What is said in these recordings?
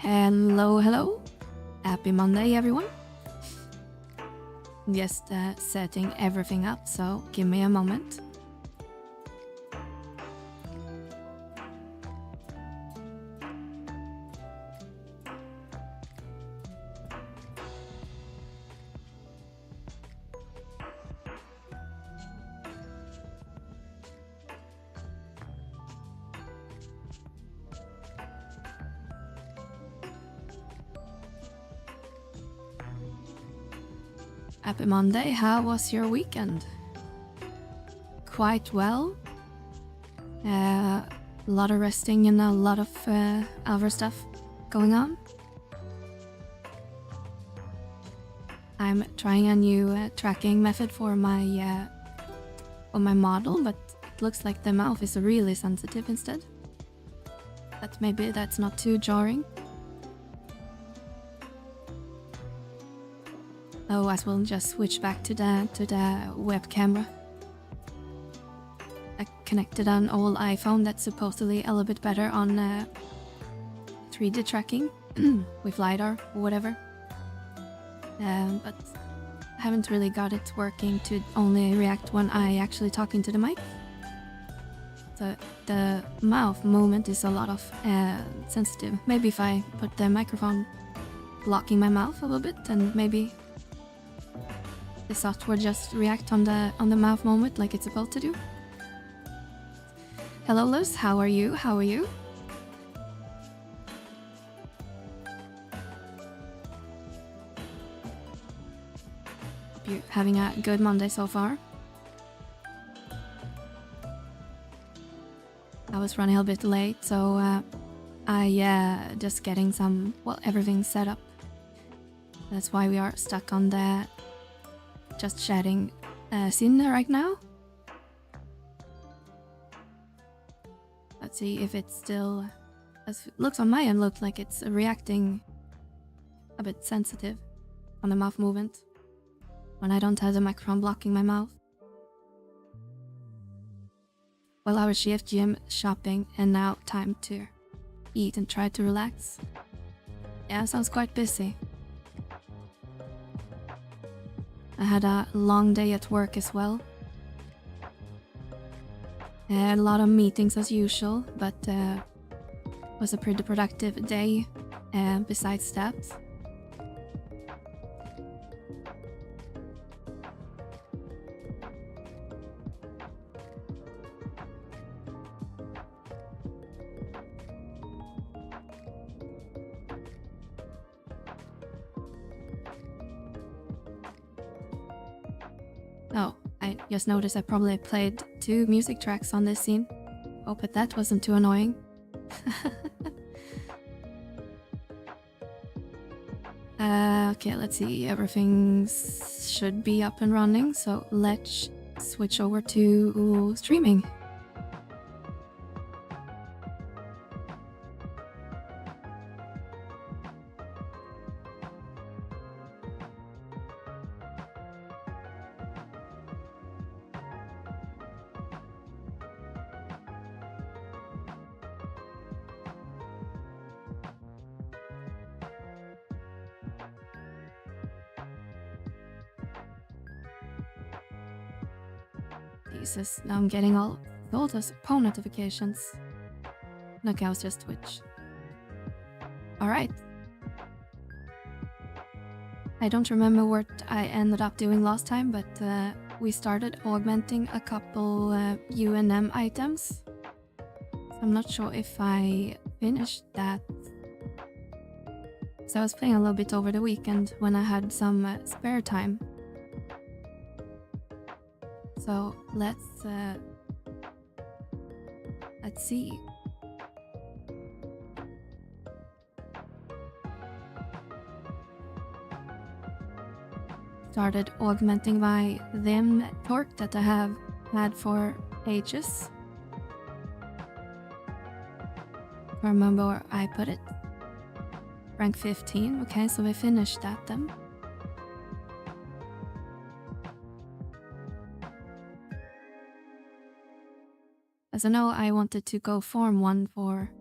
Hello, hello. Happy Monday, everyone. Just setting everything up, so give me a moment. Happy Monday. How was your weekend? Quite well. A lot of resting and a lot of other stuff going on. I'm trying a new tracking method for my model, but it looks like the mouth is really sensitive instead. But maybe that's not too jarring. Oh, as well just switch back to the web camera. I connected an old iPhone that's supposedly a little bit better on 3D tracking with LiDAR or whatever. But I haven't really got it working to only react when I actually talk into the mic. So the mouth movement is a lot of sensitive. Maybe if I put the microphone blocking my mouth a little bit, and maybe the software just react on the mouth movement like it's supposed to do. Hello, Luz. How are you? How are you? Hope you're having a good Monday so far. I was running a bit late, so I just getting everything set up. That's why we are stuck on the just chatting scene right now. Let's see if it's still, as it looks on my end, looks like it's reacting a bit sensitive on the mouth movement when I don't have the microphone blocking my mouth. Well, our shift, gym, shopping, and now time to eat and try to relax. Yeah, sounds quite busy. I had a long day at work as well. A lot of meetings as usual, but was a pretty productive day besides that. Oh, I just noticed I probably played 2 music tracks on this scene. Hope that wasn't too annoying. Okay, let's see. Everything should be up and running, so let's switch over to streaming. Jesus, now I'm getting all those phone notifications. Okay, I was just Twitch. Alright. I don't remember what I ended up doing last time, but we started augmenting a couple UNM items. So I'm not sure if I finished that. So I was playing a little bit over the weekend when I had some spare time. So let's see. Started augmenting my Vim torque that I have had for ages. I remember where I put it. Rank 15. Okay, so we finished that then. As I know, I wanted to go farm one for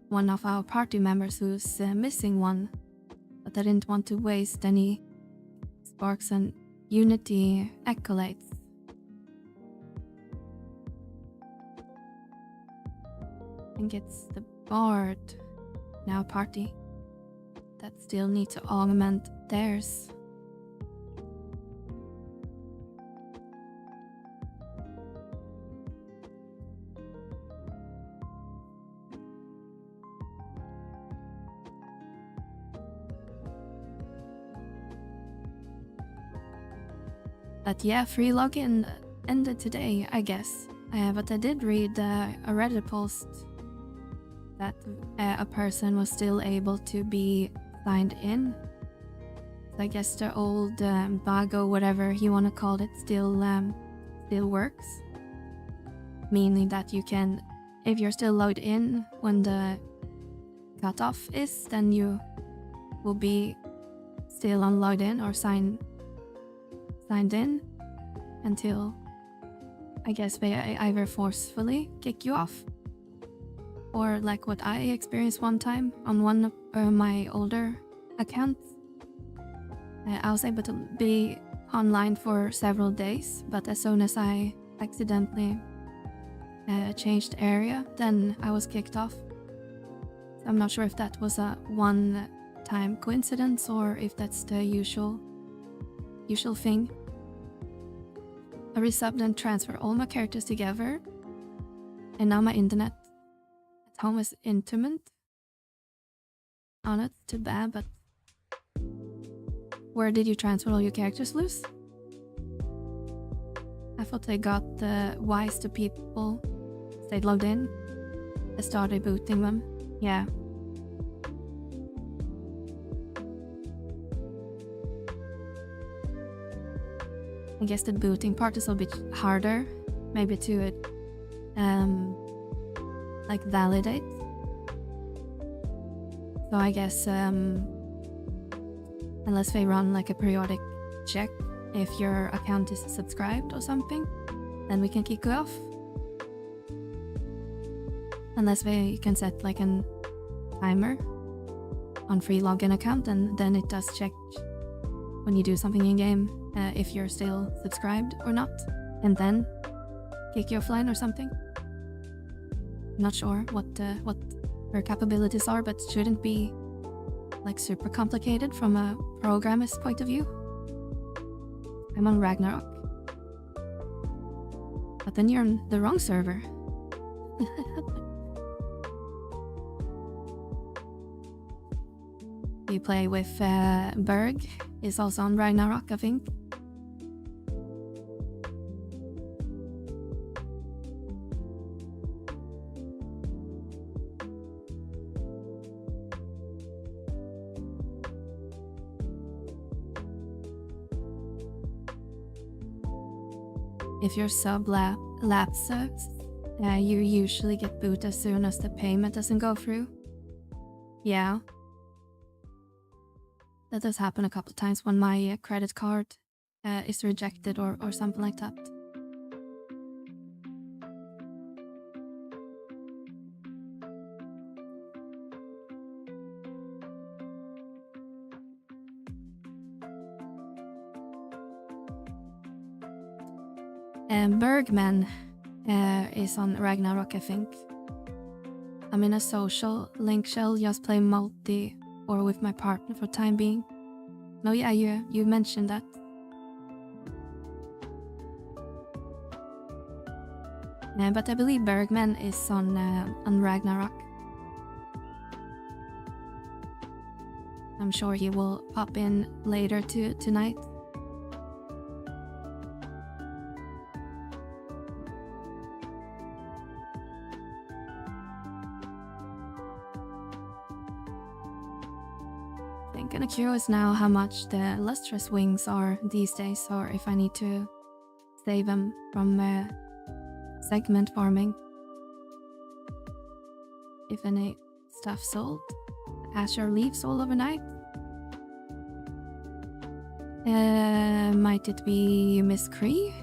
one of our party members who's missing one, but I didn't want to waste any sparks and unity accolades. I think it's the bard in our party that still need to augment theirs. But yeah, free login ended today, I guess. But I did read a Reddit post that a person was still able to be signed in. So I guess the old bug or whatever you want to call it still works. Meaning that you can, if you're still logged in when the cutoff is, then you will be still unlogged in or signed in until, I guess, they either forcefully kick you off, or like what I experienced one time on one of my older accounts. I was able to be online for several days, but as soon as I accidentally changed area, then I was kicked off. So I'm not sure if that was a one-time coincidence or if that's the usual thing. I resubbed and transferred all my characters together, and now my internet at home is intimate. Oh, not too bad, but where did you transfer all your characters, Luz? I thought they got the wise to people stayed logged in. I started booting them. Yeah. I guess the booting part is a bit harder, maybe to like validate. So I guess unless they run like a periodic check if your account is subscribed or something, then we can kick you off. Unless they can set like a timer on free login account, and then it does check when you do something in game if you're still subscribed or not, and then kick you offline or something. Not sure what their capabilities are, but shouldn't be like super complicated from a programmer's point of view. I'm on Ragnarok, but then you're on the wrong server. You play with Berg, is also on Ragnarok, I think. If your sub lapses, you usually get booted as soon as the payment doesn't go through. Yeah. That does happen a couple times when my credit card is rejected or something like that. Bergman is on Ragnarok, I think. I'm in a social link shell, just play multi or with my partner for time being. No, yeah, you mentioned that. But I believe Bergman is on Ragnarok. I'm sure he will pop in later tonight. I'm kinda curious now how much the lustrous wings are these days, or if I need to save them from segment farming. If any stuff sold. Azure leaves all overnight. Might it be Miss Cree?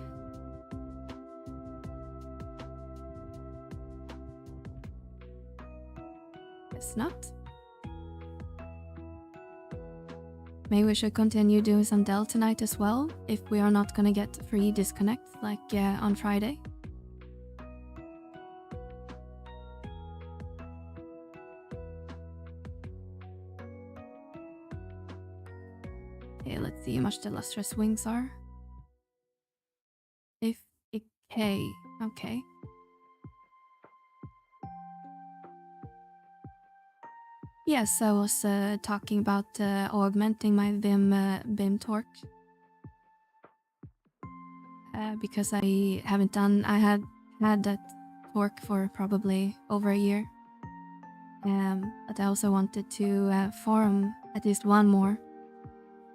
Guess not. Maybe we should continue doing some Dell tonight as well, if we are not gonna get free disconnect like on Friday. Okay, let's see how much the lustrous wings are. Ffxi, okay. Yes, I was talking about augmenting my Vim torque. Because I had that torque for probably over a year. But I also wanted to farm at least one more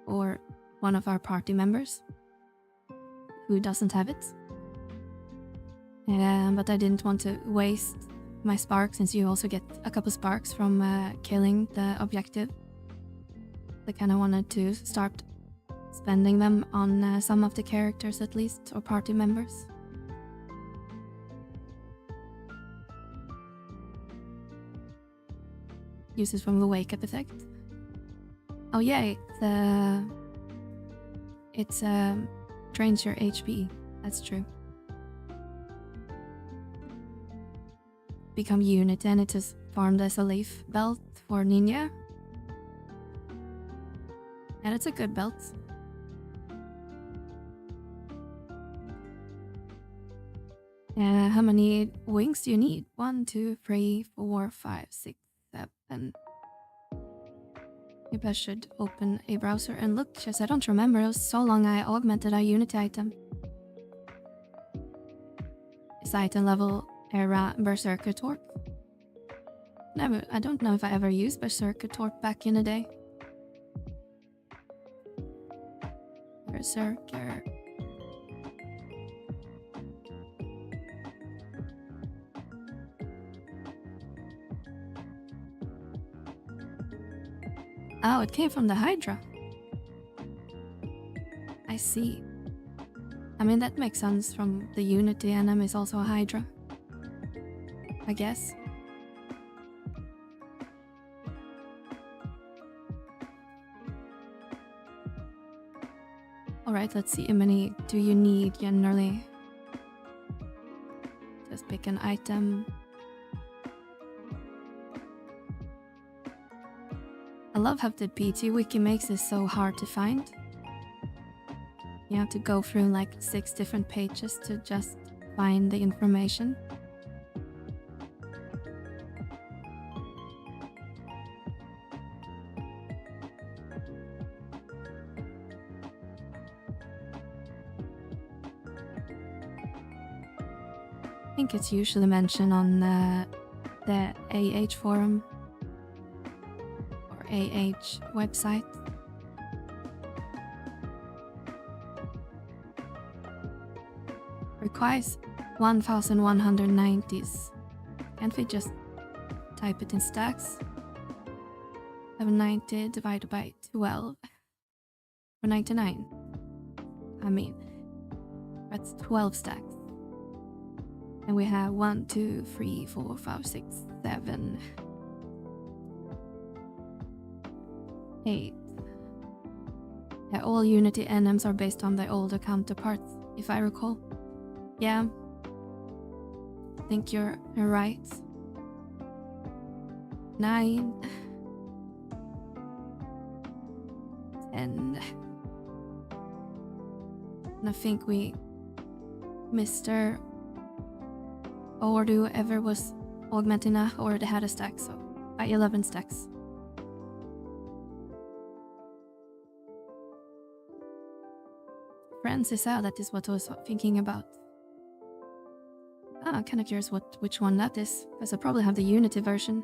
for one of our party members who doesn't have it. But I didn't want to waste my sparks, since you also get a couple sparks from killing the objective. I kind of wanted to start spending them on some of the characters at least, or party members. Uses from the wake up effect. Oh yeah, it's drains your HP. That's true. Become unit, and it is farmed as a leaf belt for Ninja. And it's a good belt. How many wings do you need? 1, 2, 3, 4, 5, 6, 7. Maybe I should open a browser and look, because I don't remember. It was so long I augmented a Unity item. Is item level era Berserker Torque? Never. I don't know if I ever used Berserker Torque back in the day. Berserker. Oh, it came from the Hydra. I see. I mean, that makes sense from the Unity enemy is also a Hydra, I guess. Alright, let's see. How many do you need generally? Just pick an item. I love how the PT wiki makes it so hard to find. You have to go through like 6 different pages to just find the information. I think it's usually mentioned on the AH forum or AH website. Requires 1190s. Can't we just type it in stacks? 790 divided by 12 for 99. I mean, that's 12 stacks. And we have 1, 2, 3, 4, 5, 6, 7, 8. Yeah, all Unity NMs are based on the older counterparts, if I recall. Yeah, I think you're right. 9, 10. And I think Mr. or whoever was augmenting already had a stack, so 11 stacks. Friends is out, that is what I was thinking about. I'm kind of curious which one that is, because I probably have the Unity version.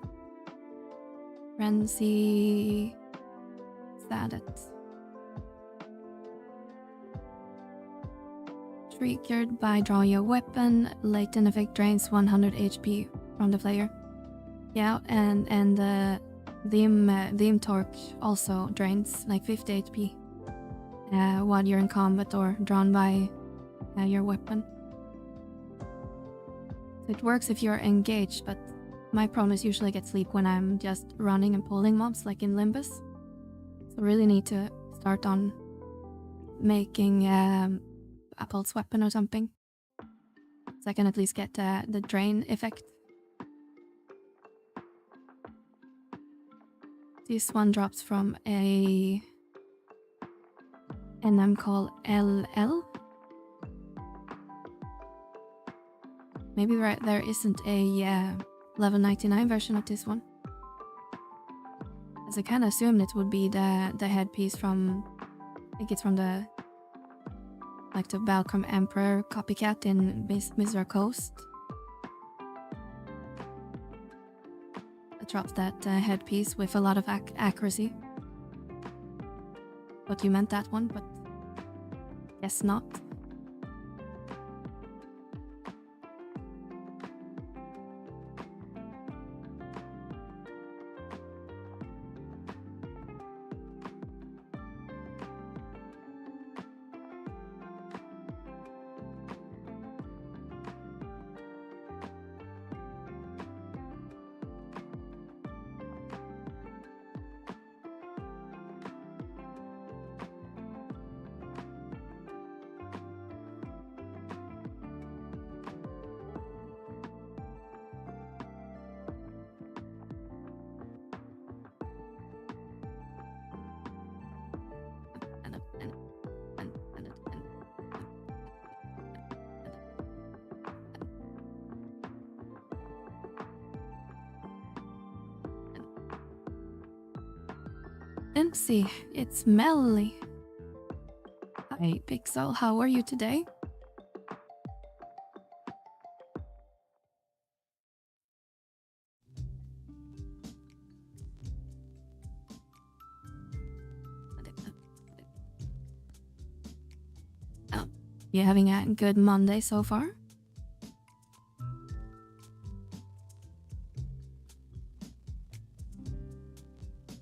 Frenzy... Sad it. Triggered by drawing a weapon, latent effect drains 100 HP from the player. Yeah, and the Vim torque also drains like 50 HP while you're in combat or drawn by your weapon. So it works if you're engaged, but my problem is usually get sleep when I'm just running and pulling mobs like in Limbus. So really need to start on making a pulse weapon or something. So I can at least get the drain effect. This one drops from a NM called LL. Maybe there isn't a level 99 version of this one. As I kind of assumed it would be the headpiece from, I think it's from the Balcom Emperor copycat in Mizra Coast. It drops that headpiece with a lot of accuracy. But you meant that one, but guess not. Ffxi, it's Melly. Hi Pixel, how are you today? Oh, you having a good Monday so far?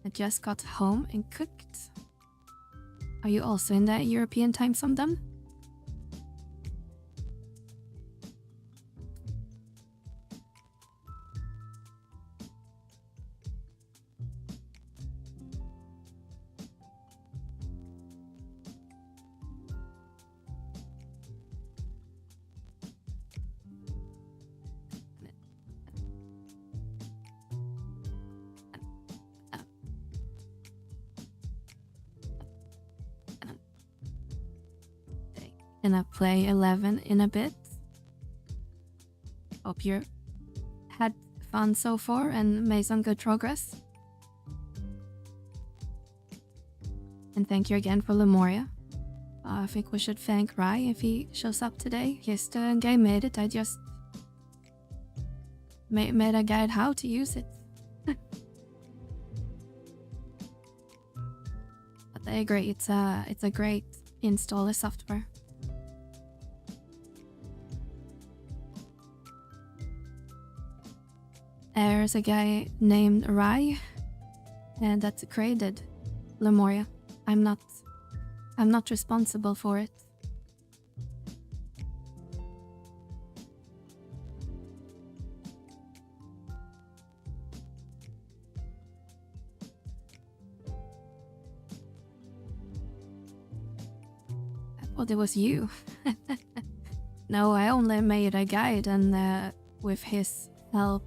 I just got home and cooked. Are you also in the European time zone then? Gonna play 11 in a bit. Hope you had fun so far and made some good progress. And thank you again for Lemuria. I think we should thank Rai if he shows up today. Yes, the game made it. I just made a guide how to use it. But I agree, it's a great installer software. There's a guy named Rai that created Lemuria. I'm not responsible for it. I thought it was you. No, I only made a guide and with his help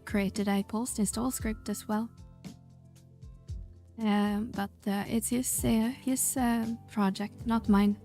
created a post install script as well. But it's his project, not mine.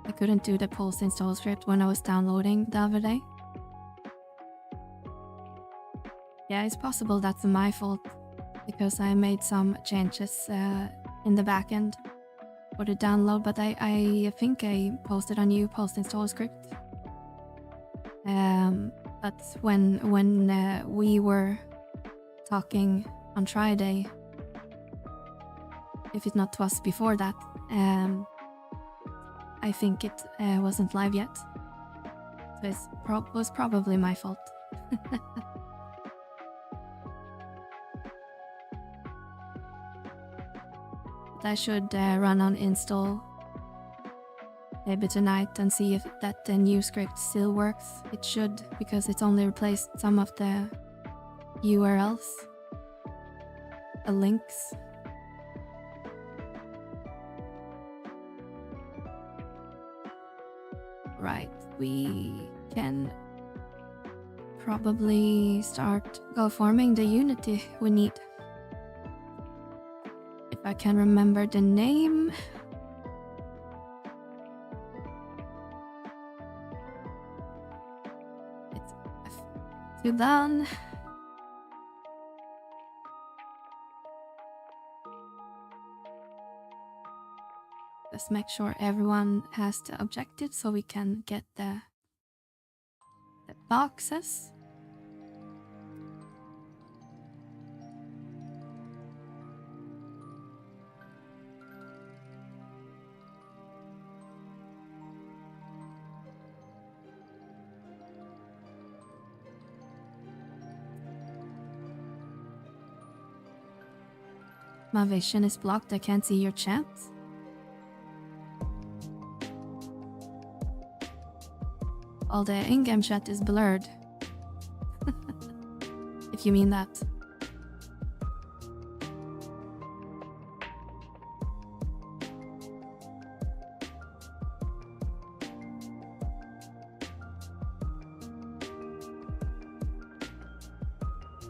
I couldn't do the post install script when I was downloading the other day. Yeah, it's possible that's my fault, because I made some changes in the backend for the download, but I think I posted a new post install script. But when we were talking on Friday, if it not was before that, I think it wasn't live yet. So it was probably my fault. But I should run on install maybe tonight and see if that new script still works. It should, because it's only replaced some of the URLs, the links. Right, we can probably go farming the Unity we need. If I can remember the name. It's Sudan. Just make sure everyone has the objective so we can get the boxes. My vision is blocked, I can't see your chat. All the in-game chat is blurred. If you mean that.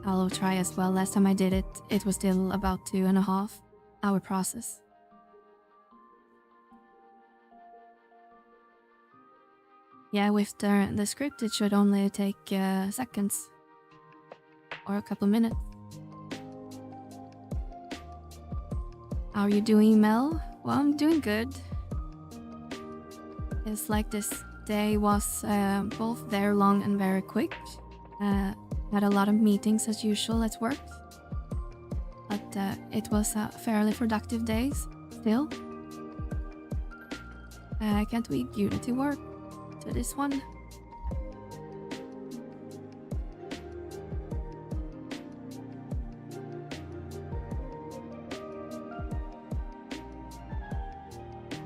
I'll try as well. Last time I did it, it was still about 2.5 hour process. Yeah, with the script it should only take seconds or a couple minutes. How are you doing, Mel? Well, I'm doing good. It's like this day was both very long and very quick. Had a lot of meetings as usual at work. But it was a fairly productive day still. Can't we Unity work to this one?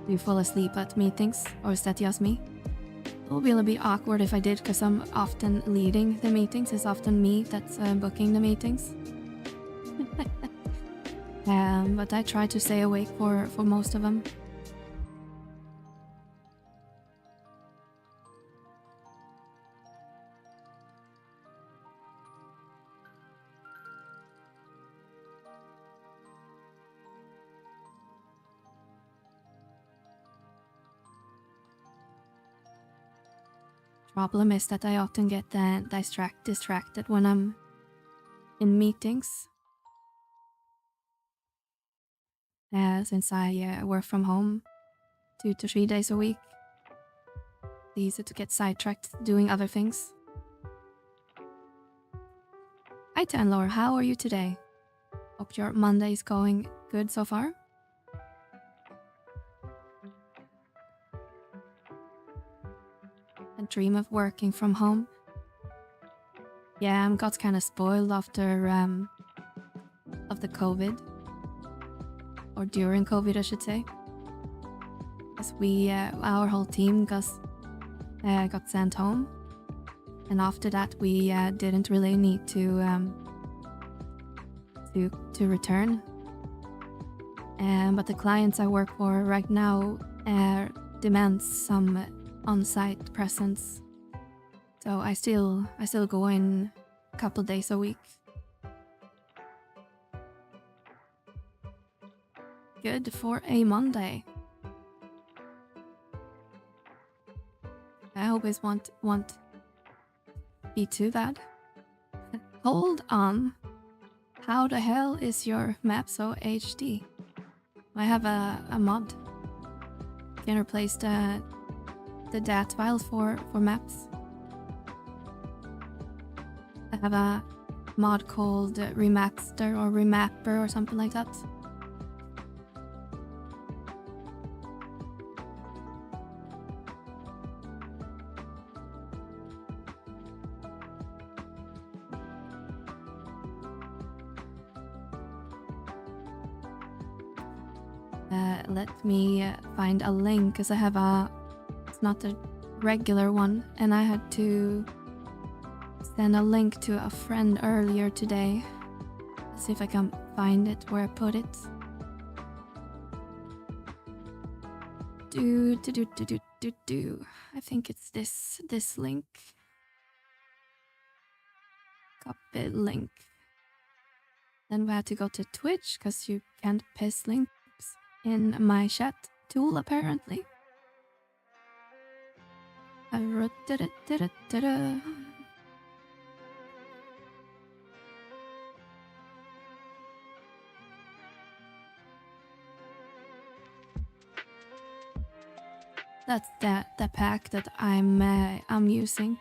Do you fall asleep at meetings, or is that just me? It will be a little bit awkward if I did, because I'm often leading the meetings. It's often me that's booking the meetings. But I try to stay awake for most of them. Problem is that I often get distracted when I'm in meetings. Since I work from home 2 to 3 days a week, it's easy to get sidetracked doing other things. Hi Tanlor, how are you today? Hope your Monday is going good so far. I dream of working from home. Yeah, I got kind of spoiled after of the COVID, or during COVID, I should say. As our whole team got sent home, and after that we didn't really need to return. But the clients I work for right now demands some on-site presence, so I still go in a couple days a week. Good for a Monday. I always want be too bad. Hold on. How the hell is your map so HD? I have a mod. Can replace the DAT file for maps. I have a mod called Remaster or Remapper or something like that. let me find a link, because I have it's not a regular one, and I had to send a link to a friend earlier today. Let's see if I can find it where I put it. I think it's this link. Copy link. Then we had to go to Twitch, because you can't paste links in my chat tool, apparently. I wrote That's the pack that I'm using.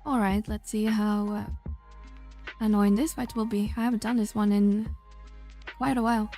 Alright, let's see how annoying this fight will be. I haven't done this one in quite a while.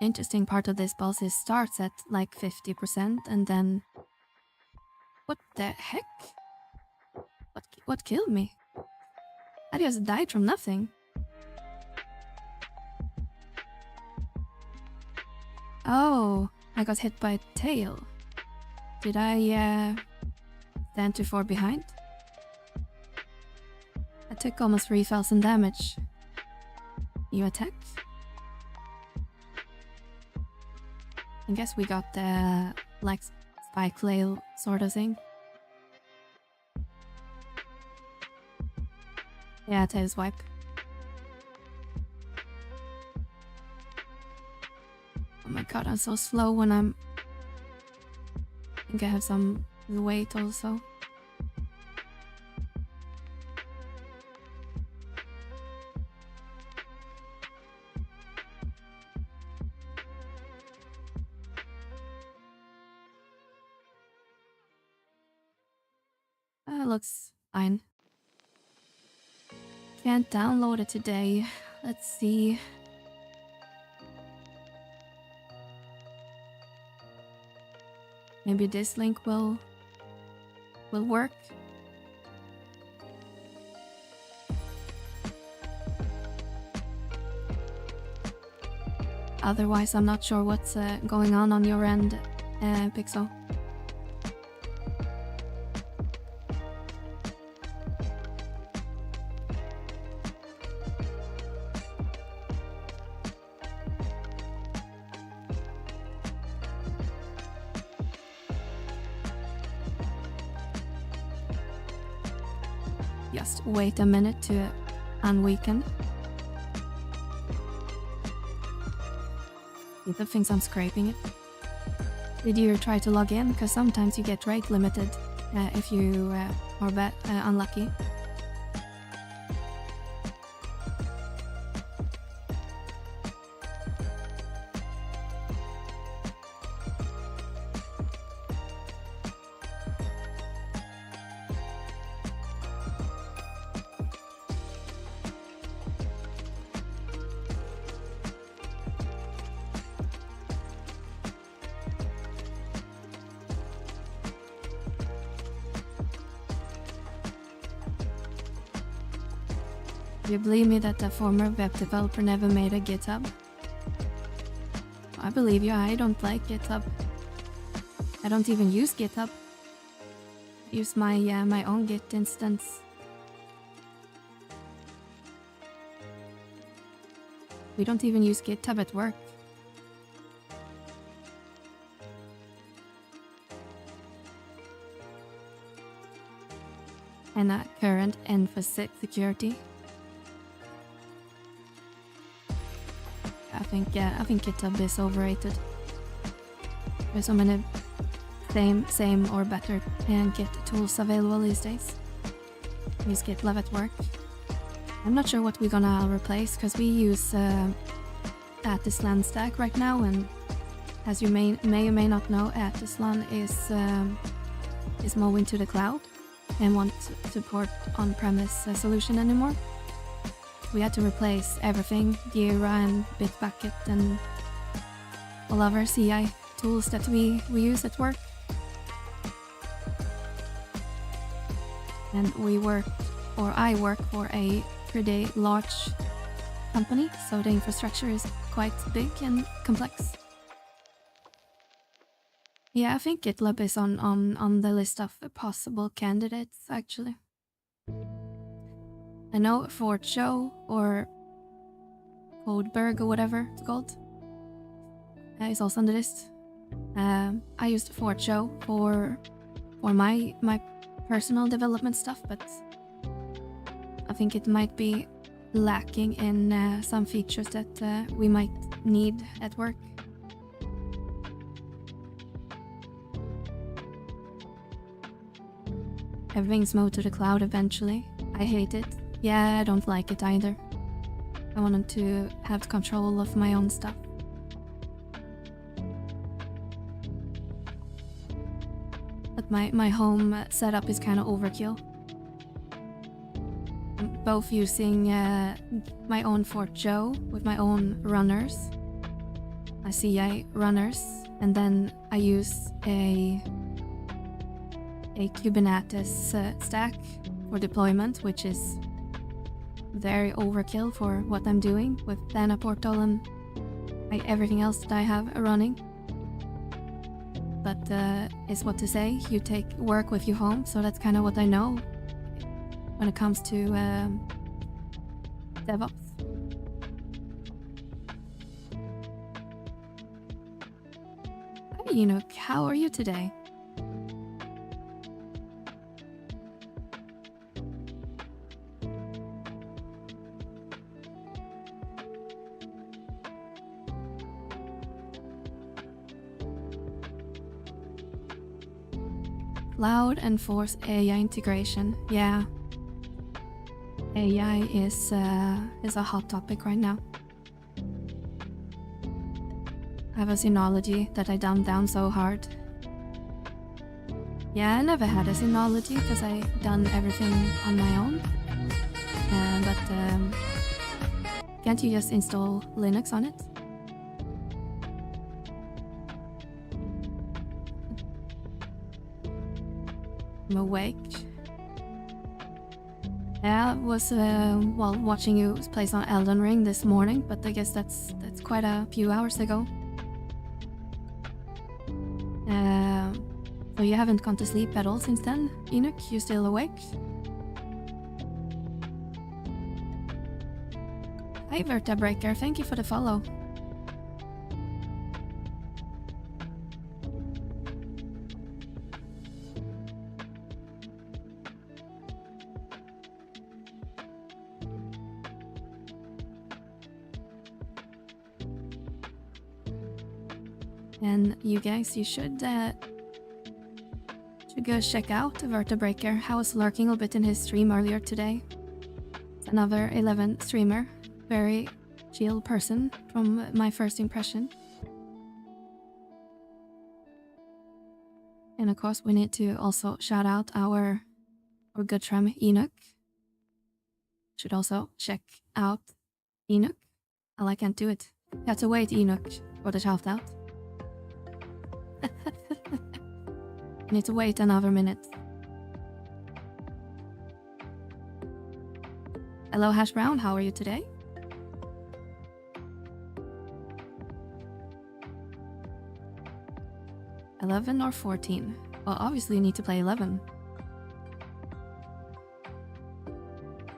Interesting part of this boss is starts at like 50% and then... What the heck? What killed me? I just died from nothing. Oh, I got hit by a tail. Did I stand too far behind? I took almost 3000 damage. You attack? I guess we got the like spike flail sort of thing. Yeah, tail swipe. Oh my god, I'm so slow when I think I have some weight also. Looks fine. Can't download it today. Let's see. Maybe this link will work. Otherwise, I'm not sure what's going on your end, Pixel. Just wait a minute to unweaken. It thinks I'm scraping it. Did you try to log in? Because sometimes you get rate limited if you are unlucky. Do you believe me that the former web developer never made a GitHub? I believe you. I don't like GitHub. I don't even use GitHub. I use my my own Git instance. We don't even use GitHub at work. And current Ffxi security. I think GitHub is overrated. There's so many same or better kit tools available these days. Use GitLab at work. I'm not sure what we're gonna replace because we use Atislan stack right now, and as you may or may not know, Atislan is moving to the cloud and won't support on-premise solution anymore. We had to replace everything, Jira and Bitbucket and all of our CI tools that we use at work. And I work for a pretty large company, so the infrastructure is quite big and complex. Yeah, I think GitLab is on the list of possible candidates, actually. I know Ffxi or Codeberg or whatever it's called is also on the list. I used Ffxi for my personal development stuff, but I think it might be lacking in some features that we might need at work. Everything's moved to the cloud eventually. I hate it. Yeah, I don't like it either. I wanted to have control of my own stuff. But my home setup is kind of overkill. I'm both using my own Ffxi with my own runners, my CI runners, and then I use a Kubernetes stack for deployment, which is very overkill for what I'm doing with Dana Portal and everything else that I have running. But it's what to say, you take work with you home, so that's kind of what I know when it comes to DevOps. Hi Enoch, how are you today? Cloud and force AI integration. Yeah, AI is a hot topic right now. I have a Synology that I dumbed down so hard. Yeah, I never had a Synology because I done everything on my own. But can't you just install Linux on it? I'm awake. Yeah, I was while watching you play some Elden Ring this morning, but I guess that's quite a few hours ago. So you haven't gone to sleep at all since then, Enoch? You still awake? Hi Vertabreaker, thank you for the follow. And you guys, you should go check out Vertabreaker. I was lurking a bit in his stream earlier today. It's another 11 streamer, very chill person from my first impression. And of course, we need to also shout out our good friend Enoch. Should also check out Enoch. Oh, I can't do it. You have to wait, Enoch, for the shout out. I need to wait another minute. Hello Hash Brown, how are you today? $11 or 14? Well, obviously you need to play 11.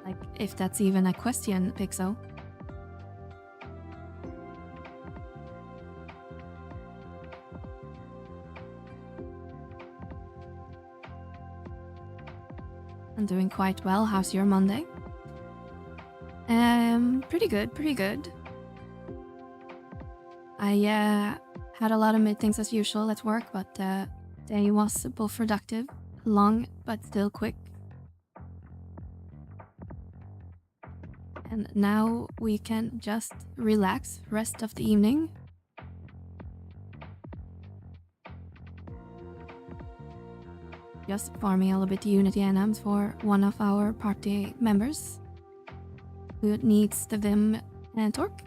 Like, if that's even a question, Pixo. I'm doing quite well. How's your Monday? Pretty good, pretty good. I had a lot of meetings as usual at work, but Day was both productive, long but still quick. And now we can just relax rest of the evening. Just farming a little bit Unity NMs for one of our party members who needs the Vim and Torque.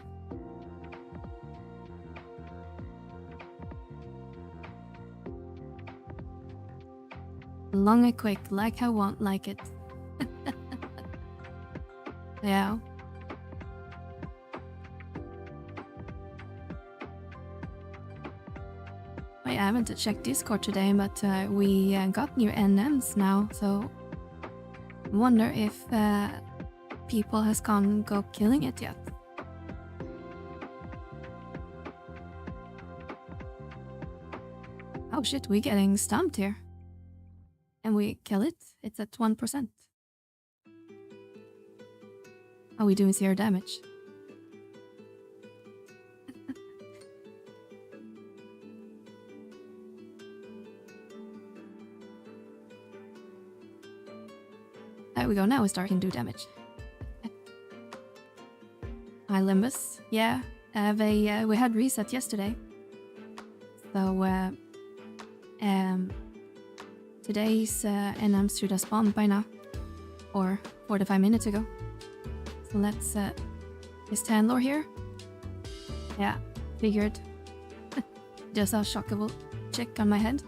Long and quick, like I want, like it. Yeah. I haven't checked Discord today, but we got new NMs now, so I wonder if people has go killing it yet. Oh shit, we're getting stumped here. And we kill it, it's at 1%. Are we doing 0 damage? There we go, now we're starting to do damage. Hi Limbus. Yeah, we had reset yesterday. So today's NM should have spawned by now. Or 45 minutes ago. So let's is Tanlor here? Yeah, figured. Just a shockable chick on my head.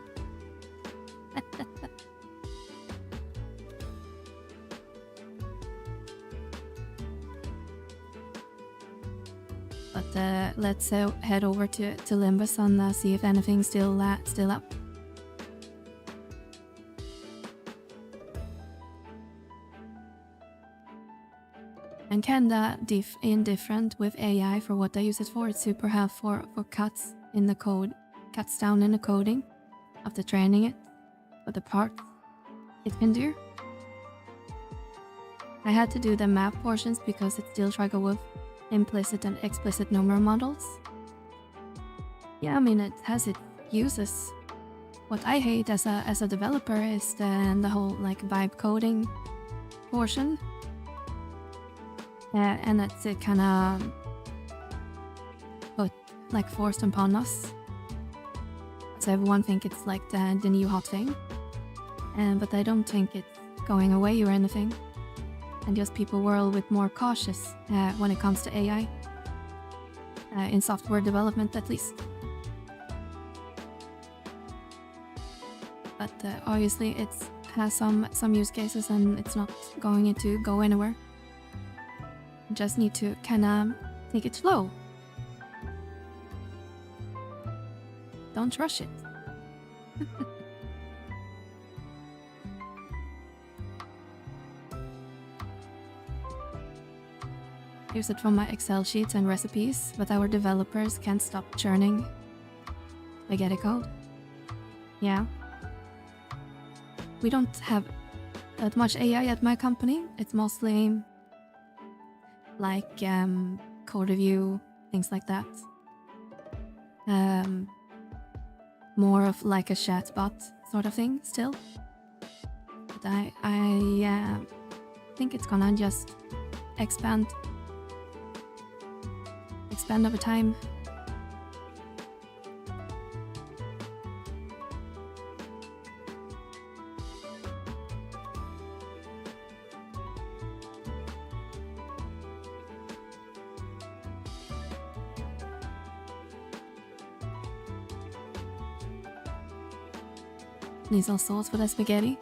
But let's head over to Limbus and see if anything's still up. And kinda indifferent with AI for what I use it for. It's super helpful for cuts in the code, cuts down in the coding after training it, but the parts it can do. I had to do the map portions because it still struggled with implicit and explicit number models. Yeah, I mean, it has its uses. What I hate as a developer is the whole like vibe coding portion. And that's it kind of put like forced upon us. So everyone think it's like the new hot thing. But I don't think it's going away or anything. And just people were a little bit more cautious when it comes to AI. In software development at least. But obviously it has some use cases and it's not going to go anywhere. You just need to kinda take it slow. Don't rush it. Use it from my Excel sheets and recipes, but our developers can't stop churning spaghetti code. Yeah. We don't have that much AI at my company. It's mostly like code review, things like that. More of like a chatbot sort of thing still. But I think it's gonna just expand over time. Need some sauce for that spaghetti.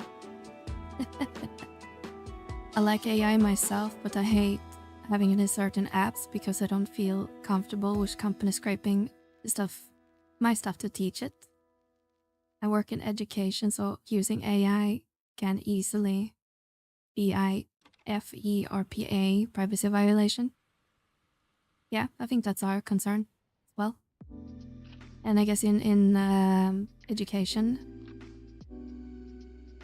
I like AI myself, but I hate having it in certain apps because I don't feel comfortable with company scraping my stuff to teach it. I work in education, so using AI can easily be Ffxi privacy violation. Yeah, I think that's our concern as well. And I guess in education,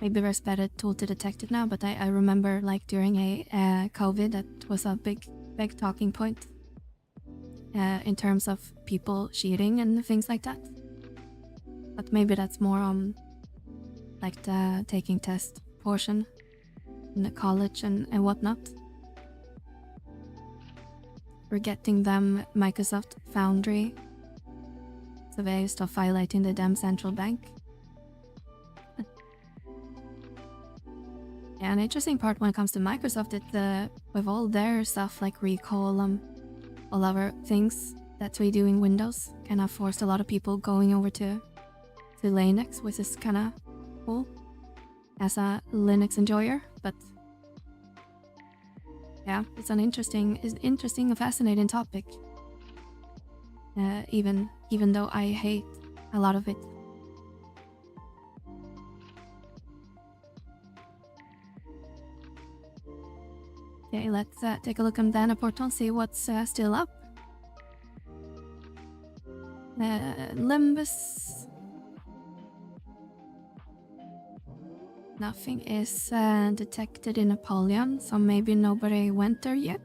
maybe there's better tool to detect it now, but I remember like during COVID, that was a big talking point in terms of people cheating and things like that. But maybe that's more like the taking test portion in the college and whatnot. We're getting them Microsoft Foundry survey stuff highlighting the damn central bank. Yeah, an interesting part when it comes to Microsoft is with all their stuff like recall all our things that we do in Windows kind of forced a lot of people going over to Linux, which is kind of cool as a Linux enjoyer. But yeah, it's an interesting and fascinating topic. Even though I hate a lot of it. Okay, let's take a look on Dana portal and see what's still up. Limbus. Nothing is detected in Apollyon, so maybe nobody went there yet.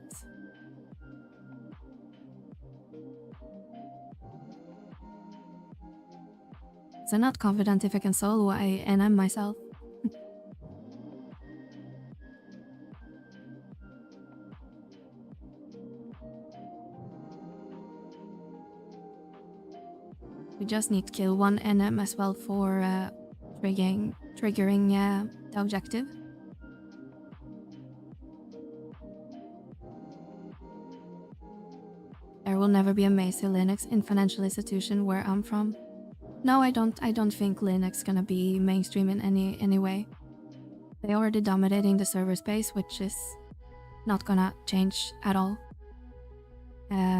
So I'm not confident if I can solo NM myself. We just need to kill one NM as well for triggering the objective. There will never be a Mesa Linux in financial institution where I'm from. No, I don't think Linux gonna be mainstream in any way. They already dominating the server space, which is not gonna change at all.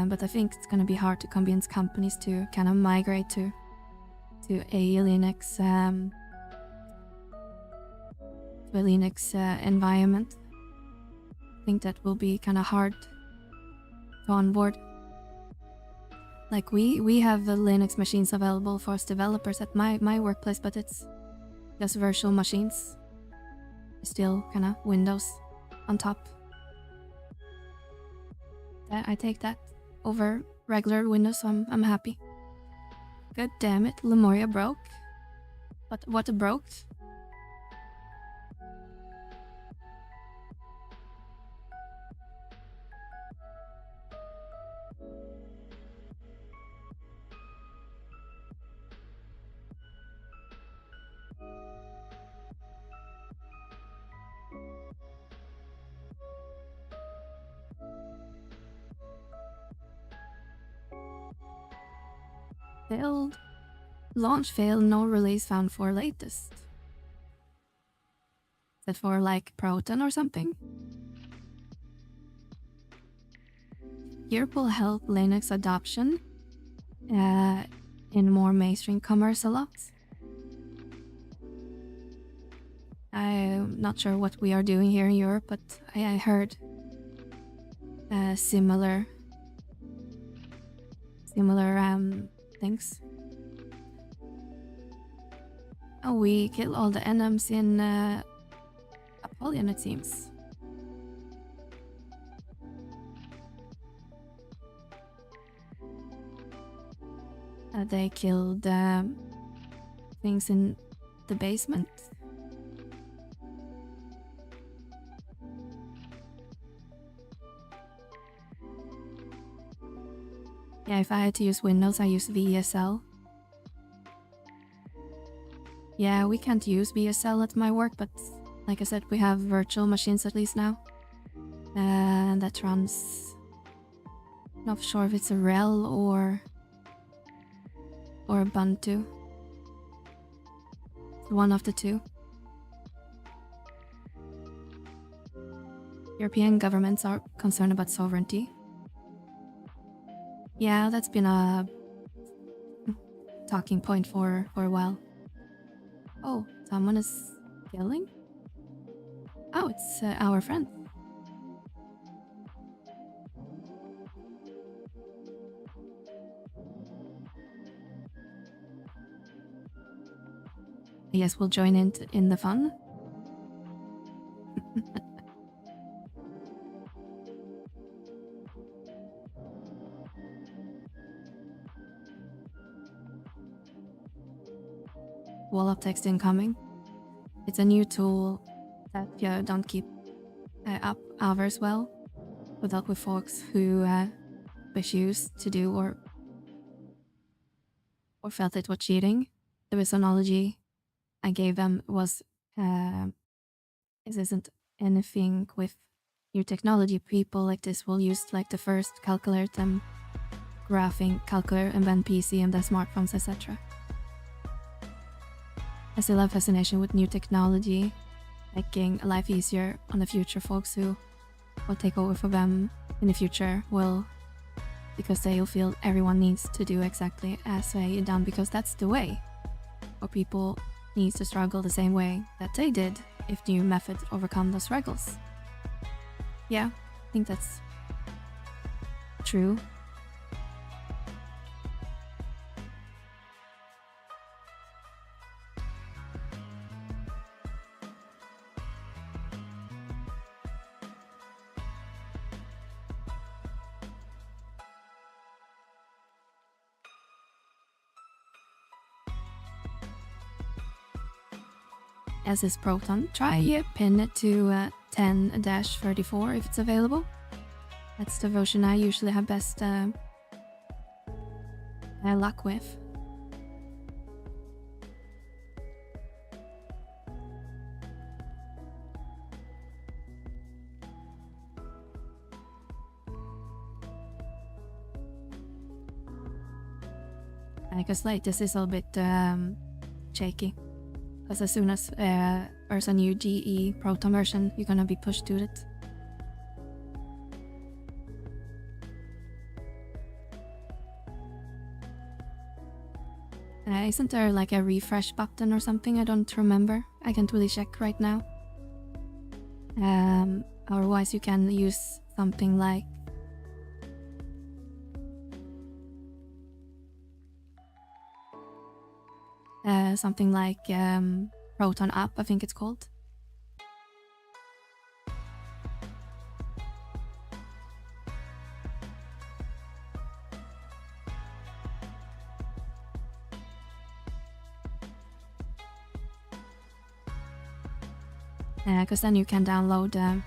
But I think it's gonna be hard to convince companies to kind of migrate to a Linux environment. I think that will be kind of hard to onboard. Like we have the Linux machines available for us developers at my workplace, but it's just virtual machines. Still kind of Windows on top. I take that over regular Windows, so I'm happy. God damn it, Lemuria broke. But what broke? Failed. Launch failed, no release found for latest. Is that for like Proton or something? Europe will help Linux adoption in more mainstream commerce a lot. I'm not sure what we are doing here in Europe, but I heard similar things. Oh, we kill all the NMs in Apollyon, it seems. They killed things in the basement. Yeah, if I had to use Windows, I use VSL. Yeah, we can't use VSL at my work, but like I said, we have virtual machines at least now. And that runs... Not sure if it's a RHEL or Ubuntu. One of the two. European governments are concerned about sovereignty. Yeah, that's been a talking point for a while. Oh, someone is killing? Oh, it's our friend. I guess we'll join in the fun. Wall of text incoming. It's a new tool that you don't keep up hours well. With help with folks who wish used to do or felt it was cheating. The analogy I gave them was it isn't anything with new technology. People like this will use like the first calculator, then graphing calculator, and then PC and then smartphones, etc. I still have fascination with new technology, making life easier on the future folks who will take over for them in the future will, because they'll feel everyone needs to do exactly as they done, because that's the way. Or people need to struggle the same way that they did if new methods overcome those struggles. Yeah, I think that's true. As is Proton, try pin it to 10-34 if it's available. That's the version I usually have best luck with. Because like this is a little bit shaky. Because as soon as there's a new GE Proton version, you're gonna be pushed to it. Isn't there like a refresh button or something? I don't remember. I can't really check right now. Otherwise you can use something like Proton App, I think it's called. Because then you can download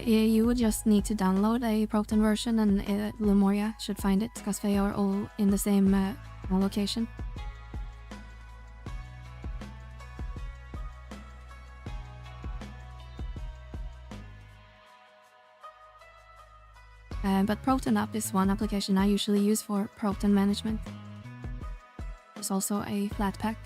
you would just need to download a Proton version, and Lemuria should find it, because they are all in the same location. But Proton App is one application I usually use for Proton management. There's also a Flatpak.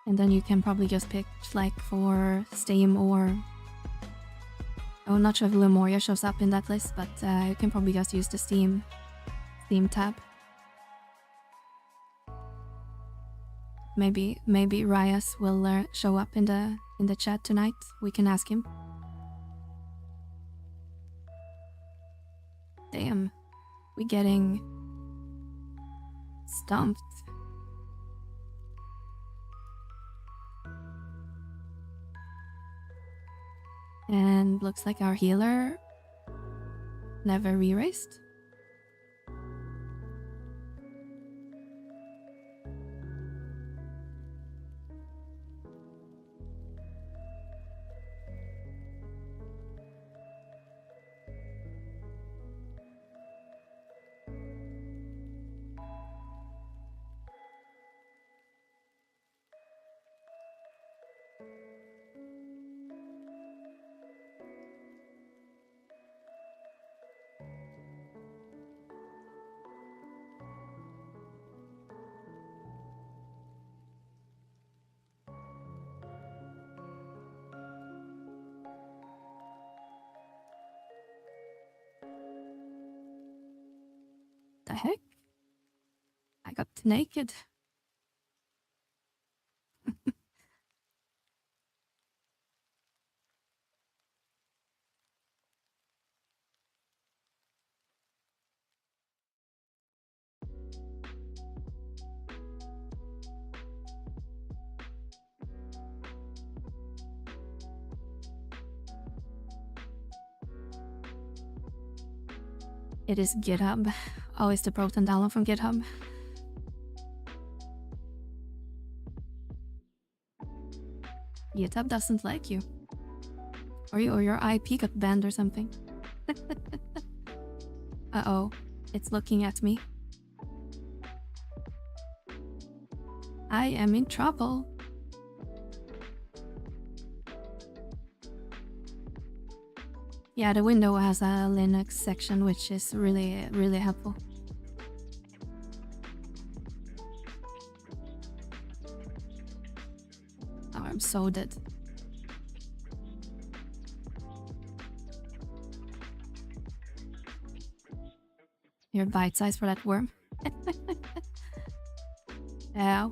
And then you can probably just pick like for Steam or... I'm not sure if Lemuria shows up in that list, but you can probably just use the Steam tab. Maybe Ryas will show up in the chat tonight. We can ask him. Damn, we're getting stumped. And looks like our healer never re-raised. The heck? I got naked. It is GitHub. Oh, it's the Proton download from GitHub. GitHub doesn't like you. Or your IP got banned or something. Uh-oh. It's looking at me. I am in trouble. Yeah, the window has a Linux section, which is really, really helpful. Oh, I'm so dead. You're bite-sized for that worm. Yeah.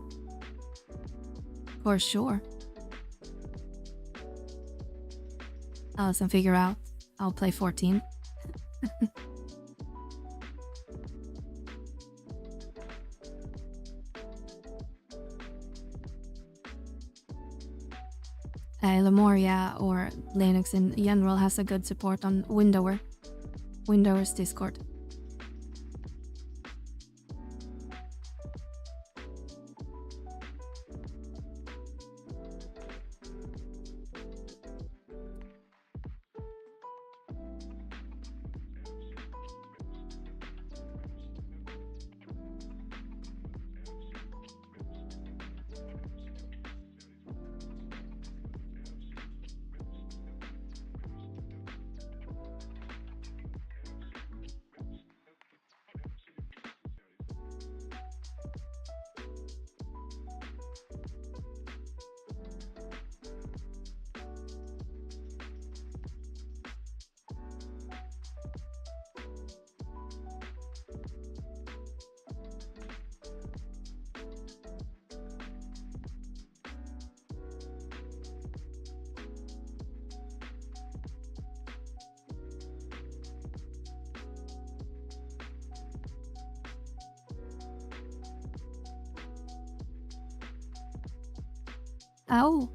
For sure. Allison, figure out. I'll play 14. Meliora or Linux in general has a good support on Windower's Discord. Ow!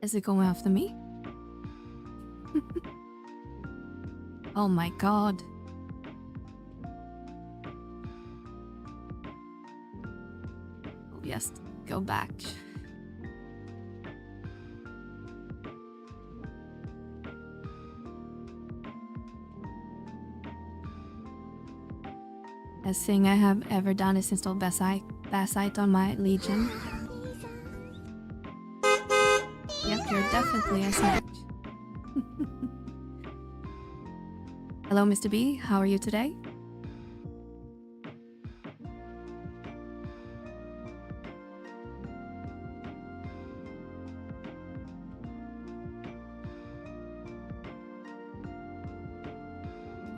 Is it going after me? Oh my god. Oh, yes, go back. Best thing I have ever done is install Basite on my Legion. Yep, you're definitely a snatch. Hello, Mr. B. How are you today?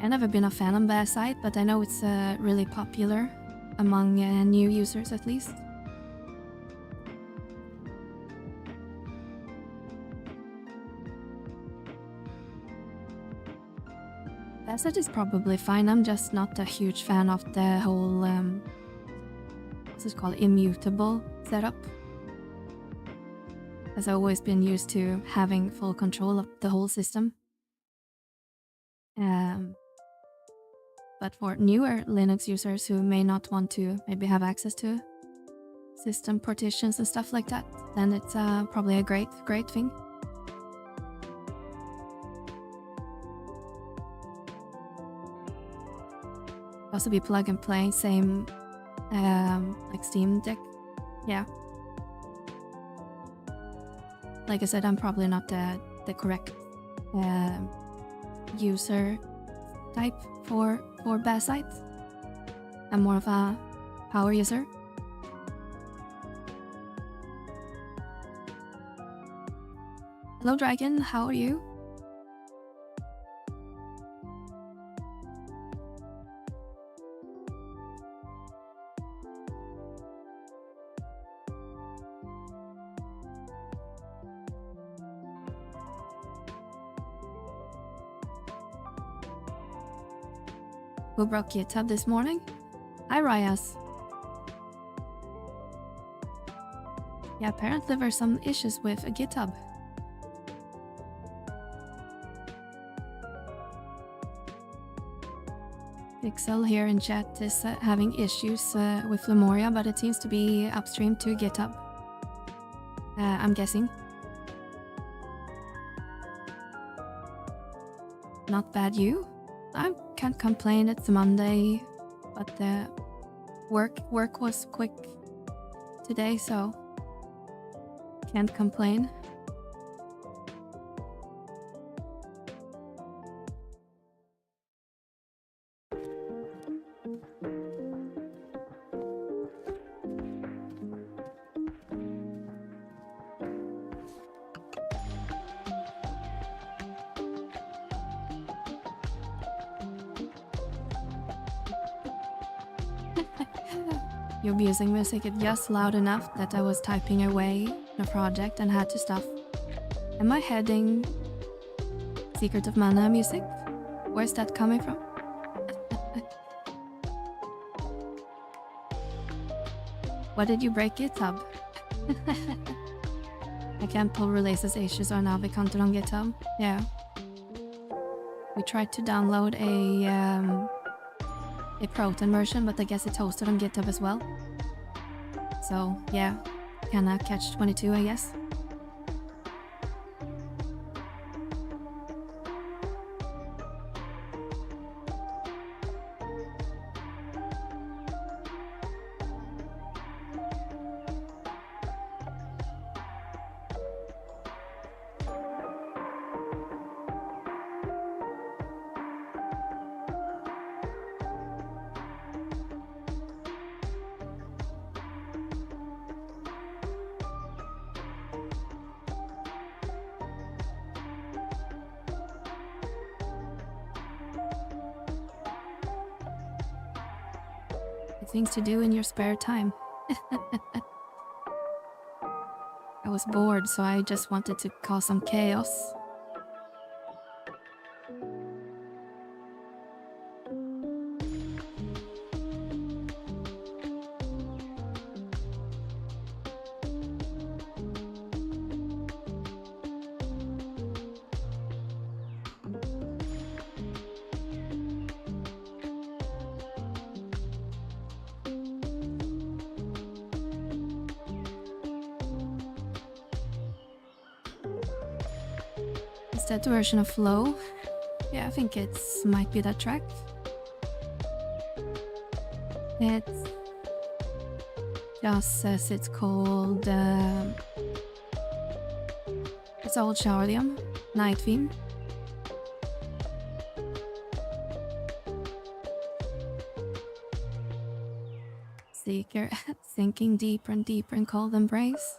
I've never been a fan of Basite, but I know it's really popular among new users at least. Basite is probably fine. I'm just not a huge fan of the whole, what's it called, immutable setup. As I've always been used to having full control of the whole system. But for newer Linux users who may not want to maybe have access to system partitions and stuff like that, then it's probably a great thing. Also be plug and play, same like Steam Deck. Yeah. Like I said, I'm probably not the correct user type for Basite. I'm more of a power user. Hello Dragon, how are you? Who broke GitHub this morning? Hi, Ryas. Yeah, apparently there's some issues with GitHub. Pixel here in chat is having issues with Meliora, but it seems to be upstream to GitHub. I'm guessing. Not bad, you? I can't complain, it's a Monday, but work was quick today, so can't complain. Your music music is just loud enough that I was typing away in a project and had to stop. Am I heading Secret of Mana music? Where's that coming from? Why did you break GitHub? I can't pull releases issues or Navi content on GitHub. Yeah. We tried to download a Proton version, but I guess it's hosted on GitHub as well. So yeah, kinda catch-22, I guess. Things to do in your spare time. I was bored, so I just wanted to cause some chaos. Is that the version of Flow? Yeah, I think it's might be that track. It just says it's called it's old Charlium, Night Theme. Seeker sinking deeper and deeper in cold embrace.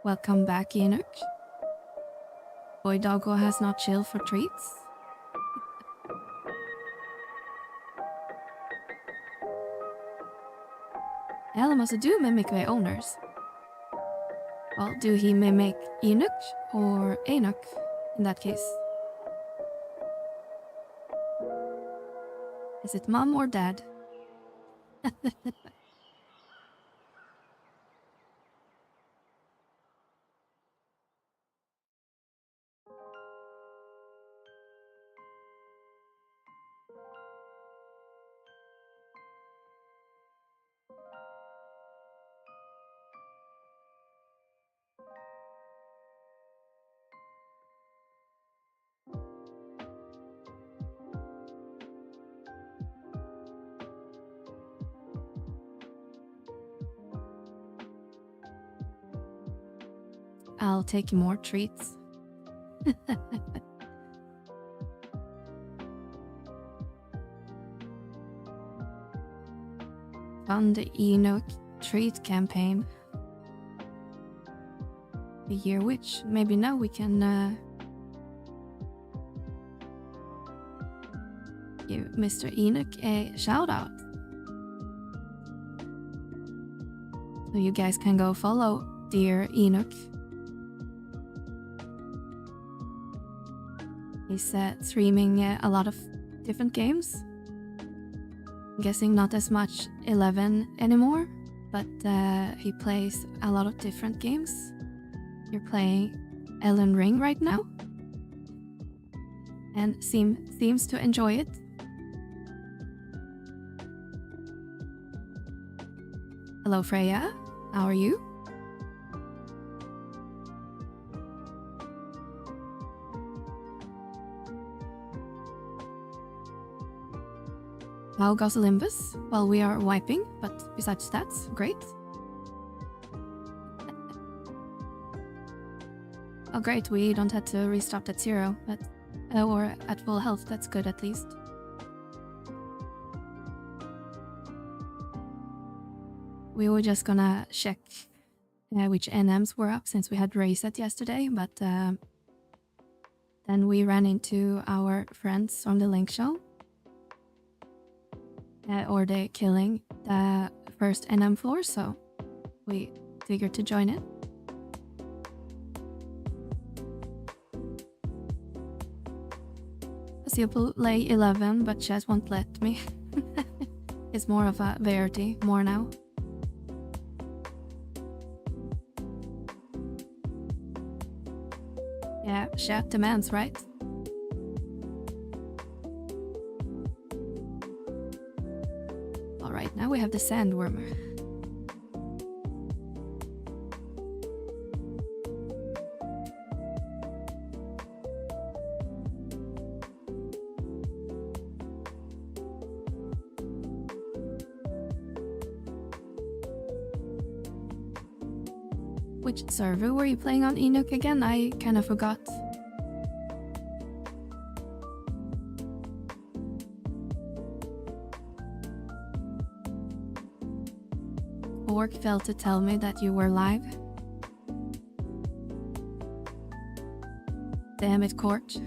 Welcome back, Enoch. Boy Doggo has not chilled for treats. Elamos do mimic their owners. Well, do he mimic Enoch or Enoch in that case? Is it mom or dad? I'll take more treats. Fund the Enoch treat campaign. The year witch. Maybe now we can give Mr. Enoch a shout out. So you guys can go follow dear Enoch. He's streaming a lot of different games. I'm guessing not as much 11 anymore, but he plays a lot of different games. You're playing Elden Ring right now, and seems to enjoy it. Hello Freya, how are you? How goes Olympus? Well, we are wiping, but besides that's great. Oh great, we don't have to restart at 0, but or at full health, that's good at least. We were just gonna check which NMs were up since we had reset yesterday, but then we ran into our friends from the Link Show. Or they're killing the first NM floor, so we figured to join it. I see play 11, but Chess won't let me. It's more of a Verity, more now. Yeah, chat demands, right? Alright, now we have the sandworm. Which server were you playing on, Enoch, again? I kind of forgot. Orc failed to tell me that you were live. Damn it, Court.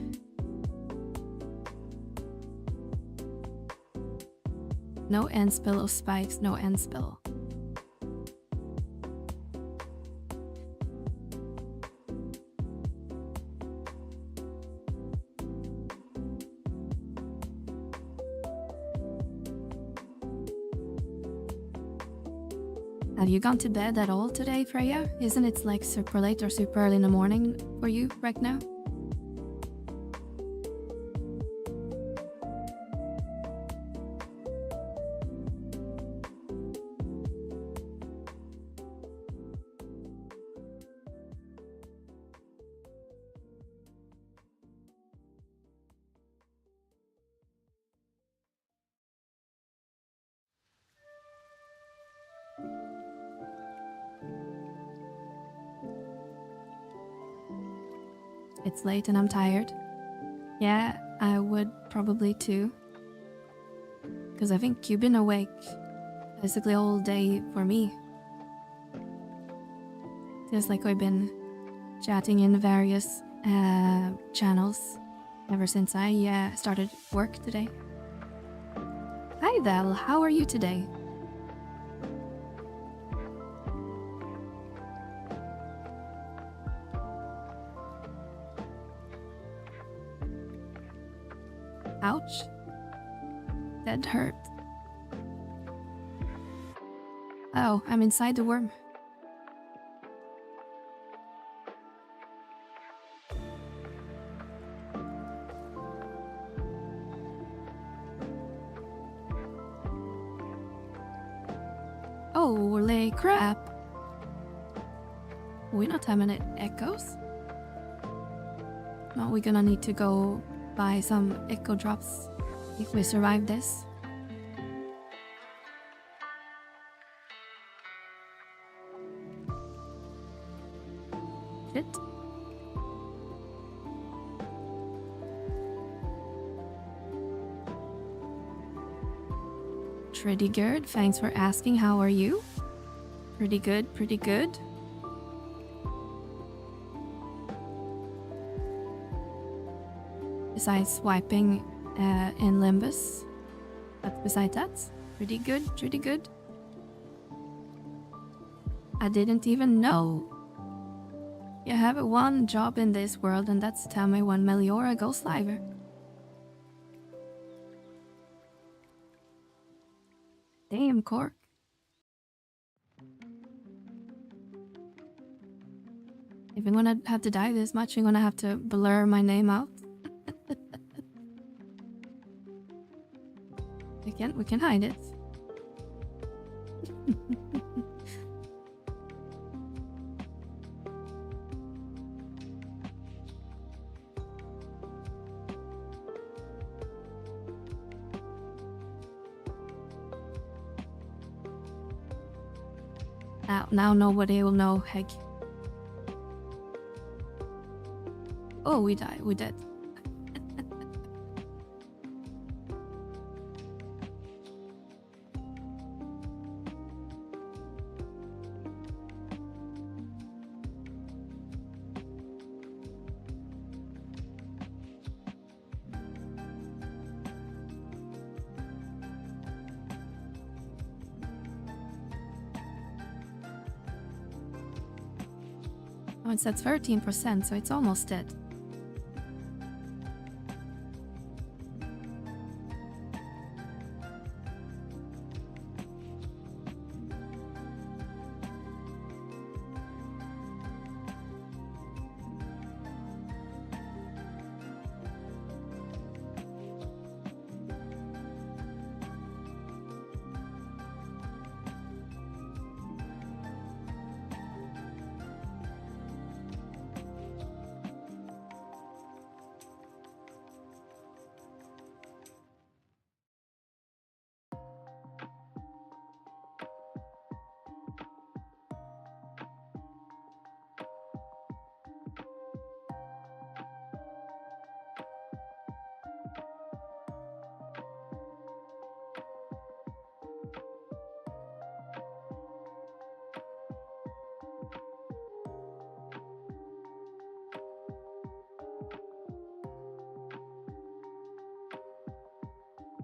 No end spell of spikes, no end spell. Have you gone to bed at all today, Freya? Isn't it like super late or super early in the morning for you right now? It's late and I'm tired. Yeah, I would probably too. Because I think you've been awake basically all day for me. Feels like we've been chatting in various channels ever since I started work today. Hi Val, how are you today? Ouch. That hurt. Oh, I'm inside the worm. Holy crap. We're not having any echoes. No, we're gonna need to go buy some echo drops if we survive this. Shit. Pretty good. Thanks for asking. How are you? Pretty good, pretty good. Besides wiping in Limbus. But besides that, pretty good, pretty good. I didn't even know. You have one job in this world, and that's to tell me when Meliora goes live. Damn, Cork. If I'm gonna have to die this much, I'm gonna have to blur my name out. We can hide it. Now nobody will know, heck. Oh, we died. We dead. Oh, it's at 13%, so it's almost dead.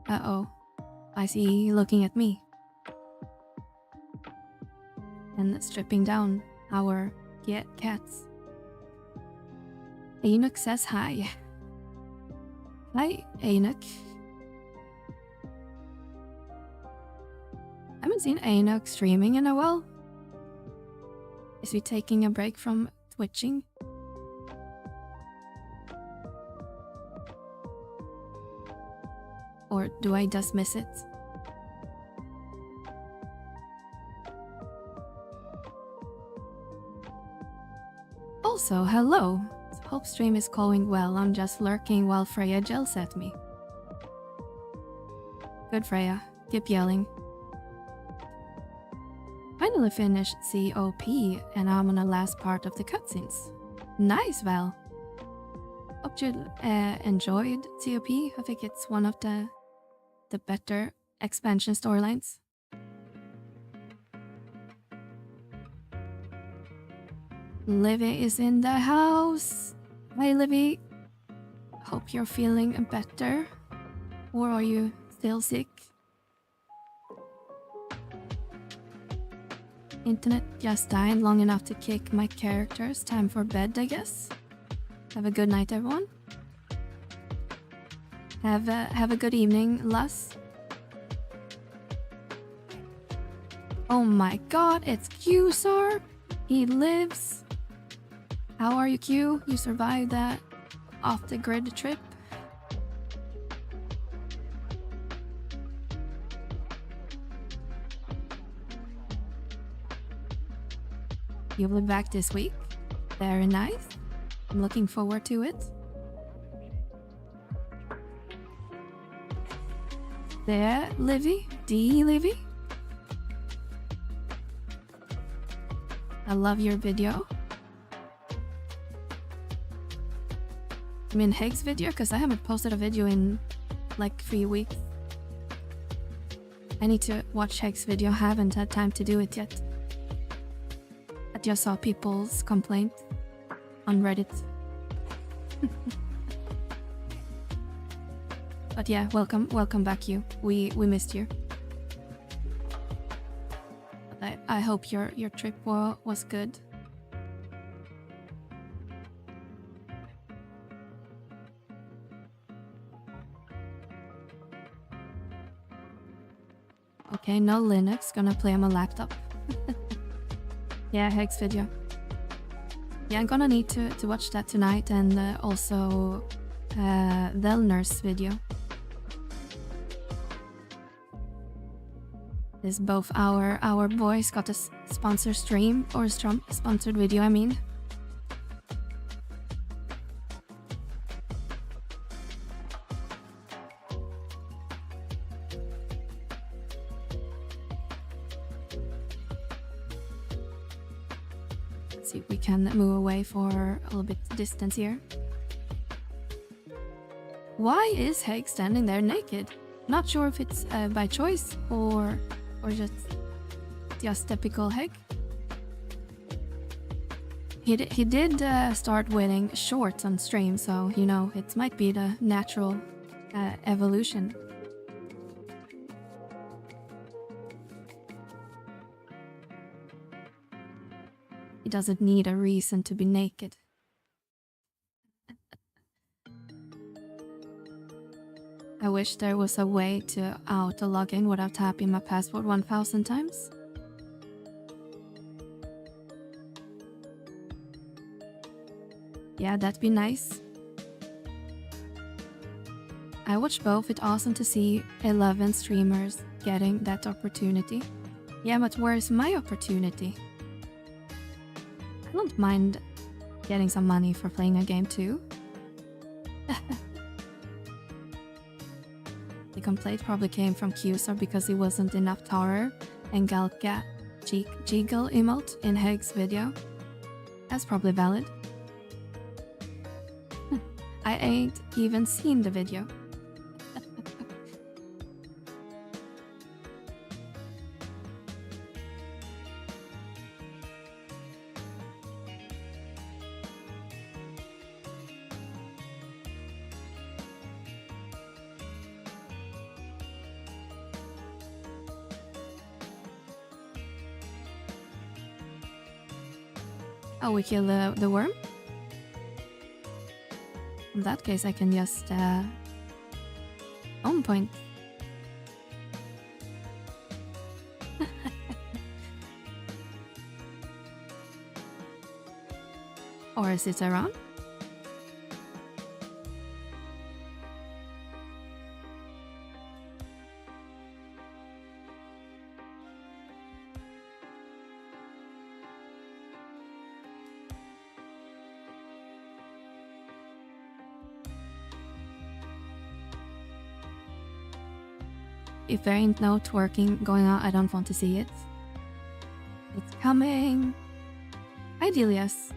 Uh-oh. I see you looking at me. And stripping down our cats. Enoch says hi. Hi, Enoch. I haven't seen Enoch streaming in a while. Is he taking a break from twitching? Or do I just miss it? Also, hello. Hope stream is going well. I'm just lurking while Freya yells at me. Good, Freya. Keep yelling. Finally finished COP, and I'm on the last part of the cutscenes. Nice, Val. Hope you enjoyed COP. I think it's one of the better expansion storylines. Livy is in the house. Hi, Livy. Hope you're feeling better. Or are you still sick? Internet just died long enough to kick my characters. Time for bed, I guess. Have a good night, everyone. Have a good evening, Lus. Oh my god, it's Q, sir. He lives. How are you, Q? You survived that off-the-grid trip? You'll be back this week. Very nice. I'm looking forward to it. There, Livy. D. Livy. I love your video. I mean Heg's video, because I haven't posted a video in like 3 weeks. I need to watch Heg's video. I haven't had time to do it yet. I just saw people's complaint on Reddit. But yeah, welcome back, you. We missed you. But I hope your trip was good. Okay, no Linux, gonna play on my laptop. Yeah, Hex video. Yeah, I'm gonna need to watch that tonight, and also Velner's video. This both our boys got a sponsored stream, or sponsored video, I mean. Let's see if we can move away for a little bit distance here. Why is Heg standing there naked? Not sure if it's by choice or just typical Heg. He did start wearing shorts on stream, so you know it might be the natural evolution. He doesn't need a reason to be naked. I wish there was a way to auto-log in without tapping my password 1000 times. Yeah, that'd be nice. I watch both. It's awesome to see 11 streamers getting that opportunity. Yeah, but where's my opportunity? I don't mind getting some money for playing a game too. The complaint probably came from Qsar because it wasn't enough Taurer and Galka Jiggle emote in Heg's video. That's probably valid. I ain't even seen the video. Oh, we kill the worm? In that case, I can just on point. Or is it around? If there ain't no twerking going on, I don't want to see it. It's coming. Ideally, yes.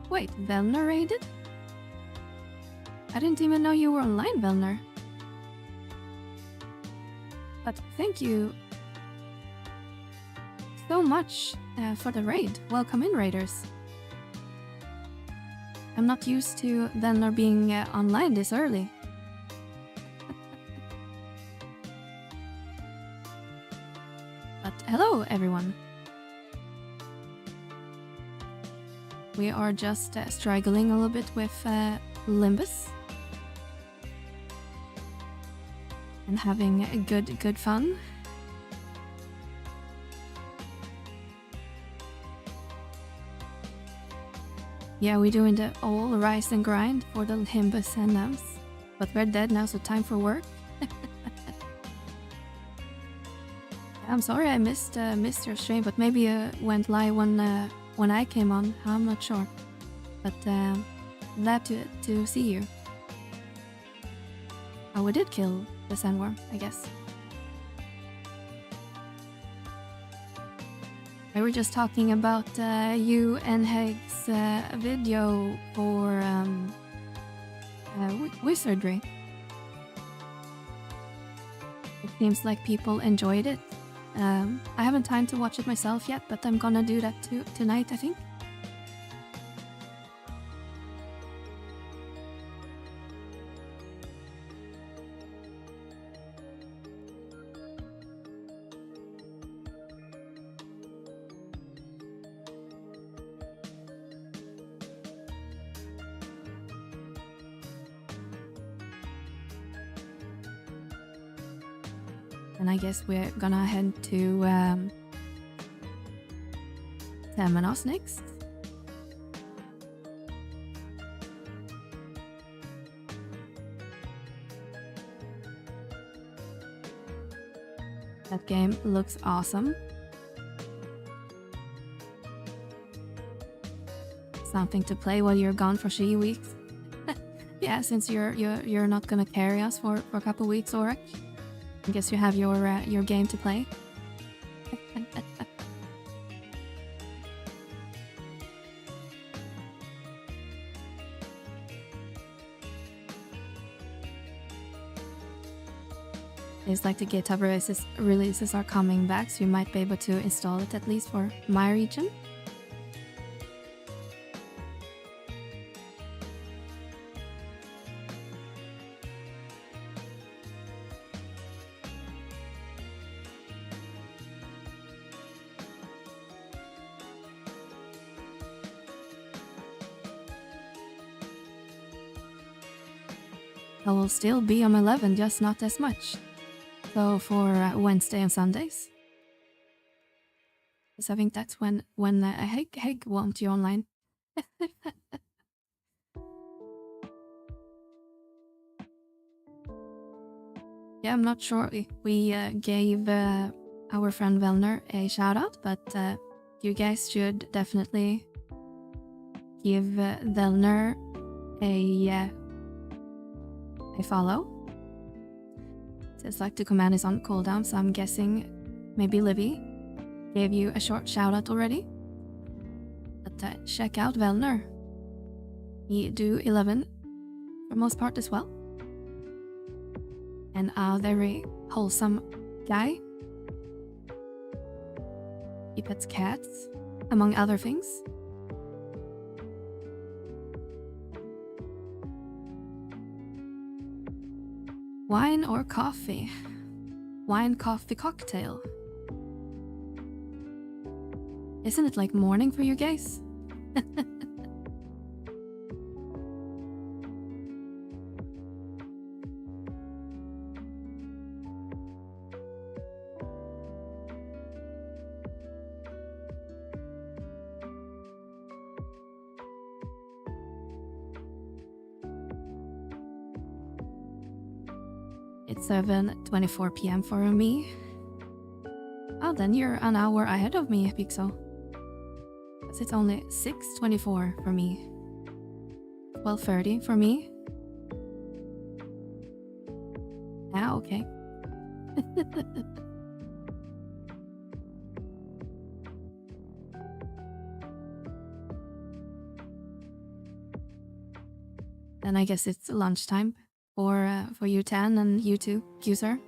Wait, Velner raided? I didn't even know you were online, Velner. But thank you so much for the raid. Welcome in, raiders. I'm not used to Velner being online this early. But hello, everyone. We are just struggling a little bit with Limbus. And having a good fun. Yeah, we're doing the all rise and grind for the Limbus and Nams. But we're dead now, so time for work. I'm sorry I missed your stream, but maybe went live when I came on. I'm not sure, but glad to see you. Oh, we did kill the sandworm, I guess. We were just talking about you and Heg's video for wizardry. It seems like people enjoyed it. I haven't time to watch it myself yet, but I'm gonna do that tonight, I think. And I guess we're gonna head to Temenos next. That game looks awesome. Something to play while you're gone for 3 weeks. Yeah, since you're not gonna carry us for a couple weeks, Orak. I guess you have your game to play. It's like the GitHub releases are coming back, so you might be able to install it at least for my region. I will still be on 11, just not as much. So for Wednesday and Sundays. Because I think that's when Heg wants you online. Yeah, I'm not sure. We gave our friend Velner a shout out, but you guys should definitely give Velner a follow. It's like the command is on cooldown, so I'm guessing maybe Livy gave you a short shout out already. But check out Velner. He do 11 for most part as well. And a very wholesome guy. He pets cats, among other things. Wine or coffee? Wine coffee cocktail. Isn't it like morning for you guys? It's 7:24 p.m. for me. Oh, then you're an hour ahead of me, Ffxi. Because it's only 6:24 for me. 12:30 for me. Ah, okay. Then I guess it's lunchtime for you 10 and you too, Qsar.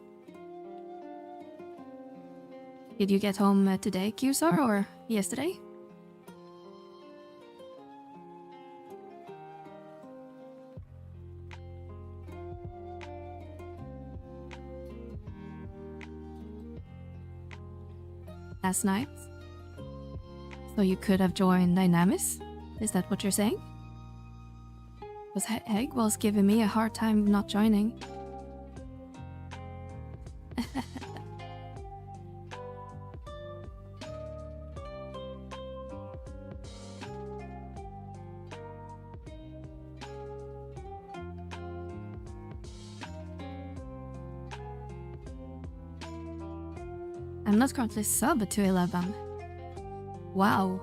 Did you get home today, Qsar, or yesterday? Last night? So you could have joined Dynamis? Is that what you're saying? Because Heg was giving me a hard time not joining. I'm not currently sub to 11. Wow.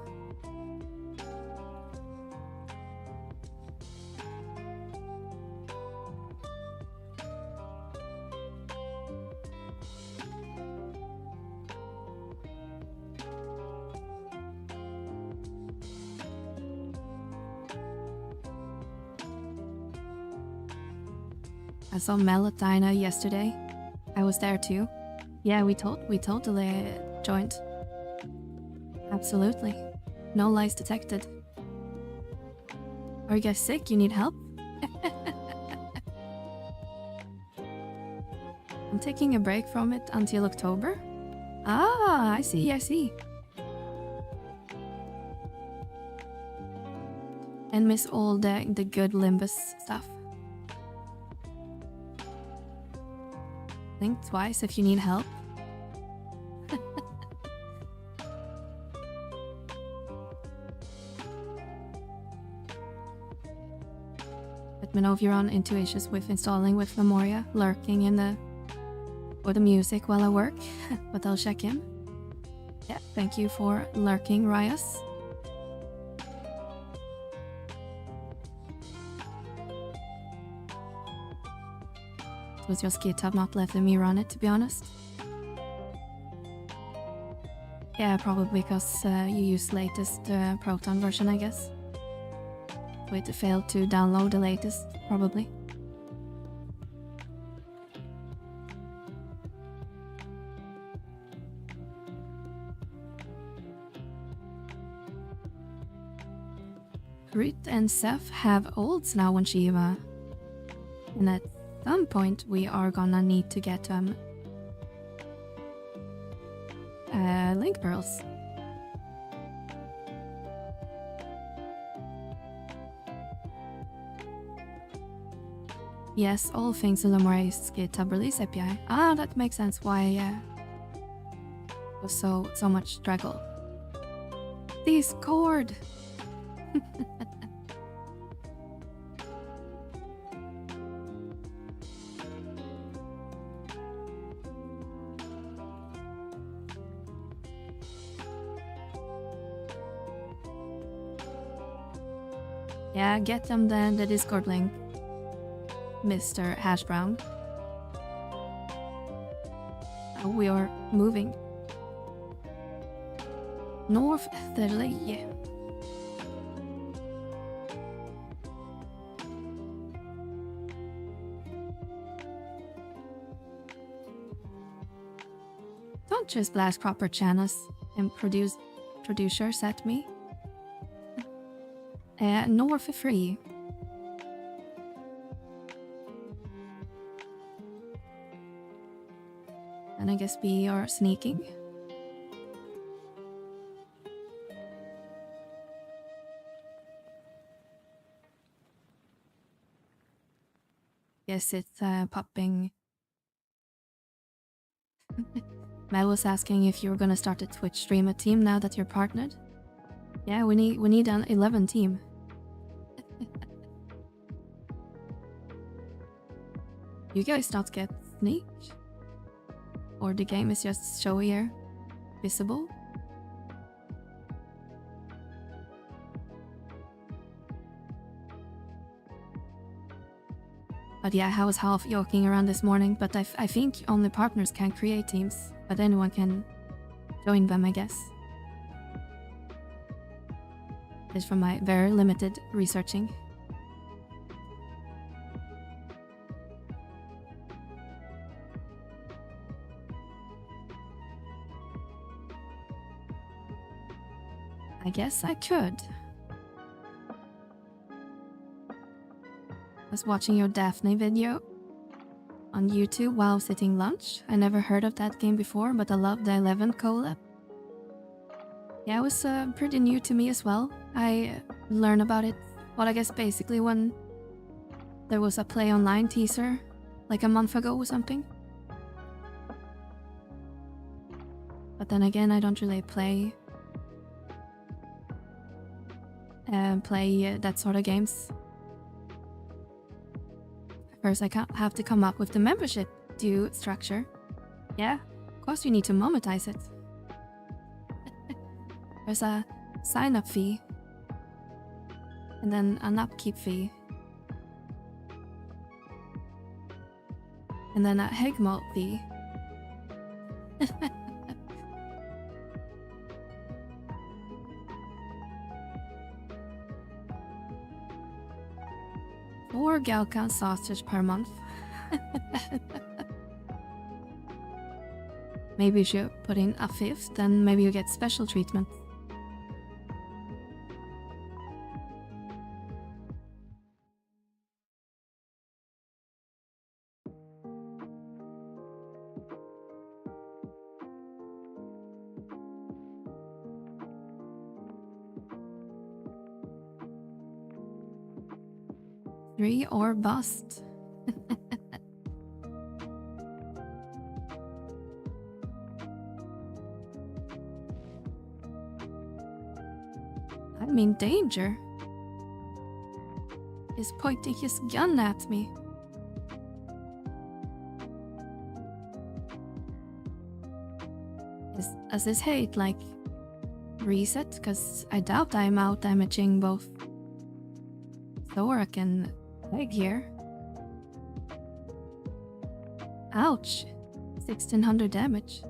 I saw Meliora yesterday. I was there too. Yeah, we totally joined. Absolutely. No lies detected. Are you guys sick? You need help? I'm taking a break from it until October. Ah, I see. And miss all the good Limbus stuff. Think twice if you need help. Let me know if you're on into issues with installing with Memoria, lurking in the or the music while I work, but I'll check in. Yeah, thank you for lurking, Rias. It was just GitHub not letting me run it, to be honest. Yeah, probably because you use latest Proton version, I guess. So it failed to download the latest, probably. Ruth and Seth have olds now on Shiva. And at some point we are gonna need to get link pearls. Yes, all things in Memora's GitHub release API. Ah, that makes sense why was so much struggle. Discord. Yeah, get them then the Discord link, Mr. Hash Brown. Oh, we are moving north Ffxi. Don't just blast proper channels and producers at me. North Ffxi. And I guess we are sneaking. Yes, it's popping. Mel was asking if you were gonna start a Twitch streamer team now that you're partnered. Yeah, we need an 11 team. You guys not get sneaked? Or the game is just showier, visible? But yeah, I was half joking around this morning, but I think only partners can create teams, but anyone can join them, I guess. It's from my very limited researching. I guess I could. I was watching your Daphne video on YouTube while sitting lunch. I never heard of that game before, but I love the 11 collab. Yeah, it was pretty new to me as well. I learned about it, well, I guess basically when there was a Play Online teaser, like a month ago or something. But then again, I don't really play that sort of games. First, I have to come up with the membership due structure. Yeah, of course you need to monetize it. There's a sign-up fee, and then an upkeep fee, and then a Hegmalt fee. Or Galkan sausage per month. Maybe you should put in a 5th, then maybe you get special treatment. Three or bust. I'm in danger. He's pointing his gun at me. Does his hate, like, reset? Because I doubt I'm out damaging both thorax and leg here. Ouch. 1600 damage.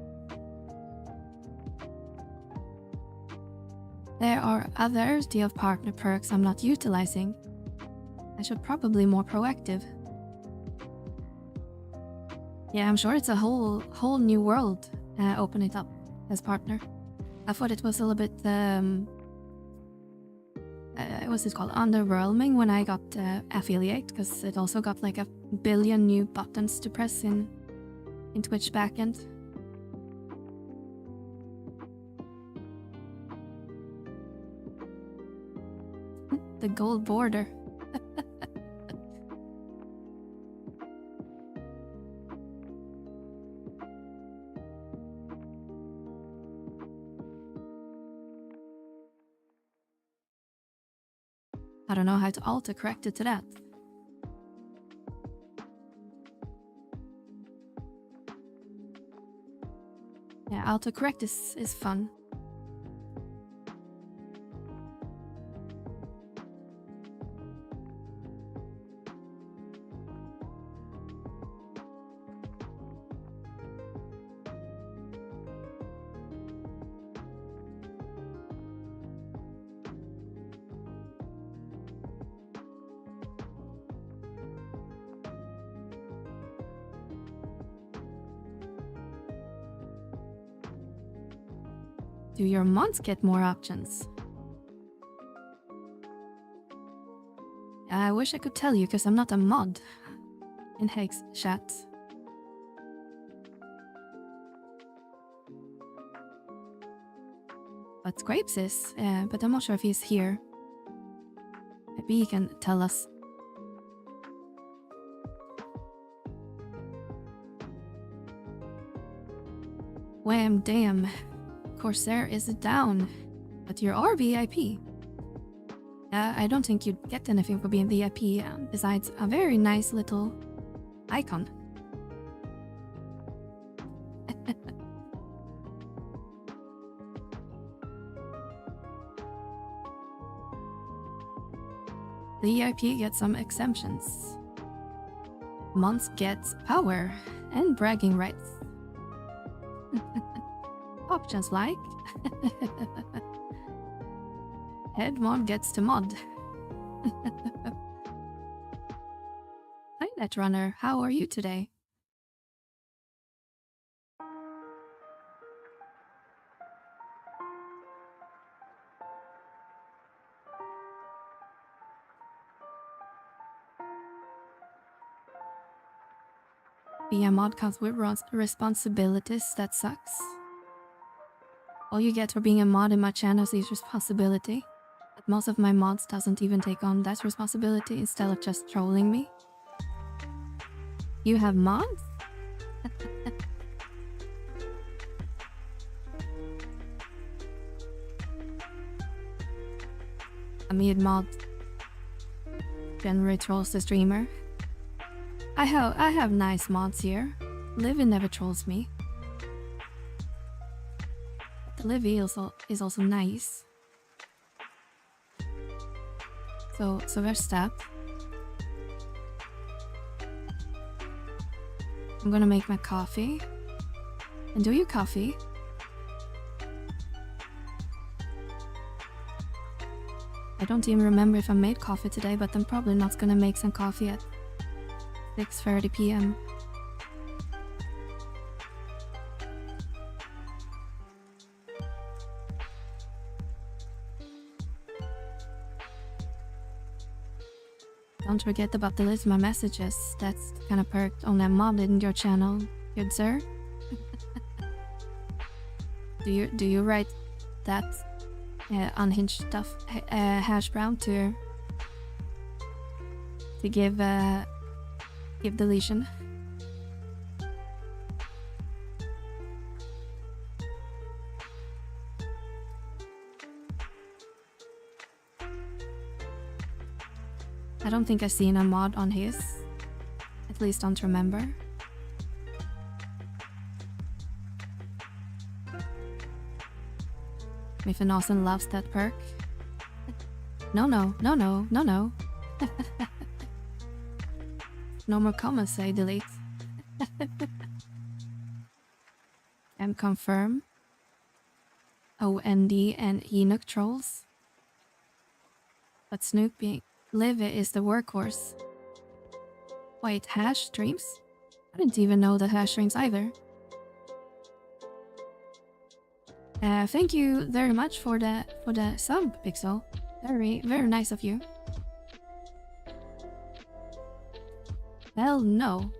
There are a variety of partner perks I'm not utilizing. I should probably be more proactive. Yeah, I'm sure it's a whole new world opening up as partner. I thought it was a little bit, what's it called, underwhelming when I got affiliate, because it also got like 1 billion new buttons to press in Twitch backend. The gold border. I don't know how to auto-correct it to that. Yeah, autocorrect is fun. Do your mods get more options? I wish I could tell you, because I'm not a mod in Ffxi chat. But Scrapes is, but I'm not sure if he's here. Maybe he can tell us. Wham damn. Corsair is down, but you are VIP. I don't think you'd get anything for being VIP besides a very nice little icon. The VIP gets some exemptions. Mods gets power and bragging rights. Options like head mod gets to mod. Hi Netrunner, how are you today? Being a mod comes with responsibilities, that sucks. All you get for being a mod in my channel is responsibility. But most of my mods doesn't even take on that responsibility instead of just trolling me. You have mods? A mid mod generally trolls the streamer. I have nice mods here. Livy never trolls me. Livy is also nice. So there's that. I'm gonna make my coffee. And do you coffee? I don't even remember if I made coffee today, but I'm probably not gonna make some coffee at 6:30 p.m. Don't forget about the list of my messages. That's the kind of perk only a mod in your channel, good sir. Do you write that unhinged stuff, hash brown to give deletion? I don't think I've seen a mod on his. At least don't remember. Miffenausen loves that perk. No. No more comments, say delete. And confirm. OND and Enoch trolls. But Snoopy Live is the workhorse. Wait, Hash streams? I didn't even know that Hash streams either. Thank you very much for the sub, Pixel. Very nice of you. Hell no.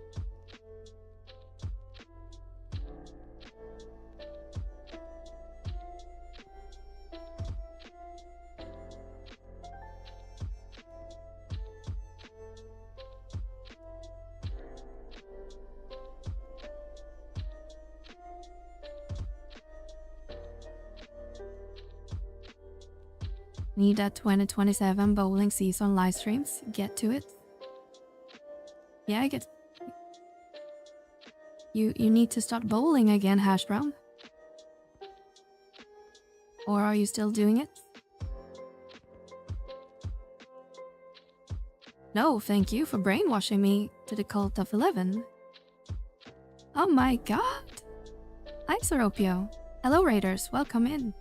Need that 2027 bowling season live streams. Get to it. Yeah, I get. You need to start bowling again, Hash Brown. Or are you still doing it? No, thank you for brainwashing me to the cult of 11. Oh my god. Hi, Seropio. Hello, Raiders. Welcome in.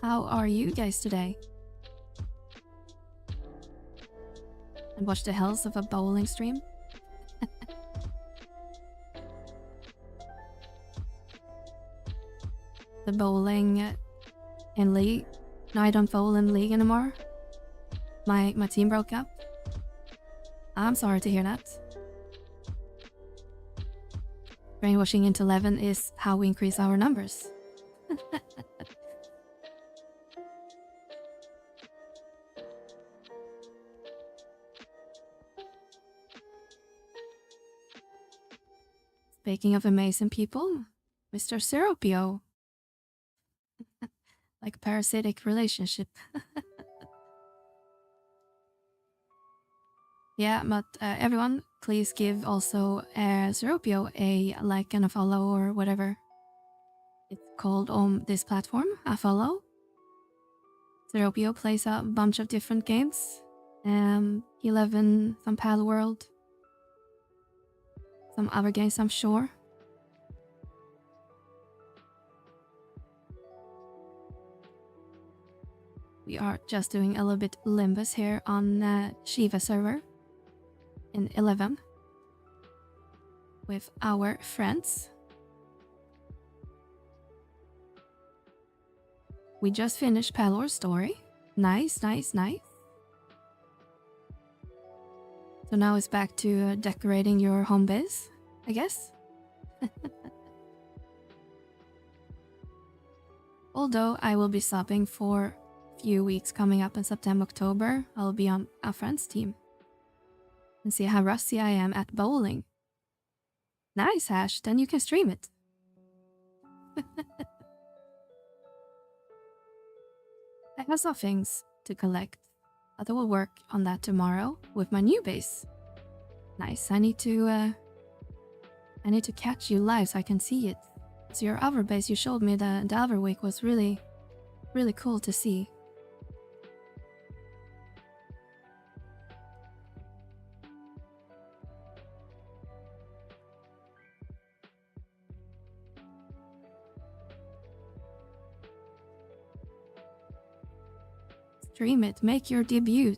How are you guys today? And watch the hells of a bowling stream? The bowling in league. No, I don't bowl in league anymore. My team broke up. I'm sorry to hear that. Brainwashing into 11 is how we increase our numbers. Speaking of amazing people, Mr. Seropio. Like parasitic relationship. Yeah, but everyone, please give also Seropio a like and a follow or whatever it's called on this platform, a follow. Seropio plays a bunch of different games. 11, some Pal World, some other games I'm sure. We are just doing a little bit Limbus here on Shiva server in 11 with our friends. We just finished Palor's story. Nice. So now it's back to decorating your home base, I guess. Although I will be subbing for few weeks coming up in September, October, I'll be on a friend's team and see how rusty I am at bowling. Nice, Hash, then you can stream it. I have some things to collect, but I will work on that tomorrow with my new base. Nice, I need to catch you live so I can see it. So your other base you showed me the other week was really cool to see. Stream it, make your debut.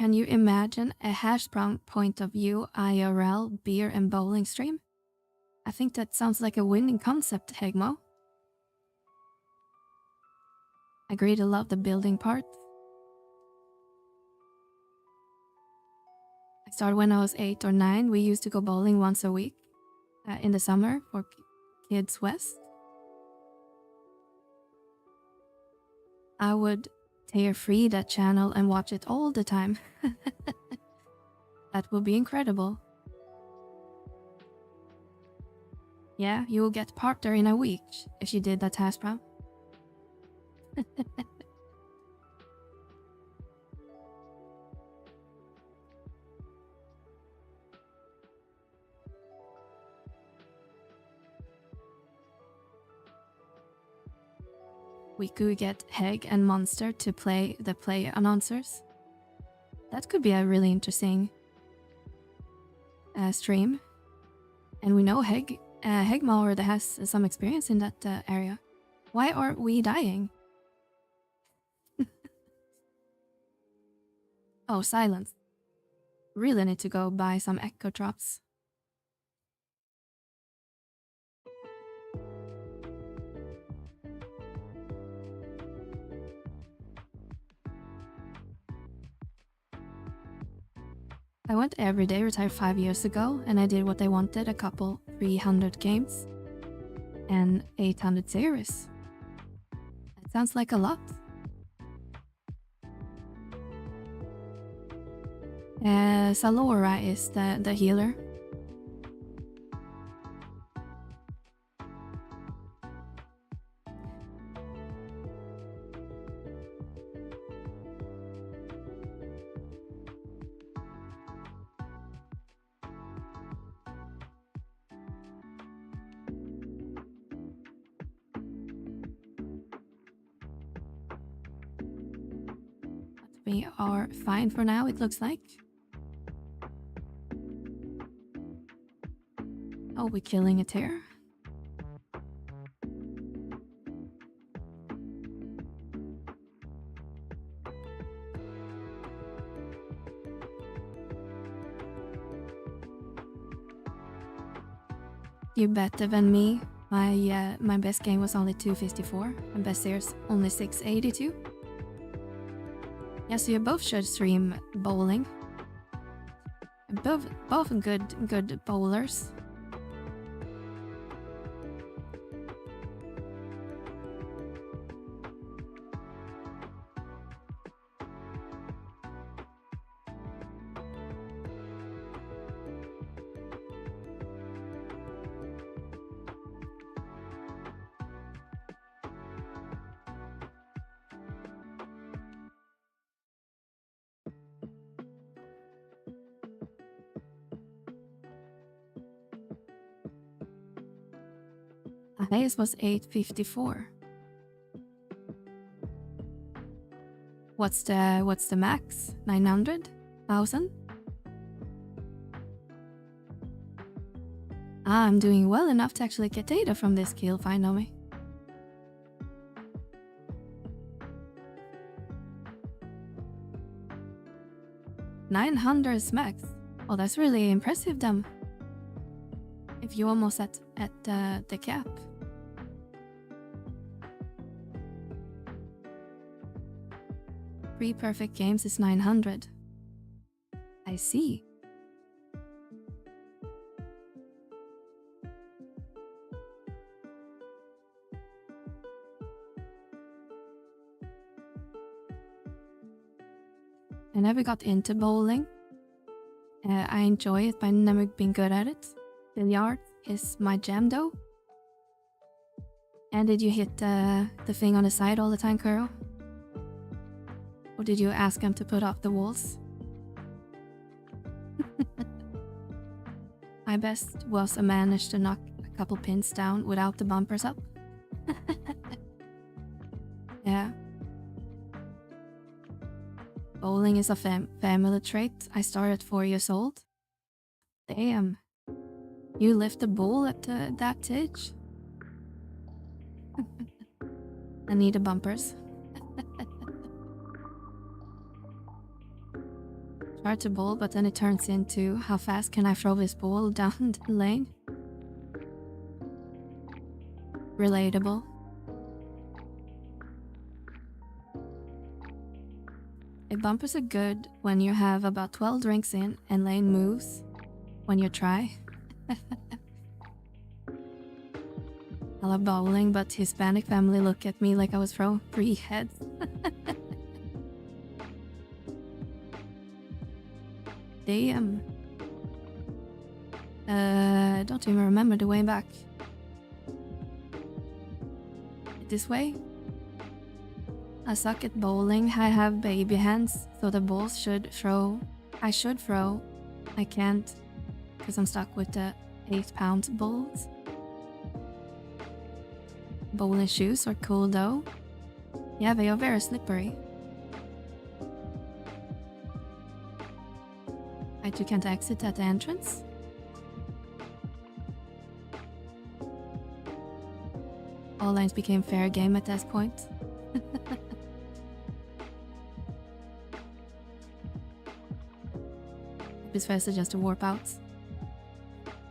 can you imagine a hash brown point of view IRL beer and bowling stream? I think that sounds like a winning concept, Hegmo. Agree to love the building part. I started when I was 8 or 9. We used to go bowling once a week in the summer for Kids West. I would tear free that channel and watch it all the time. That would be incredible. Yeah, you will get partner in a week if you did that, hash brown. We could get Heg and Monster to play the play announcers. That could be a really interesting stream. And we know Hegma already has some experience in that area. Why are we dying? Oh, silence. Really need to go buy some echo drops. I went every day, retired 5 years ago, and I did what I wanted, a couple 300 games and 800 series. That sounds like a lot. Meliora is the healer. We are fine for now, it looks like. Oh, we're killing it here. You better than me. My best game was only 254, and best series only 682. Yeah, so you both should stream bowling. Both good bowlers. Highest was 854. What's the max? 900? 1000? I'm doing well enough to actually get data from this kill, finally. $900 max. Oh, that's really impressive, then. If you almost at the cap. Three perfect games is 900. I see. I never got into bowling. I enjoy it, but I've never been good at it. Billiard is my jam though. And did you hit the thing on the side all the time, Kuro? Or did you ask him to put up the walls? My best was I managed to knock a couple pins down without the bumpers up. Yeah. Bowling is a family trait. I started at 4 years old. Damn. You lift a bowl at that age? I need the bumpers. Try to bowl, but then it turns into how fast can I throw this ball down the lane? Relatable. A bumpers are good when you have about 12 drinks in and lane moves when you try. I love bowling, but Hispanic family look at me like I was throwing 3 heads. Damn. I don't even remember the way back. This way? I suck at bowling. I have baby hands, so the balls should throw. I should throw. I can't, because I'm stuck with the 8-pound balls. Bowling shoes are cool though. Yeah, they are very slippery. You can't exit at the entrance? All lanes became fair game at this point. It's fair to just warp out.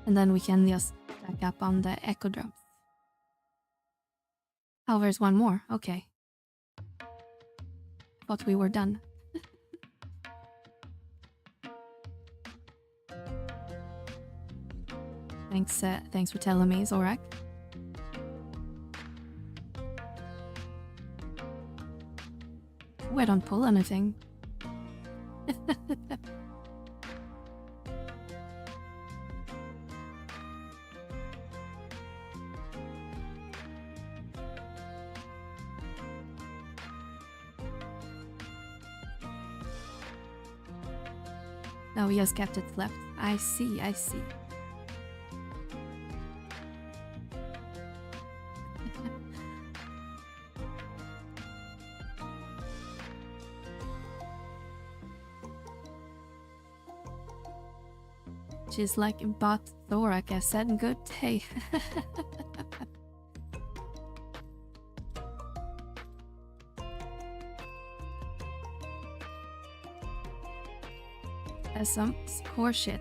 And then we can just stack up on the echo drums. Oh, there's one more. Okay. Thought we were done. Thanks for telling me, Zorak. I don't pull anything. No, we just kept it left. I see, I see. She's like bot Thorak, I said good day. That's some poor shit.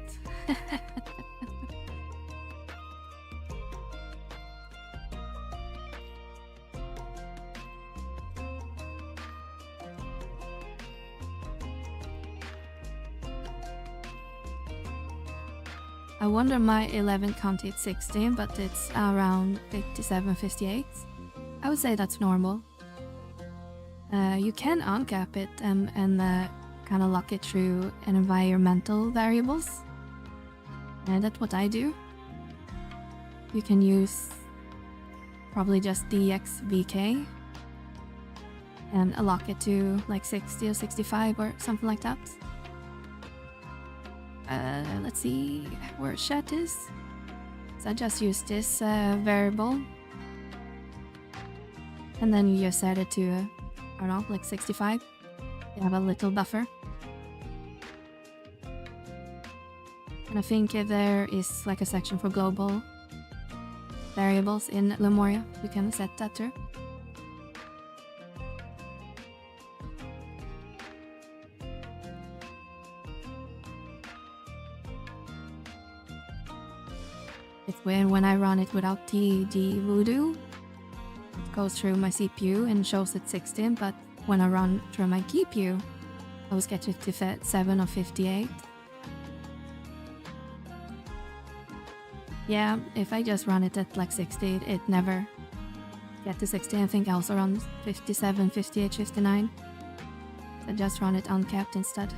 I wonder my 11 can't hit 16, but it's around 57, 58. I would say that's normal. You can uncap it and kind of lock it through environmental variables. And that's what I do. You can use probably just DXVK and lock it to like 60 or 65 or something like that. Let's see where chat is. So I just use this variable. And then you just set it to, I don't know, like 65. You have a little buffer. And I think there is like a section for global variables in Lemuria. You can set that too. It's weird when I run it without the voodoo. It goes through my CPU and shows it 16, but when I run through my GPU, I was getting to 7 or 58. Yeah, if I just run it at like 60, it never get to 60. I think I was around 57, 58, 59. I just run it uncapped instead.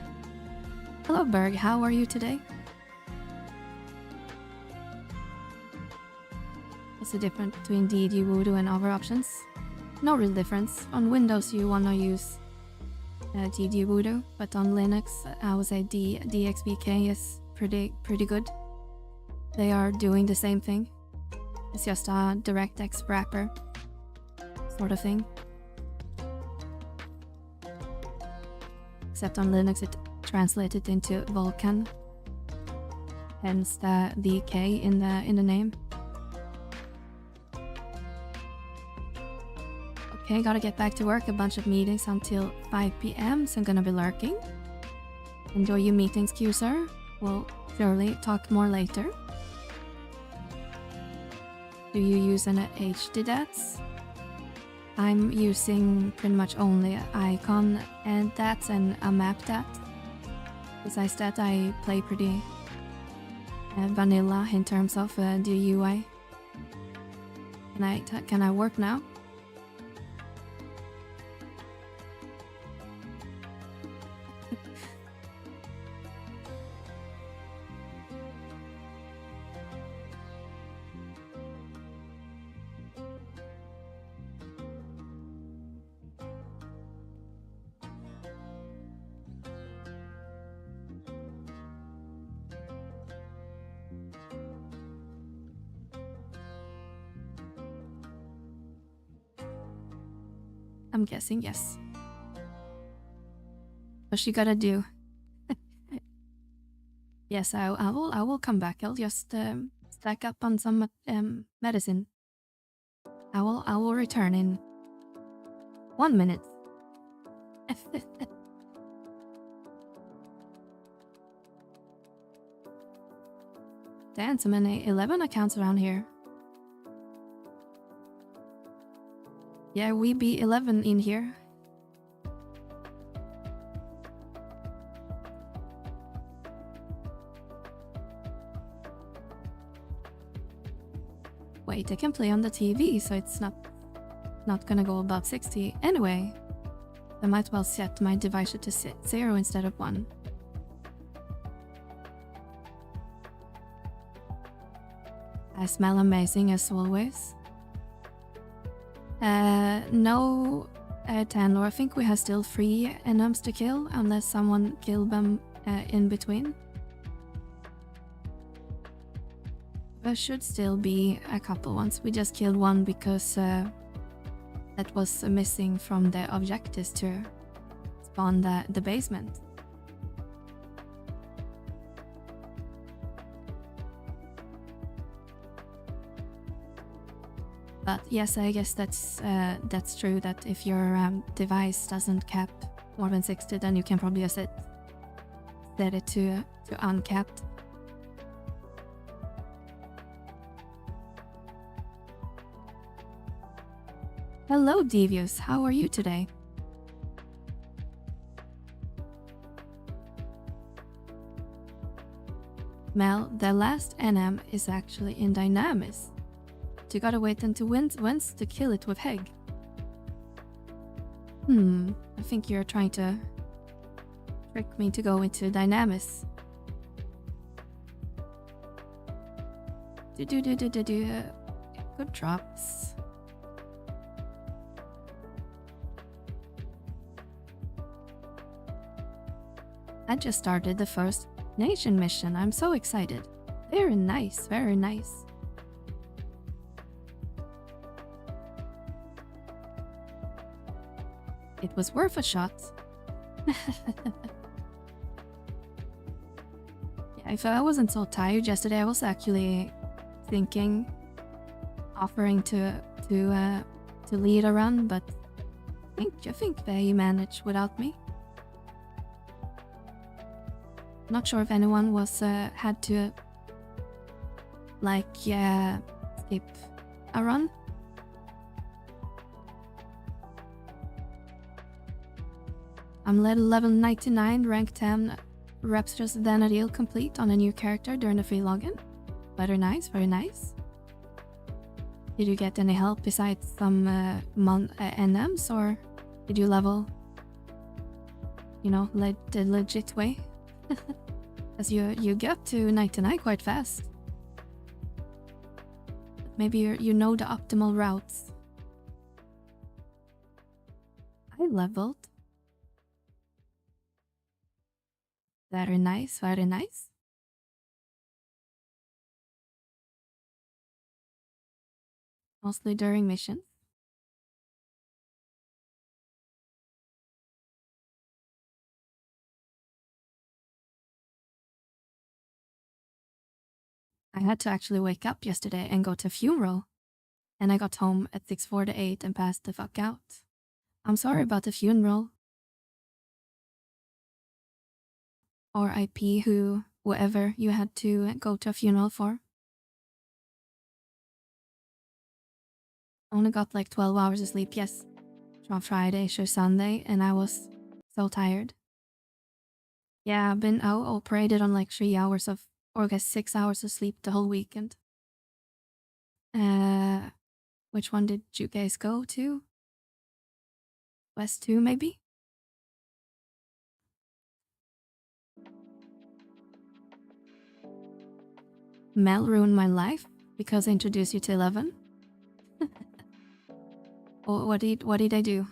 Hello Berg, how are you today? What's the difference between DD Voodoo and other options? No real difference. On Windows you wanna use DD Voodoo, but on Linux I would say DXVK is pretty good. They are doing the same thing. It's just a DirectX wrapper sort of thing. Except on Linux it translated into Vulkan. Hence the DK in the name. Okay, gotta get back to work. A bunch of meetings until 5 PM, so I'm gonna be lurking. Enjoy your meetings, Q-sir. We'll surely talk more later. Do you use an HD DATs? I'm using pretty much only icon and DATs and a map DAT. Besides that, I play pretty vanilla in terms of the UI. Can I work now? I'm guessing yes. What you gotta do? Yes, I will come back. I'll just stack up on some medicine. I will return in 1 minute. Damn, so many 11 accounts around here. Yeah, we be 11 in here. Wait, I can play on the TV, so it's not gonna go above 60. Anyway, I might well set my divisor to 0 instead of 1. I smell amazing as always. No, Tanlor, I think we have still 3 enums to kill, unless someone killed them in between. There should still be a couple ones. We just killed one because that was missing from the objectives to spawn the basement. But yes, I guess that's true, that if your device doesn't cap more than 60, then you can probably set it to uncapped. Hello, Devious. How are you today? Mel, the last NM is actually in Dynamis. You gotta wait until wins to kill it with Heg. I think you're trying to trick me to go into Dynamis. Good drops. I just started the first nation mission. I'm so excited. Very nice, very nice. It was worth a shot. Yeah, if I wasn't so tired yesterday, I was actually thinking offering to lead a run, but I think they managed without me. Not sure if anyone was had to skip a run. I'm level 99, rank 10, Raptor's Vana'diel complete on a new character during the free login. Very nice, very nice. Did you get any help besides some NMs, or did you level, the legit way? As you get to 99 quite fast. Maybe you know the optimal routes. I leveled. Very nice, very nice. Mostly during missions. I had to actually wake up yesterday and go to a funeral. And I got home at 6:48 and passed the fuck out. I'm sorry about the funeral. RIP whoever you had to go to a funeral for. Only got like 12 hours of sleep, yes. From Friday to Sunday, and I was so tired. Yeah, I've been out operated on like 3 hours of, or I guess 6 hours of sleep the whole weekend. Which one did you guys go to? West 2, maybe? Mel ruined my life because I introduced you to 11. What did I do?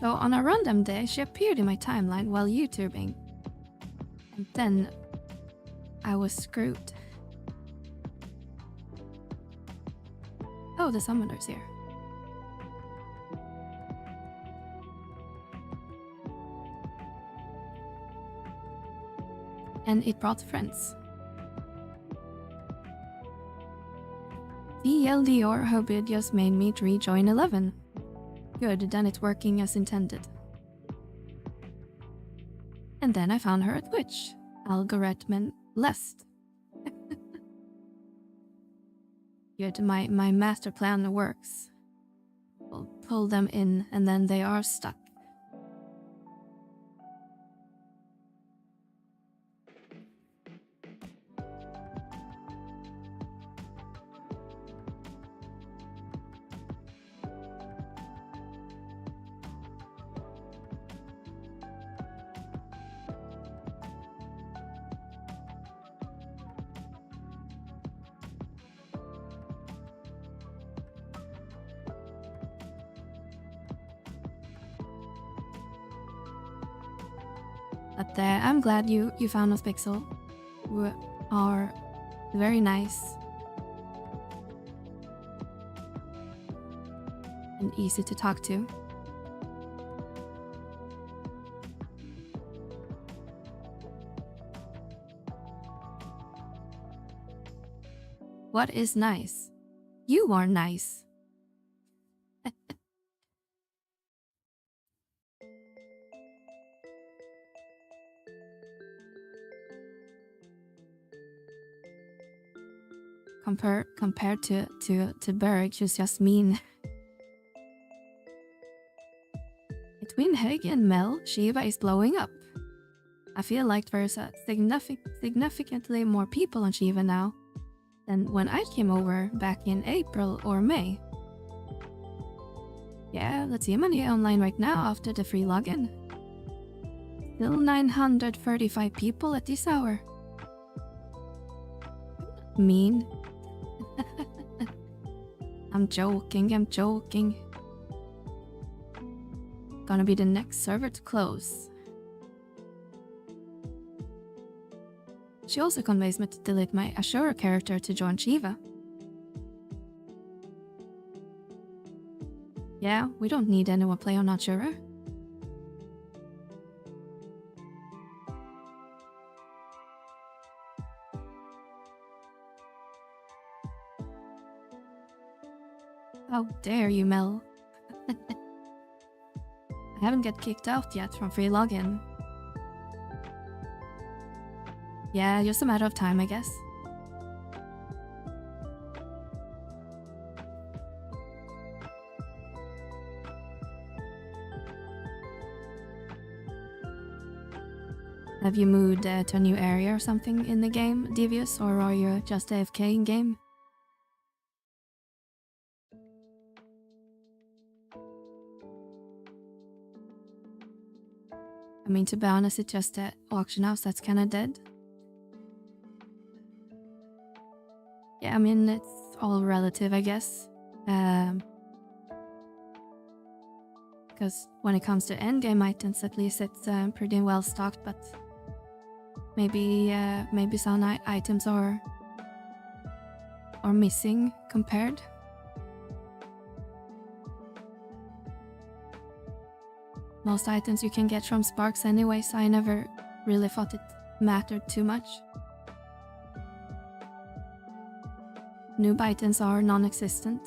So on a random day, she appeared in my timeline while YouTubing. And then I was screwed. Oh, the summoner's here. And it brought friends. The LDR hobby just made me rejoin 11. Good, then it's working as intended. And then I found her at Twitch. Algorithm list. Good, my master plan works. We'll pull them in and then they are stuck. But I'm glad you found us, Pixel. We are very nice. And easy to talk to. What is nice? You are nice. Compared to Berg, she's just mean. Between Heg and Mel, Shiva is blowing up. I feel like there's a significantly more people on Shiva now than when I came over back in April or May. Yeah, let's see how many online right now after the free login. Still 935 people at this hour. Mean. I'm joking. Gonna be the next server to close. She also conveys me to delete my Ashura character to join Shiva. Yeah, we don't need anyone play on Ashura. How dare you, Mel? I haven't got kicked out yet from free login. Yeah, just a matter of time, I guess. Have you moved to a new area or something in the game, Devious, or are you just AFK in game? I mean, to be honest, it's just the auction house that's kinda dead. Yeah, I mean, it's all relative, I guess. because when it comes to endgame items, at least it's pretty well stocked. But maybe some items are missing compared. Most items you can get from Sparks anyway, so I never really thought it mattered too much. Noob items are non-existent.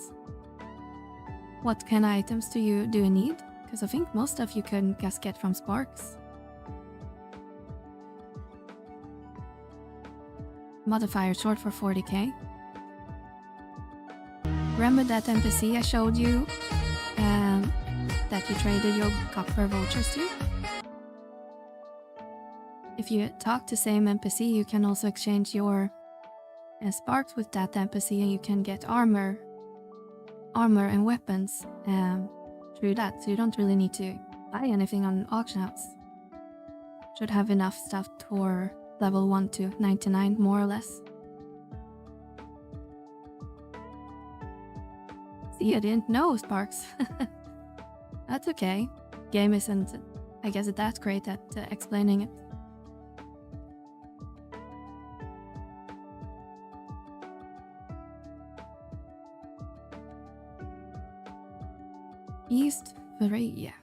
What kind of items do you need? Because I think most of you can just get from Sparks. Modifier short for 40k. Remember that NPC I showed you that you traded your copper vouchers to? If you talk to same NPC, you can also exchange your Sparks with that NPC and you can get armor and weapons through that, so you don't really need to buy anything on auction house. Should have enough stuff for level 1 to 99 more or less. See, I didn't know Sparks. That's okay. Game isn't, I guess, that great at explaining it. Ffxi.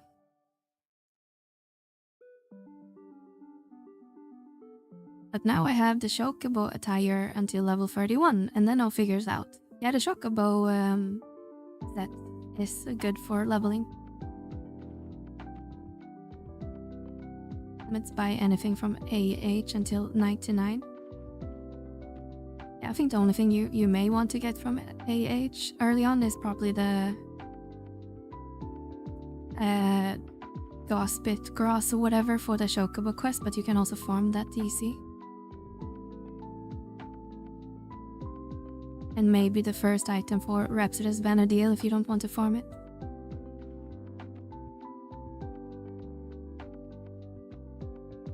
But now I have the Chocobo attire until level 31, and then I'll figure it out. Yeah, the Chocobo set is good for leveling. Let's buy anything from AH until 99. Yeah, I think the only thing you may want to get from AH early on is probably the Gospit grass or whatever for the Chocobo quest, but you can also farm that easy. And maybe the first item for Rhapsod's Vana'diel if you don't want to farm it.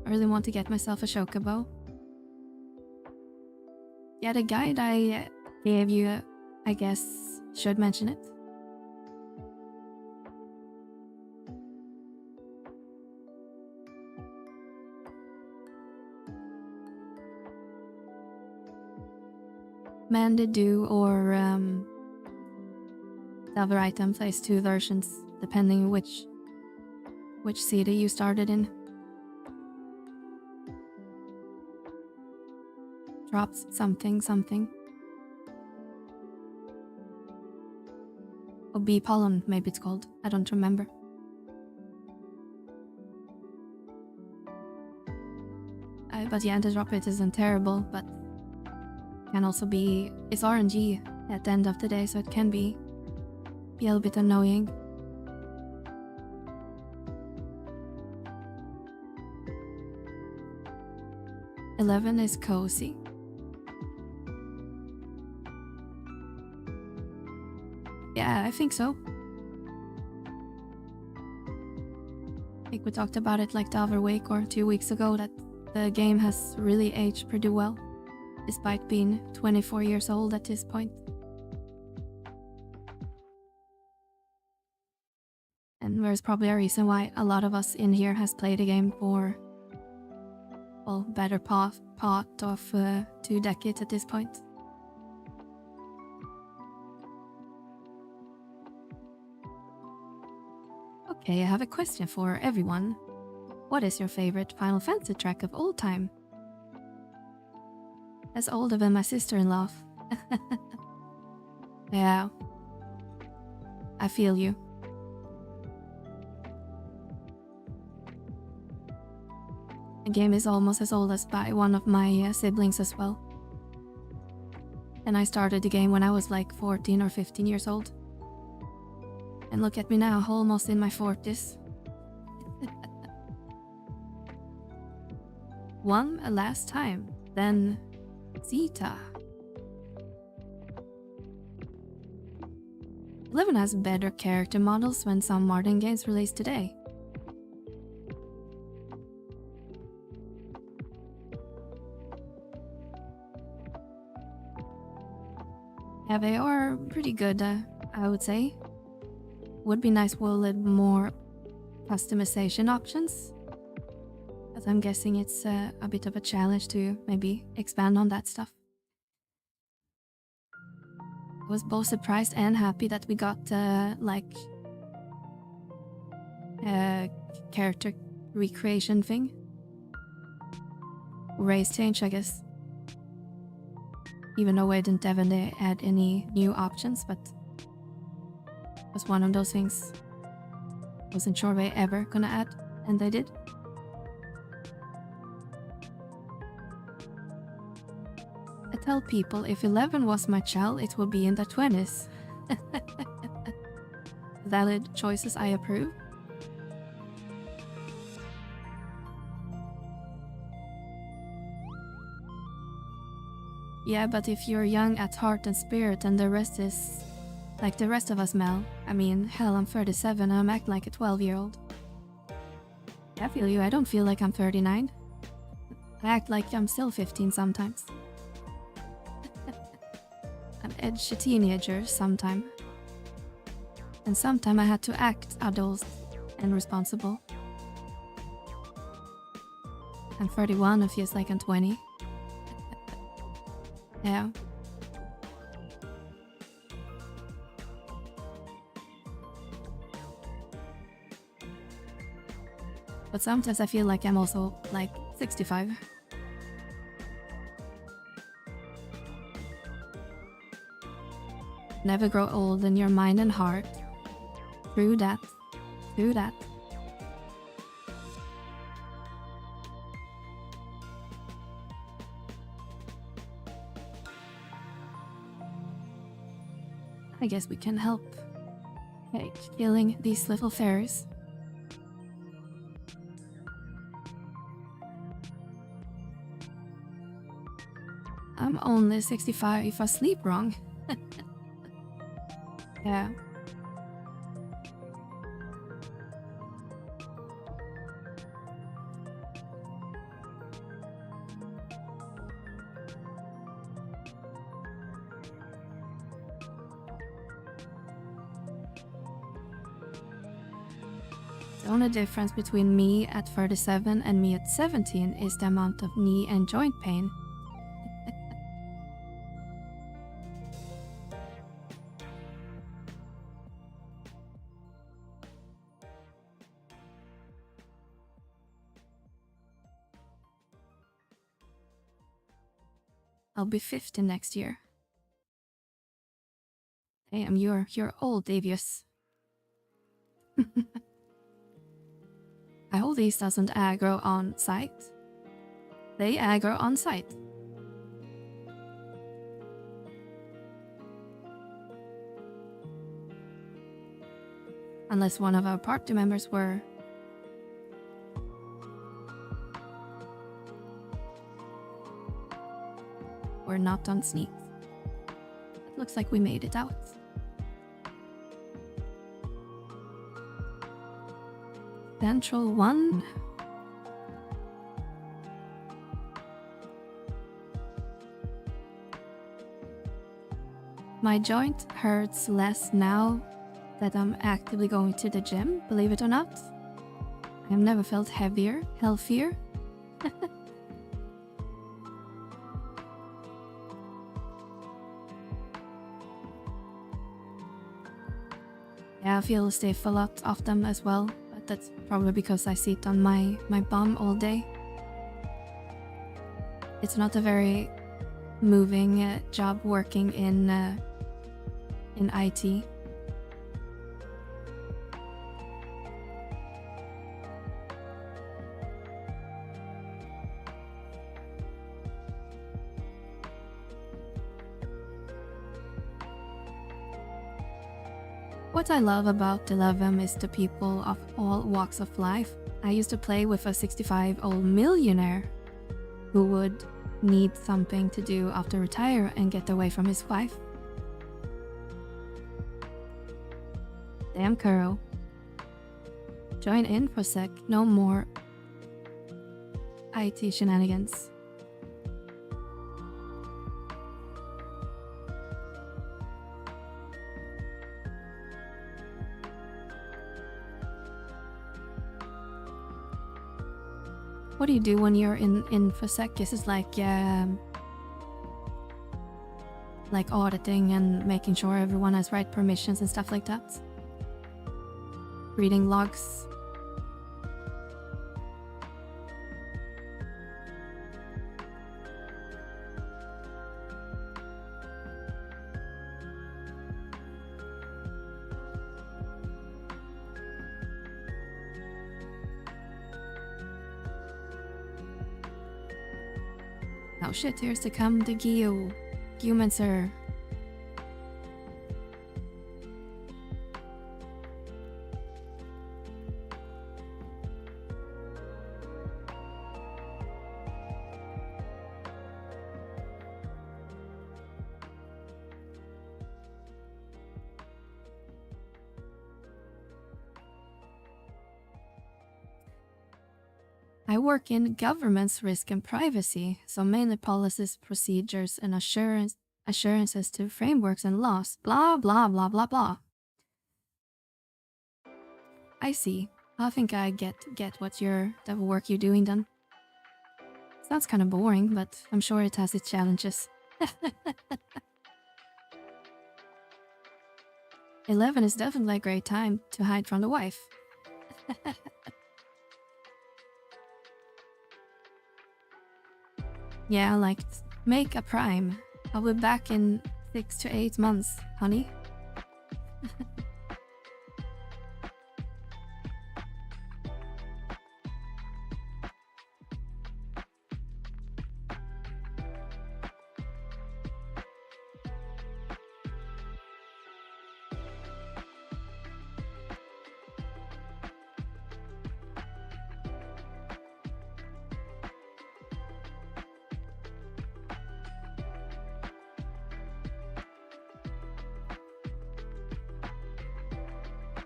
I really want to get myself a Chocobo. Yeah, the guide I gave you, I guess, should mention it. Vana'diel or the other item plays 2 versions depending which city you started in. Drops something. Or bee pollen, maybe it's called. I don't remember. But yeah, the drop rate isn't terrible, but can also be, it's RNG at the end of the day, so it can be a little bit annoying. $11 is cozy. Yeah, I think so. I think we talked about it like the other week or 2 weeks ago that the game has really aged pretty well, despite being 24 years old at this point. And there's probably a reason why a lot of us in here has played the game for, well, better part of 2 decades at this point. Okay, I have a question for everyone. What is your favorite Final Fantasy track of all time? That's older than my sister-in-law. Yeah. I feel you. The game is almost as old as by one of my siblings as well. And I started the game when I was like 14 or 15 years old. And look at me now, almost in my 40s. One last time, then Zeta. 11 has better character models than some modern games released today. Yeah, they are pretty good, I would say. Would be nice with a little more customization options. But I'm guessing it's a bit of a challenge to maybe expand on that stuff. I was both surprised and happy that we got character recreation thing. Race change, I guess. Even though I didn't ever add any new options, but it was one of those things I wasn't sure they ever gonna add, and they did. I tell people if 11 was my child, it would be in the 20s. Valid choices, I approve. Yeah, but if you're young at heart and spirit and the rest is like the rest of us, Mel. I mean, hell, I'm 37 and I'm acting like a 12-year-old. I feel you, I don't feel like I'm 39. I act like I'm still 15 sometimes. I'm edgy teenager sometime. And sometime I had to act adult and responsible. I'm 31, it feels like I'm 20. Yeah. But sometimes I feel like I'm also like 65. Never grow old in your mind and heart. True that. True that. I guess we can help. Okay, killing these little fairies. I'm only 65 if I sleep wrong. Yeah. The only difference between me at 37 and me at 17 is the amount of knee and joint pain. I'll be 50 next year. Damn, you're old, Davius. I hope these doesn't aggro on site. They aggro on site. Unless one of our party members were. We're not on sneak. It looks like we made it out. Central 1. My joint hurts less now that I'm actively going to the gym, believe it or not. I've never felt heavier, healthier. Yeah, I feel stiff a lot of them as well, but that's probably because I sit on my bum all day. It's not a very moving job working in IT. What I love about 11 is the people of all walks of life. I used to play with a 65-year-old millionaire who would need something to do after retire and get away from his wife. Damn, Kuro. Join in for a sec, no more IT shenanigans. What do you do when you're in Ffxi? Is it like auditing and making sure everyone has right permissions and stuff like that? Reading logs. Oh shit, here's to come the Geomancer. I work in government's risk and privacy, so mainly policies, procedures, and assurances to frameworks and laws. Blah, blah, blah, blah, blah. I see. I think I get what the work you're doing then. Sounds kind of boring, but I'm sure it has its challenges. 11 is definitely a great time to hide from the wife. Yeah, like, make a prime. I'll be back in 6 to 8 months, honey.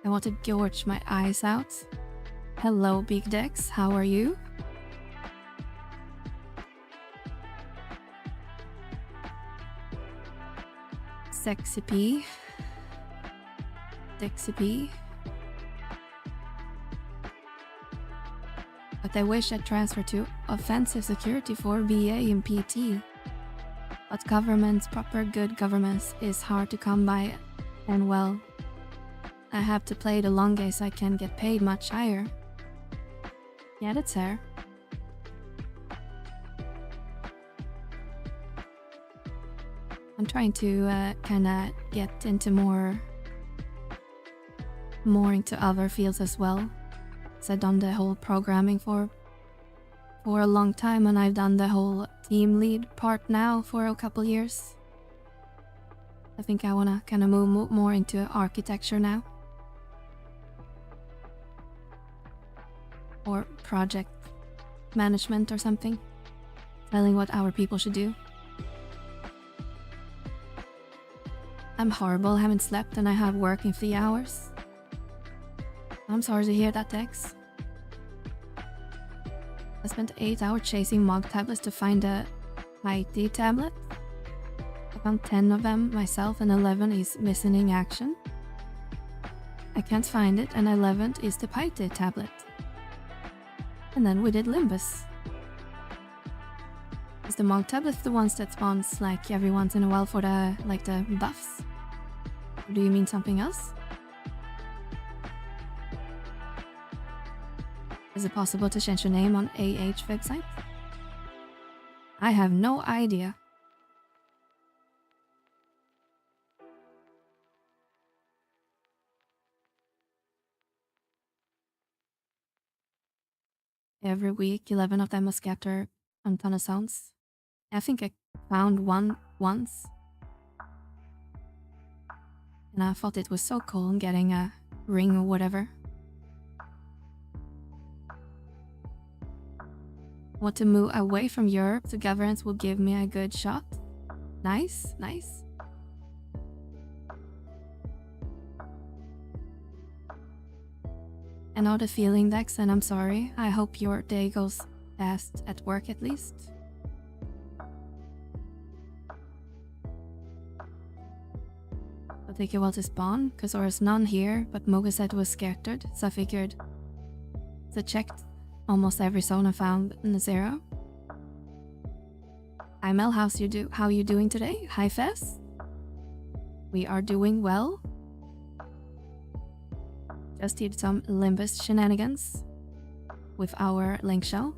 I want to gorge my eyes out. Hello, Big Dex, how are you? Sexy P. Dexy P. But I wish I'd transfer to offensive security for BA in PT. But government's proper good governance is hard to come by, and well, I have to play the long game so I can get paid much higher. Yeah, that's fair. I'm trying to kinda get into more into other fields as well. So I've done the whole programming for a long time, and I've done the whole team lead part now for a couple years. I think I wanna kinda move more into architecture now. Or project management or something. Telling what our people should do. I'm horrible, I haven't slept, and I have work in 3 hours. I'm sorry to hear that, Dex. I spent 8 hours chasing mog tablets to find a IT tablet. I found 10 of them myself, and 11 is missing in action. I can't find it, and 11th is the Python tablet. And then we did Limbus. Is the Mog tablet the ones that spawns like every once in a while for the buffs? Or do you mean something else? Is it possible to change your name on AH website? I have no idea. Every week, 11 of them will scatter a ton of sounds. I think I found one once. And I thought it was so cool getting a ring or whatever. Want to move away from Europe so governance will give me a good shot? Nice, nice. I know the feeling, Dex, and I'm sorry. I hope your day goes fast at work at least. I'll take a while to spawn, because there's none here, but Moga said was scattered, so I figured. So checked almost every zone I found in the 0. Hi Mel, how you doing today? Hi Fess. We are doing well. Just did some Limbus shenanigans with our link shell.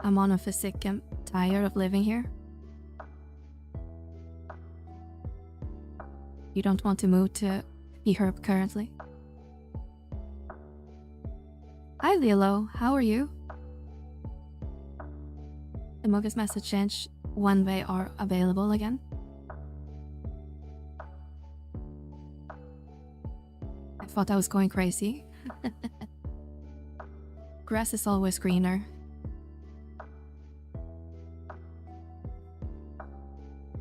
I'm on a Ffxi. I'm tired of living here. You don't want to move to Herb currently. Hi Lilo, how are you? The Mogus message change when they are available again. I thought I was going crazy. Grass is always greener.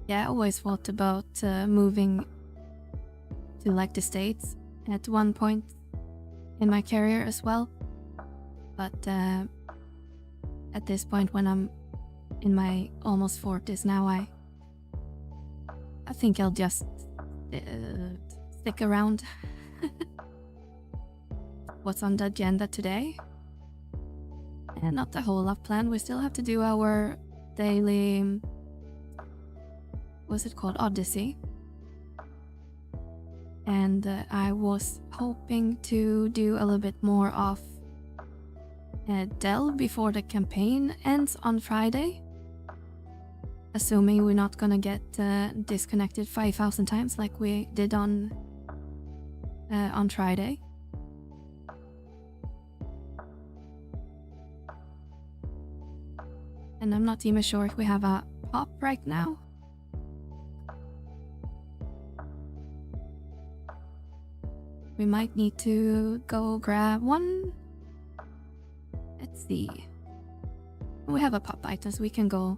Yeah, I always thought about moving to like the States at one point in my career as well. But at this point when I'm in my almost 40s now, I think I'll just stick around. What's on the agenda today? And not a whole lot planned. We still have to do our daily, what's it called, Odyssey. And I was hoping to do a little bit more of Dell before the campaign ends on Friday. Assuming we're not gonna get disconnected 5,000 times like we did on Friday. And I'm not even sure if we have a pop right now. We might need to go grab one. Let's see. We have a pop item, so we can go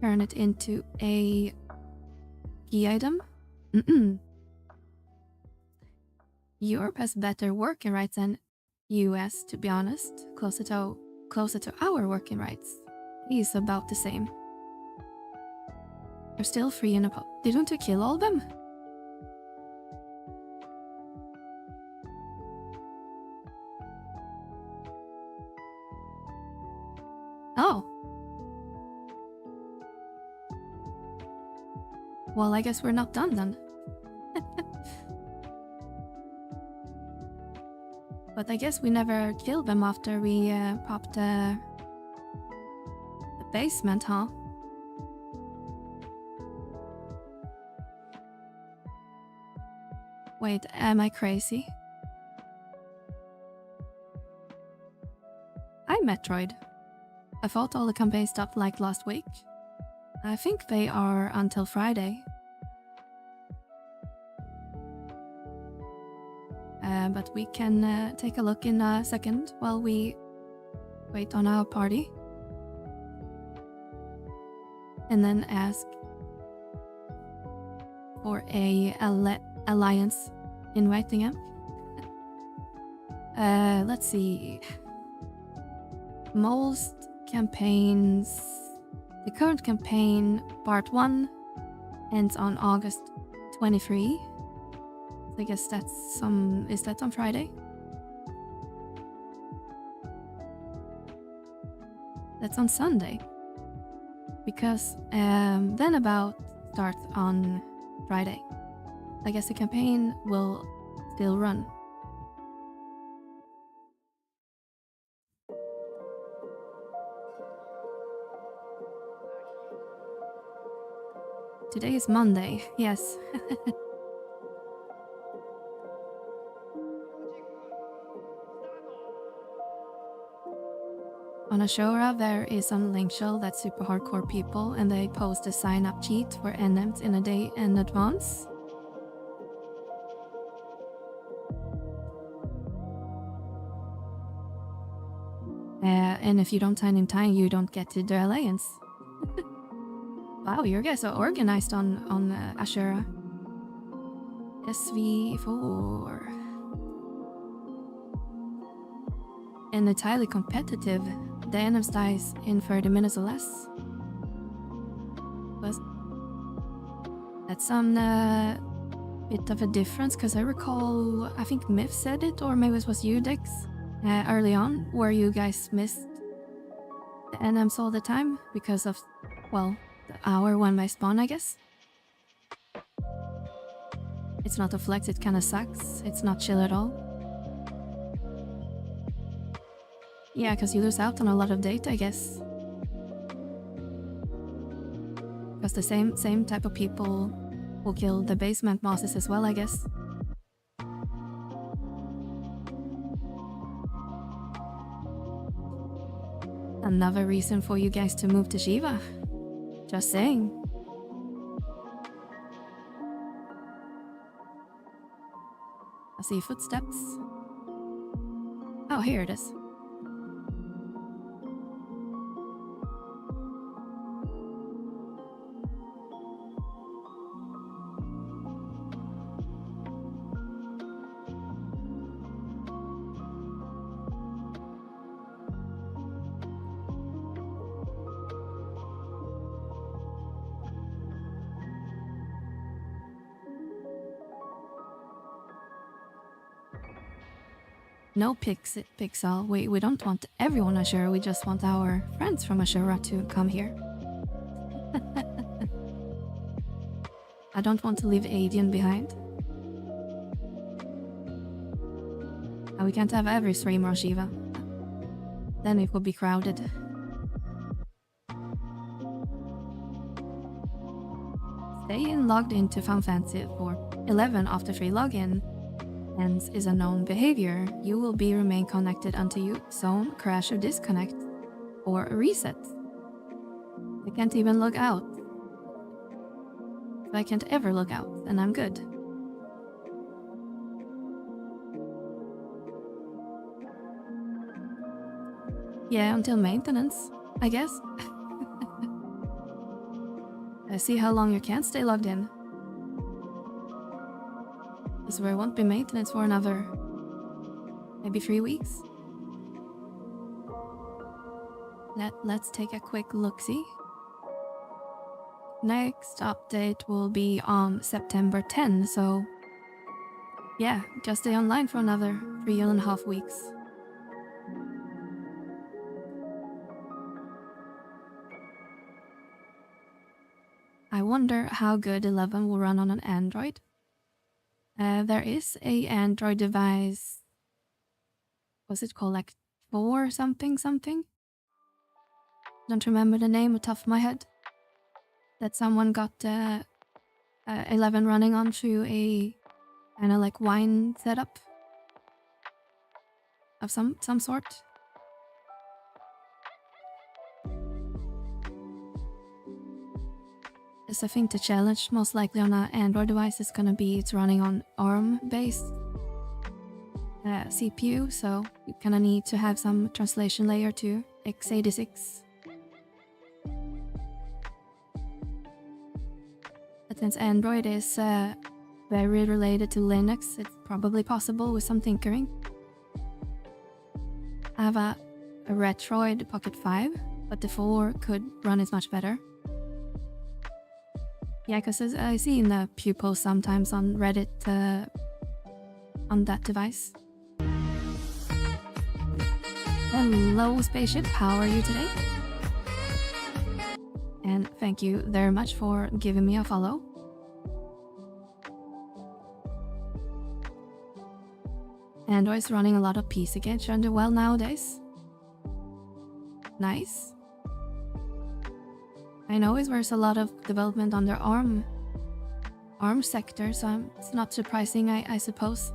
turn it into a key item. Europe has better working rights than US, to be honest. Closer to our working rights. He's about the same. They're still free in a pop. Didn't you kill all of them? Oh. Well, I guess we're not done then. But I guess we never killed them after we popped the basement, huh? Wait, am I crazy? Hi, Metroid. I thought all the campaign stopped like last week. I think they are until Friday. But we can take a look in a second while we wait on our party. And then ask for a alliance inviting him. Let's see. Most campaigns. The current campaign, part 1, ends on August 23. I guess that's is that on Friday? That's on Sunday. Because then about starts on Friday. I guess the campaign will still run. Today is Monday, yes. On Ashura, there is some link shell that's super hardcore people, and they post a sign-up cheat for NMs in a day in advance. And if you don't sign in time, you don't get to the alliance. Wow, you guys are organized on Ashura. SV4. And it's highly competitive. The NMs dies in 30 minutes or less. But that's some bit of a difference, because I recall, I think Myth said it, or maybe it was you, Dix, early on, where you guys missed the NMs all the time because of, well, the hour when I spawn, I guess. It's not a flex, it kinda sucks. It's not chill at all. Yeah, because you lose out on a lot of data, I guess. Because the same type of people will kill the basement bosses as well, I guess. Another reason for you guys to move to Shiva. Just saying. I see footsteps. Oh, here it is. No Pixel. We don't want everyone Ashura, we just want our friends from Ashura to come here. I don't want to leave Adian behind. And we can't have every streamer on Shiva. Then it will be crowded. Staying logged into Final Fantasy for 11 after free login hence is a known behavior. You will be remain connected until you zone, crash or disconnect or reset. I can't even log out. So I can't ever log out and I'm good. Yeah, until maintenance, I guess. I see how long you can't stay logged in. Because there won't be maintenance for another maybe 3 weeks. Let's take a quick look-see. Next update will be on September 10, so yeah, just stay online for another 3.5 weeks. I wonder how good 11 will run on an Android. There is a Android device, what's it called, like 4 something? Don't remember the name off the top of my head. That someone got 11 running on through a kind of like wine setup of some sort. I think the challenge most likely on an Android device is gonna be it's running on ARM-based CPU, so you kinda need to have some translation layer to x86. But since Android is very related to Linux, it's probably possible with some tinkering. I have a Retroid Pocket 5, but the 4 could run as much better. Yeah, because I see in the Pew post sometimes on Reddit on that device. Hello, Spaceship. How are you today? And thank you very much for giving me a follow. Android's running a lot of PC games under well nowadays. Nice. I know there's a lot of development on their ARM sector, so it's not surprising, I suppose.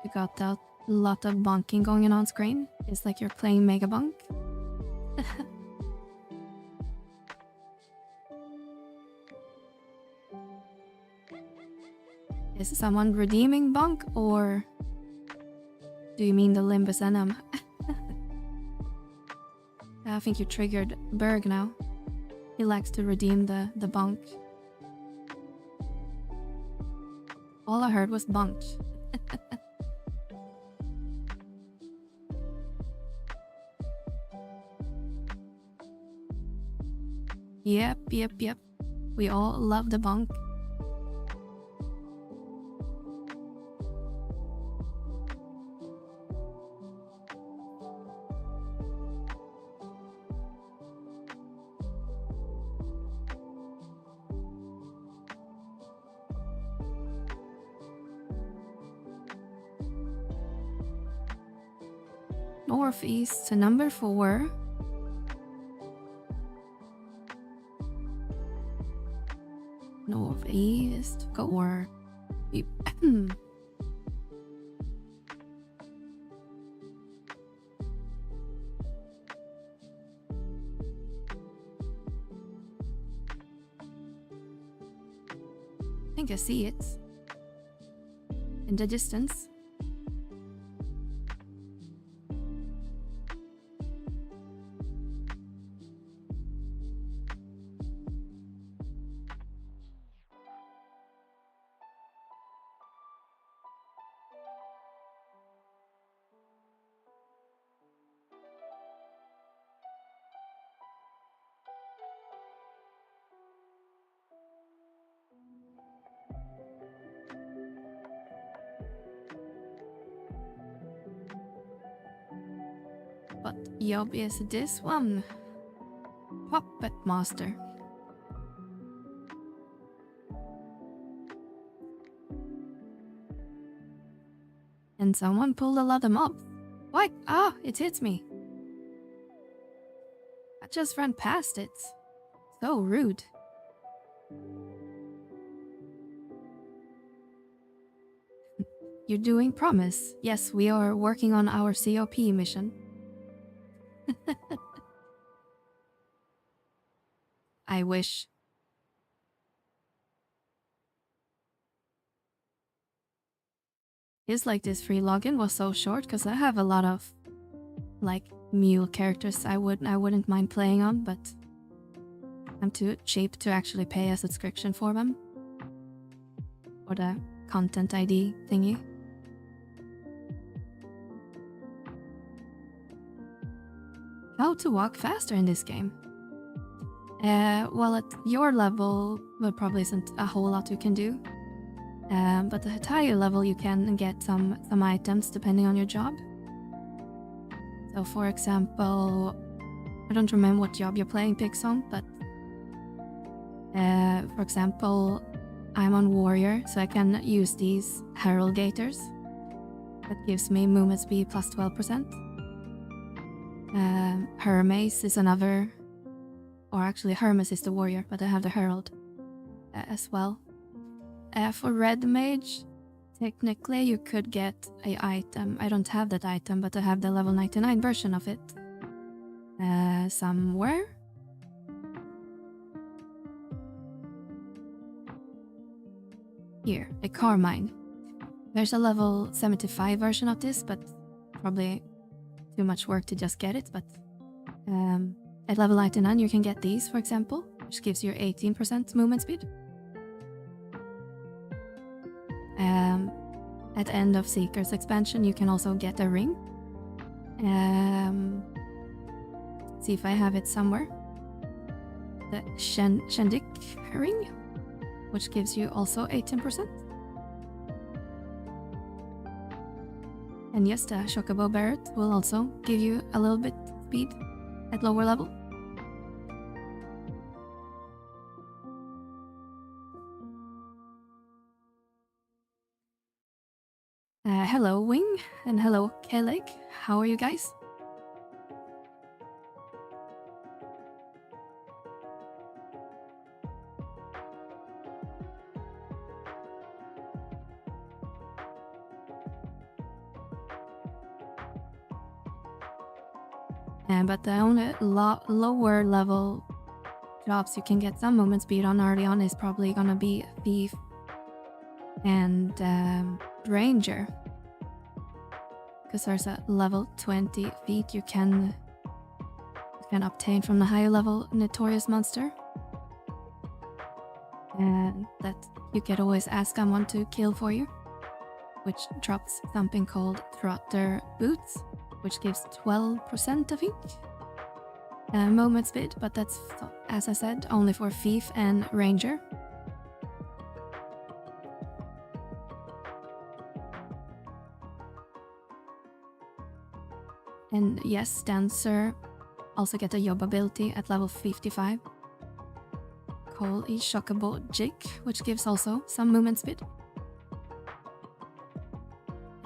You got that lot of bonking going on screen. It's like you're playing Mega Bonk. Is someone redeeming Bonk, or do you mean the Limbus NM? I think you triggered Berg now. He likes to redeem the Bonk. All I heard was Bonk. Yep. We all love the bonk. Northeast to number 4. Northeast 4. I think I see it in the distance. What job is this one? Puppet Master. And someone pulled a lot of mobs. What? Ah, it hit me. I just ran past it. So rude. You're doing promise. Yes, we are working on our COP mission. I wish. Feels like this free login was so short because I have a lot of like mule characters I wouldn't mind playing on, but I'm too cheap to actually pay a subscription for them. Or the content ID thingy. How to walk faster in this game? Well, at your level, there probably isn't a whole lot you can do. But at a higher level, you can get some items depending on your job. So, for example, I don't remember what job you're playing Pix on, but for example, I'm on Warrior, so I can use these Herald Gators. That gives me movement speed plus 12%. Hermes is another, or actually Hermes is the Warrior, but I have the Herald as well. For Red Mage, technically you could get an item. I don't have that item, but I have the level 99 version of it. Somewhere? Here, a Carmine. There's a level 75 version of this, but probably too much work to just get it. But at level 99 you can get these, for example, which gives you 18% movement speed. At the end of Seeker's expansion, you can also get a ring. See if I have it somewhere. The Shendik ring, which gives you also 18%. And yes, the Chocobo Barret will also give you a little bit speed at lower level. Hello Wing, and hello Kelek. How are you guys? But the only lower level jobs you can get some movement speed on early on is probably gonna be Thief and Ranger. Because there's a level 20 feat you can obtain from the higher level Notorious Monster. And that you can always ask someone to kill for you, which drops something called Trotter Boots, which gives 12%, I think. moment speed, but that's, as I said, only for thief and ranger. And yes, dancer also get a job ability at level 55. Call a shockable jig, which gives also some movement speed.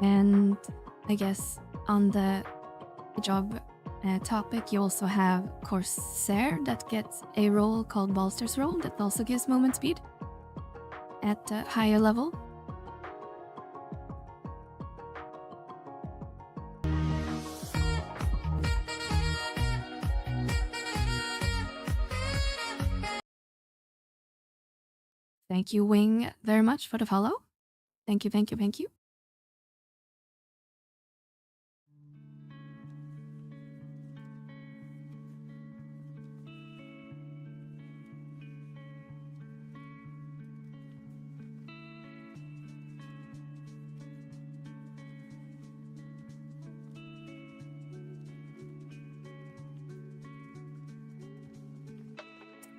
And I guess on the job topic, you also have Corsair that gets a role called Bolster's Roll that also gives movement speed at a higher level. Thank you, Wing, very much for the follow. Thank you, thank you, thank you.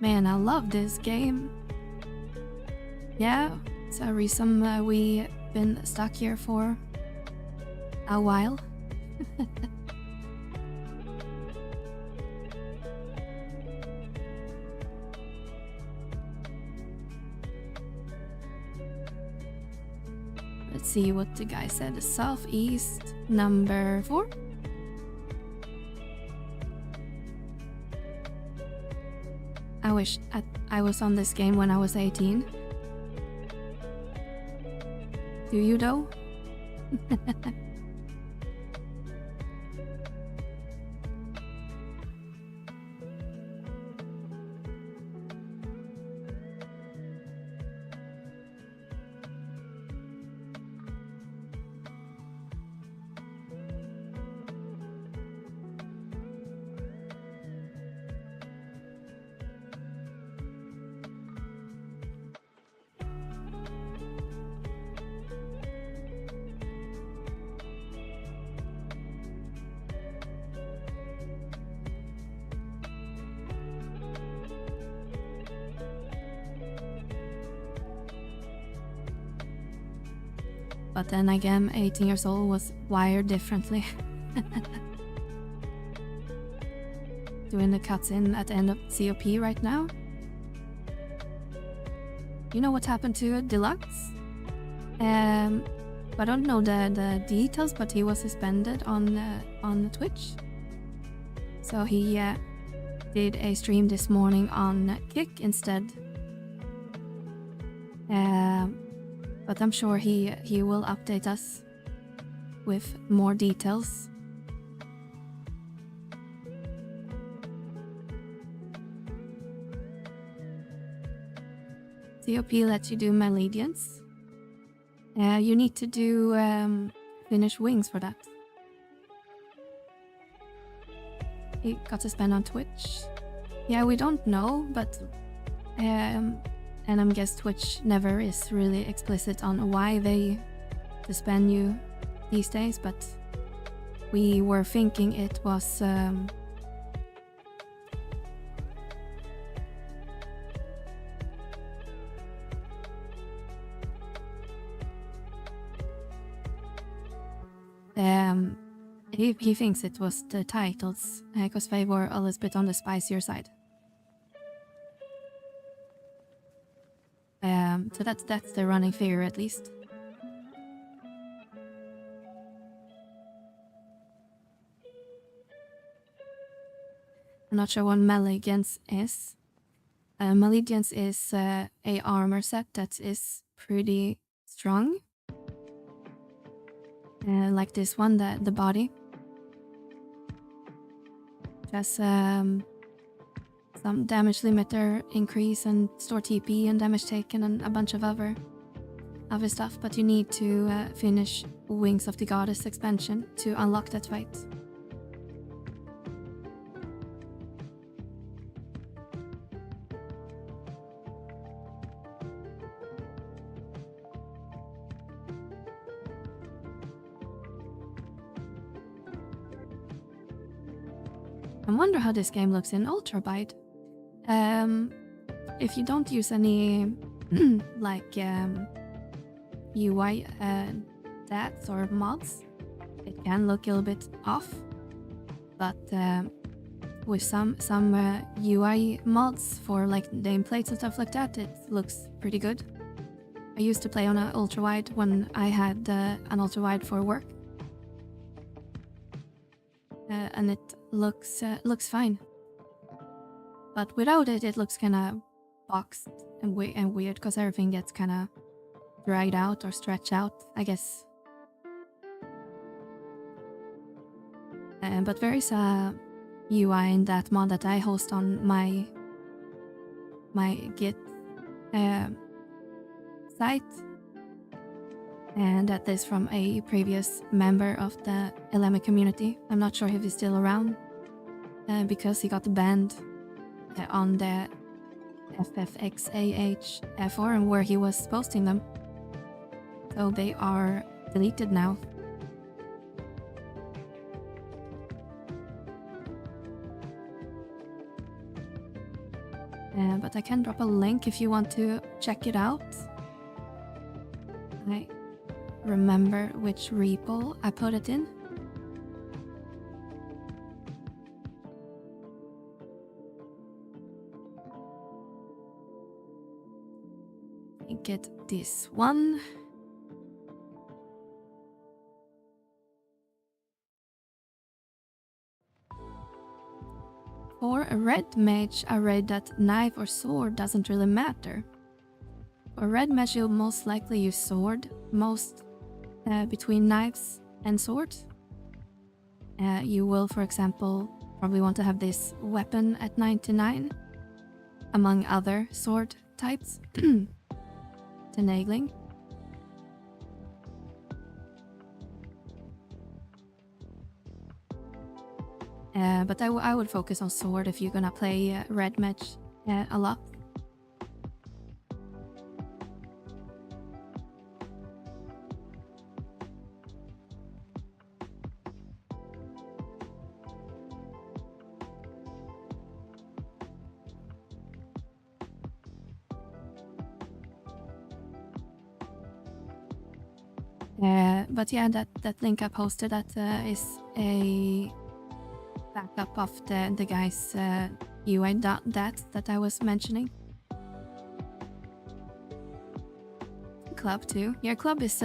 Man, I love this game. Yeah, it's a reason we've been stuck here for a while. Let's see what the guy said. Southeast, number 4. I wish I was on this game when I was 18. Do you though? But then again, 18 years old was wired differently. Doing the cutscene at the end of COP right now. You know what happened to Deluxe? I don't know the details, but he was suspended on Twitch. So he did a stream this morning on Kick instead. But I'm sure he will update us with more details. COP lets you do Melidians. You need to do finish wings for that. He got suspended on Twitch. Yeah, we don't know, but and I'm guess Twitch never is really explicit on why they suspend you these days, but we were thinking it was he thinks it was the titles because they were a little bit on the spicier side. So that's the running theory at least. I'm not sure what Melidians is. Melidians is a armor set that is pretty strong. Like this one, the body. Just some damage limiter increase and store TP and damage taken and a bunch of other stuff, but you need to finish Wings of the Goddess expansion to unlock that fight. I wonder how this game looks in ultrabyte. If you don't use any like UI stats or mods, it can look a little bit off. But with some UI mods for like nameplates and stuff like that, it looks pretty good. I used to play on an ultra wide when I had an ultra wide for work, and it looks fine. But without it, it looks kind of boxed and weird because everything gets kind of dragged out or stretched out, I guess. But there is a UI in that mod that I host on my Git site, and that is from a previous member of the LMA community. I'm not sure if he's still around, because he got banned on the Ffxi forum where he was posting them. So they are deleted now. But I can drop a link if you want to check it out. I remember which repo I put it in. I get this one. For a red mage, I read that knife or sword doesn't really matter. For a red mage, you'll most likely use sword, most between knives and swords. You will, for example, probably want to have this weapon at 99, among other sword types. Tenagling. But I would focus on sword if you're gonna play red mage a lot. But yeah, that link I posted, that is a backup of the guy's UI that I was mentioning. Club too. Yeah, club is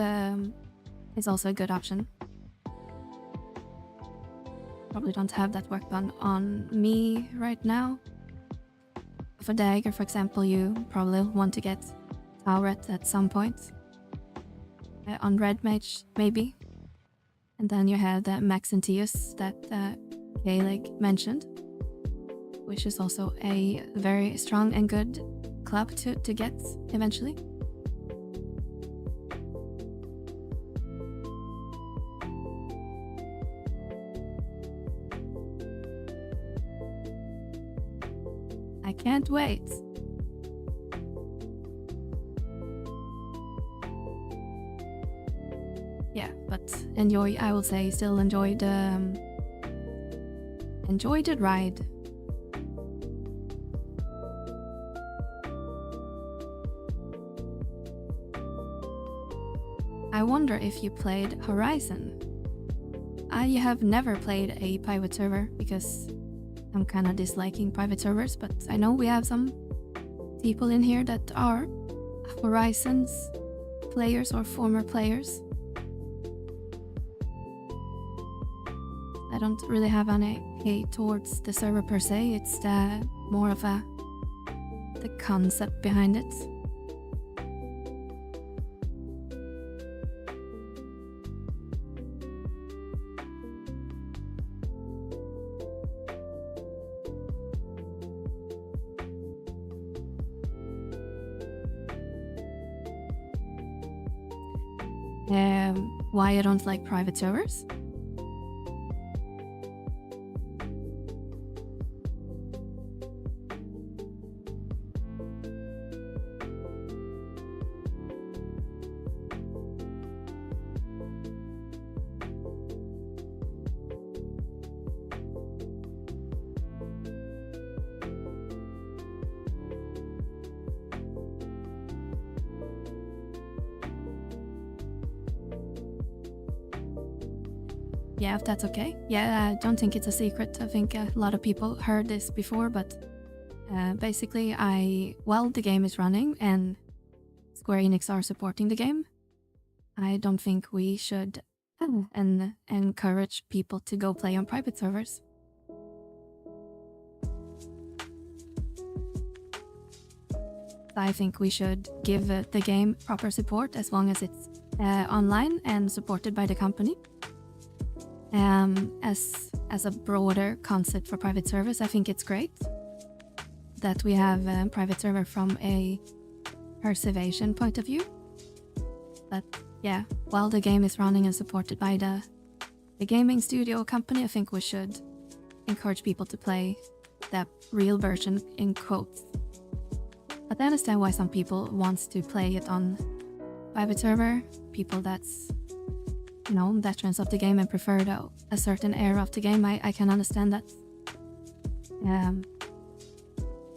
also a good option. Probably don't have that worked on me right now. For dagger, for example, you probably want to get Tauret at some point. On red mage, maybe. And then you have the Maxentius that Gaelic mentioned, which is also a very strong and good club to get eventually. I can't wait. Yeah, but enjoy, I will say, still enjoy the ride. I wonder if you played Horizon. I have never played a private server because I'm kind of disliking private servers, but I know we have some people in here that are Horizon's players or former players. I don't really have any hate towards the server per se, it's more of the concept behind it. Why I don't like private servers? Yeah, if that's okay. Yeah, I don't think it's a secret. I think a lot of people heard this before, but basically while the game is running and Square Enix are supporting the game, I don't think we should encourage people to go play on private servers. I think we should give the game proper support as long as it's online and supported by the company. As a broader concept for private servers, I think it's great that we have a private server from a preservation point of view. But yeah, while the game is running and supported by the gaming studio company, I think we should encourage people to play the real version in quotes. But I understand why some people want to play it on private server, people that's, you know, veterans of the game and prefer a certain era of the game. I can understand that.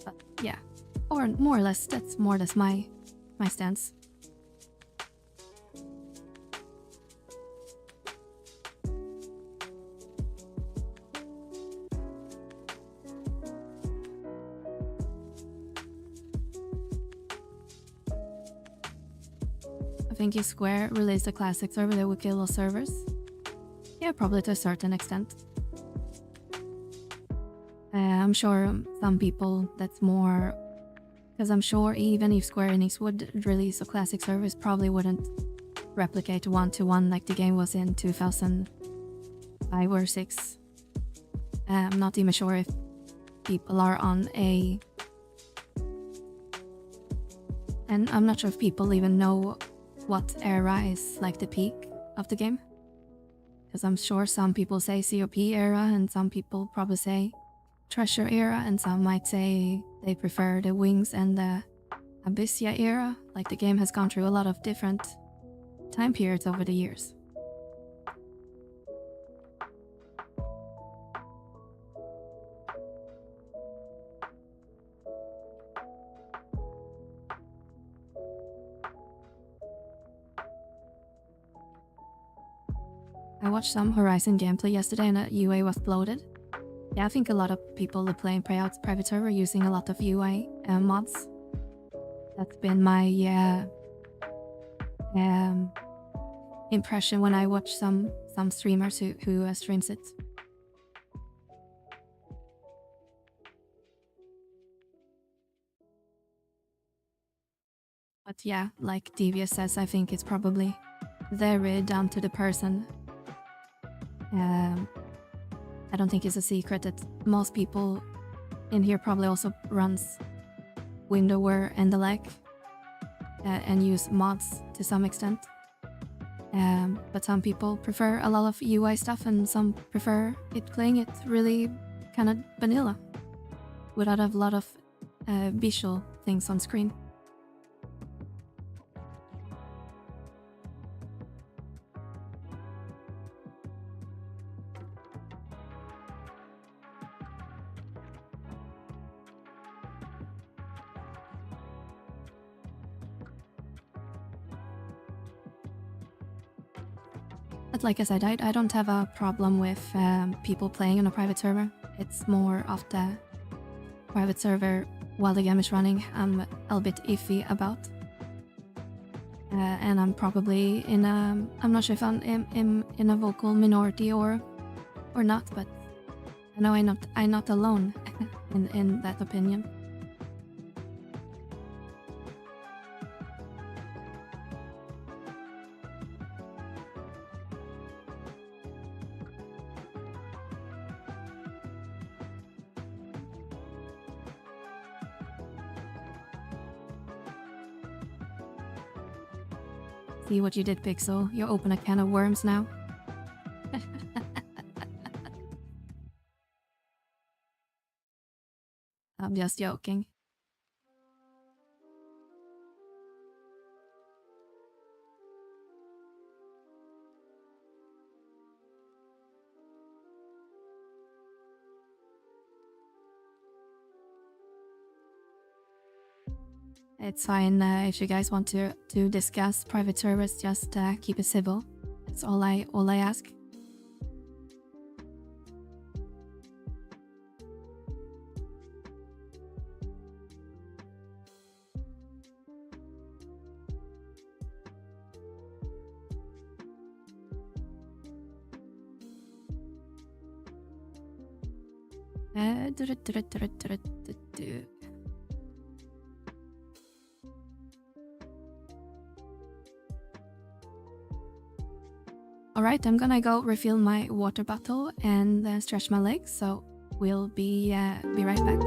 But yeah, or more or less, that's more or less my stance. I think if Square released a classic server, they would kill all servers. Yeah, probably to a certain extent. I'm sure some people that's more... Because I'm sure even if Square Enix would release a classic service, probably wouldn't replicate one-to-one like the game was in 2005 or 6. I'm not even sure if people are on a... And I'm not sure if people even know what era is like the peak of the game. Because I'm sure some people say COP era and some people probably say Treasure era, and some might say they prefer the Wings and the Abyssea era. Like the game has gone through a lot of different time periods over the years. I watched some Horizon gameplay yesterday and the UA was bloated. Yeah, I think a lot of people are playing private server using a lot of UI mods. That's been my impression when I watch some streamers who streams it. But yeah, like Devious says, I think it's probably very down to the person. I don't think it's a secret that most people in here probably also runs windowware and the like and use mods to some extent. But some people prefer a lot of UI stuff and some prefer playing it really kind of vanilla without a lot of visual things on screen. But like I said, I don't have a problem with people playing on a private server. It's more of the private server while the game is running I'm a little bit iffy about. And I'm probably I'm not sure if I'm in a vocal minority or not, but I know I'm not alone in that opinion. See what you did, Pixel. You open a can of worms now. I'm just joking. It's fine if you guys want to discuss private servers, just keep it civil. That's all I ask. Alright, I'm gonna go refill my water bottle and stretch my legs, so we'll be right back.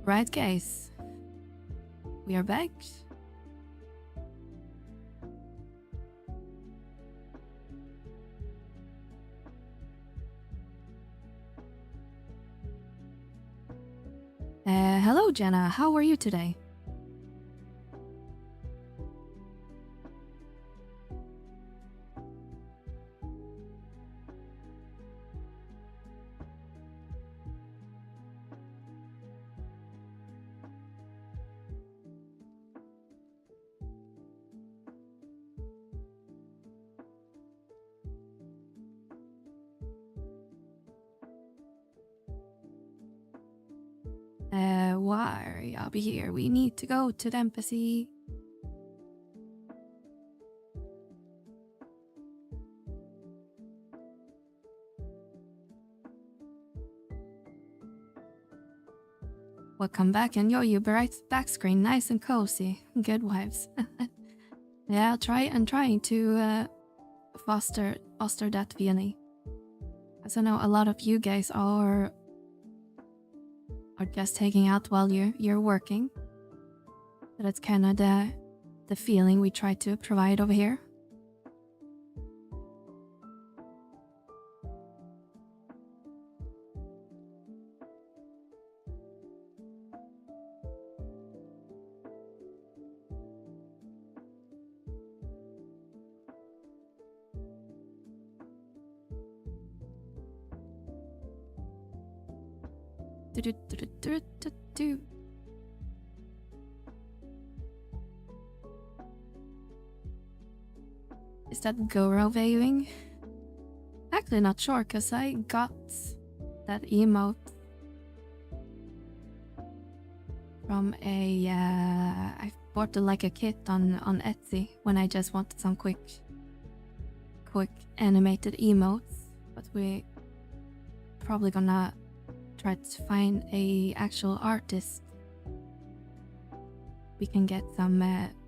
Right, guys, we are back. Hello, Jenna. How are you today? why are we here? We need to go to the embassy. Welcome back, and your bright back screen, nice and cozy. Good vibes. Yeah, I'm trying to foster that feeling. As I know, a lot of you guys are just taking out while you're working. So that's kind of the feeling we try to provide over here. Is that Goro waving? Actually not sure, because I got that emote from I bought like a kit on Etsy when I just wanted some quick animated emotes, but we probably gonna try to find a actual artist. We can get some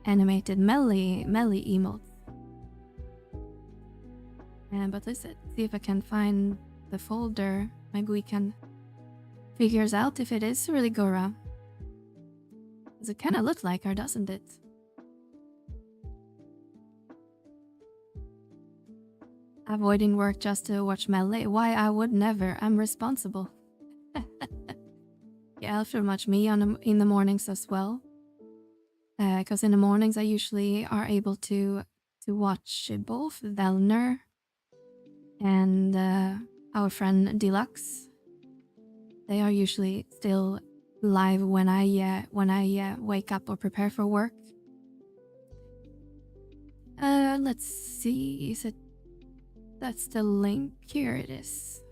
animated Melly emotes. But let's see if I can find the folder. Maybe we can figure out if it is really Gora. Does it kind of look like her, doesn't it? Avoiding work just to watch Melee? Why, I would never. I'm responsible. Yeah, pretty much me in the mornings as well. Because in the mornings I usually are able to watch both Velner and our friend Deluxe. They are usually still live when I wake up or prepare for work. Let's see. Is it? That's the link. Here it is.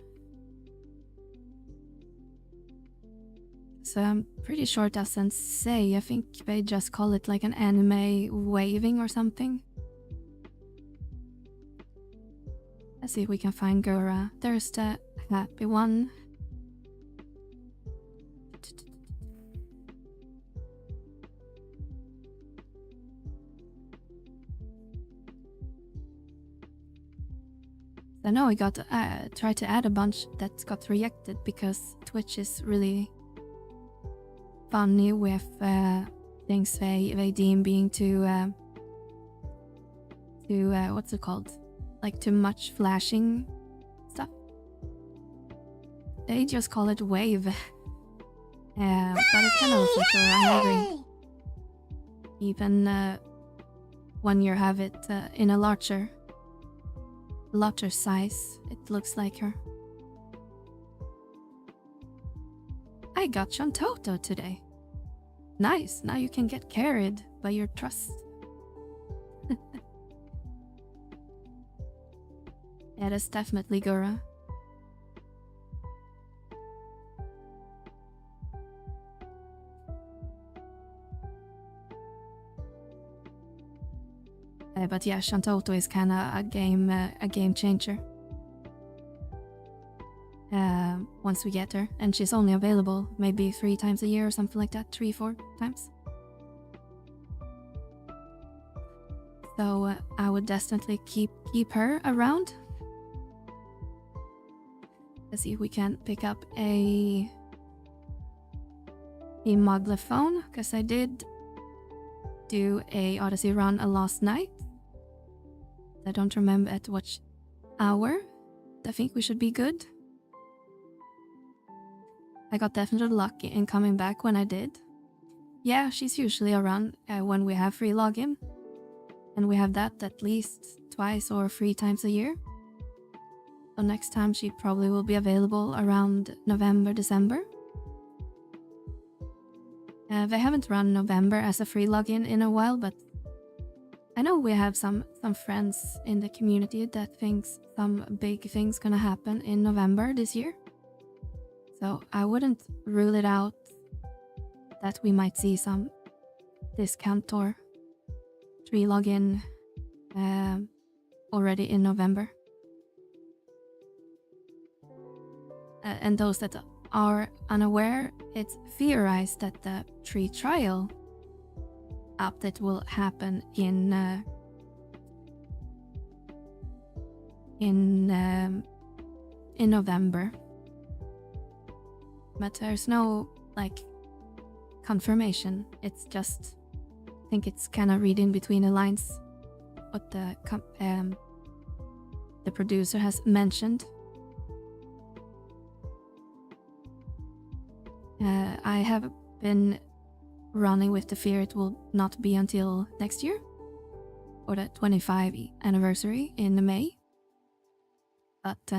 So I'm pretty sure it doesn't say. I think they just call it like an anime waving or something. Let's see if we can find Gora. There's the happy one. I know I got tried to add a bunch that got rejected because Twitch is really funny with things they deem being too what's it called? Like too much flashing stuff. They just call it wave. But it kind of looks like I agree. Even when you have it in a larger size, it looks like her. I got Shantoto today. Nice, now you can get carried by your trust. Yeah, that's definitely Gora. But yeah, Shantoto is kind of a game changer. Once we get her, and she's only available maybe 3 times a year or something like that, 3-4 times. So I would definitely keep her around. Let's see if we can pick up a Moglephone, because I did do a Odyssey run last night. I don't remember at what hour. I think we should be good. I got definitely lucky in coming back when I did. Yeah, she's usually around when we have free login. And we have that at least 2 or 3 times a year. So next time she probably will be available around November, December. They haven't run November as a free login in a while, but I know we have some friends in the community that thinks some big things gonna happen in November this year. So I wouldn't rule it out that we might see some discount or 3 login already in November. And those that are unaware, it's theorized that the free trial update will happen in November, but there's no like confirmation. It's just, I think it's kind of reading between the lines what the producer has mentioned. I have been running with the fear it will not be until next year, or the 25th anniversary in May. But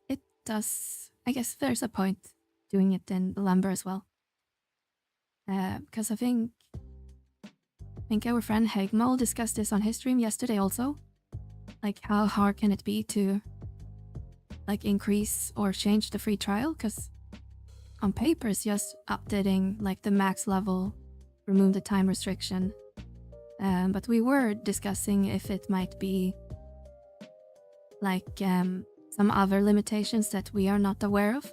it does, I guess there's a point doing it in November as well. Because I think our friend Hegmol discussed this on his stream yesterday also. Like, how hard can it be to like increase or change the free trial? Because on paper it's just updating like the max level, remove the time restriction. But we were discussing if it might be like some other limitations that we are not aware of.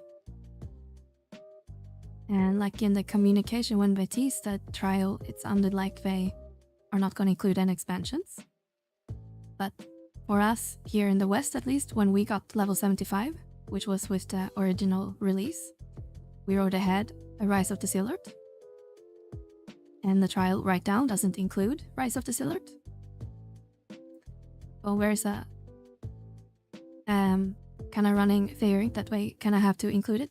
And like in the communication when they teased that trial, it sounded like they are not going to include any expansions. But for us here in the West, at least, when we got level 75, which was with the original release, we wrote ahead a Rise of the Sealert. And the trial right down doesn't include Rise of the Sealert. Well, there's a kind of running theory that we kind of have to include it.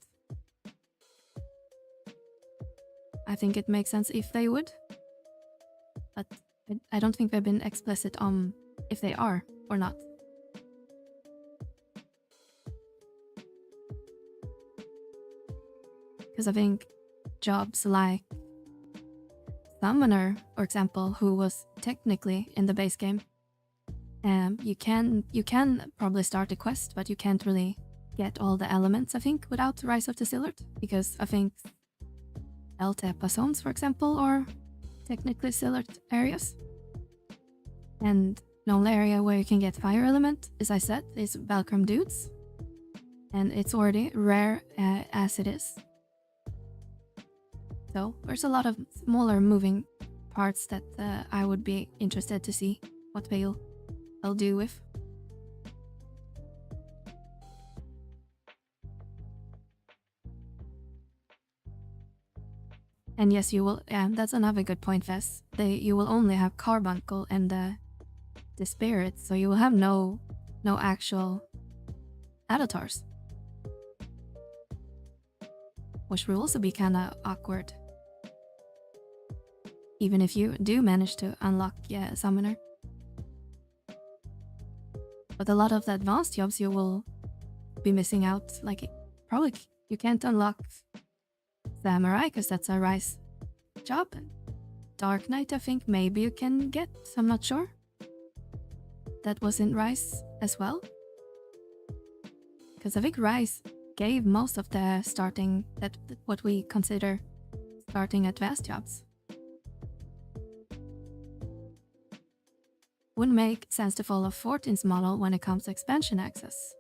I think it makes sense if they would, but I don't think they've been explicit on if they are or not. Because I think jobs like Summoner, for example, who was technically in the base game, you can probably start a quest, but you can't really get all the elements, I think, without Rise of the Sealert, because I think Eltepa zones, for example, are technically Sealert areas. And the only area where you can get fire element, as I said, is Valkyrie Dudes, and it's already rare as it is. So there's a lot of smaller moving parts that I would be interested to see what they'll do with. And yes, you will. That's another good point, Vess. You will only have Carbuncle and the spirits, so you will have no actual avatars, which will also be kind of awkward. Even if you do manage to unlock Summoner. But a lot of the advanced jobs you will be missing out. Like, probably you can't unlock Samurai because that's a Rise job. Dark Knight, I think maybe you can get, I'm not sure. That was in Rise as well. Because I think Rise gave most of the starting, what we consider starting advanced jobs. Wouldn't make sense to follow 14's model when it comes to expansion access.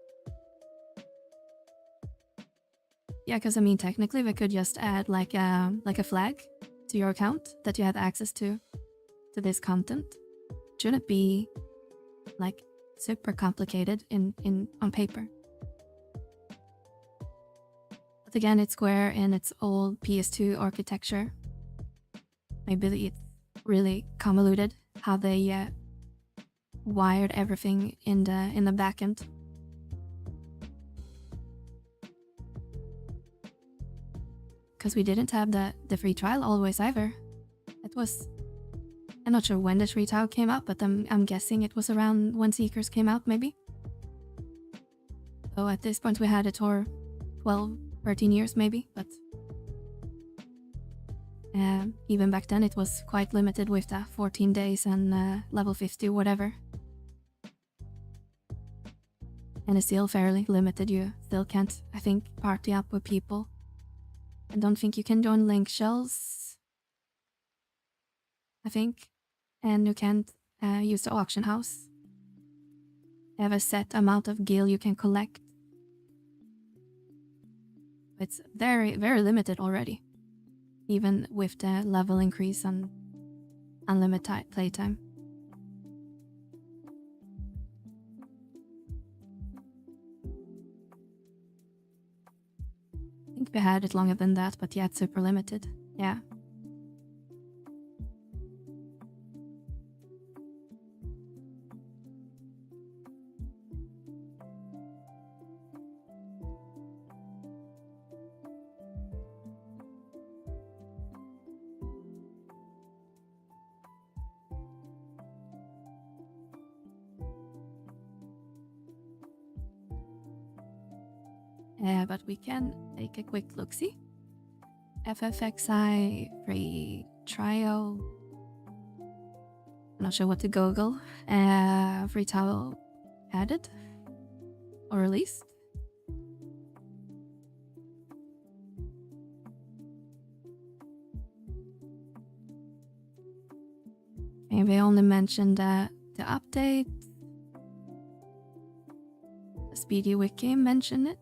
Yeah, because I mean, technically we could just add like a flag to your account that you have access to this content. Shouldn't be like super complicated on paper. But again, it's Square in its old PS2 architecture. Maybe it's really convoluted how they wired everything in the back end. Because we didn't have the free trial always either. It was, I'm not sure when the free trial came out, but I'm guessing it was around when Seekers came out, maybe. So at this point we had it for 12, 13 years maybe, but even back then it was quite limited with the 14 days and level 50 whatever. And it's still fairly limited. You still can't, I think, party up with people. I don't think you can join link shells I think. And you can't use the auction house. They have a set amount of gil you can collect. It's very, very limited already. Even with the level increase and unlimited playtime. I think we had it longer than that, but yeah, it's super limited. Yeah. But we can take a quick look-see. Ffxi free trial. I'm not sure what to Google. Free trial added or released. And they only mentioned the update. The Speedy Wiki mentioned it.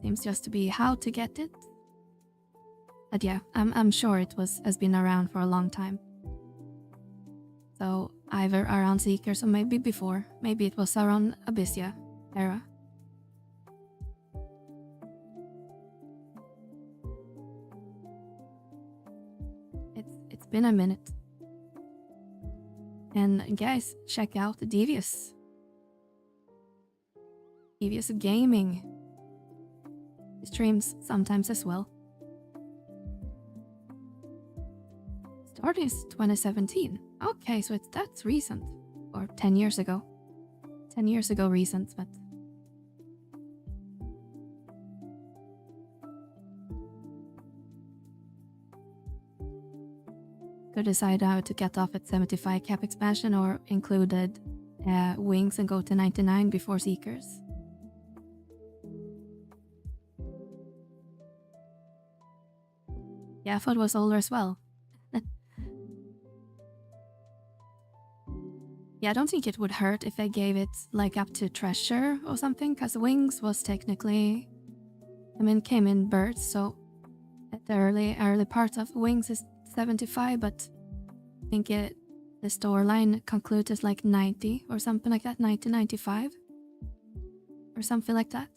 Seems just to be how to get it. But yeah, I'm sure it has been around for a long time. So either around Seekers or maybe before. Maybe it was around Abyssea era. It's been a minute. And guys, check out Devious. Devious Gaming. He streams sometimes as well. Started in 2017. Okay, so that's recent. Or 10 years ago. 10 years ago recent, but... Could decide how to get off at 75 cap expansion or included wings and go to 99 before Seekers. Yeah, I thought it was older as well. Yeah, I don't think it would hurt if I gave it like up to treasure or something, because wings was technically, I mean, came in birds, so at the early part of wings is 75, but I think the storyline concludes like 90 or something like that, 90, 95 or something like that.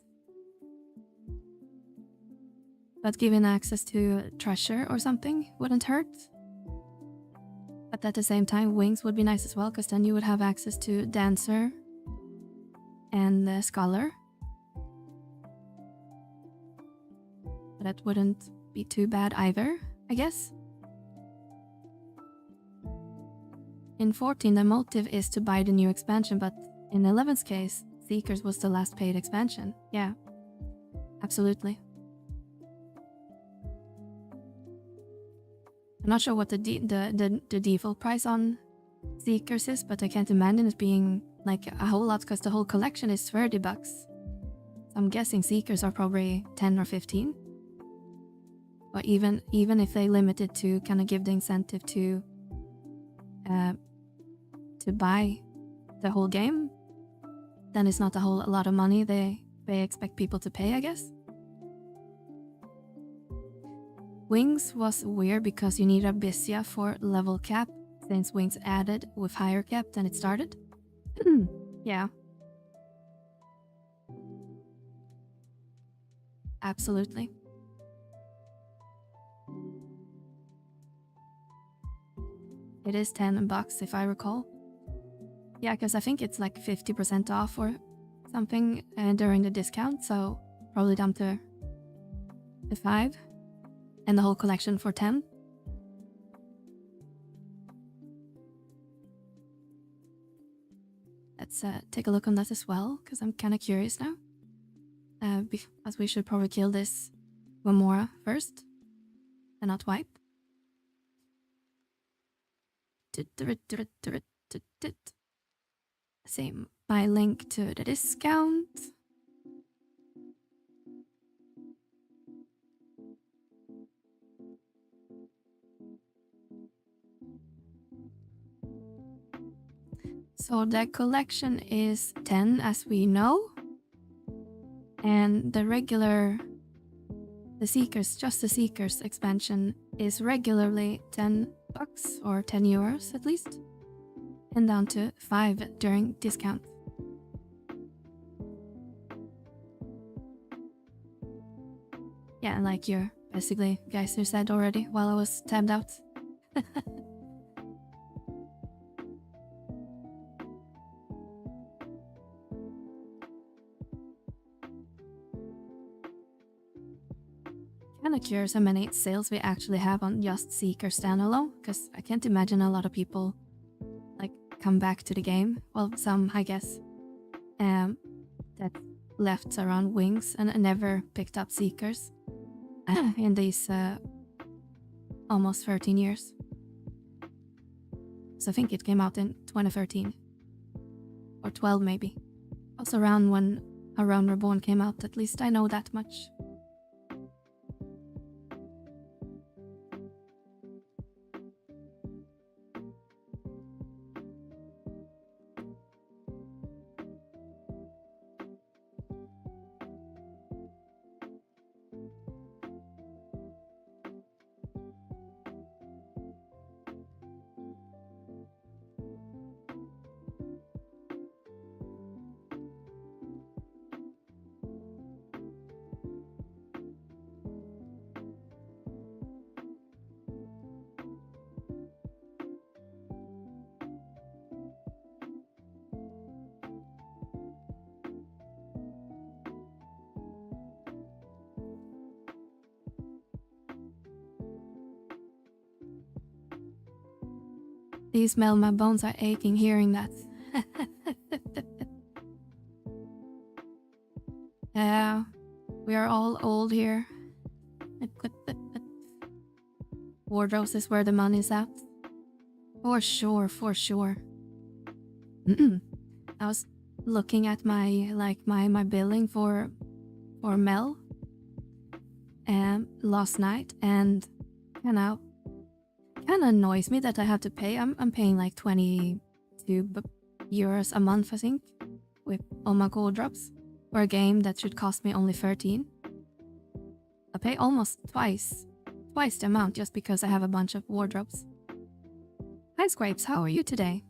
But giving access to treasure or something wouldn't hurt. But at the same time, wings would be nice as well, because then you would have access to dancer and scholar. But that wouldn't be too bad either, I guess. In 14, the motive is to buy the new expansion, but in 11's case, Seekers was the last paid expansion. Yeah, absolutely. I'm not sure what the default price on Seekers is, but I can't imagine it being like a whole lot, because the whole collection is $30. So I'm guessing Seekers are probably 10 or 15. Or even if they limit it to kind of give the incentive to buy the whole game, then it's not a lot of money they expect people to pay, I guess. Wings was weird because you need Abyssea for level cap, since Wings added with higher cap than it started. Yeah. Absolutely. It is $10 if I recall. Yeah, because I think it's like 50% off or something during the discount, so probably down to 5. And the whole collection for 10. Let's take a look on that as well, because I'm kind of curious now. As we should probably kill this Meliora first, and not wipe. Same, my link to the discount. So the collection is 10 as we know. And the Seekers, just the Seekers expansion is regularly $10 or €10 at least. And down to 5 during discount. Yeah, like you basically guys who said already while I was tabbed out. Kinda curious how many sales we actually have on just Seeker standalone, because I can't imagine a lot of people like come back to the game. Well, some I guess that left around Wings and never picked up Seekers in these almost 13 years. So I think it came out in 2013 or 12 maybe. Also around when Around Reborn came out, at least I know that much. These my bones are aching hearing that. Yeah, we are all old here. Wardrobes is where the money's at. For sure, for sure. I was looking at my billing for Mel last night, and kind of annoys me that I have to pay. I'm paying like 22 euros a month, I think, with all my gold drops for a game that should cost me only 13. I pay almost twice the amount just because I have a bunch of wardrobes. Hi Scrapes, how are you today?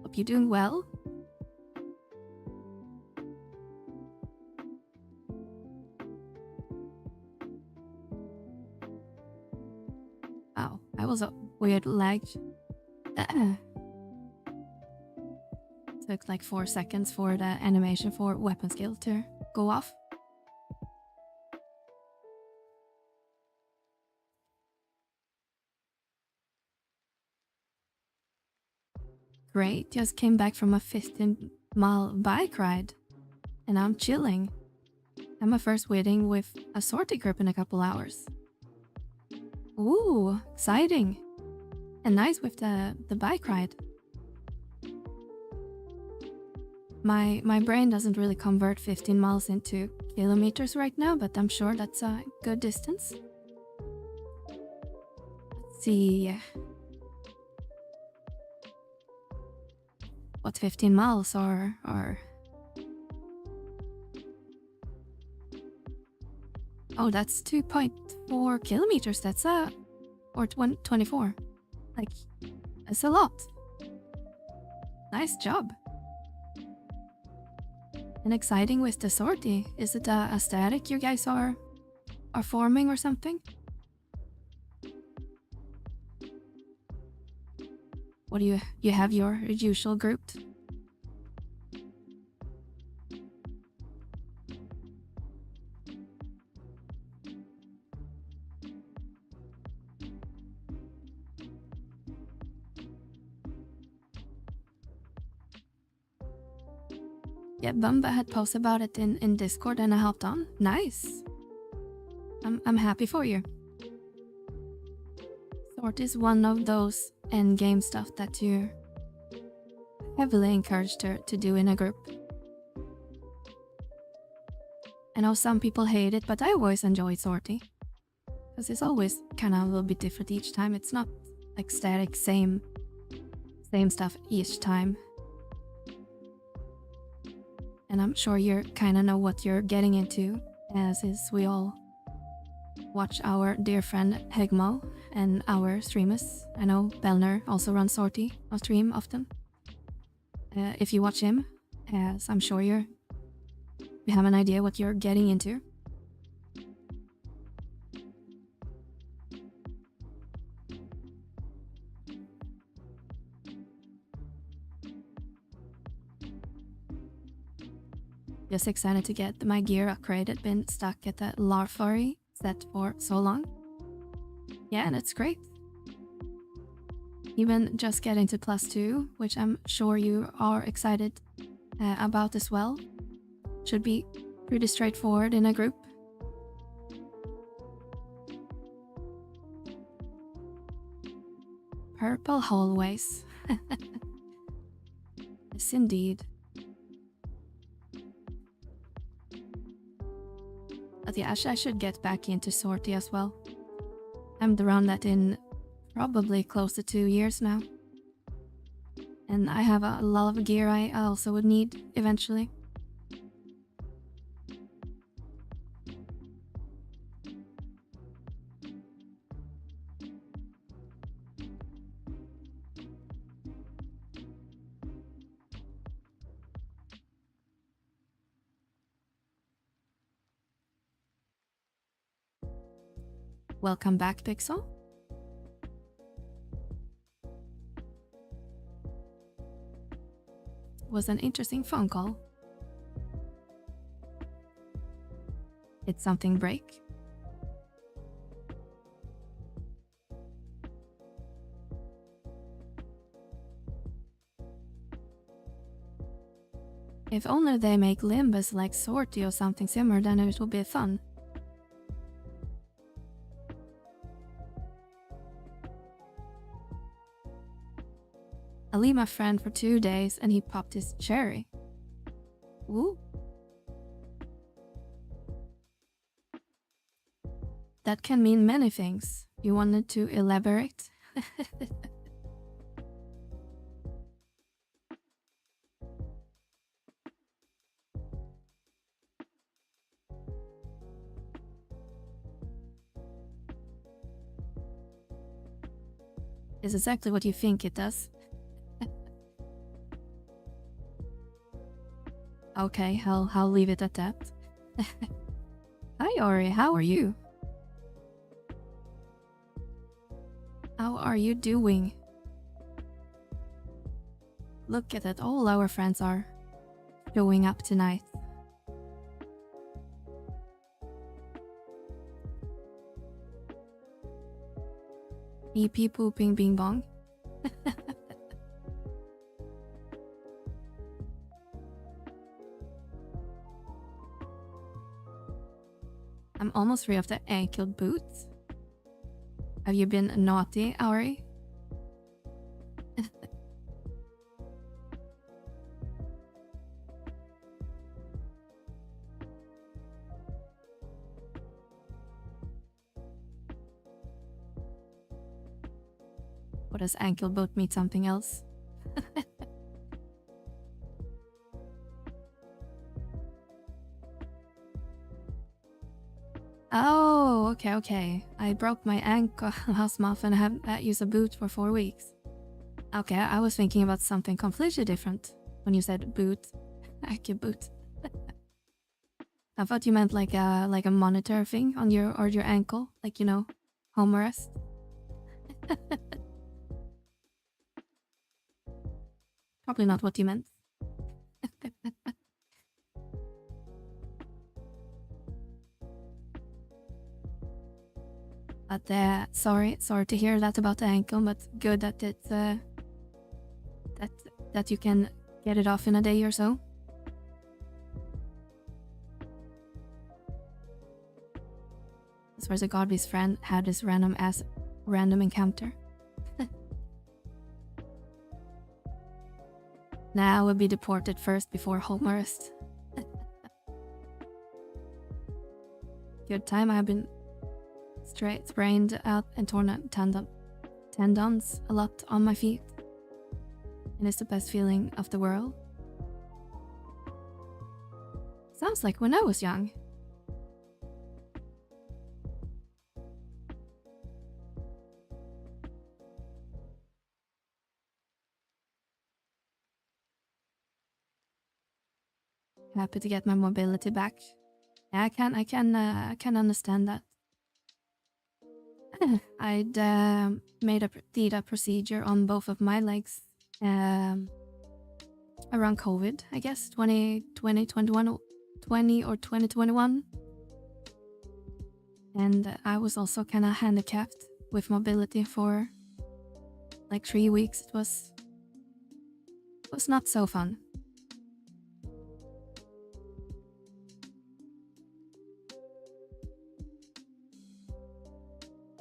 Hope you're doing well. Oh, that was a weird lag. Took like 4 seconds for the animation for weapon skill to go off. Great, just came back from a 15-mile bike ride and I'm chilling. I'm my first wedding with a sortie group in a couple hours. Ooh, exciting. And nice with the bike ride. My brain doesn't really convert 15 miles into kilometers right now, but I'm sure that's a good distance. Let's see. What 15 miles are... Oh, that's 2.4 kilometers. That's or 24. Like, that's a lot. Nice job. And exciting with the sortie. Is it a static you guys are forming or something? What do you have your usual group? Yeah, Bumba had posted about it in Discord and I hopped on. Nice. I'm happy for you. Sort is one of those endgame stuff that you're heavily encouraged to do in a group. I know some people hate it, but I always enjoy sortie. Because it's always kind of a little bit different each time. It's not like static, same stuff each time. And I'm sure you kind of know what you're getting into, as is we all watch our dear friend Hegmo and our streamers. I know Bellner also runs Sortie on stream often. If you watch him, as I'm sure you have an idea what you're getting into. Just excited to get my gear upgraded. Been stuck at the Ffxi set for so long. Yeah, and it's great. Even just getting to +2, which I'm sure you are excited about as well. Should be pretty straightforward in a group. Purple hallways. Yes, indeed. But yeah, I should get back into Sortie as well. I haven't run that in probably close to 2 years now. And I have a lot of gear I also would need eventually. Welcome back, Pixel. Was an interesting phone call. Did something break? If only they make Limbus like Sortie or something similar, then it would be fun. I leave my friend for 2 days and he popped his cherry. Ooh. That can mean many things. You wanted to elaborate? It's exactly what you think it does. Okay, I'll leave it at that. Hi Ori, how are you? How are you doing? Look at that, all our friends are showing up tonight. Pee pee pooping bing bong. I'm almost free of the ankle boots. Have you been naughty, Ari? Or does ankle boot mean something else? Oh, okay. I broke my ankle last month and I haven't used a boot for 4 weeks. Okay, I was thinking about something completely different when you said boot. Ankle boot. I thought you meant like a monitor thing on your ankle, like, you know, home arrest. Probably not what you meant. But sorry to hear that about the ankle, but good that it's that you can get it off in a day or so. I swear to God, his friend had this random encounter. Now we'll be deported first before home arrest. Good time, I have been sprained out and torn a tendon tendons a lot on my feet. And it's the best feeling of the world. Sounds like when I was young. Happy to get my mobility back. Yeah, I can understand that. I'd did a procedure on both of my legs around COVID, I guess, 2020, 20 or 2021. And I was also kind of handicapped with mobility for like 3 weeks. It was not so fun.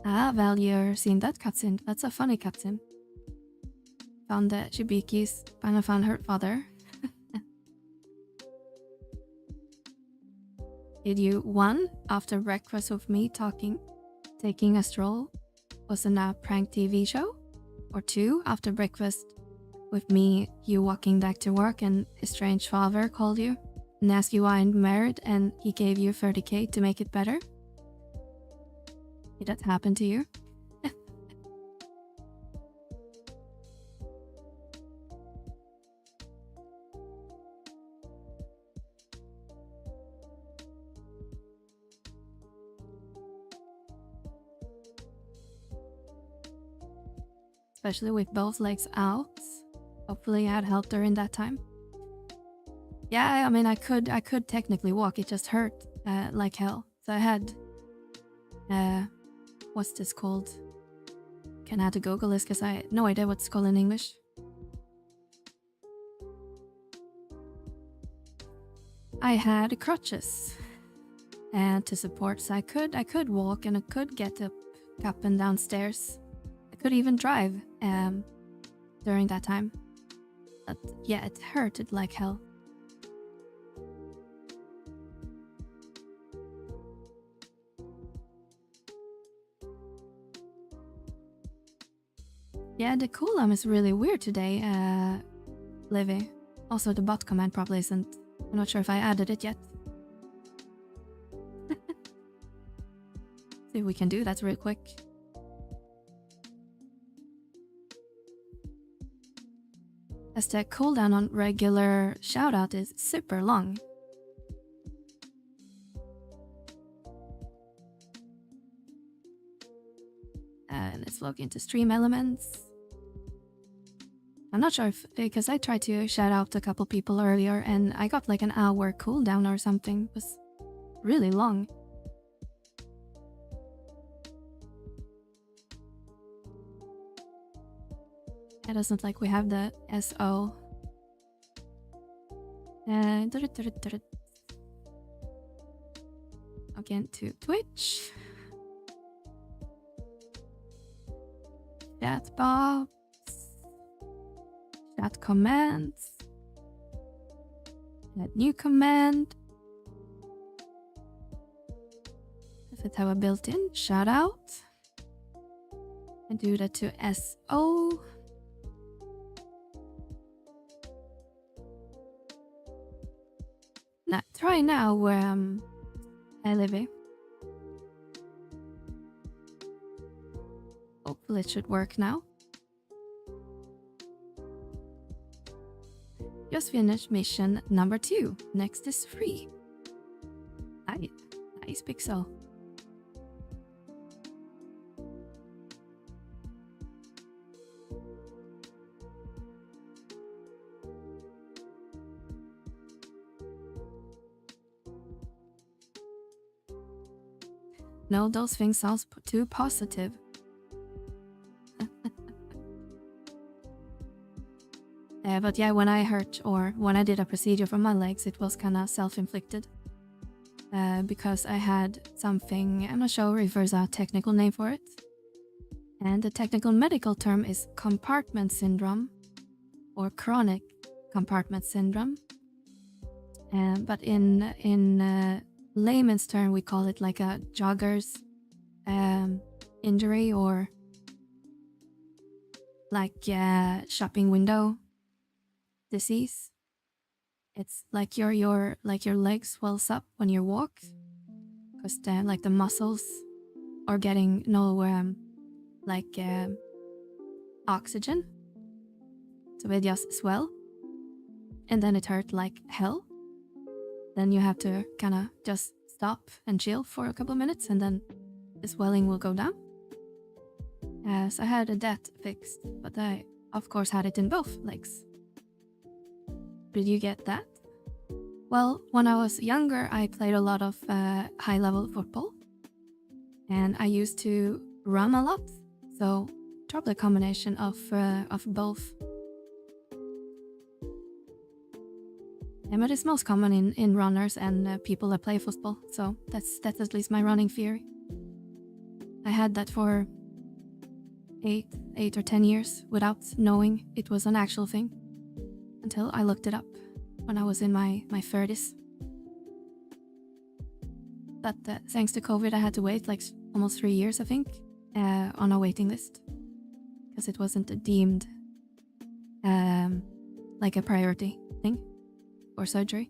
Ah, well, you're seeing that cutscene. That's a funny cutscene. Found the Shibiki's and found her father. Did you 1 after breakfast with me taking a stroll was in a prank TV show? Or 2 after breakfast with me, you walking back to work and a strange father called you and asked you why I'm married and he gave you 30k to make it better? Did that happen to you? Especially with both legs out. Hopefully I had helped her in that time. Yeah, I mean I could technically walk, it just hurt like hell. So I had what's this called? Can I have to Google this because I had no idea what it's called in English. I had crutches and to support, so I could walk and I could get up and downstairs. I could even drive during that time. But yeah, it hurted like hell. Yeah, the cooldown is really weird today, Livy. Also, the bot command probably isn't. I'm not sure if I added it yet. See if we can do that real quick. As the cooldown on regular shoutout is super long. Let's log into stream elements. I'm not sure if, because I tried to shout out a couple people earlier and I got like an hour cooldown or something. It was really long. It doesn't like we have the SO. Again to Twitch. Chat box. Chat commands. Add new command. Does it have a built-in shout out? And do that to SO. Now try now Livy. Hopefully it should work now. Just finished mission number 2. Next is free. Nice pixel. No, those things sound too positive. But yeah, when I hurt or when I did a procedure for my legs, it was kind of self-inflicted. Because I had something, I'm not sure if there's a technical name for it. And the technical medical term is compartment syndrome or chronic compartment syndrome. But in layman's term, we call it like a jogger's injury or like shopping window disease. It's like your legs swells up when you walk, because like the muscles are getting no oxygen, so they just swell, and then it hurt like hell. Then you have to kind of just stop and chill for a couple of minutes, and then the swelling will go down. So I had that fixed, but I of course had it in both legs. Did you get that? Well, when I was younger, I played a lot of high-level football, and I used to run a lot, so probably a combination of both. Yeah, but it's most common in runners and people that play football, so that's at least my running theory. I had that for 8 or 10 years without knowing it was an actual thing, until I looked it up when I was in my 30s. But thanks to COVID, I had to wait like almost 3 years, I think, on a waiting list, because it wasn't deemed like a priority thing or surgery.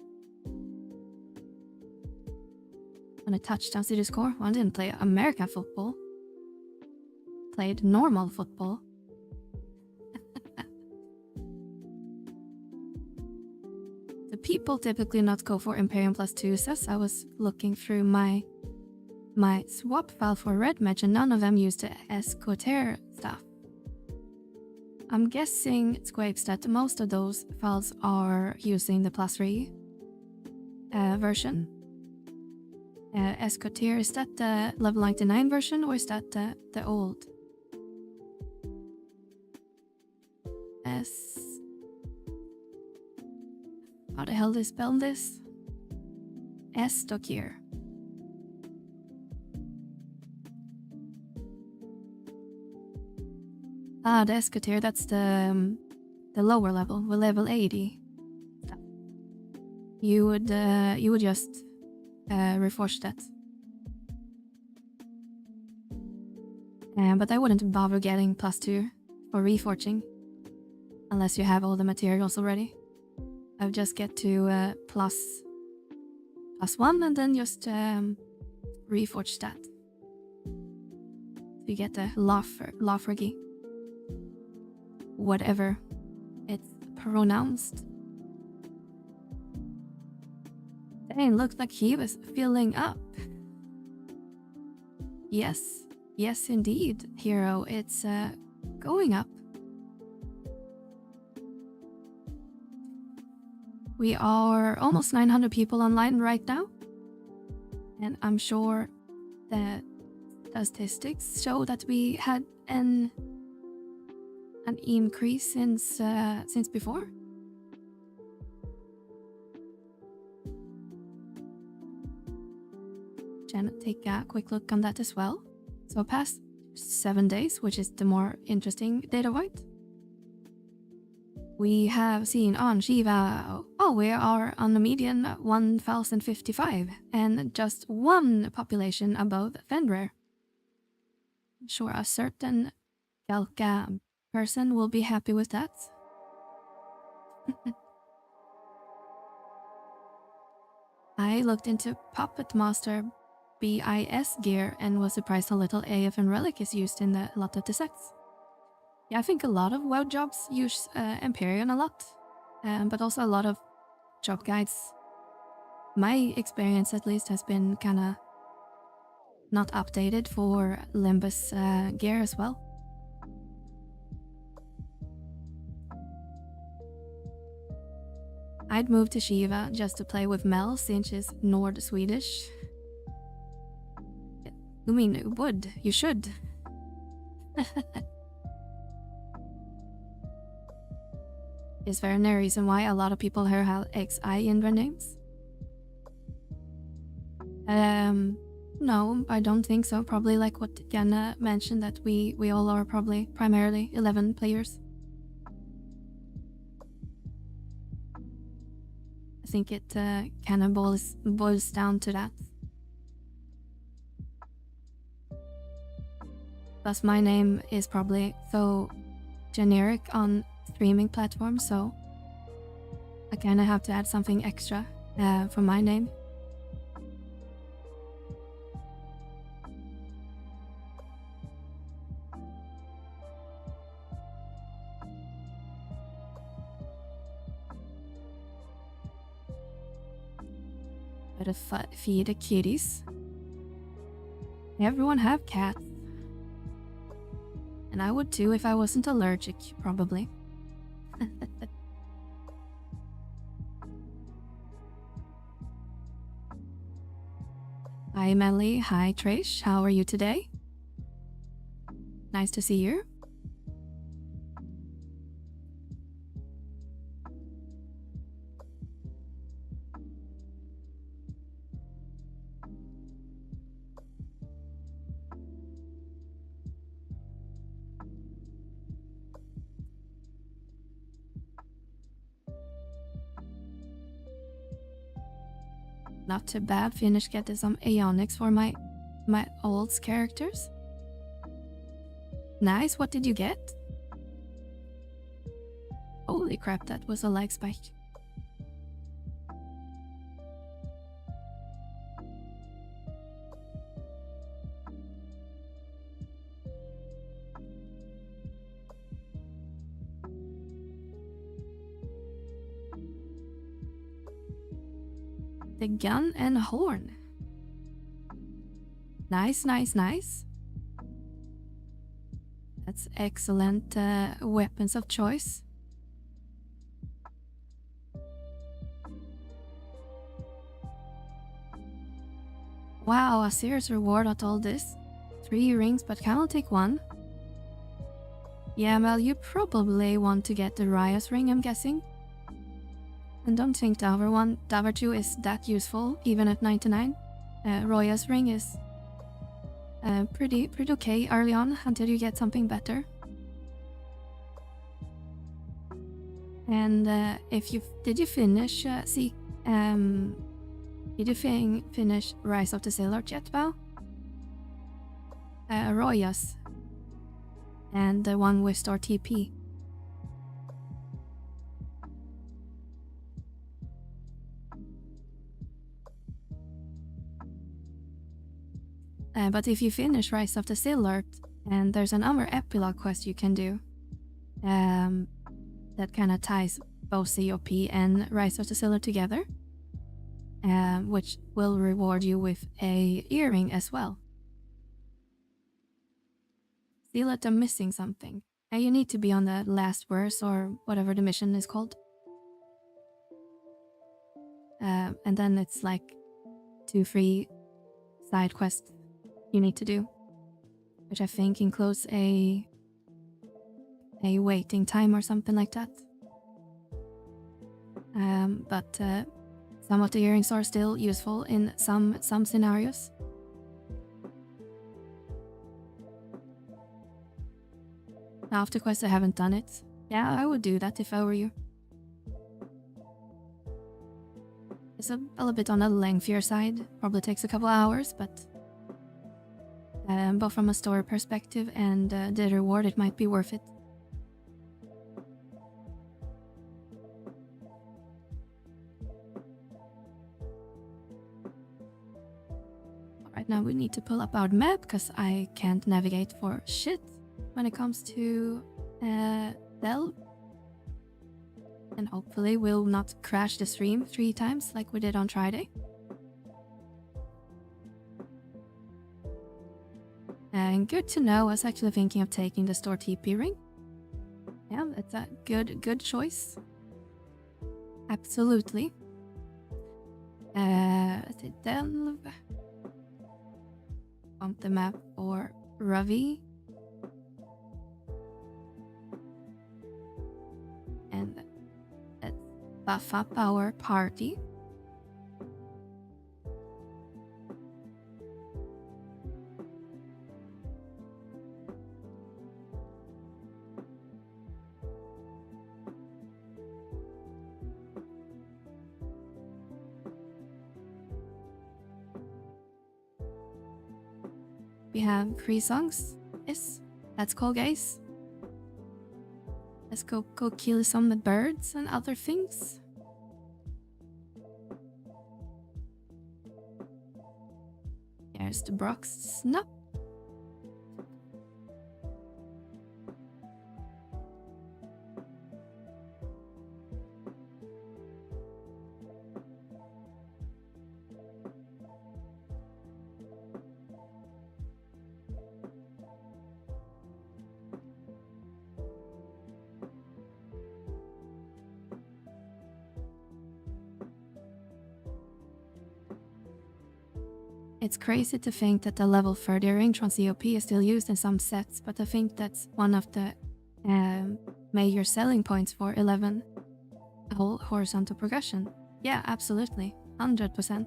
When I touched down to score, well, I didn't play American football. Played normal football. The people typically not go for Imperium +2 says. I was looking through my swap file for Red Match, and none of them used the Escoter stuff. I'm guessing, Squapes, that most of those files are using the +3 version. Escoter, is that the level 99 version, or is that the old? How the hell do you spell this? Escoter. The Escoter, that's the lower level, with level 80. You would just reforge that. But I wouldn't bother getting +2 for reforging unless you have all the materials already. I would just get to +1 and then just reforge that. So you get the Ffxi. Whatever it's pronounced. Dang, looks like he was filling up. Yes indeed, hero, it's going up. We are almost 900 people online right now, and I'm sure that the statistics show that we had an increase since before. Janet, take a quick look on that as well. So past 7 days, which is the more interesting data point, we have seen on Shiva, we are on the median 1055 and just one population above Fenrir. I'm sure a certain Galka person will be happy with that. I looked into Puppet Master BIS gear and was surprised how little AF and Relic is used in a lot of the sets. Yeah, I think a lot of WoW jobs use Empyrean a lot, but also a lot of job guides. My experience at least has been kinda not updated for Limbus gear as well. I'd move to Shiva just to play with Mel since she's Nord-Swedish. I mean, you would. You should. Is there any reason why a lot of people here have XI in their names? No, I don't think so. Probably like what Janna mentioned, that we all are probably primarily 11 players. I think it kind of boils down to that. Plus my name is probably so generic on streaming platforms, so I kind of have to add something extra for my name. Gotta feed the kitties. Everyone have cats. And I would too if I wasn't allergic, probably. Hi Melly, hi Trish, how are you today? Nice to see you. Not too bad. Finished getting some Aeonics for my old characters. Nice. What did you get? Holy crap, that was a lag spike. The gun and horn. Nice, nice, nice. That's excellent weapons of choice. Wow, a serious reward at all this. 3 rings, but can I take 1? Yeah, Mel, you probably want to get the Raya's ring, I'm guessing. And don't think the other 2 is that useful, even at 99. Roya's ring is pretty okay early on until you get something better. And did you finish did you finish Rise of the Sailor yet, Val? Roya's and the one with Star TP. But if you finish Rise of the Sailor, and there's another epilogue quest you can do that kind of ties both COP and Rise of the Sailor together, which will reward you with a earring as well. See that I'm missing something. And you need to be on the last verse or whatever the mission is called. And then it's like 2 free side quests you need to do, which I think includes a waiting time or something like that. But some of the earrings are still useful in some scenarios. Now, after quest, I haven't done it. Yeah, I would do that if I were you. It's a little bit on the lengthier side. Probably takes a couple hours, but both from a story perspective and the reward, it might be worth it. Alright, now we need to pull up our map because I can't navigate for shit when it comes to Dell. And hopefully we'll not crash the stream 3 times like we did on Friday. And good to know, I was actually thinking of taking the Store TP ring. Yeah, that's a good choice. Absolutely. Delve. Bump the map for Ravi. And let's buff up our party. We have 3 songs. Yes, that's cool, guys. Let's go kill some birds and other things. There's the Brock's Snap. It's crazy to think that the level 30 range on COP is still used in some sets, but I think that's one of the major selling points for 11. A whole horizontal progression. Yeah, absolutely. 100%.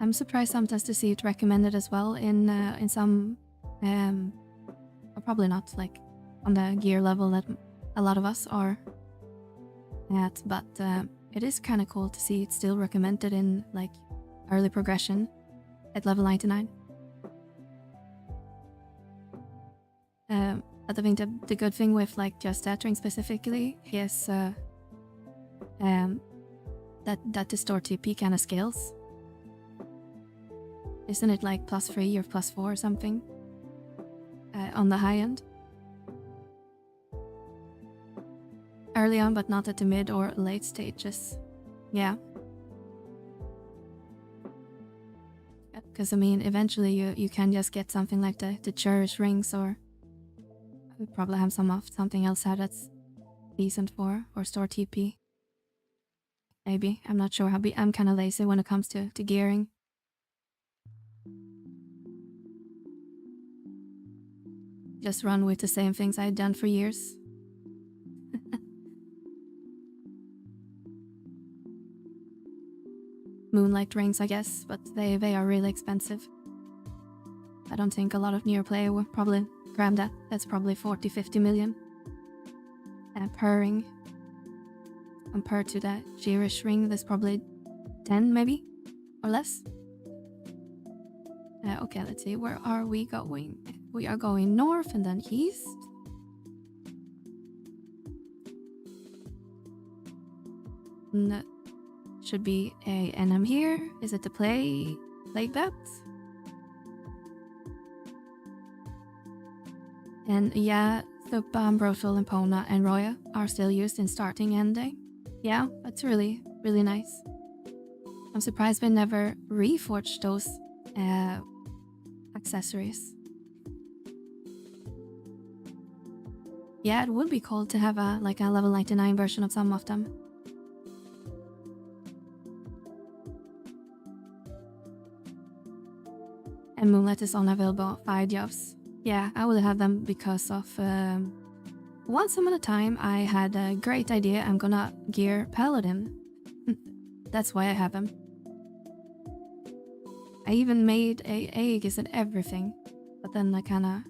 I'm surprised sometimes to see it recommended as well in some, or probably not, like on the gear level that a lot of us are at, but it is kind of cool to see it still recommended in like early progression at level 99. But I think the good thing with like just stuttering specifically is that the store TP kind of scales. Isn't it like +3 or +4 or something on the high end? Early on, but not at the mid or late stages. Yeah. Because I mean, eventually you can just get something like the cherish rings, or we probably have something else out that's decent for or store TP. Maybe, I'm not sure. I'm kind of lazy when it comes to gearing. Just run with the same things I've done for years. Moonlight rings, I guess, but they are really expensive. I don't think a lot of newer player will probably grab that. That's probably 40-50 million per ring. Compared to that Girish ring, there's probably 10 maybe, or less. Okay, let's see, where are we going? We are going north and then east. No, should be a NM here. Is it the play like that? And yeah, Thupa, Ambrosal, and Pona and Roya are still used in starting ending. Yeah, that's really, really nice. I'm surprised we never reforged those accessories. Yeah, it would be cool to have a level 99 version of some of them. And Moonlight is only available 5 jobs. Yeah, I will have them because of once upon a time I had a great idea. I'm gonna gear Paladin. That's why I have him. I even made a Aegis and everything, but then I kinda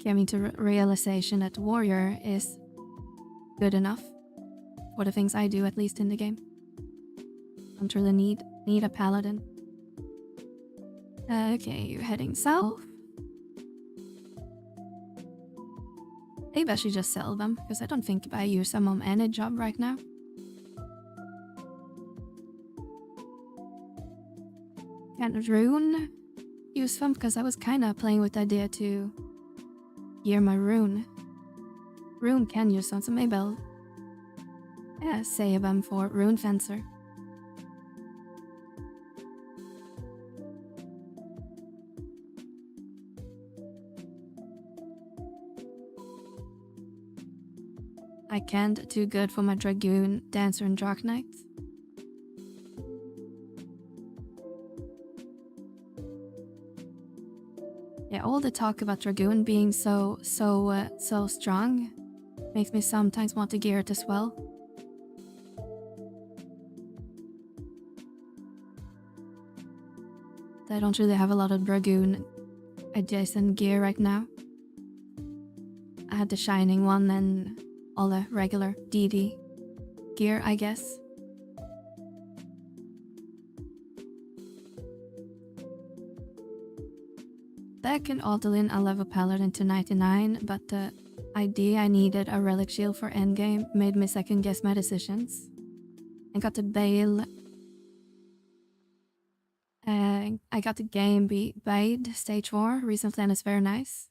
came into realization that Warrior is good enough for the things I do, at least in the game. Don't really need a Paladin. Okay, you're heading south. Maybe I should just sell them, because I don't think I use them on any job right now. Can Rune use them? Because I was kind of playing with the idea to gear my Rune. Rune can use them, so maybe I'll save them for Rune Fencer. I can't do good for my Dragoon, Dancer, and Dark Knight. Yeah, all the talk about Dragoon being so strong makes me sometimes want to gear it as well. I don't really have a lot of Dragoon adjacent gear right now. I had the Shining one and all the regular DD gear, I guess. Back in Aldolin, I level Paladin to 99, but idea I needed a relic shield for endgame made me second guess my decisions. I got the Bale. I got the game Bade stage 4 recently and it's very nice.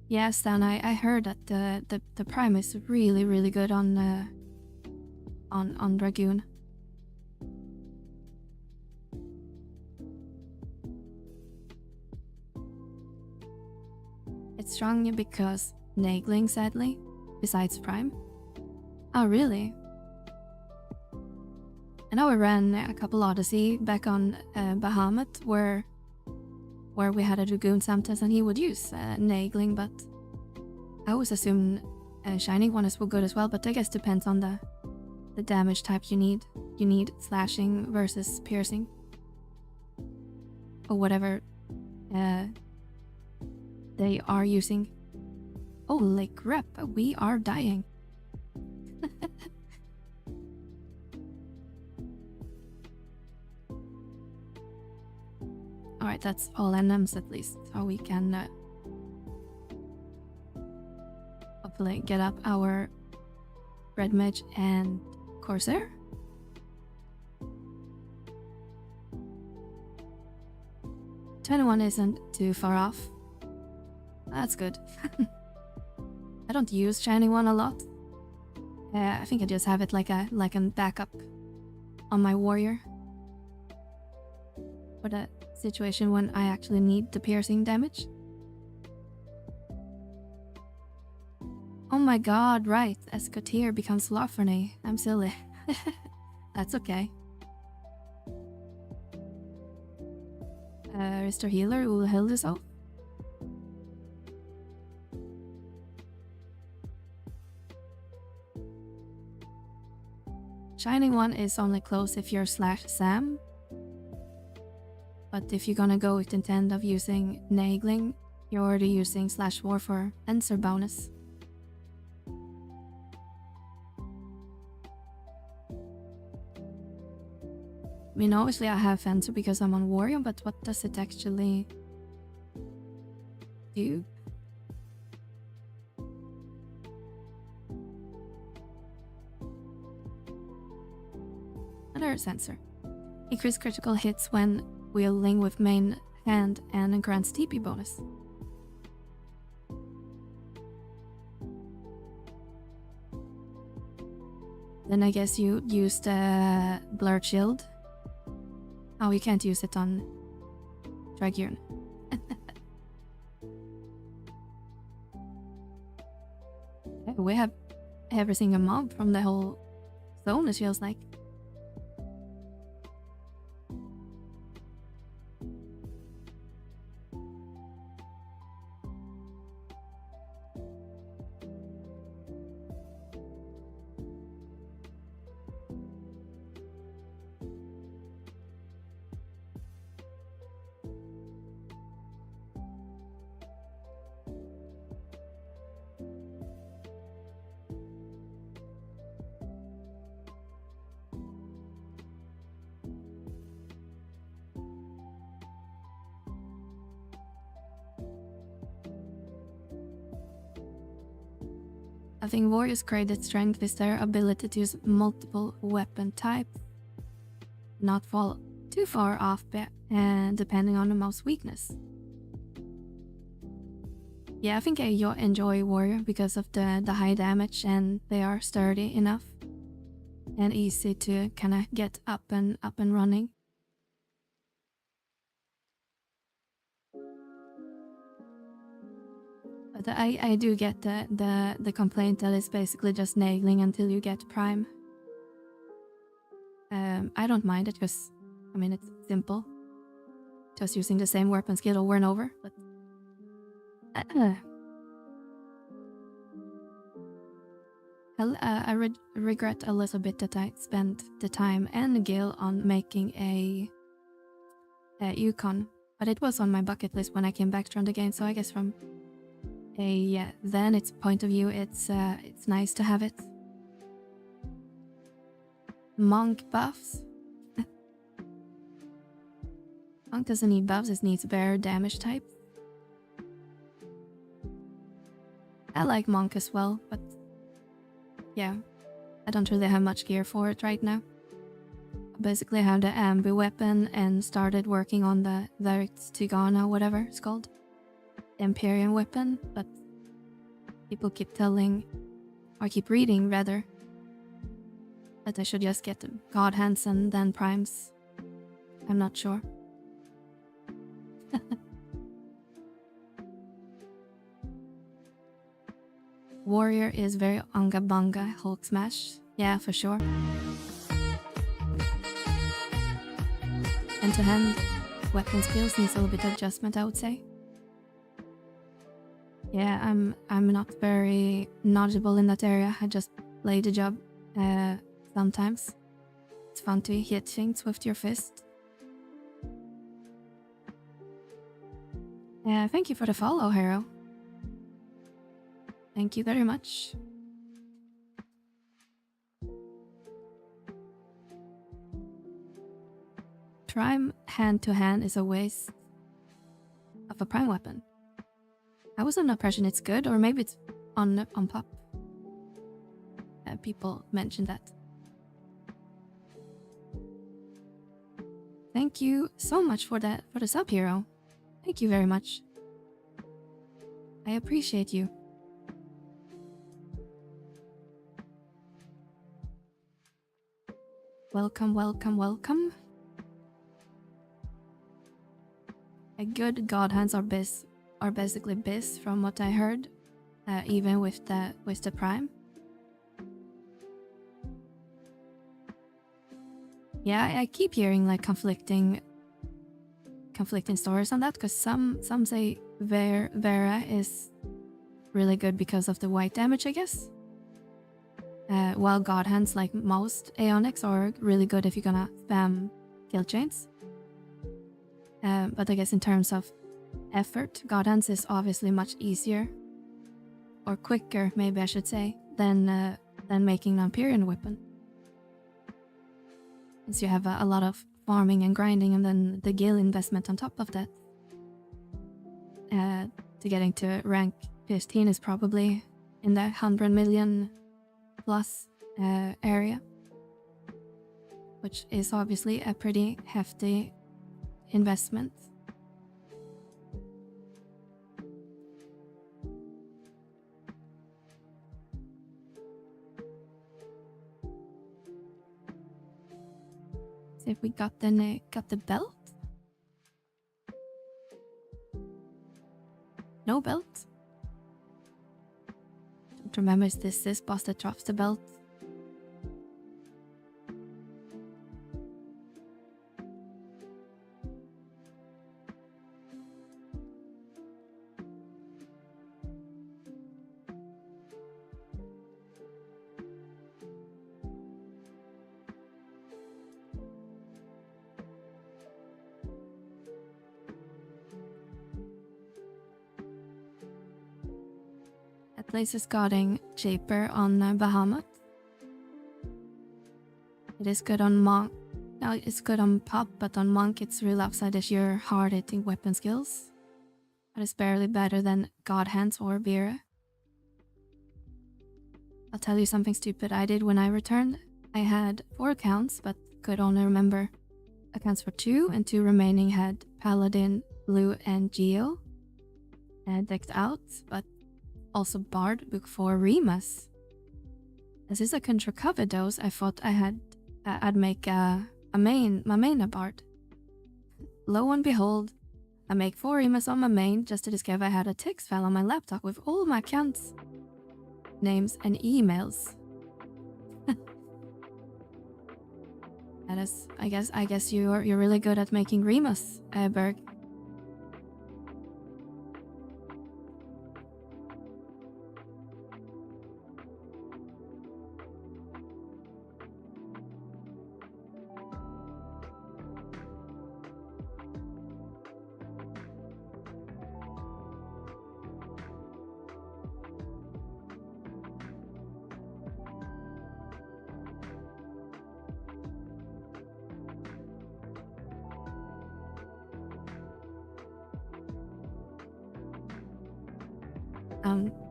Yes, Dan, I heard that the Prime is really, really good on Dragoon. It's strong because Naegling, sadly, besides Prime. Oh, really? I know I ran a couple Odyssey back on Bahamut where we had a Dragoon sometimes and he would use Naegling, but I always assume Shining one is good as well, but I guess depends on the damage type you need. You need slashing versus piercing. Or whatever they are using. Holy crap, we are dying. Alright, that's all NMs at least, so we can hopefully get up our Red Mage and Corsair. "21 isn't too far off. That's good. I don't use Shining One a lot. I think I just have it like a backup on my warrior. For the situation when I actually need the piercing damage. Oh my god, right. Escotier becomes Lofferny. I'm silly. That's okay. Restore healer will heal yourself. Shining One is only close if you're /Sam. But if you're gonna go with the intent of using Naegling, you're already using /War for answer bonus. I mean, obviously I have Fencer because I'm on Warrior, but what does it actually do? Another sensor. Increase critical hits when wielding with main hand and grants TP bonus. Then I guess you use the Blurred Shield. Oh, you can't use it on Dragoon. We have every single mob from the whole zone, it feels like. I think Warriors' greatest strength is their ability to use multiple weapon types, not fall too far off depending on the mob's weakness. Yeah, I think I enjoy Warrior because of the high damage and they are sturdy enough and easy to kind of get up and running. But I do get the complaint that it's basically just Naegling until you get Prime. I don't mind it because, I mean, it's simple. Just using the same weapon skill over and over, but... I regret a little bit that I spent the time and the gil on making a Yukon, but it was on my bucket list when I came back from the game, so I guess from then its point of view, it's nice to have it. Monk buffs. Monk doesn't need buffs, it needs bear damage type. I like monk as well, but yeah, I don't really have much gear for it right now. I basically have the ambi weapon and started working on the Tigana, whatever it's called. The Empyrean weapon, but people keep telling, or keep reading rather, that I should just get God hands and then primes. I'm not sure. Warrior is very unga bunga Hulk smash. Yeah, for sure. Hand to hand weapon skills needs a little bit of adjustment, I would say. Yeah, I'm not very knowledgeable in that area. I just play the job sometimes. It's fun to hit things with your fist. Thank you for the follow, Hero. Thank you very much. Prime hand-to-hand is a waste of a prime weapon. I was under impression it's good, or maybe it's on pop. People mentioned that. Thank you so much for the sub, Hero. Thank you very much. I appreciate you. Welcome, welcome, welcome. A good god hands are basically bis from what I heard, even with the prime. Yeah, I keep hearing like conflicting stories on that, because some say Vera is really good because of the white damage, I guess. While god hands, like most Aeonics, are really good if you're gonna spam kill chains. But I guess in terms of effort, god hands is obviously much easier, or quicker, maybe I should say, than making an Empyrean weapon. Since you have a lot of farming and grinding, and then the gil investment on top of that. To getting to rank 15 is probably in the 100 million plus area, which is obviously a pretty hefty investment. See if we got the belt. No belt. Don't remember, is this boss that drops the belt? That place is getting cheaper on Bahamut. It is good on Monk. No, it's good on Pop, but on Monk it's real upside as your hard-hitting weapon skills. But it's barely better than God Hands or Vera. I'll tell you something stupid I did when I returned. I had 4 accounts, but could only remember accounts for 2, and 2 remaining had Paladin, Blue, and Geo decked out, but also Bard book for Remus. As is I couldn't recover those, I thought I'd make my main a Bard. Lo and behold, I make 4 Remus on my main just to discover I had a text file on my laptop with all my accounts, names, and emails. That is, I guess you're really good at making Remus, Berg.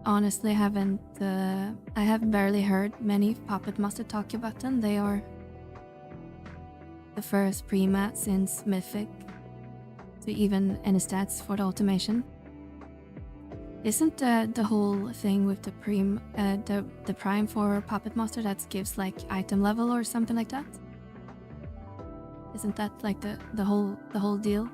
honestly haven't. I have barely heard many Puppet Master talk about them. They are the first pre-mat since Mythic to even any stats for the automation. Isn't the whole thing with the the prime for Puppet Master that gives like item level or something like that? Isn't that like the whole deal?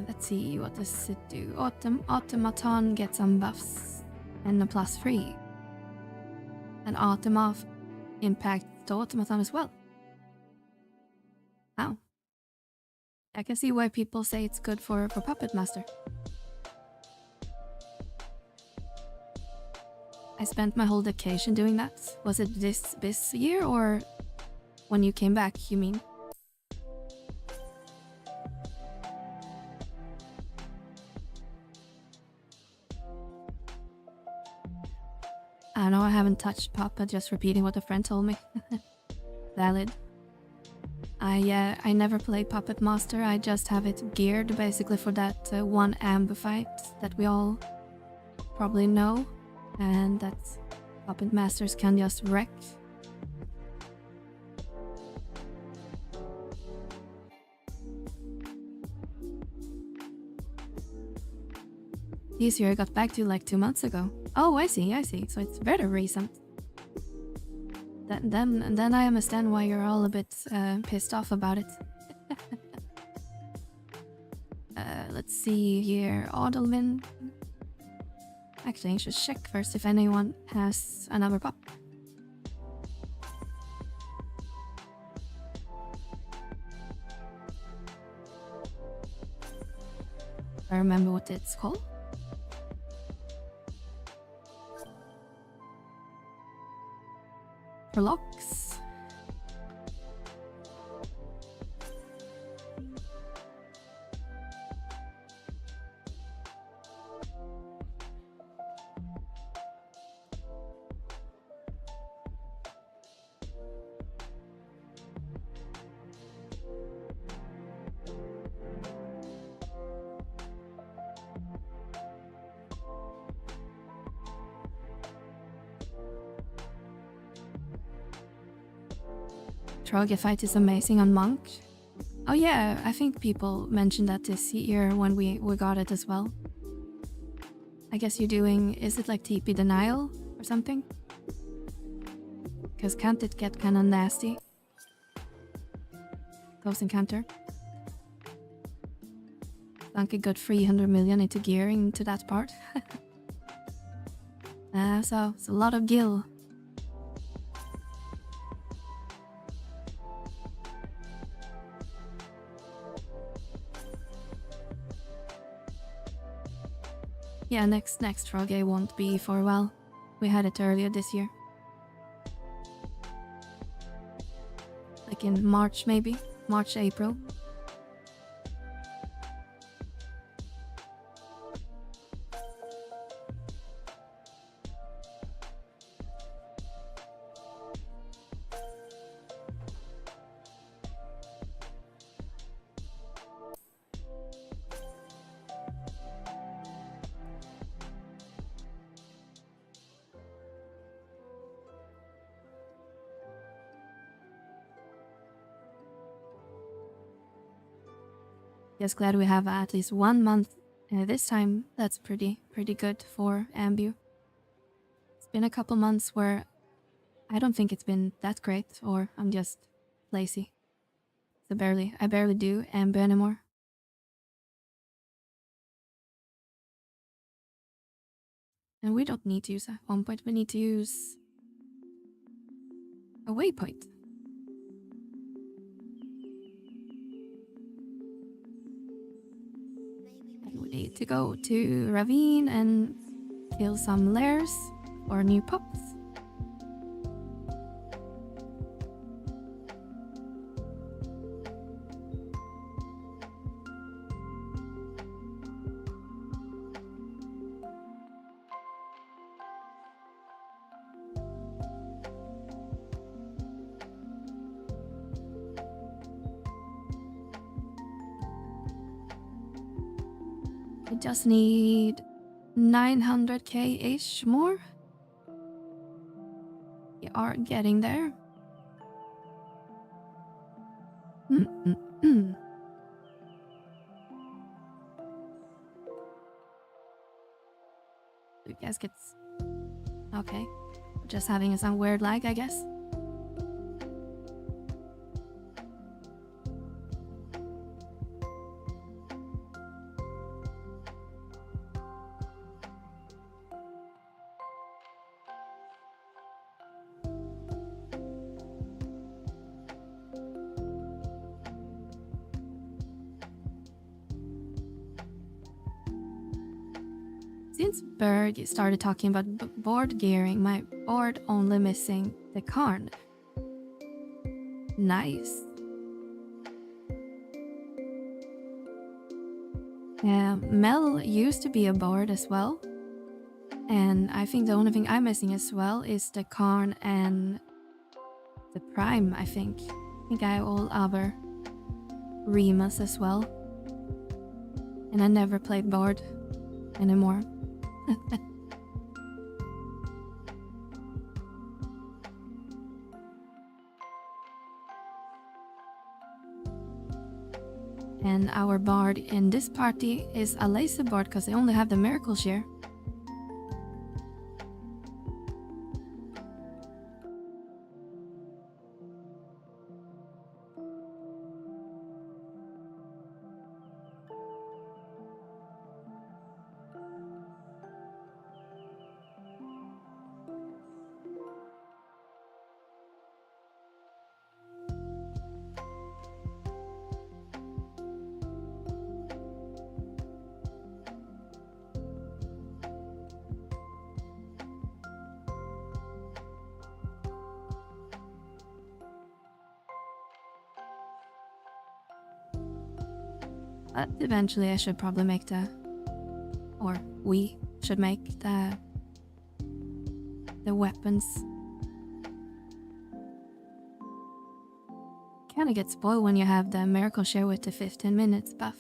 Let's see, what does it do? Automaton gets some buffs and a +3. And Automoth impacts the Automaton as well. Wow. I can see why people say it's good for Puppet Master. I spent my whole vacation doing that. Was it this year or when you came back, you mean? I know I haven't touched Papa, just repeating what a friend told me. Valid. I never played Puppet Master, I just have it geared basically for that one amber fight that we all probably know, and that Puppet Masters can just wreck. This year I got back to like 2 months ago. Oh, I see. So it's very recent. Then I understand why you're all a bit pissed off about it. Let's see here. Adelmin. Actually, I should check first if anyone has another pup. I remember what it's called. Ffxi. Troga fight is amazing on Monk. Oh yeah, I think people mentioned that this year when we got it as well. I guess you're doing, is it like TP denial or something? Because can't it get kinda nasty? Close encounter. Sunk a good 300 million into gearing into that part. So it's a lot of gil. Yeah, next Troge won't be for a while. We had it earlier this year. Like in March maybe? March, April. Just glad we have at least 1 month this time. That's pretty good for Ambu. It's been a couple months where I don't think it's been that great, or I'm just lazy. So I barely do Ambu anymore. And we don't need to use a 1 point, we need to use a waypoint. And we need to go to Ravine and kill some lairs or new pups. We just need 900k-ish more. We are getting there. You guys get... Okay. Just having some weird lag, I guess. Since Berg started talking about board gearing, my board only missing the Karn. Nice. Mel used to be a board as well. And I think the only thing I'm missing as well is the Karn and the Prime, I think. I think I have all other Remas as well. And I never played board anymore. And our bard in this party is a laser bard because they only have the miracle share. But eventually I should probably make or we should make the weapons. Kinda gets spoiled when you have the miracle share with the 15 minutes buff.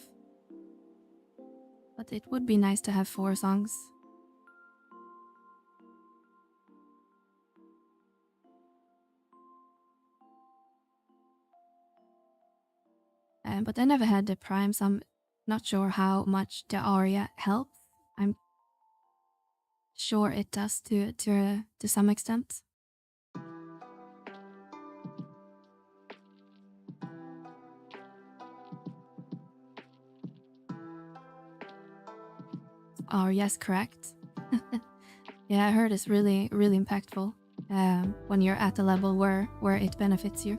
But it would be nice to have 4 songs. But I never had the Prime, so I'm not sure how much the aria helps. I'm sure it does to some extent. Aria's correct. Yeah, I heard it's really impactful when you're at a level where it benefits you.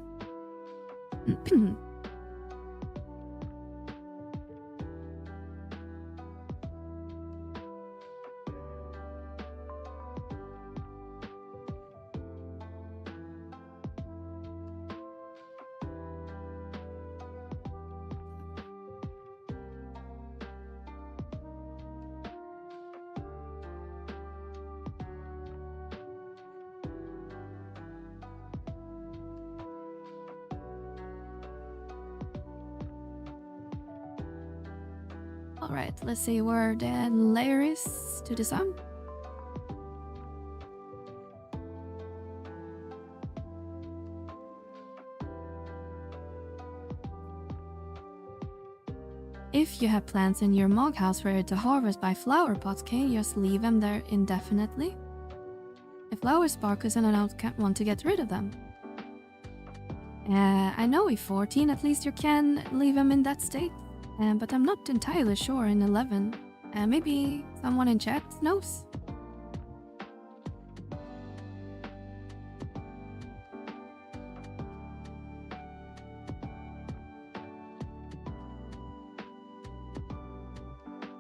Alright, let's see where the layer is to the sun. If you have plants in your mog house ready to harvest by flower pots, can you just leave them there indefinitely? If flowers sparkles and I don't want to get rid of them. I know in 14 at least you can leave them in that state. But I'm not entirely sure in 11. Maybe someone in chat knows?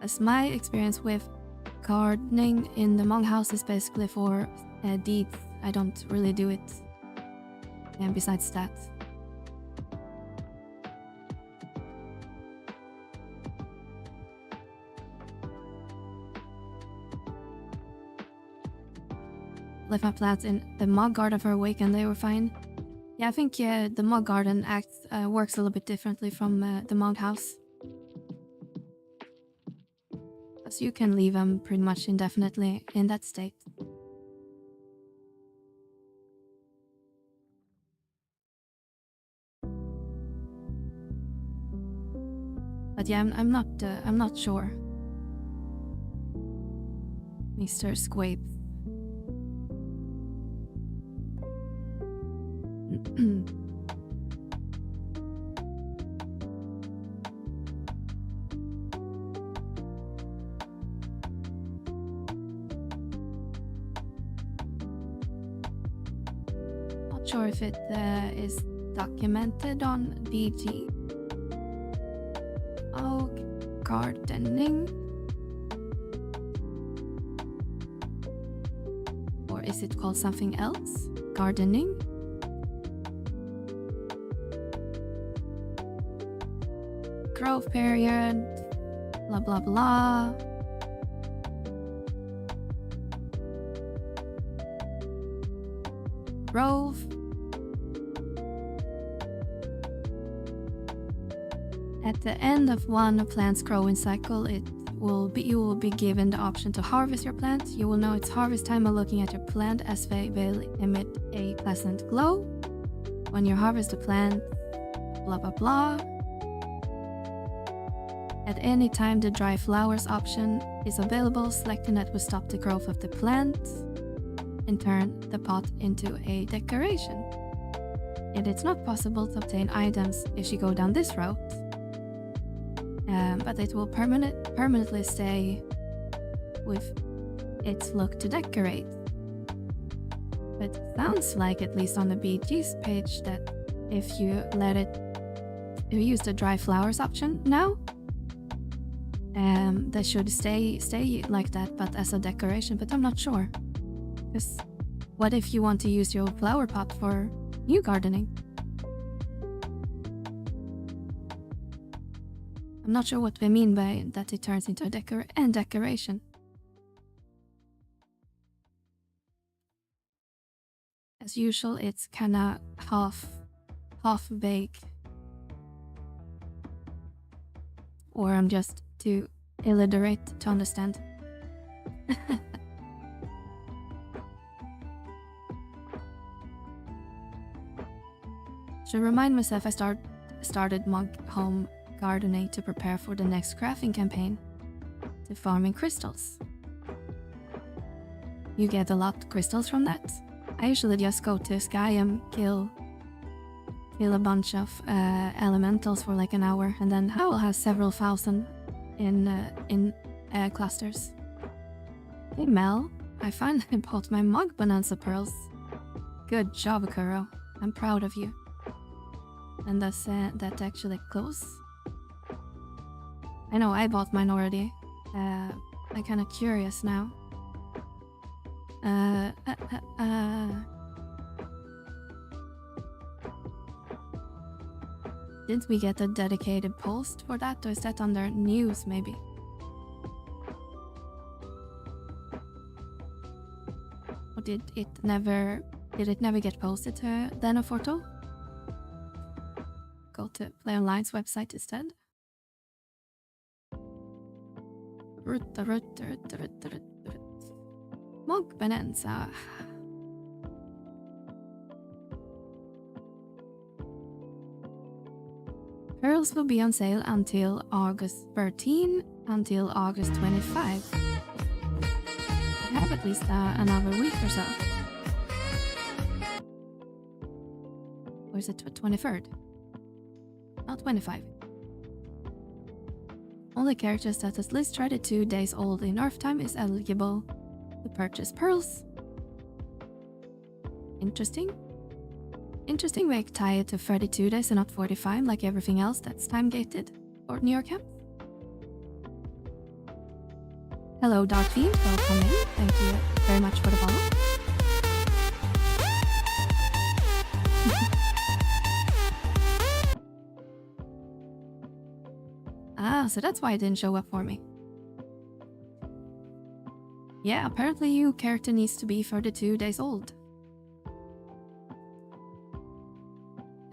As my experience with gardening in the monk house is basically for deeds. I don't really do it. And besides that. Left my plants in the mug garden for a week and they were fine. Yeah, I think the mug garden works a little bit differently from the mug house. So you can leave them pretty much indefinitely in that state. But yeah, I'm not sure. Mr. Squape. Not sure if it is documented on BG. Oh, gardening. Or is it called something else? Gardening? Growth period. Blah blah blah. Growth. At the end of one plant's growing cycle, you will be given the option to harvest your plant. You will know it's harvest time by looking at your plant, as they will emit a pleasant glow. When you harvest a plant, blah blah blah. At any time the dry flowers option is available, selecting that will stop the growth of the plant and turn the pot into a decoration. And it's not possible to obtain items if you go down this route. But it will permanently stay with its look to decorate. But it sounds like, at least on the BG's page, that if you use the dry flowers option now, they should stay like that, but as a decoration. But I'm not sure, because what if you want to use your flower pot for new gardening? I'm not sure what we mean by that it turns into a decoration. As usual, it's kinda half baked. Or I'm just too illiterate to understand. Should remind myself I started home gardening to prepare for the next crafting campaign, to farming crystals. You get a lot of crystals from that. I usually just go to Sky and kill a bunch of elementals for like an hour, and then I will have several thousand in clusters. Hey Mel, I finally bought my mug bonanza pearls. Good job, Kuro. I'm proud of you. And does that actually close? I know I bought mine already. I'm kind of curious now. Did we get a dedicated post for that, or is that under news maybe? Or did it never get posted to Denoforto? Go to Play Online's website instead. Mog bonanza. Pearls will be on sale until August 13, until August 25. We have at least another week or so. Or is it 23rd? Not 25. Only characters that is at least 32 days old in Earth time is eligible to purchase pearls. Interesting. Interesting way to tie it to 32 days and not 45 like everything else that's time gated for New York camp. Hello Dark Fiend, welcome in. Thank you very much for the follow. So that's why it didn't show up for me. Yeah, apparently your character needs to be 32 days old.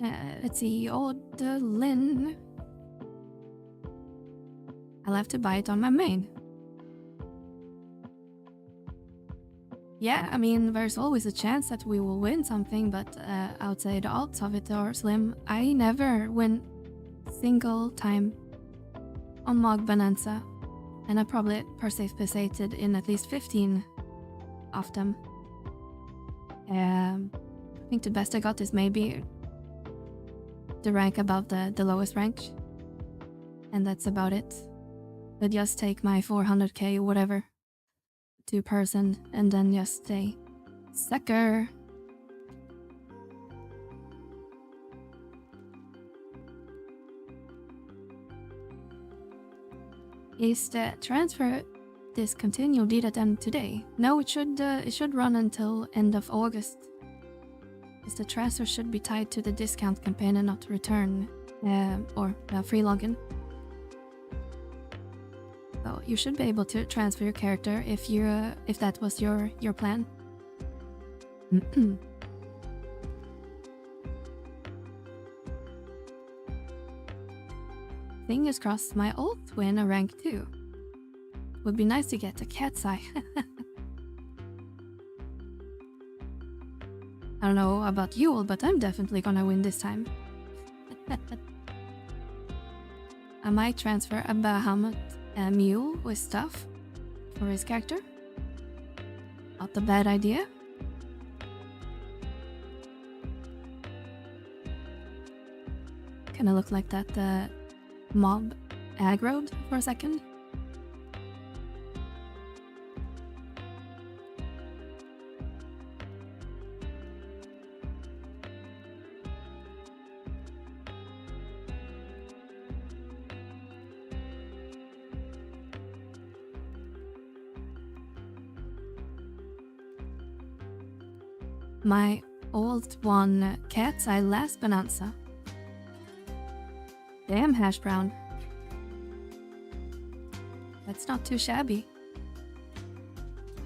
Let's see, Lynn. I'll have to buy it on my main. yeah, I mean, there's always a chance that we will win something, but I would say the odds of it are slim. I never win single time on Mog Bonanza, and I probably participated in at least 15 of them. I think the best I got is maybe the rank above the lowest rank, and that's about it. But just take my 400k whatever to person and then just say sucker. Is the transfer discontinued? Did it end today? No, it should run until end of August. As the transfer should be tied to the discount campaign and not return or free login. So you should be able to transfer your character if that was your plan. Fingers crossed my ult win a rank 2. Would be nice to get a cat's eye. I don't know about you all, but I'm definitely gonna win this time. I might transfer a Bahamut mule with stuff for his character. Not a bad idea. Kinda look like that mob aggroed for a second. My old one cat's eye last bonanza. Damn, hash brown. That's not too shabby.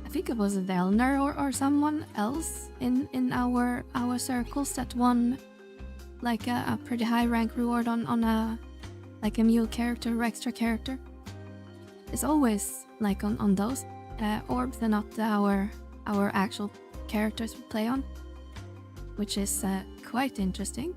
I think it was Velner or someone else in our circles that won like a pretty high rank reward on a like a mule character or extra character. It's always like on those orbs and not our actual characters we play on, which is quite interesting.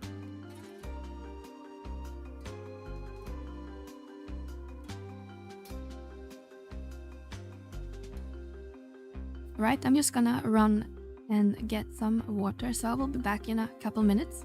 Right, I'm just gonna run and get some water, so I will be back in a couple minutes.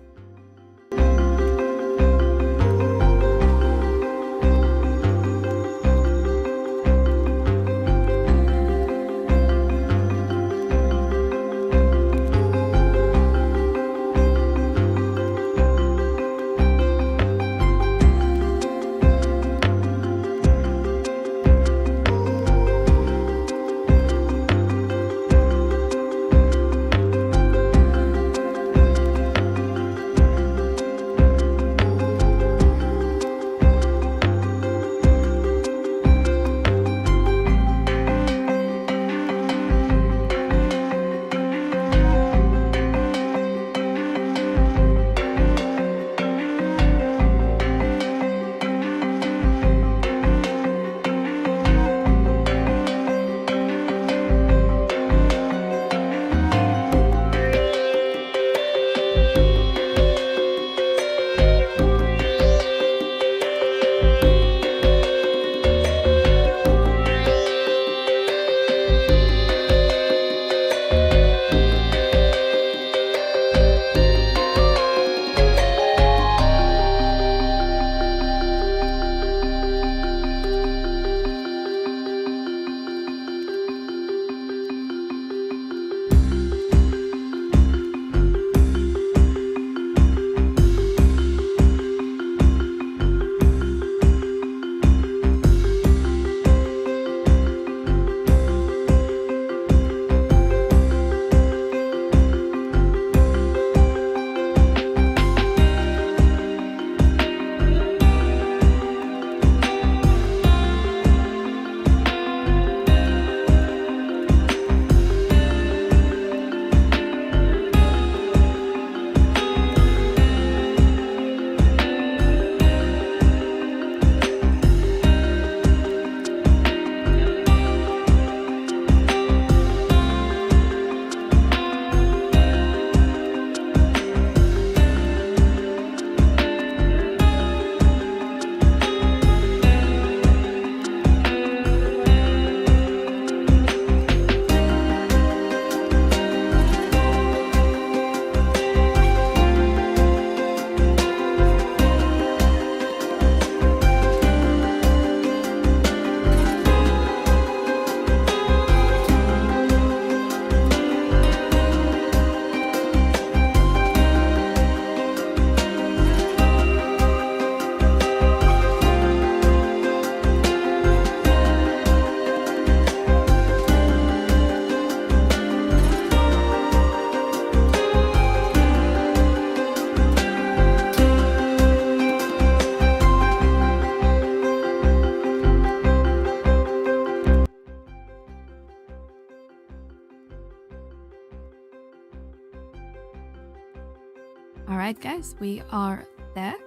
Alright guys, we are back.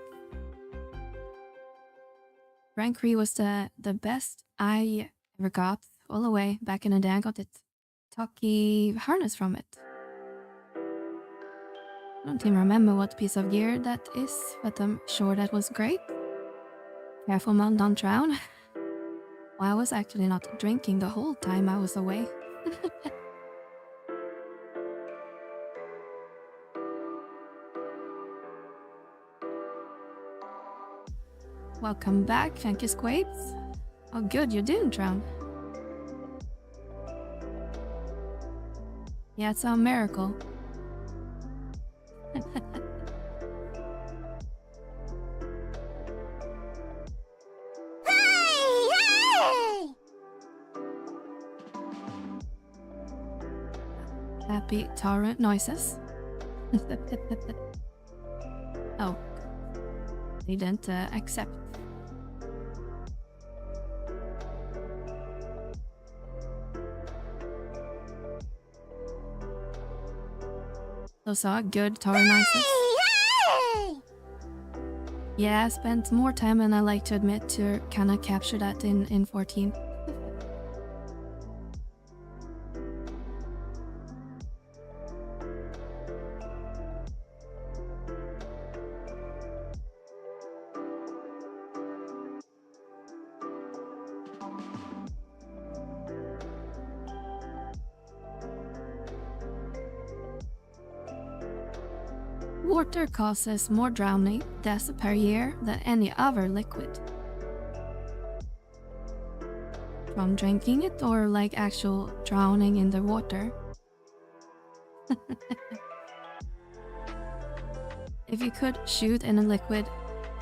Rank 3 was the best I ever got all the way back in the day. I got it Ffxi harness from it. I don't even remember what piece of gear that is, but I'm sure that was great. Careful man, don't drown. Well, I was actually not drinking the whole time I was away. Welcome back, thank you Squabes. Oh good, you didn't drown. Yeah, it's a miracle. Happy torrent noises. Oh, they didn't accept. Those are good torrent noises. Yeah, I spent more time than I like to admit to kinda capture that in 14. Water causes more drowning deaths per year than any other liquid. From drinking it or like actual drowning in the water? If you could shoot in a liquid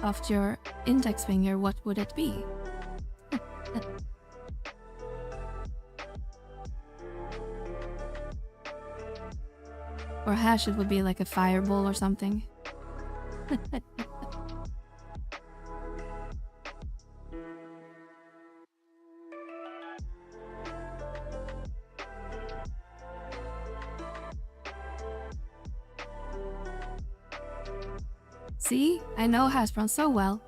off your index finger, what would it be? Or hash it would be like a fireball or something. See, I know Hasbron so well.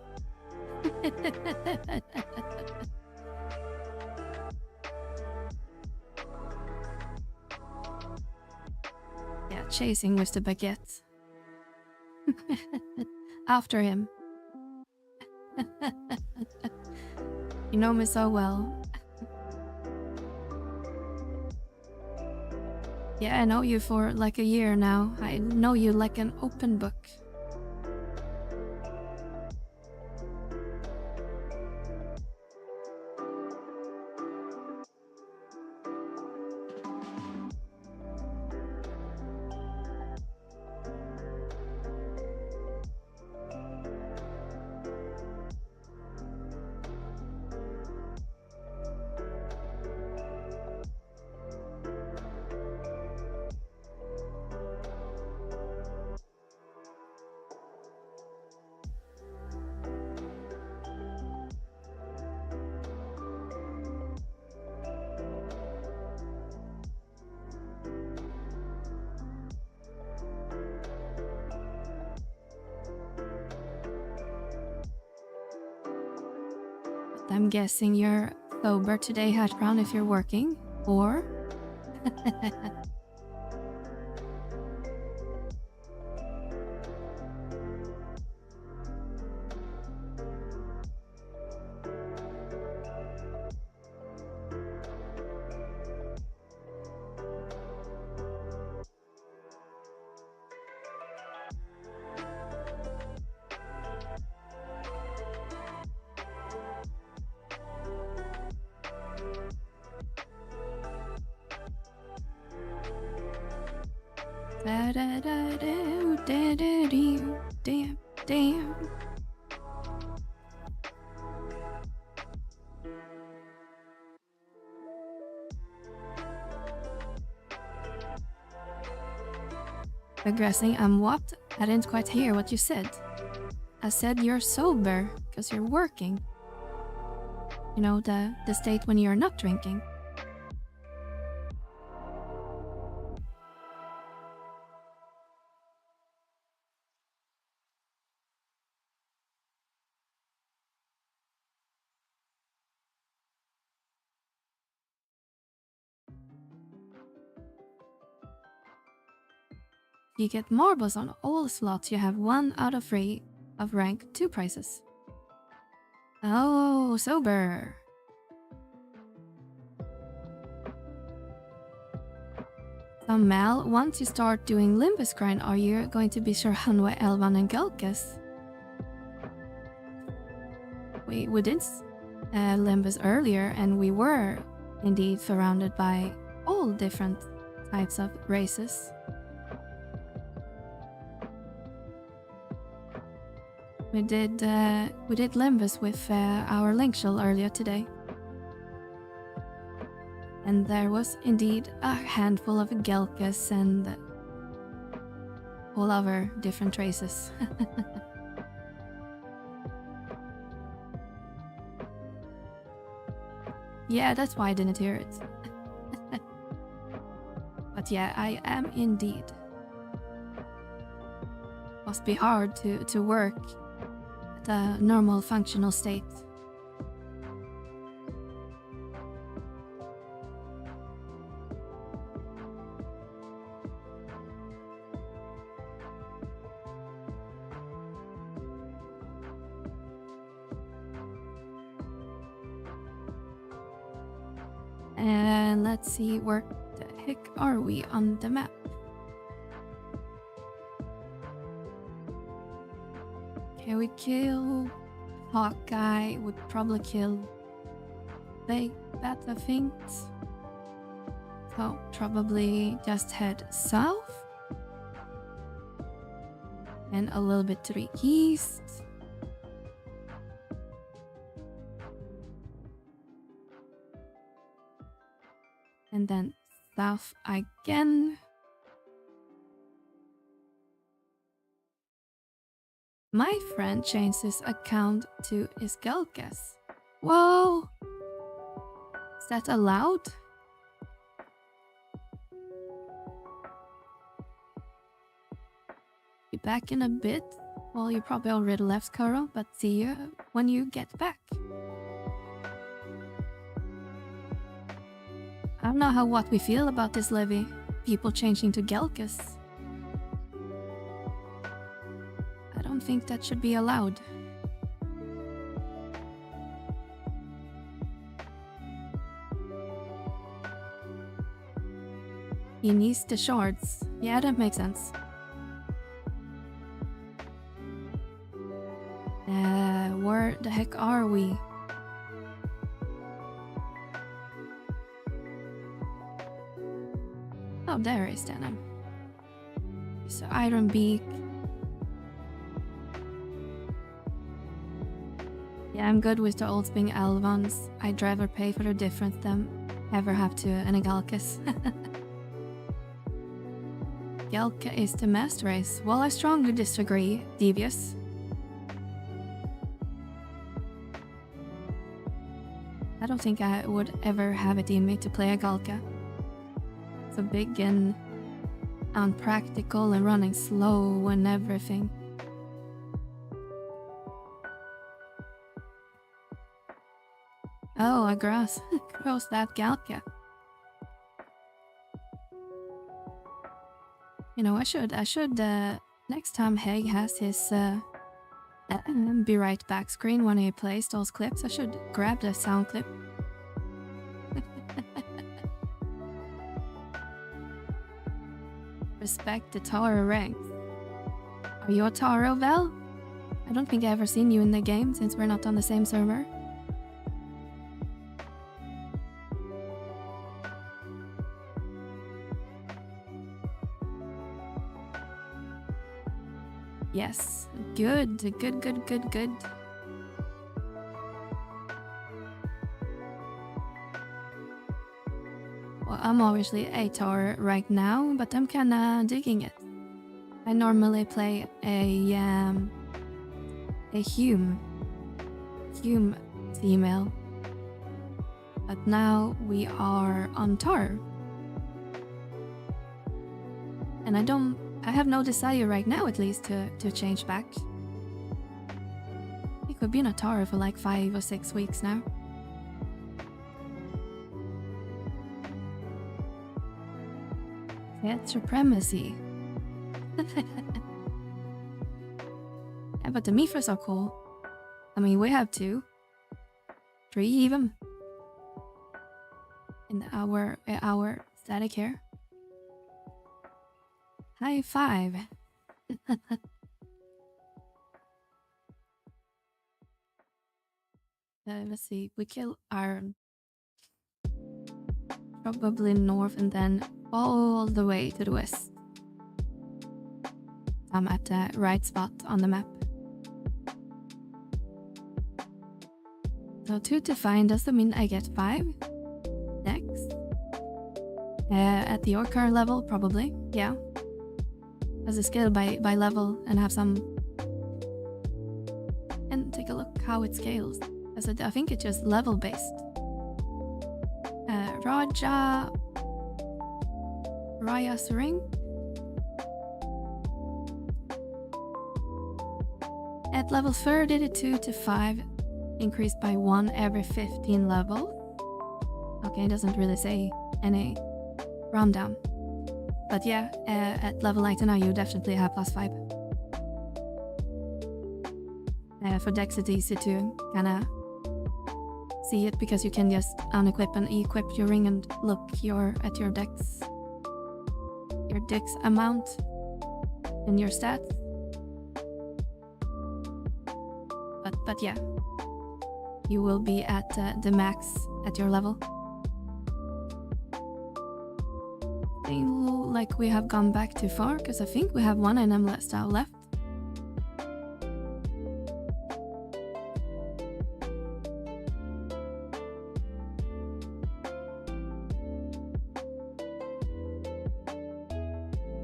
Yeah, chasing with the baguette. After him. You know me so well. Yeah, I know you for like a year now. I know you like an open book. I'm guessing you're sober today, Hashbrown, if you're working, or? Damn, damn. Aggressing, what? I didn't quite hear what you said. I said you're sober because you're working. You know, the state when you're not drinking. You get marbles on all slots. You have 1 out of 3 of rank 2 prices. Oh, sober. So Mel, once you start doing Limbus grind, are you going to be surrounded by Elvan and Gelkas? We did Limbus earlier, and we were indeed surrounded by all different types of races. We did Limbus with our link shell earlier today. And there was indeed a handful of Gelkas and all other different races. Yeah, that's why I didn't hear it. But yeah, I am indeed. Must be hard to work at a normal functional state. And let's see, where the heck are we on the map? Okay, we kill Hawkeye, would probably kill that, I think. So probably just head south and a little bit to the east. And then south again. My friend changed his account to Isgelkas. Whoa! Is that allowed? Be back in a bit. Well, you probably already left, Karo, but see you when you get back. I don't know what we feel about this levy. People changing to Gelkas. I don't think that should be allowed. He needs the shards. Yeah, that makes sense. Where the heck are we? Oh, there is Denim. So Iron Beak. Yeah, I'm good with the old Sping Elvons. I'd rather pay for the difference than ever have to an Egalkas. Gelka is the master race. Well, I strongly disagree, Devious. I don't think I would ever have it in me to play a Galka. So big and unpractical and running slow and everything. Oh, a grass. Gross that Galka. You know, I should, next time Haig has his be right back screen when he plays those clips, I should grab the sound clip. Respect the Taro ranks. Are you a Taro, Vel? I don't think I've ever seen you in the game since we're not on the same server. Yes, good. Well, I'm obviously a Taro right now, but I'm kinda digging it. I normally play a Hume female, but now we are on Taro. And I have no desire right now, at least, to change back. I think we've been at Taro for like 5 or 6 weeks now. Get supremacy. Yeah, but the Mifras are cool. I mean, we have 2. 3 even. In our static here. High 5. Let's see. We kill Iron. Probably north and then all the way to the west. I'm at the right spot on the map. So 2 to find doesn't mean I get 5. Next. At your current level, probably. Yeah. As a scale by level and have some. And take a look how it scales. As I think it's just level based. Raya's ring. At level 30, 2 to 5 increased by 1 every 15 levels. Okay, it doesn't really say any rundown. But yeah, at level 90 now you definitely have +5. For Dex it's easy to kinda see it because you can just unequip and equip your ring and look at your Dex amount in your stats. But yeah, you will be at the max at your level. Feel like we have gone back too far because I think we have 1 item left.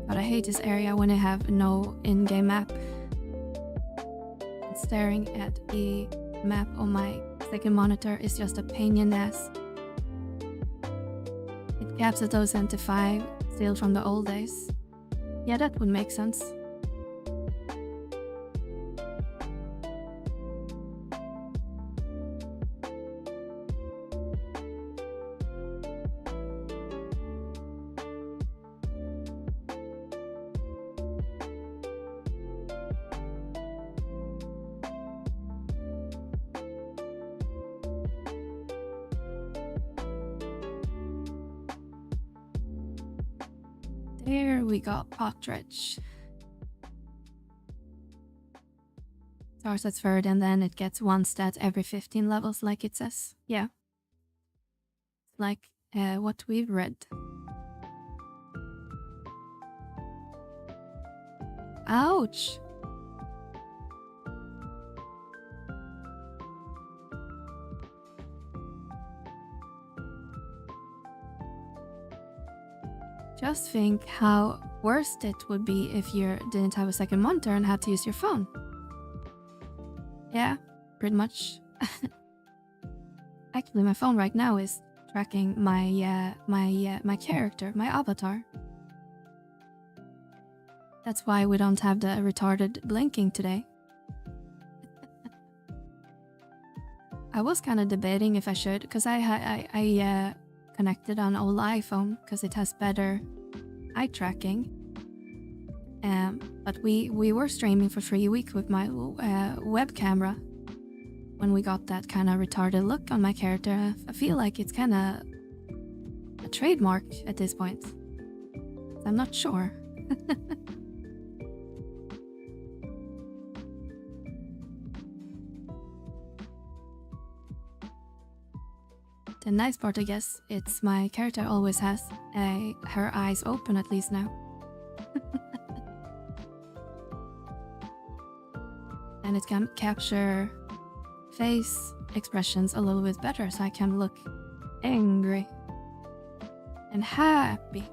But I hate this area when I have no in-game map. Staring at a map on my second monitor is just a pain in the ass. It caps at 0.75, still from the old days. Yeah, that would make sense. There we go, Partridge. Starts at 3rd and then it gets 1 stat every 15 levels like it says. Yeah. Like what we've read. Ouch! Just think how worse it would be if you didn't have a second monitor and had to use your phone. Yeah, pretty much. Actually, my phone right now is tracking my character, my avatar. That's why we don't have the retarded blinking today. I was kind of debating if I should, because I connected on old iPhone because it has better eye tracking. But we were streaming for 3 weeks with my web camera when we got that kind of retarded look on my character. I feel like it's kind of a trademark at this point. I'm not sure. The nice part, I guess, it's my character always has her eyes open at least now. And it can capture face expressions a little bit better, so I can look angry and happy.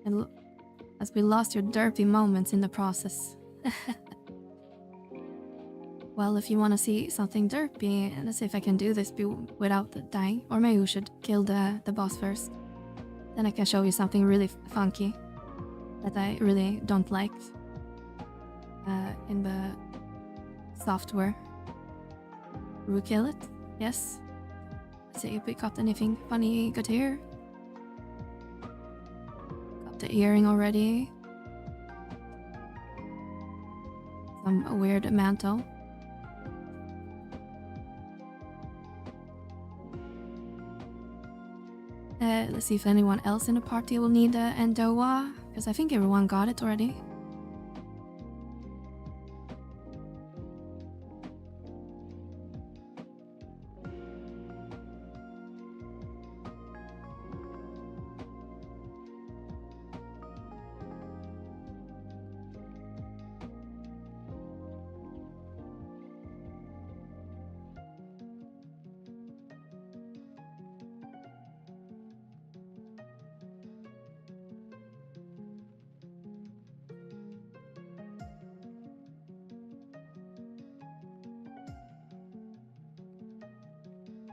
And as we lost your dirty moments in the process. Well, if you want to see something derpy, let's see if I can do this without dying. Or maybe we should kill the boss first. Then I can show you something really funky that I really don't like in the software. Will we kill it? Yes. Let's see if we got anything funny good here. Got the earring already. Some weird mantle. Let's see if anyone else in the party will need Endoa, because I think everyone got it already.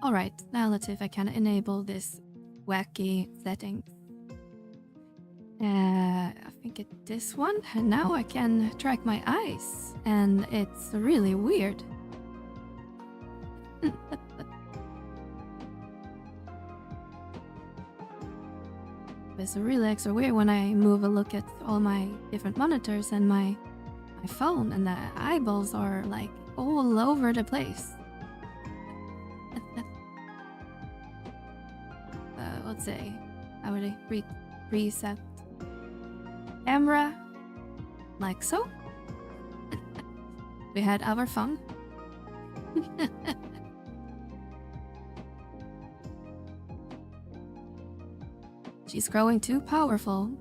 Alright, now let's see if I can enable this wacky setting. I think it's this one, and now I can track my eyes, and it's really weird. It's really extra weird when I move a look at all my different monitors and my phone, and the eyeballs are like all over the place. Let's say I would reset camera like so. We had our fun. She's growing too powerful.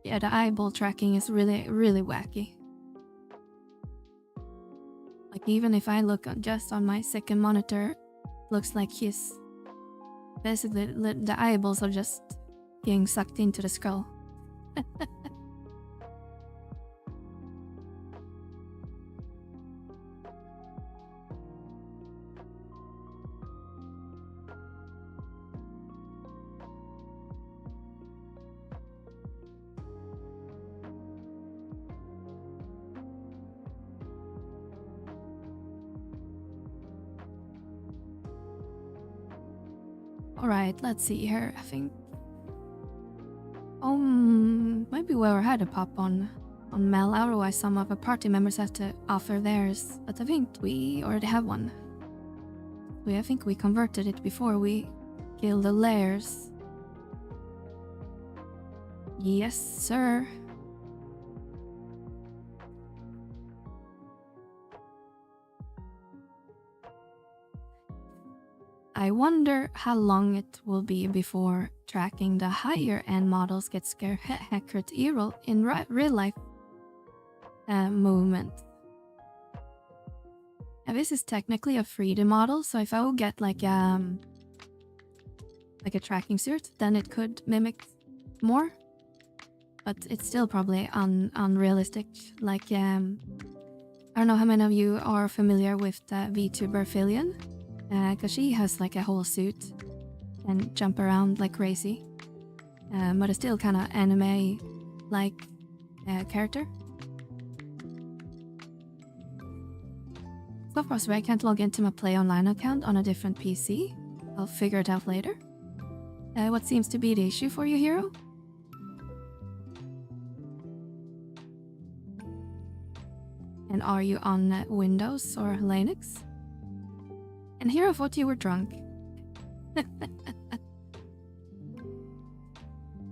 Yeah, the eyeball tracking is really wacky. Like, even if I look just on my second monitor, looks like he's basically the eyeballs are just getting sucked into the skull. Alright, let's see here. I think maybe we had a pop on Mel, otherwise some of the party members have to offer theirs. But I think we already have one. I think we converted it before we killed the layers. Yes, sir. I wonder how long it will be before tracking the higher end models gets accurate in real life movement. Now, this is technically a 3D model, so if I will get like a tracking suit, then it could mimic more. But it's still probably unrealistic. Like I don't know how many of you are familiar with the VTuber Fillion. Because she has like a whole suit and jump around like crazy. But it's still kind of anime-like character. So far, I can't log into my Play Online account on a different PC. I'll figure it out later. What seems to be the issue for you, Hero? And are you on Windows or Linux? And Hero thought you were drunk.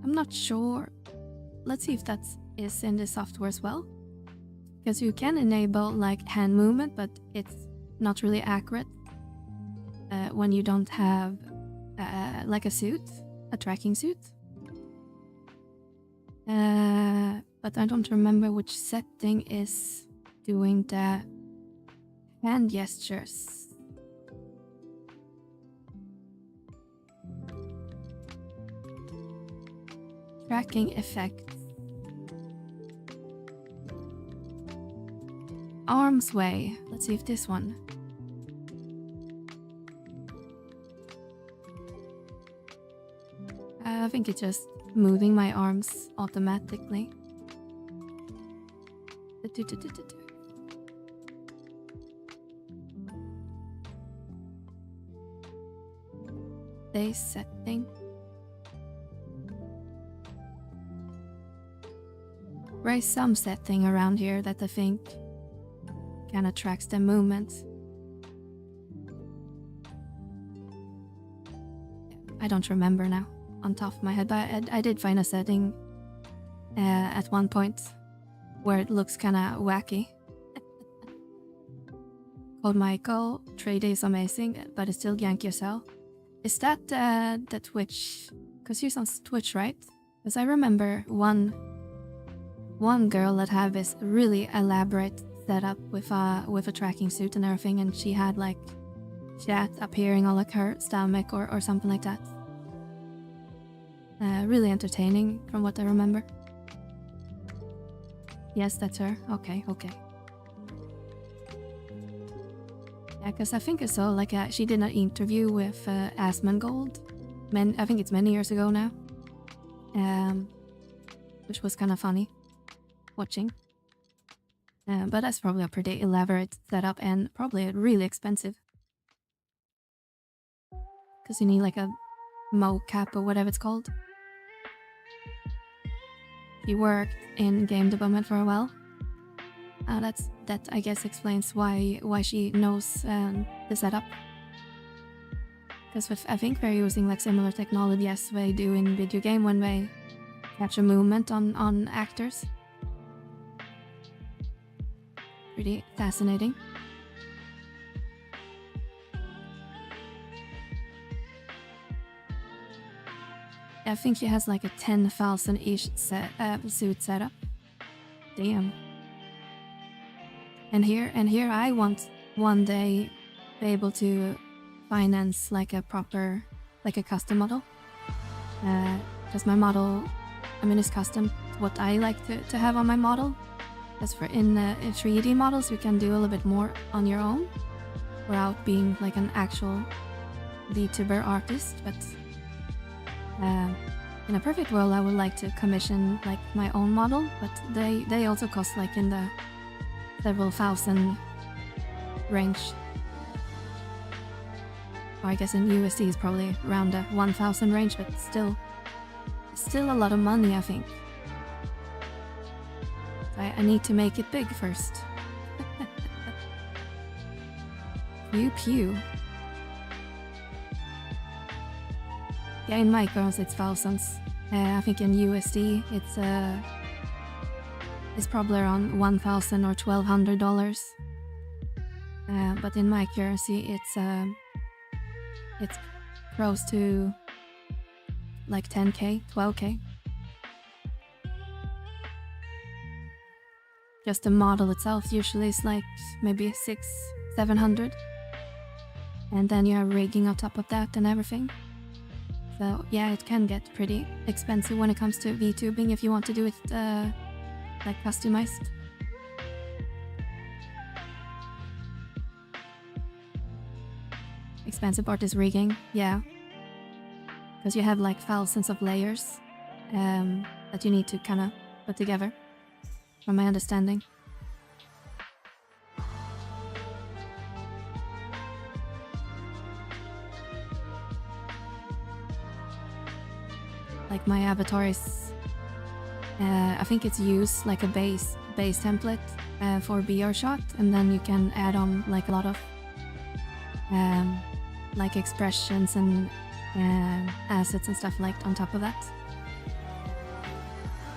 I'm not sure. Let's see if that is in the software as well. Because you can enable like hand movement, but it's not really accurate when you don't have like a suit, a tracking suit. But I don't remember which setting is doing the hand gestures. Tracking effects. Arms way. Let's see if this one. I think it's just moving my arms automatically. Day setting. There is some setting around here that I think kind of tracks the movement. I don't remember now on top of my head, but I did find a setting at one point where it looks kind of wacky. Called Michael, trade is amazing, but it's still gank yourself. Is that the Twitch? Because you're on Twitch, right? Because I remember one girl that had this really elaborate setup with a tracking suit and everything, and she had like chat appearing on like her stomach or something like that. Really entertaining from what I remember. Yes, that's her. Okay. Yeah, because I think I saw like she did an interview with Asmongold. I think it's many years ago now. Which was kind of funny watching. But that's probably a pretty elaborate setup and probably really expensive. Because you need like a mocap or whatever it's called. She worked in game development for a while. That I guess explains why she knows the setup. Because I think they're using like similar technology as they do in video game when they capture movement on actors. Pretty fascinating. I think she has like a 10,000-ish suit setup. Damn. And here I want one day be able to finance like a proper, like a custom model. Because my model, I mean, it's custom what I like to have on my model. As for in 3D models, you can do a little bit more on your own without being like an actual VTuber artist. But in a perfect world, I would like to commission like my own model, but they also cost like in the several thousand range. Or I guess in USD is probably around the 1,000 range, but still a lot of money, I think. So I need to make it big first. Pew. Yeah, in microns it's thousands. I think in USD it's probably around $1,000 or $1,200. But in my currency it's close to like 10k, 12k. Just the model itself usually is like maybe 600-700, and then you have rigging on top of that and everything. So yeah, it can get pretty expensive when it comes to VTubing if you want to do it like customized. Expensive part is rigging, yeah. Because you have like thousands of layers that you need to kind of put together, from my understanding. Like my avatar is, I think it's used like a base template for BR shot, and then you can add on like a lot of like expressions and assets and stuff like on top of that.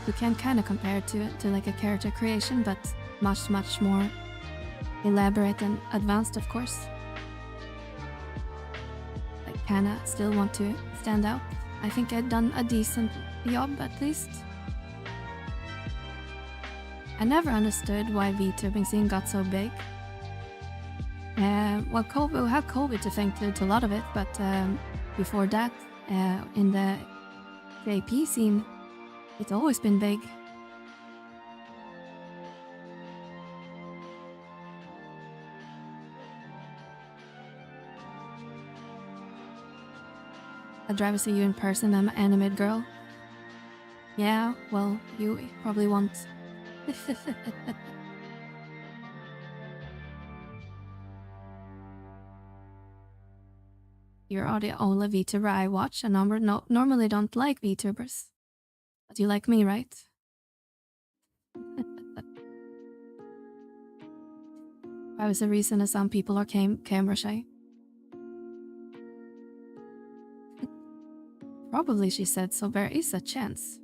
You can kind of compare it to like a character creation, but much more elaborate and advanced, of course. I kind of still want to stand out. I think I've done a decent job, at least. I never understood why VTubing scene got so big. Well, we have COVID to thank to a lot of it, but before that, in the JP scene, It's always been big. I'd rather see you in person than an animated girl. Yeah, well, you probably won't. You're the only VTuber I watch, and normally don't like VTubers. But you like me, right? That was the reason that some people are camera shy. Probably, she said, so there is a chance.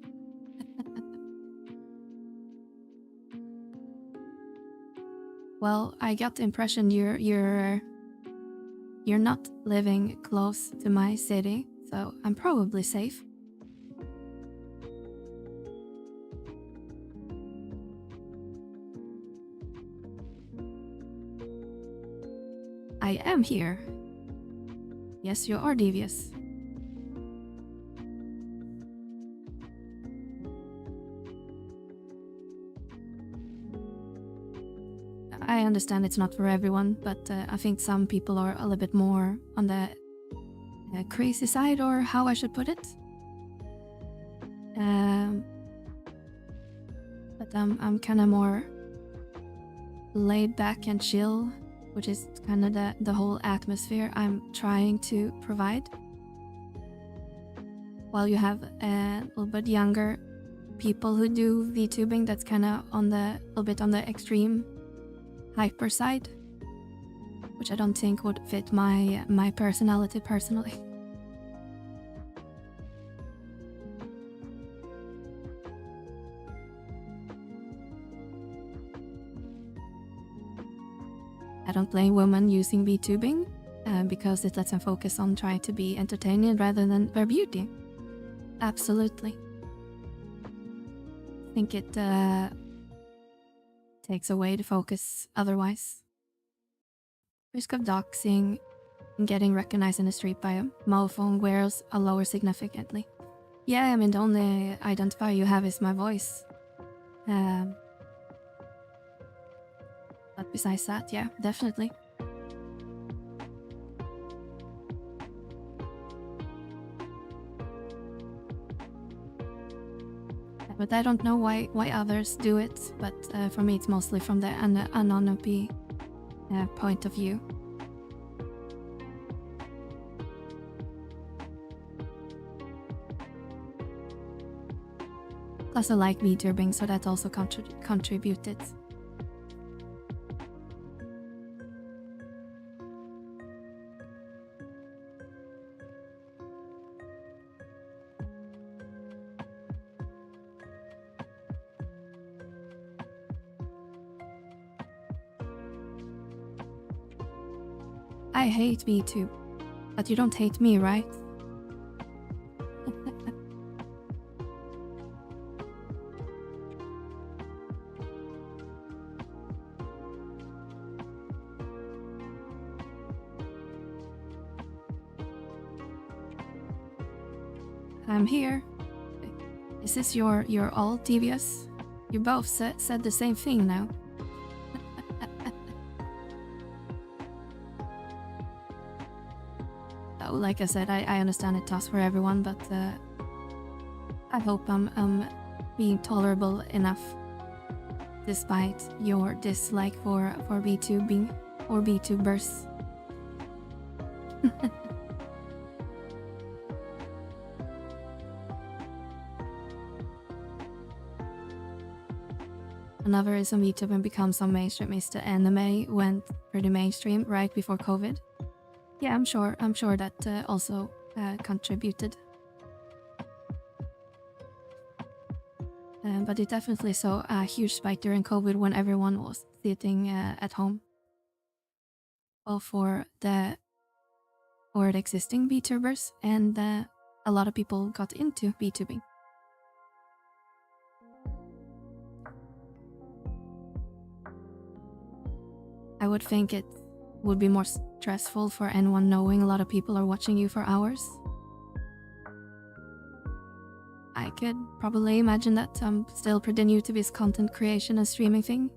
Well, I got the impression you're not living close to my city, so I'm probably safe. I am here. Yes, you are devious. I understand it's not for everyone, but I think some people are a little bit more on the crazy side, or how I should put it. But I'm kind of more laid back and chill, which is kind of the whole atmosphere I'm trying to provide. While you have a little bit younger people who do VTubing, that's kind of on the little bit on the extreme hyper side, which I don't think would fit my personality personally. I don't blame women using VTubing because it lets them focus on trying to be entertaining rather than their beauty. Absolutely. I think it takes away the focus otherwise. Risk of doxing and getting recognized in the street by a mobile phone wearers are lower significantly. Yeah, I mean, the only identifier you have is my voice. But besides that, yeah, definitely. But I don't know why others do it, but for me it's mostly from the anonymity point of view. Plus I like VTubing, so that also contributed. I hate VTube, but you don't hate me, right? I'm here. Is this your all devious? You both said the same thing now. Oh, like I said, I understand it's tough for everyone, but I hope I'm being tolerable enough despite your dislike for VTubing or VTubers. Another reason VTubing become so mainstream is the anime went pretty mainstream right before COVID. Yeah, I'm sure that also contributed. But it definitely saw a huge spike during COVID when everyone was sitting at home. Both for the existing VTubers and a lot of people got into VTubing. I would think it would be more stressful for anyone knowing a lot of people are watching you for hours. I could probably imagine that I'm still pretty new to this content creation and streaming thing.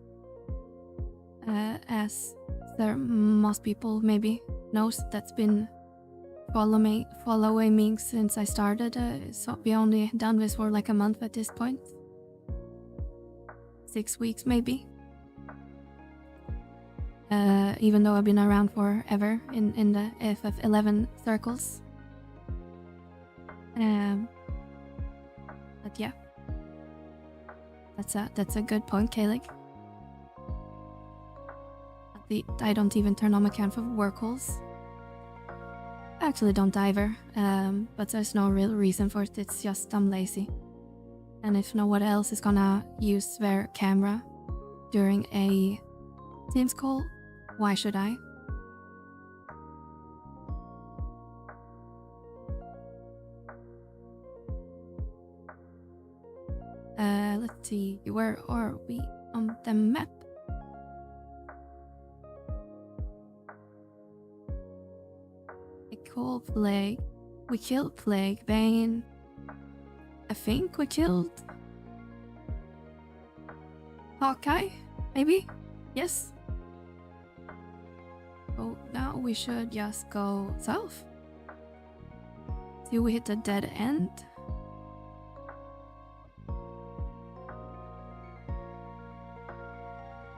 As there most people maybe knows that's been following me since I started. So we only done this for like a month at this point. 6 weeks maybe. Even though I've been around forever in the FF11 circles. But yeah, that's a good point, Kaylik. I don't even turn on my cam for work calls. I actually don't either, but there's no real reason for it. It's just I'm lazy, and if no one else is gonna use their camera during a Teams call, why should I? Let's see, where are we on the map? Plague. We killed Plague Bane. I think we killed Hawkeye, maybe? Yes. Oh, now we should just go south. Till we hit a dead end.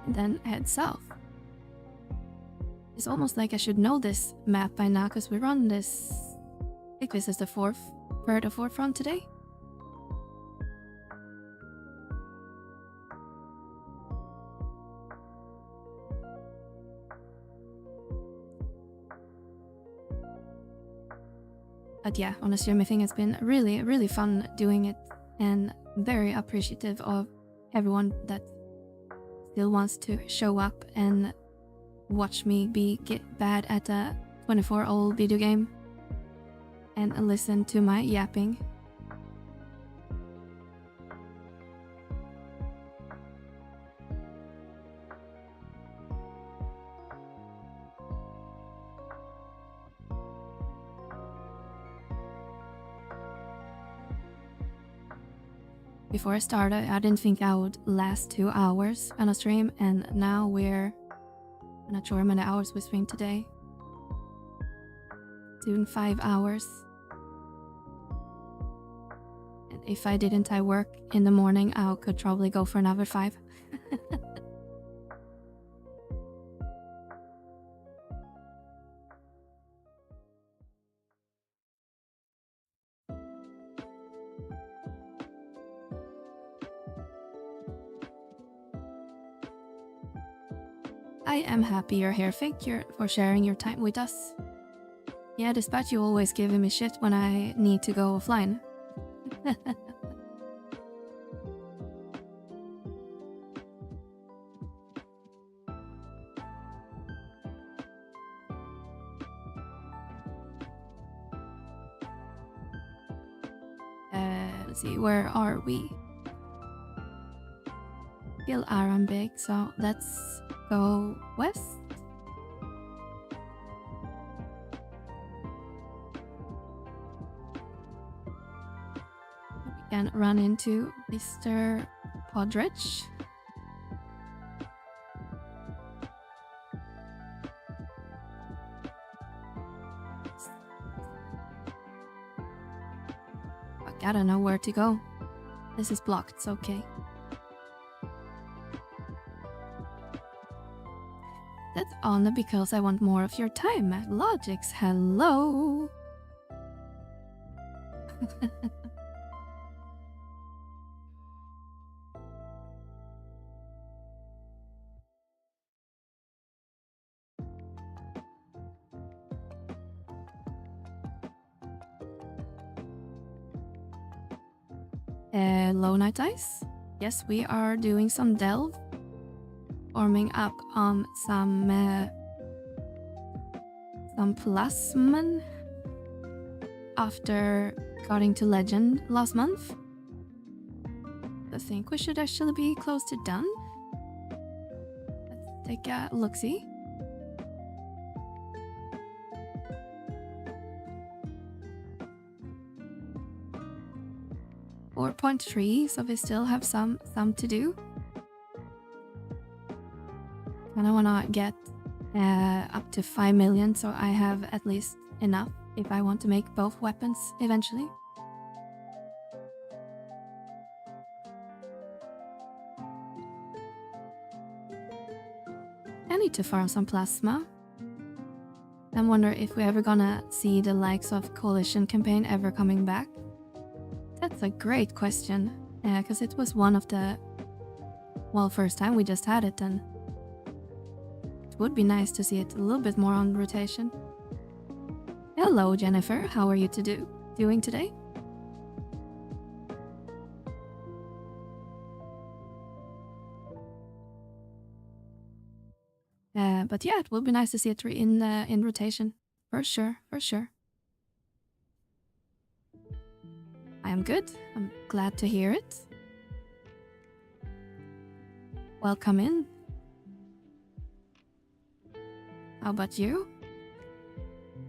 And then head south. It's almost like I should know this map by now because we run this. I think this is the third or fourth run today. But yeah, honestly, everything has been really, really fun doing it, and very appreciative of everyone that still wants to show up and watch me get bad at a 24-old video game and listen to my yapping. Before I started, I didn't think I would last 2 hours on a stream, and now I'm not sure how many hours we streamed today. Soon 5 hours. And if I didn't, I work in the morning, I could probably go for another 5. I am happy you're here. Thank you for sharing your time with us. Yeah, despite you always giving me shit when I need to go offline. Let's see, where are we? Still Aranbig, so let's go west. We can run into Mr. Podridge. I don't know where to go. This is blocked, it's okay. That's only because I want more of your time. Logix, hello! Low Night Ice? Yes, we are doing some delve. Warming up on some plasman after getting to legend last month. I think we should actually be close to done. Let's take a look-see. 4.3, so we still have some to do. And I wanna get up to 5 million, so I have at least enough if I want to make both weapons eventually. I need to farm some plasma. I wonder if we're ever gonna see the likes of Coalition campaign ever coming back. That's a great question, because it was one of the, well, first time we just had it, and it would be nice to see it a little bit more on rotation. Hello Jennifer, how are you doing today? But yeah, it would be nice to see it in rotation, for sure, for sure. I am good. I'm glad to hear it. Welcome in. How about you?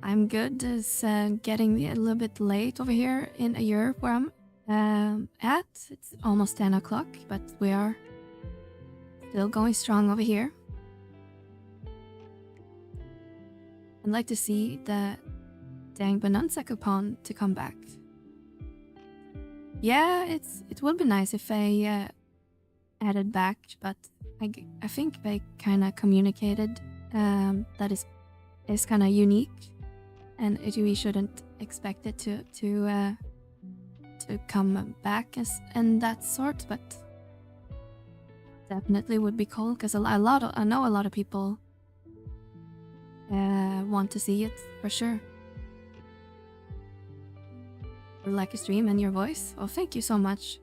I'm good. It's getting a little bit late over here in Europe where I'm at. It's almost 10 o'clock, but we are still going strong over here. I'd like to see the dang Bonanza coupon to come back. Yeah, it would be nice if they added back, but I think they kind of communicated that is kind of unique, and we shouldn't expect it to come back and that sort. But definitely would be cool because I know a lot of people want to see it for sure. Like a stream and your voice. Oh, thank you so much.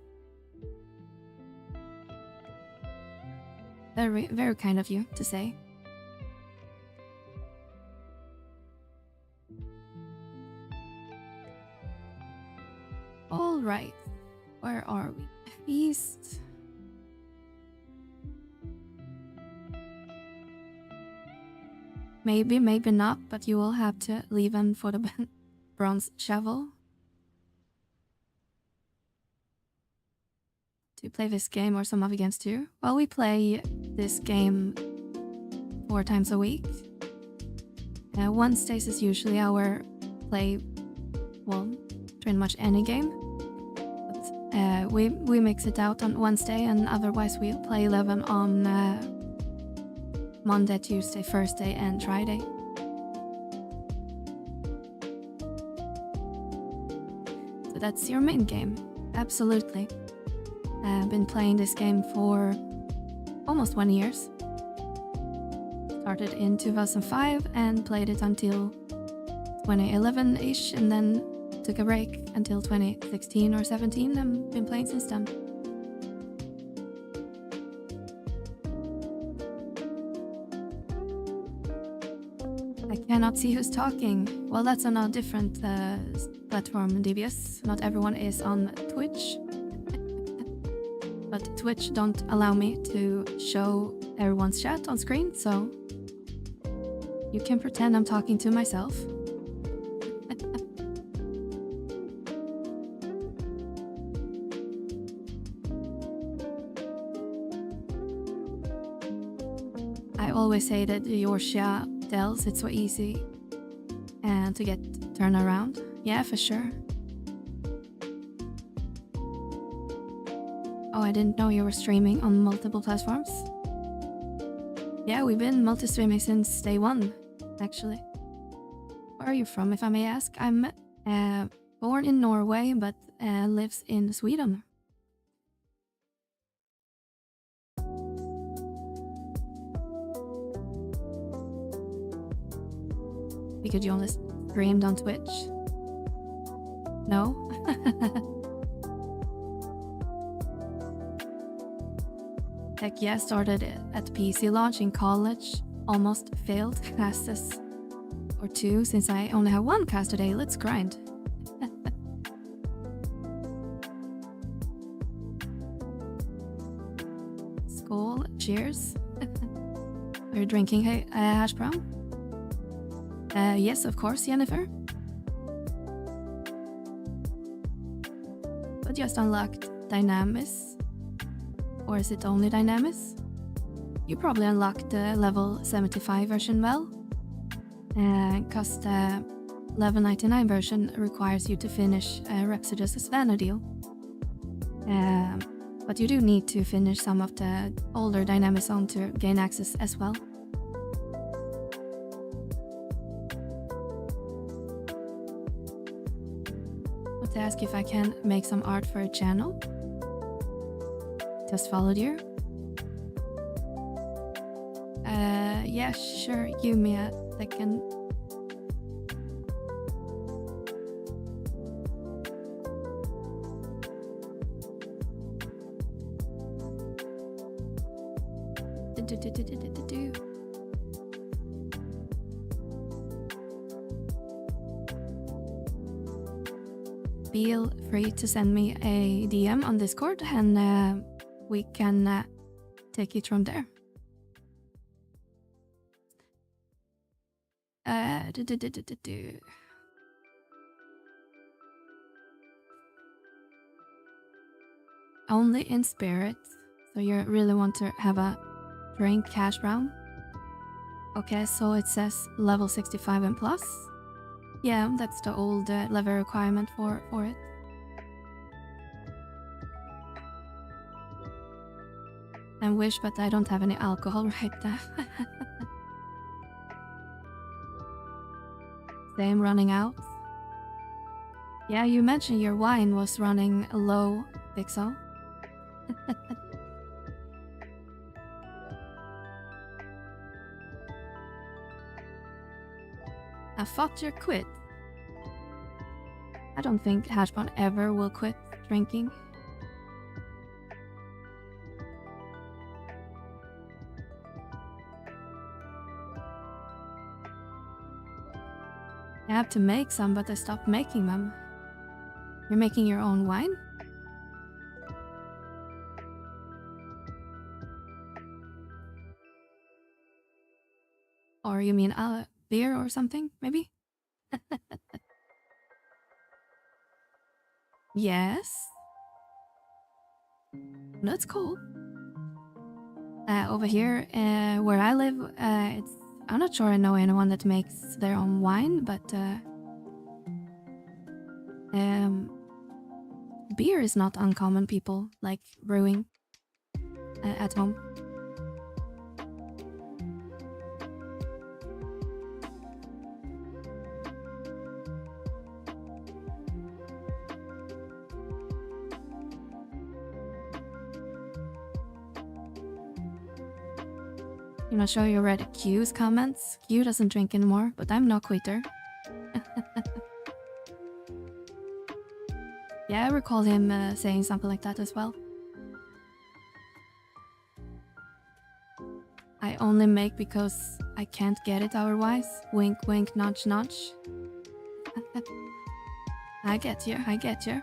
Very, very kind of you to say. All right, where are we? East. Maybe, maybe not, but you will have to leave them for the bronze shovel. Do you play this game or some other games too? Well, we play this game 4 times a week. Wednesdays is usually our play, well, pretty much any game. But we mix it out on Wednesday, and otherwise we play 11 on Monday, Tuesday, Thursday, and Friday. So that's your main game, absolutely. I've been playing this game for almost 1 year. Started in 2005 and played it until 2011-ish, and then took a break until 2016 or 17 and been playing since then. I cannot see who's talking. Well, that's on a different platform, DBS. Not everyone is on Twitch. But Twitch don't allow me to show everyone's chat on screen, so you can pretend I'm talking to myself. I always say that Yorshia Dells, it's so easy and to get turned around. Yeah, for sure. Oh, I didn't know you were streaming on multiple platforms. Yeah, we've been multi-streaming since day one, actually. Where are you from, if I may ask? I'm born in Norway, but lives in Sweden. Because you only streamed on Twitch? No? Heck yeah, started at PC launch in college. Almost failed classes or 2 since I only have 1 class today. Let's grind. Skål, cheers. Are you drinking hash brown? Yes, of course, Jennifer. but just unlocked Dynamis. Or is it only Dynamis? You probably unlocked the level 75 version well. Because the level 99 version requires you to finish Ffxi's Vana'diel. But you do need to finish some of the older Dynamis zone to gain access as well. To ask if I can make some art for a channel. Just followed you. Yeah, sure. Give me a second. Feel free to send me a DM on Discord and we can take it from there. Only in spirit, so you really want to have a drink hash brown. Okay, so it says level 65 and plus. Yeah, that's the old level requirement for it. I wish, but I don't have any alcohol right now. Same, running out. Yeah, you mentioned your wine was running low, Ffxi. I thought you quit. I don't think Hashbon ever will quit drinking. I have to make some, but I stopped making them. You're making your own wine? Or you mean beer or something, maybe? Yes. That's cool. Over here, where I live, I'm not sure I know anyone that makes their own wine, but beer is not uncommon. People like brewing at home. You know, show you read Q's comments. Q doesn't drink anymore, but I'm no quitter. Yeah, I recall him saying something like that as well. I only make because I can't get it otherwise. Wink, wink, nudge, nudge. I get you, I get you.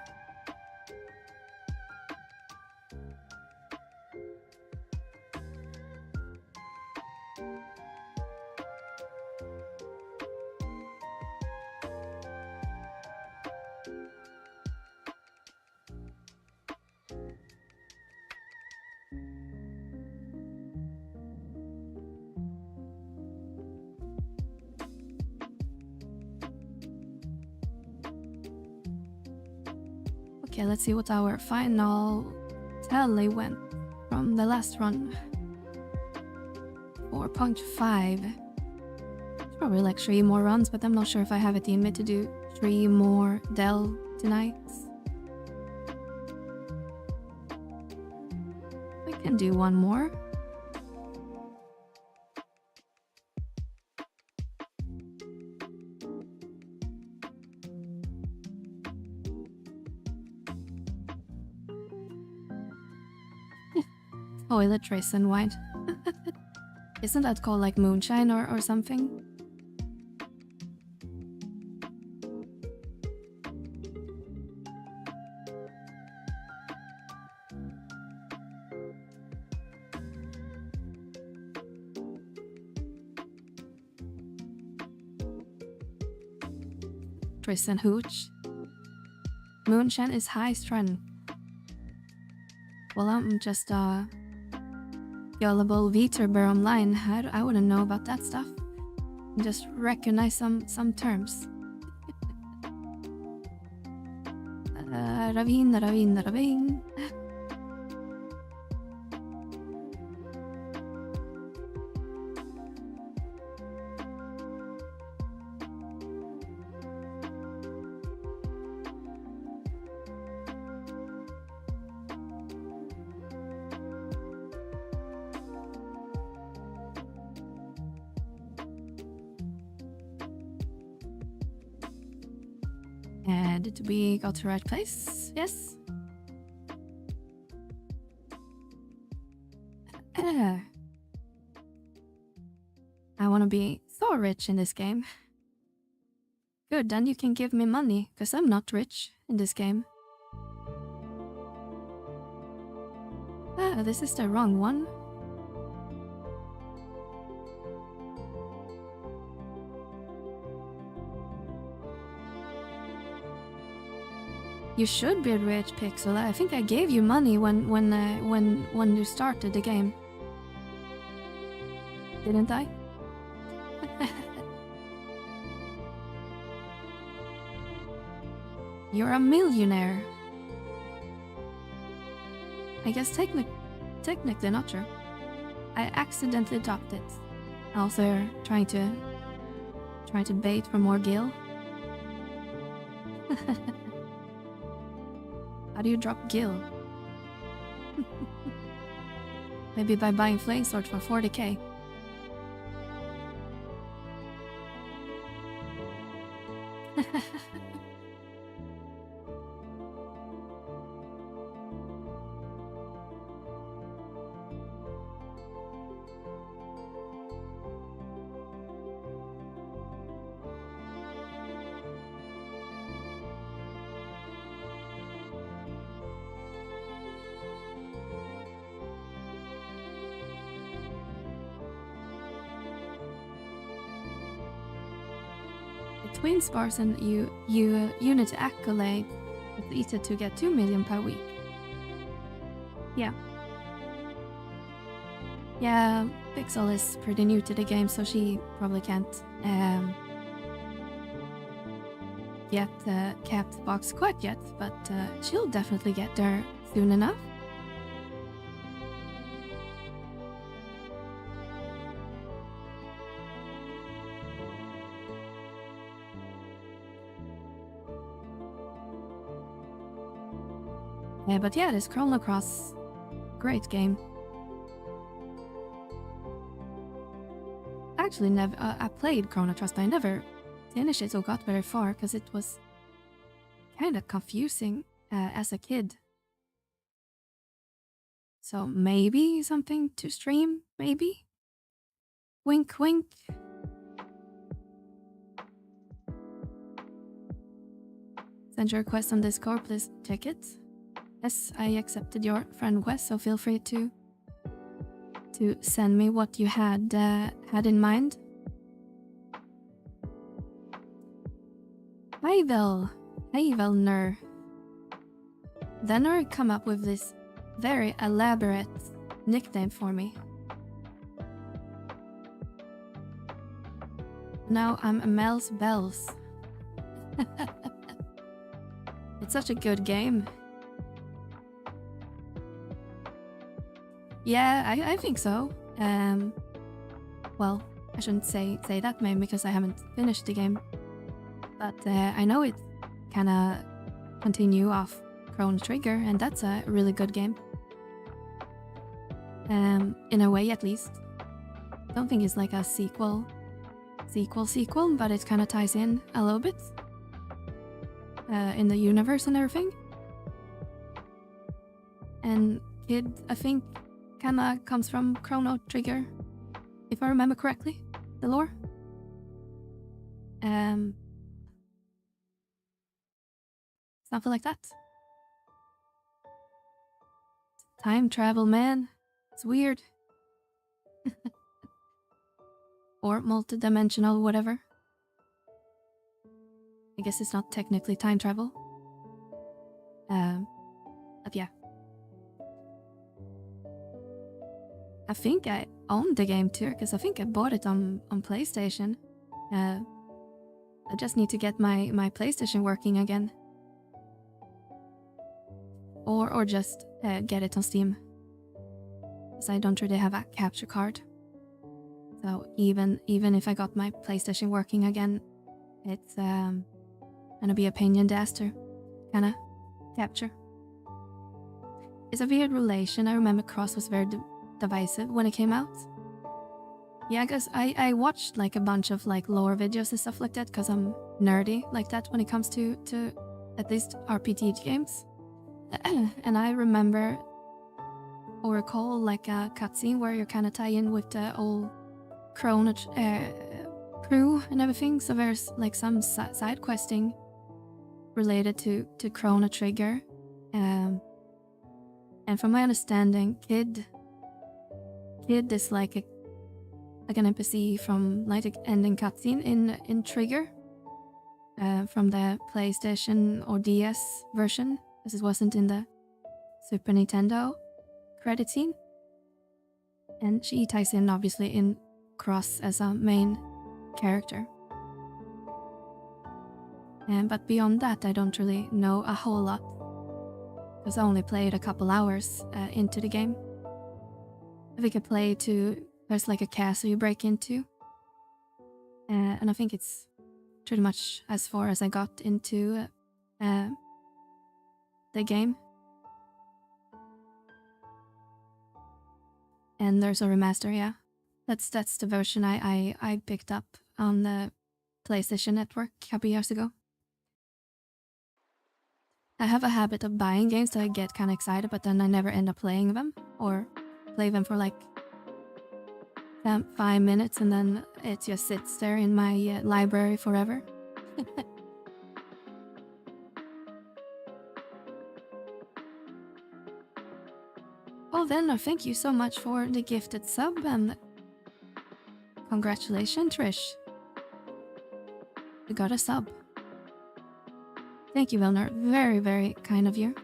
Okay, let's see what our final tally went from the last run. 4.5. Probably like 3 more runs, but I'm not sure if I have it in me to do 3 more Dell tonight. We can do 1 more. Toilet and wine. Isn't that called like moonshine or something? Tris and hooch. Moonshine is high strength. Well, I'm just a gullible VTuber online. I wouldn't know about that stuff. I just recognize some terms. Ravin, ravin, ravin. Did we go to the right place? Yes. I want to be so rich in this game. Good, then you can give me money, because I'm not rich in this game. Ah, this is the wrong one. You should be rich, Pixel. I think I gave you money when you started the game. Didn't I? You're a millionaire. I guess technically not true. I accidentally dropped it. Also trying to bait for more gil. How do you drop gil? Maybe by buying flame sword for 40k. Twin spars and you unit accolade, it's easier to get 2 million per week. Yeah. Yeah, Pixel is pretty new to the game, so she probably can't get the capped box quite yet, but she'll definitely get there soon enough. But yeah, this Chrono Cross, great game. Actually, I played Chrono Cross, but I never finished it or got very far because it was kind of confusing as a kid. So maybe something to stream, maybe? Wink, wink. Send your request on Discord, please check it. Yes, I accepted your friend request, so feel free to send me what you had in mind. Hi, Velner. Venner come up with this very elaborate nickname for me. Now I'm Mel's Bells. It's such a good game. Yeah, I think so. Well, I shouldn't say that maybe because I haven't finished the game. But I know it kinda continue off Chrono Trigger, and that's a really good game. In a way, at least. I don't think it's like a sequel, but it kind of ties in a little bit in the universe and everything. And Kid, I think, kind of comes from Chrono Trigger, if I remember correctly, the lore. Something like that. Time travel, man. It's weird. Or multi-dimensional, whatever. I guess it's not technically time travel. But yeah. I think I own the game too, because I think I bought it on PlayStation. I just need to get my PlayStation working again. Or just get it on Steam. Because I don't really have a capture card. So even if I got my PlayStation working again, it's gonna be a pain in the ass to kinda capture. It's a weird relation. I remember Cross was very divisive when it came out. Yeah, because I watched like a bunch of like lore videos and stuff like that because I'm nerdy like that when it comes to at least RPG games. And I remember or recall like a cutscene where you're kind of tie in with the old Chrono crew and everything. So there's like some side questing related to Chrono Trigger. And from my understanding, Kid is like an NPC from like the ending cutscene in Trigger from the PlayStation or DS version, as it wasn't in the Super Nintendo credit scene. And she ties in obviously in Cross as a main character. But beyond that, I don't really know a whole lot, because I only played a couple hours into the game. I think I played to, there's like a castle you break into. And I think it's pretty much as far as I got into the game. And there's a remaster, yeah. That's the version I picked up on the PlayStation Network a couple years ago. I have a habit of buying games that I get kind of excited, but then I never end up playing them, or play them for like 5 minutes and then it just sits there in my library forever. Oh, then thank you so much for the gifted sub, and congratulations, Trish. You got a sub. Thank you, Wilner. Very, very kind of you.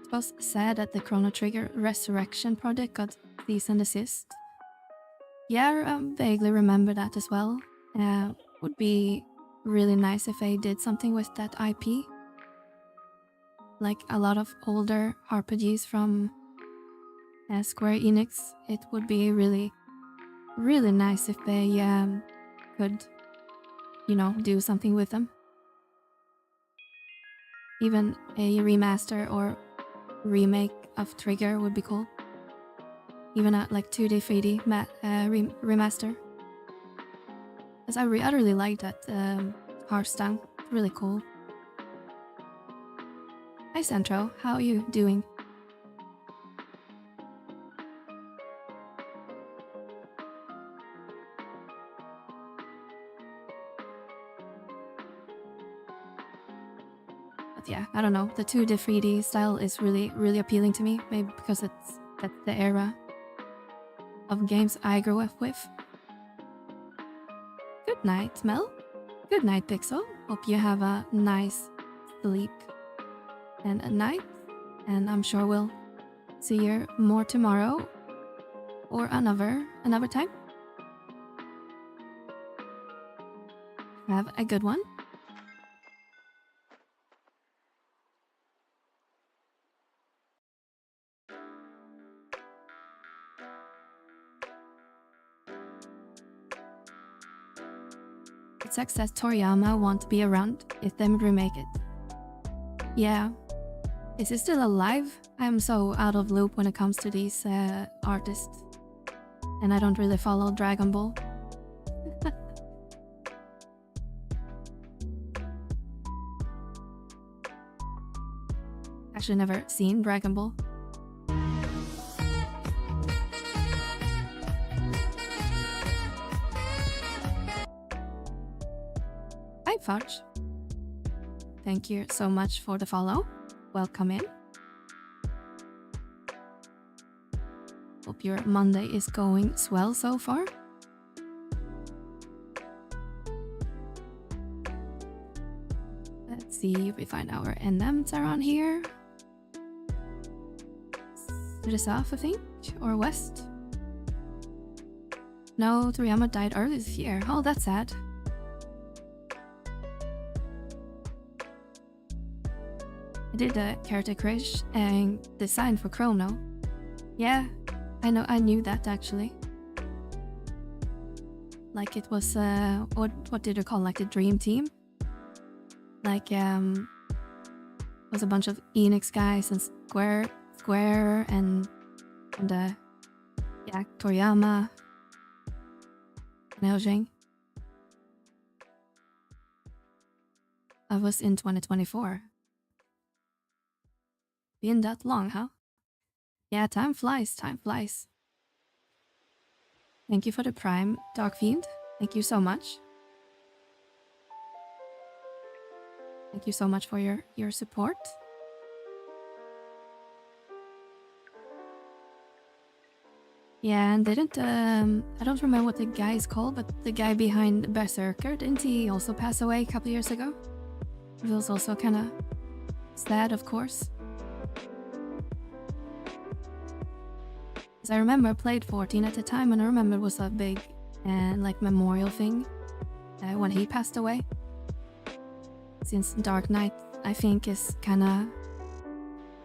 It was sad that the Chrono Trigger Resurrection project got cease and desist. Yeah, I vaguely remember that as well. Would be really nice if they did something with that IP. Like a lot of older RPGs from Square Enix, it would be really, really nice if they could, you know, do something with them. Even a remaster or remake of Trigger would be cool. Even a like 2D, 3D remaster. Because I really like that Hearthstone. Really cool. Hi Centro, how are you doing? But yeah, I don't know. The 2D, 3D style is really, really appealing to me. Maybe because that's the era of games I grew up with. Good night, Mel. Good night, Pixel. Hope you have a nice sleep and a night. And I'm sure we'll see you more tomorrow or another time. Have a good one. It sucks that Toriyama won't be around if they remake it. Yeah. Is he still alive? I'm so out of loop when it comes to these artists. And I don't really follow Dragon Ball. Actually never seen Dragon Ball. Hi Fudge. Thank you so much for the follow. Welcome in. Hope your Monday is going swell so far. Let's see if we find our NMs around here. To the south, I think, or west. No, Toriyama died early this year. Oh, that's sad. I did a character creation and design for Chrono. Yeah, I knew that actually. Like it was what did you call, like the dream team? Like was a bunch of Enix guys and Square and yeah, Toriyama and Eljing. I was in 2024. Been that long, huh? Yeah, time flies, time flies. Thank you for the Prime, Dark Fiend. Thank you so much. Thank you so much for your support. Yeah, and didn't, I don't remember what the guy is called, but the guy behind Berserker, didn't he also pass away a couple years ago? It was also kind of sad, of course. Because I remember I played 14 at the time, and I remember it was a big, like, memorial thing when he passed away. Since Dark Knight, I think, is kind of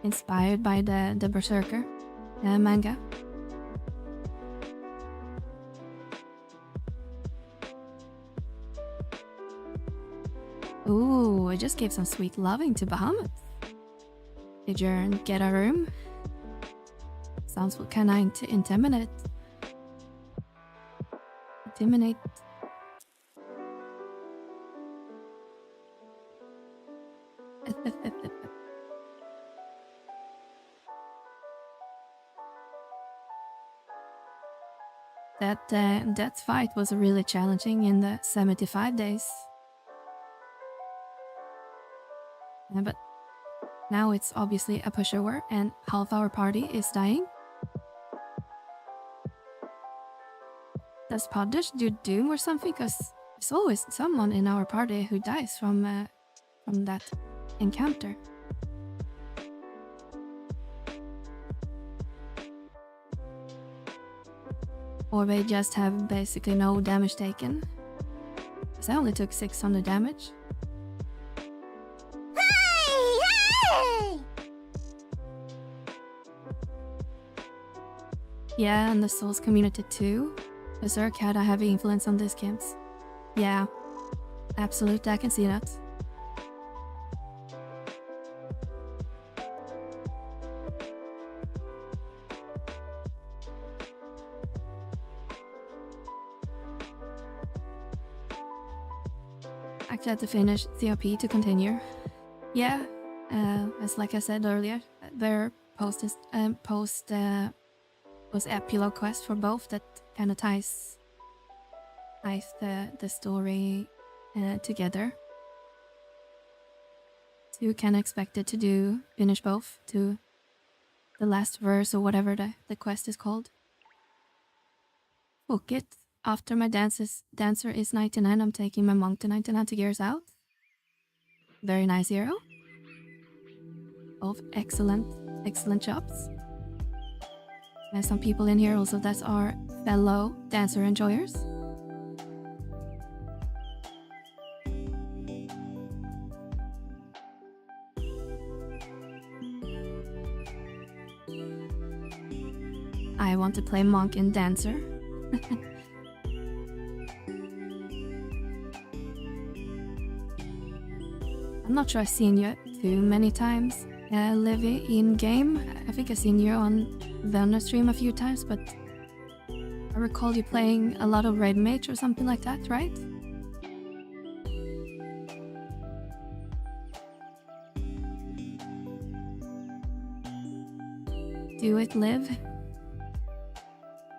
inspired by the Berserker manga. Ooh, I just gave some sweet loving to Bahamut. Did you get a room? Sounds kind of intimidate. Intimidate. That fight was really challenging in the 75 days. But now it's obviously a pushover and half our party is dying. Does Poddish do Doom or something? Because there's always someone in our party who dies from that encounter. Or they just have basically no damage taken. Because I only took 600 damage. Hey! Yeah, and the Souls community too. Berserk had a heavy influence on these games. Yeah, absolutely, I can see that. Actually, I had to finish COP to continue. Yeah, as like I said earlier, their post was epilogue quest for both that kind of ties the story together. So you can expect it to finish both to the last verse or whatever the quest is called. Book it. After my dancer is 99, I'm taking my monk to 99 to gears out. Very nice, hero. Both excellent jobs. There's some people in here also that are fellow dancer enjoyers. I want to play monk and dancer. I'm not sure I've seen you too many times, Livy, in game. I think I've seen you on Vana stream a few times, but I recall you playing a lot of Red Mage or something like that, right? Do it, Liv.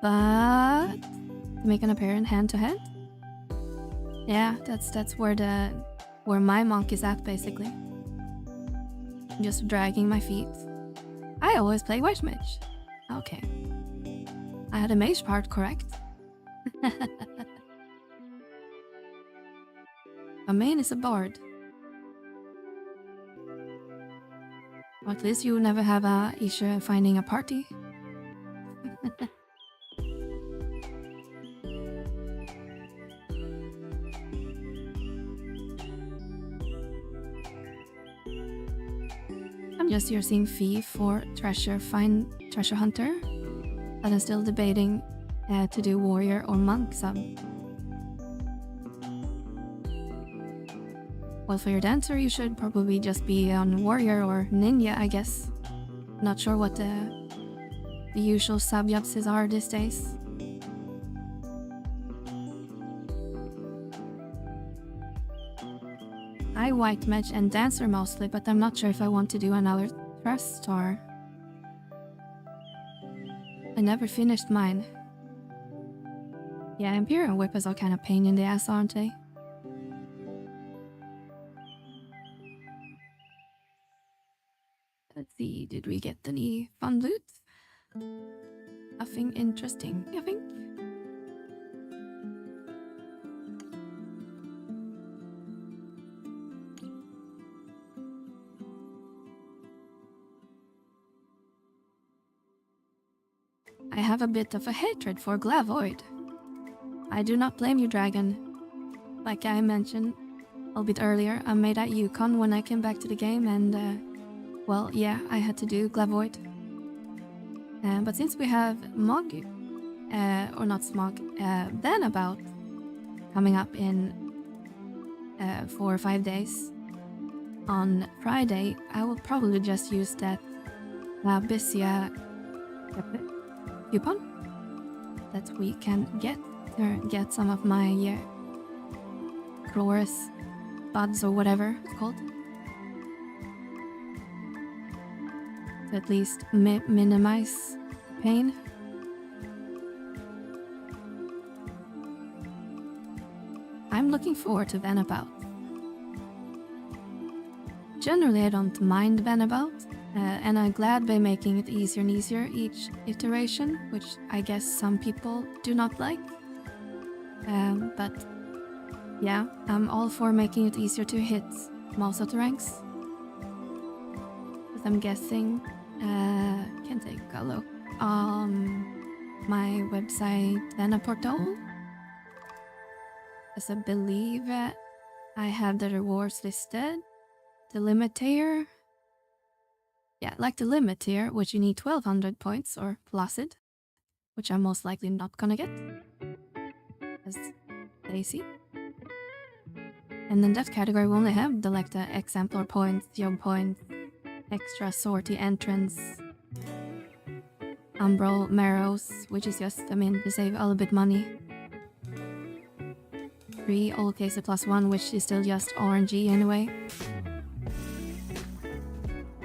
But to make an appearance hand to head? Yeah, that's where my monk is at, basically. Just dragging my feet. I always play White Mage. Okay. I had a mage part correct. My main is a bard. Or at least you never have a issue finding a party. I'm just using Ffxi for treasure hunter, but I'm still debating to do warrior or monk sub. Well, for your dancer, you should probably just be on warrior or ninja, I guess. Not sure what the usual sub-jobs are these days. I white mage and dancer mostly, but I'm not sure if I want to do another thrust star. I never finished mine. Yeah, Imperial Whippers are kind of pain in the ass, aren't they? Let's see, did we get any fun loot? Nothing interesting, I think. I have a bit of a hatred for Glavoid. I do not blame you, Dragon. Like I mentioned a little bit earlier, I made that Yukon when I came back to the game and well, yeah, I had to do Glavoid. But since we have Mog, or not Smog, Vanabout coming up in 4 or 5 days, on Friday, I will probably just use that Bissia coupon that we can get some of my Chloris buds or whatever it's called. To at least minimize pain. I'm looking forward to Vanabout. Generally, I don't mind Vanabout, and I'm glad by making it easier and easier each iteration, which I guess some people do not like. But yeah, I'm all for making it easier to hit most of the ranks. But I'm guessing, can take a look on my website, Vanaportal. As I believe I have the rewards listed. The limit tier. Yeah, like the limit tier, which you need 1200 points or plus it, which I'm most likely not gonna get, as lazy. And in that category, we only have the like the exemplar points, job points, extra sortie entrance, umbral marrows, which is just, I mean, to save a little bit money. 3 all cases +1, which is still just RNG anyway.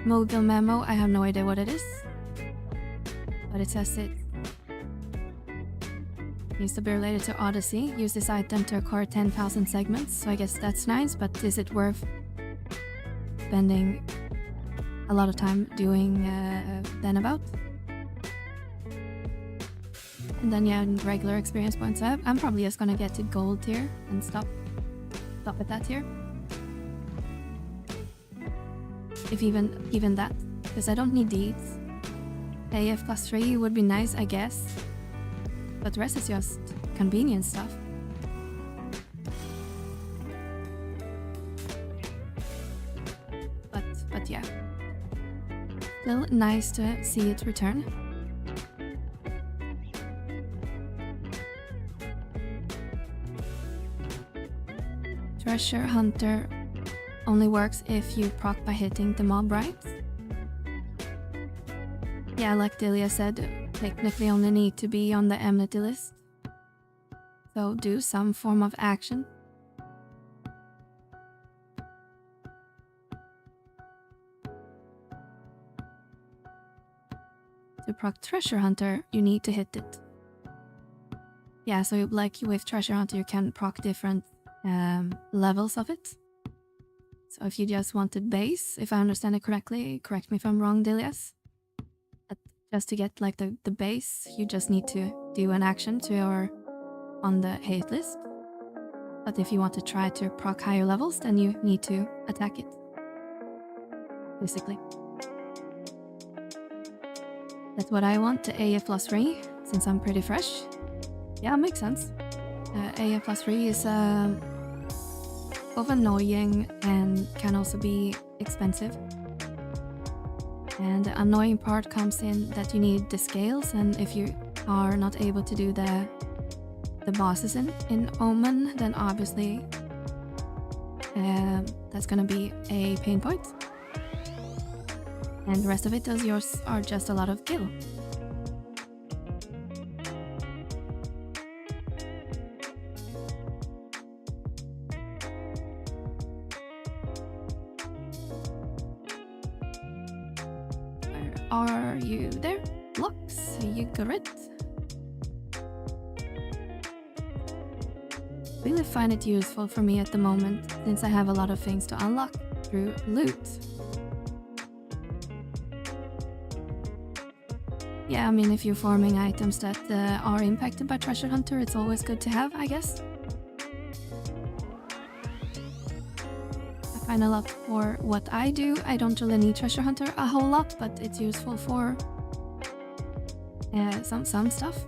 Mogul memo, I have no idea what it is, but it says it needs to be related to Odyssey. Use this item to acquire 10,000 segments, so I guess that's nice, but is it worth spending a lot of time doing Vanabout? And then yeah, regular experience points. So I'm probably just gonna get to gold tier and stop at that tier. If even that, because I don't need deeds. AF +3 would be nice, I guess, but the rest is just convenience stuff. But yeah, still nice to see it return. Treasure Hunter only works if you proc by hitting the mob, right? Yeah, like Delia said, technically only need to be on the enmity list. So do some form of action. To proc Treasure Hunter, you need to hit it. Yeah, so like with Treasure Hunter, you can proc different levels of it. So if you just wanted base, if I understand it correctly, correct me if I'm wrong, Delias. Just to get like the base, you just need to do an action to your on the hate list. But if you want to try to proc higher levels, then you need to attack it. Basically. That's what I want, to AF plus 3, since I'm pretty fresh. Yeah, makes sense. AF plus 3 is both annoying and can also be expensive. And the annoying part comes in that you need the scales, and if you are not able to do the bosses in Omen, then obviously that's gonna be a pain point. And the rest of it, those yours are just a lot of kill. Where are you there? Lux, you got it. Really find it useful for me at the moment, since I have a lot of things to unlock through loot. Yeah, I mean, if you're farming items that are impacted by Treasure Hunter, it's always good to have, I guess. I find a lot for what I do. I don't really need Treasure Hunter a whole lot, but it's useful for some stuff.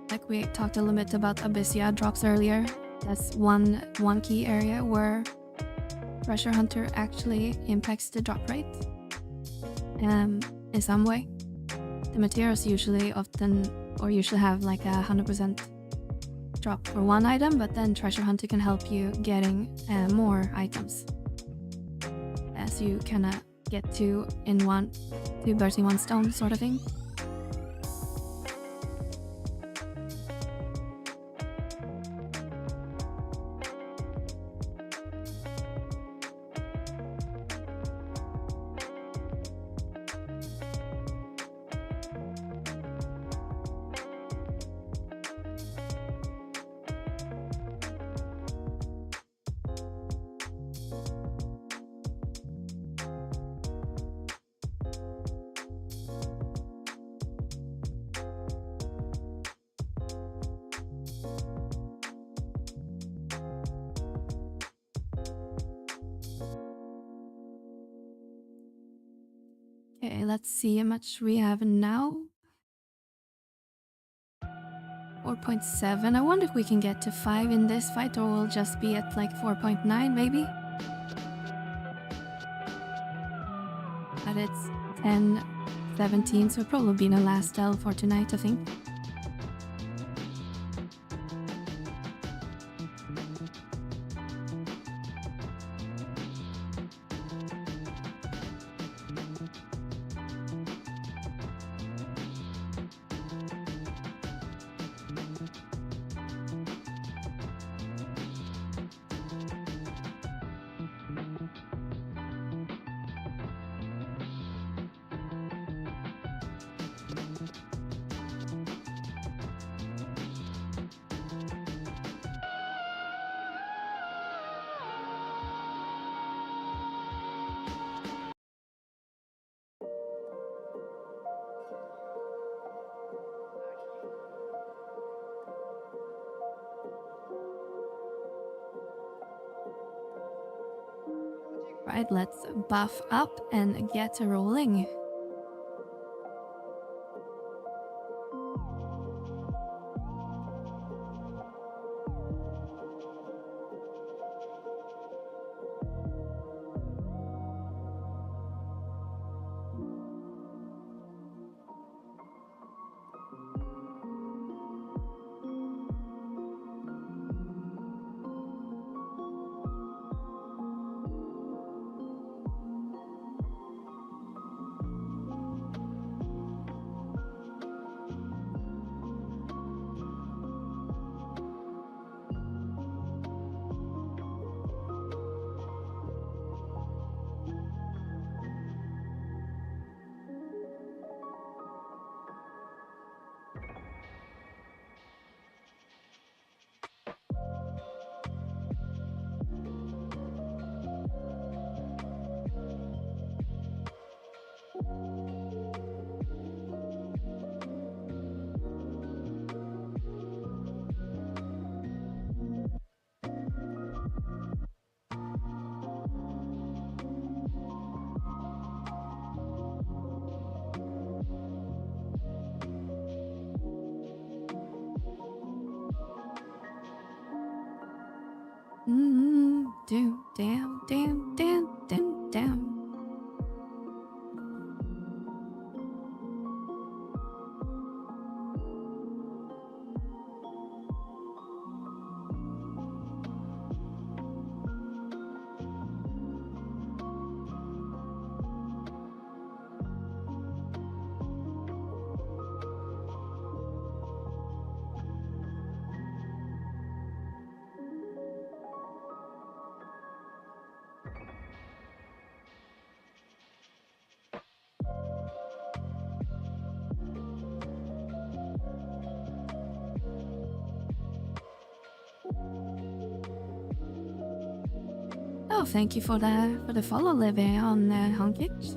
Like we talked a little bit about Abyssia drops earlier. That's one key area where Treasure Hunter actually impacts the drop rate in some way. The materials usually have like a 100% drop for one item, but then Treasure Hunter can help you getting more items, as you kinda get two birds in one stone sort of thing. Okay, let's see how much we have now. 4.7. I wonder if we can get to 5 in this fight, or we'll just be at like 4.9 maybe. But it's 10:17, so it'll probably be the last delve for tonight, I think. Right, let's buff up and get rolling. doom, damn, damn, damn, damn, damn. Oh, thank you for the follow, Livy, on Honkitch.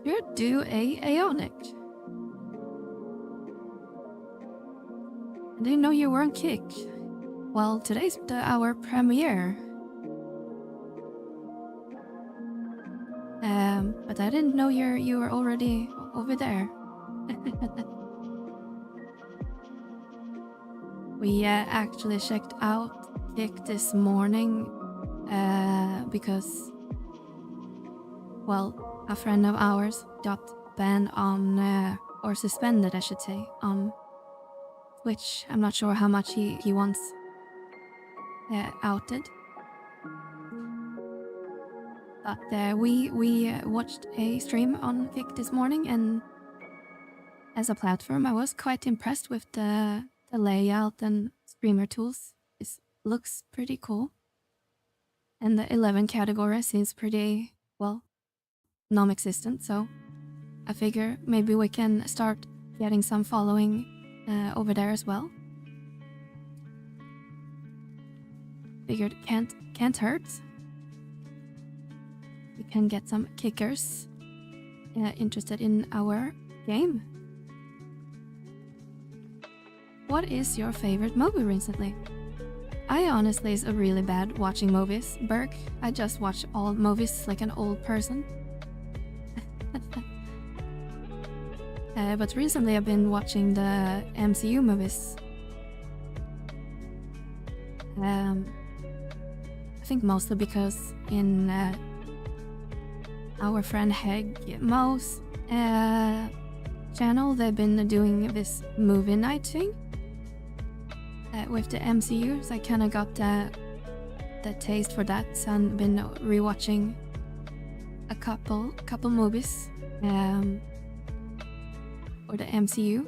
You do a Aeonic. I didn't know you weren't kicked. Well, today's our premiere. But I didn't know you were already over there. We actually checked out Kick this morning because, well, a friend of ours got banned on, or suspended, I should say, on Twitch. I'm not sure how much he wants outed. But we watched a stream on Kick this morning, and as a platform, I was quite impressed with the layout and streamer tools. It looks pretty cool. And the 11 category seems pretty, well, non-existent, so I figure maybe we can start getting some following over there as well. Figured can't hurt. We can get some kickers interested in our game. What is your favorite movie recently? I honestly is really bad watching movies. Berg, I just watch all movies like an old person. But recently I've been watching the MCU movies. I think mostly because in our friend Heg Mo's channel, they've been doing this movie night thing with the MCU, so I kind of got the taste for that, so I've been rewatching a couple movies for the MCU.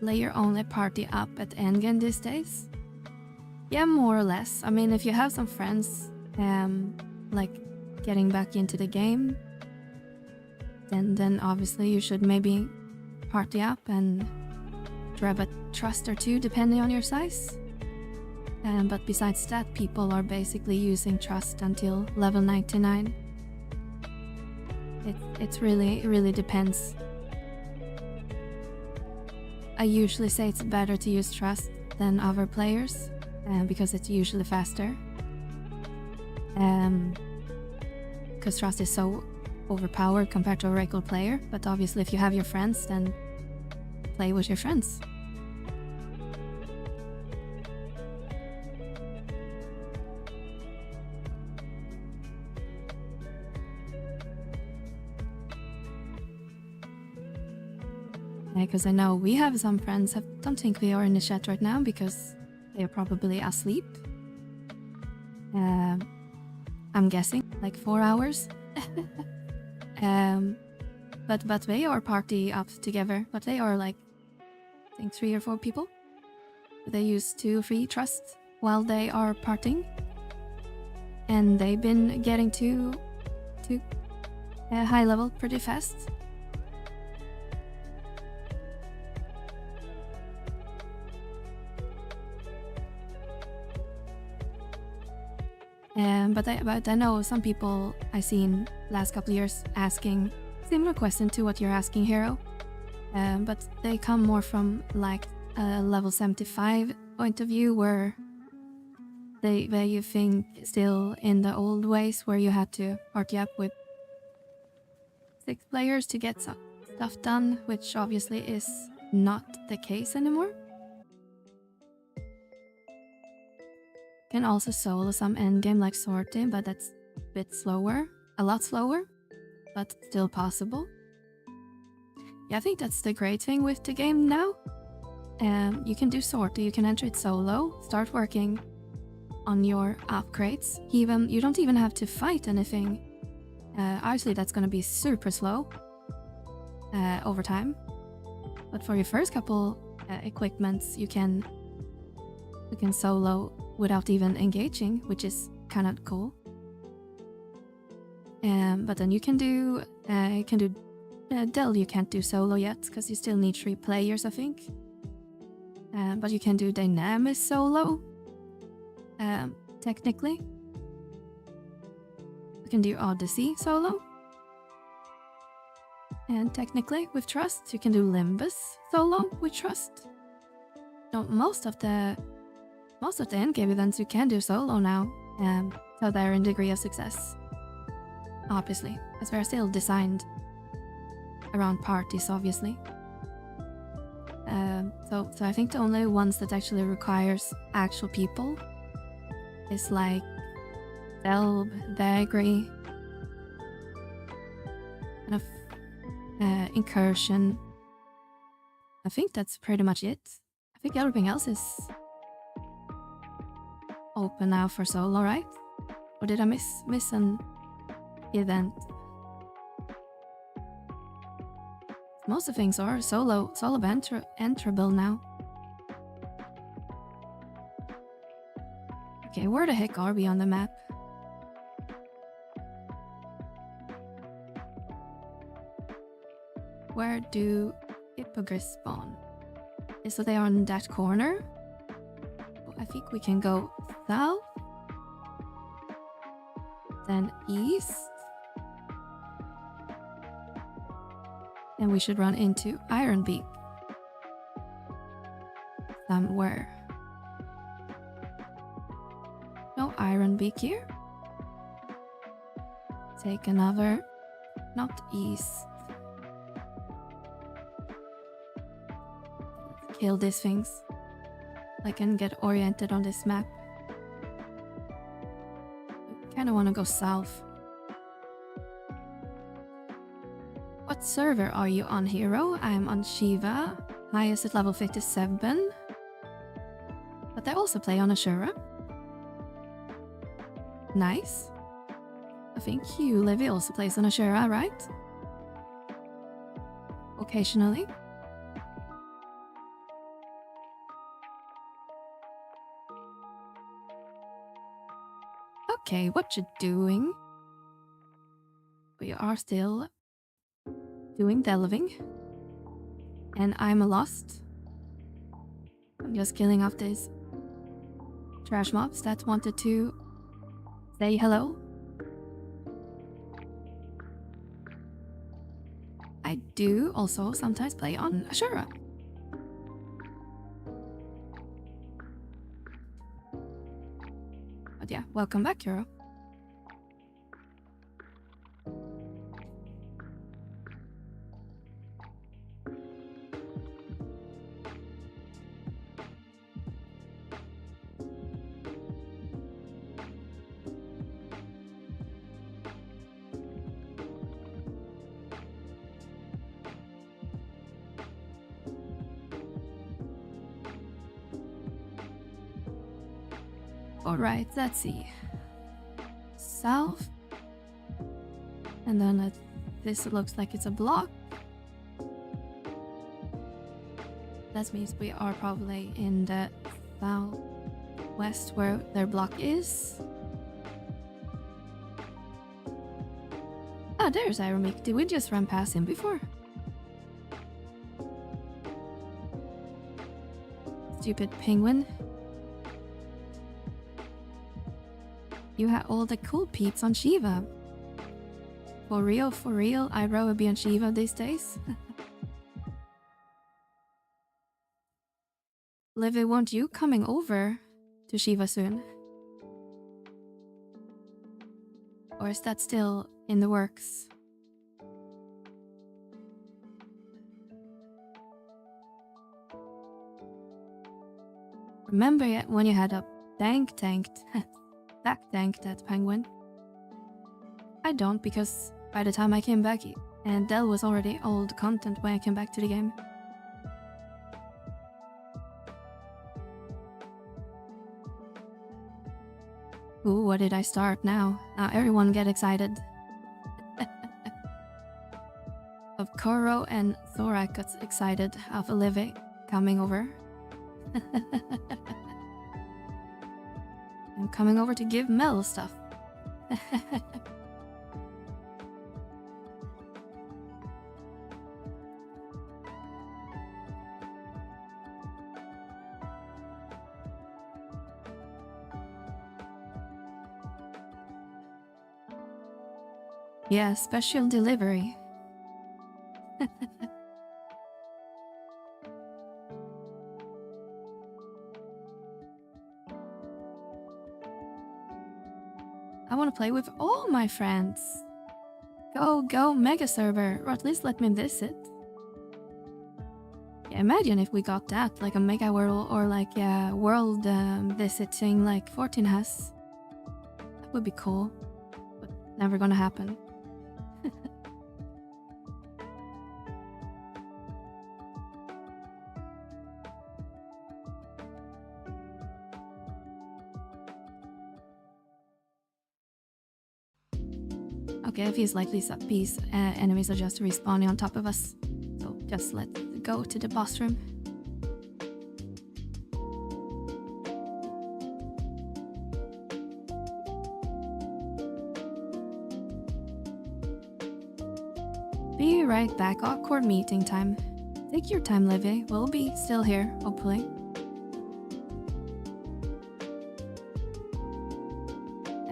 Player only party up at Endgame these days? Yeah, more or less. I mean, if you have some friends like getting back into the game, then obviously you should maybe party up and grab a trust or two depending on your size. But besides that, people are basically using trust until level 99. It really depends. I usually say it's better to use trust than other players because it's usually faster. Because trust is so overpowered compared to a regular player, but obviously if you have your friends, then play with your friends. Because I know we have some friends, I don't think we are in the chat right now because they are probably asleep. I'm guessing like 4 hours. But they are party up together, but they are like, I think 3 or 4 people. They use 2 or 3 trusts while they are partying. And they've been getting to high level pretty fast. But I know some people I've seen last couple of years asking similar question to what you're asking, Hero. but they come more from like a level 75 point of view where you think still in the old ways where you had to party up with 6 players to get some stuff done, which obviously is not the case anymore. Can also solo some endgame like sorting, but that's a bit slower, a lot slower, but still possible. Yeah, I think that's the great thing with the game now. You can do sorting, you can enter it solo, start working on your upgrades. You don't even have to fight anything. Obviously that's gonna be super slow over time. But for your first couple equipments, you can solo without even engaging, which is kind of cool. But then you can do Dell. You can't do solo yet because you still need 3 players, I think. But you can do dynamic solo. Technically, you can do Odyssey solo. And technically, with Trust, you can do Limbus solo with Trust. No, most of the endgame events you can do solo now, so they're in degree of success. Obviously, as they're still designed around parties, obviously. So I think the only ones that actually requires actual people is like Delb, Vagri, kind of Incursion. I think that's pretty much it. I think everything else is open now for solo, right? Or did I miss an event? Most of the things are solo enterable now. Okay, where the heck are we on the map? Where do hippogriffs spawn? Okay, so they are in that corner. I think we can go south, then east, and we should run into Ironbeak somewhere. No Ironbeak here. Take another, not east. Kill these things. I can get oriented on this map. Kinda wanna go south. What server are you on, hero? I'm on Shiva, highest at level 57. But I also play on Ashura. Nice. I think you, Livy, also plays on Ashura, right? Occasionally. Okay, what you doing? We are still doing delving. And I'm lost. I'm just killing off these trash mobs that wanted to say hello. I do also sometimes play on Ashura. But yeah, welcome back, hero. Alright, let's see. South. And then this looks like it's a block. That means we are probably in the southwest where their block is. Ah, there's Ironbeak. Did we just run past him before? Stupid penguin. You have all the cool peeps on Shiva. For real, I'd rather be on Shiva these days. Livy, won't you coming over to Shiva soon? Or is that still in the works? Remember when you had a back tanked that penguin? I don't, because by the time I came back, and Dell was already old content when I came back to the game. Ooh, what did I start now? Now everyone get excited. Of Koro and Thorak got excited of Livy coming over. I'm coming over to give Mel stuff. Yeah, special delivery. I want to play with all my friends. Go, mega server, or at least let me visit. Yeah, imagine if we got that, like a mega world or like a world visiting like 14 has. That would be cool, but never gonna happen. Okay, it feels like these enemies are just respawning on top of us. So just let's go to the boss room. Be right back, awkward meeting time. Take your time, Livy. We'll be still here, hopefully.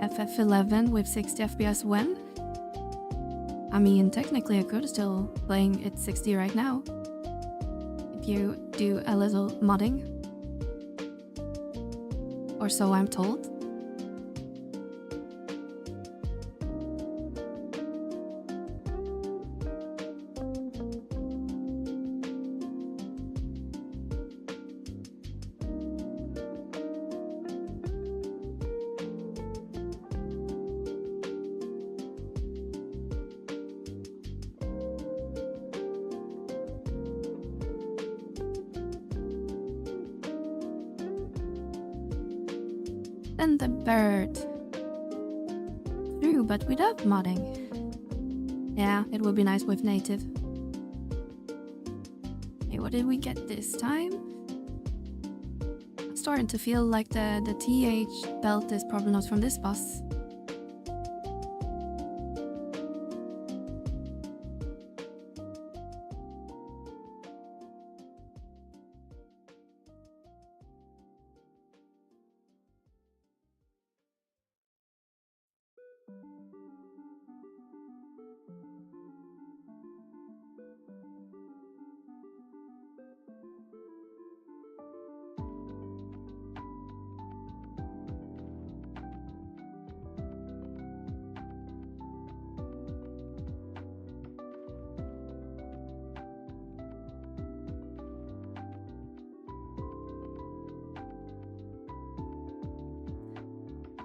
FF11 with 60 FPS when? I mean, technically I could still playing at 60 right now. If you do a little modding. Or so I'm told. And the bird. True, but without modding. Yeah, it would be nice with native. Hey, what did we get this time? I'm starting to feel like the TH belt is probably not from this boss.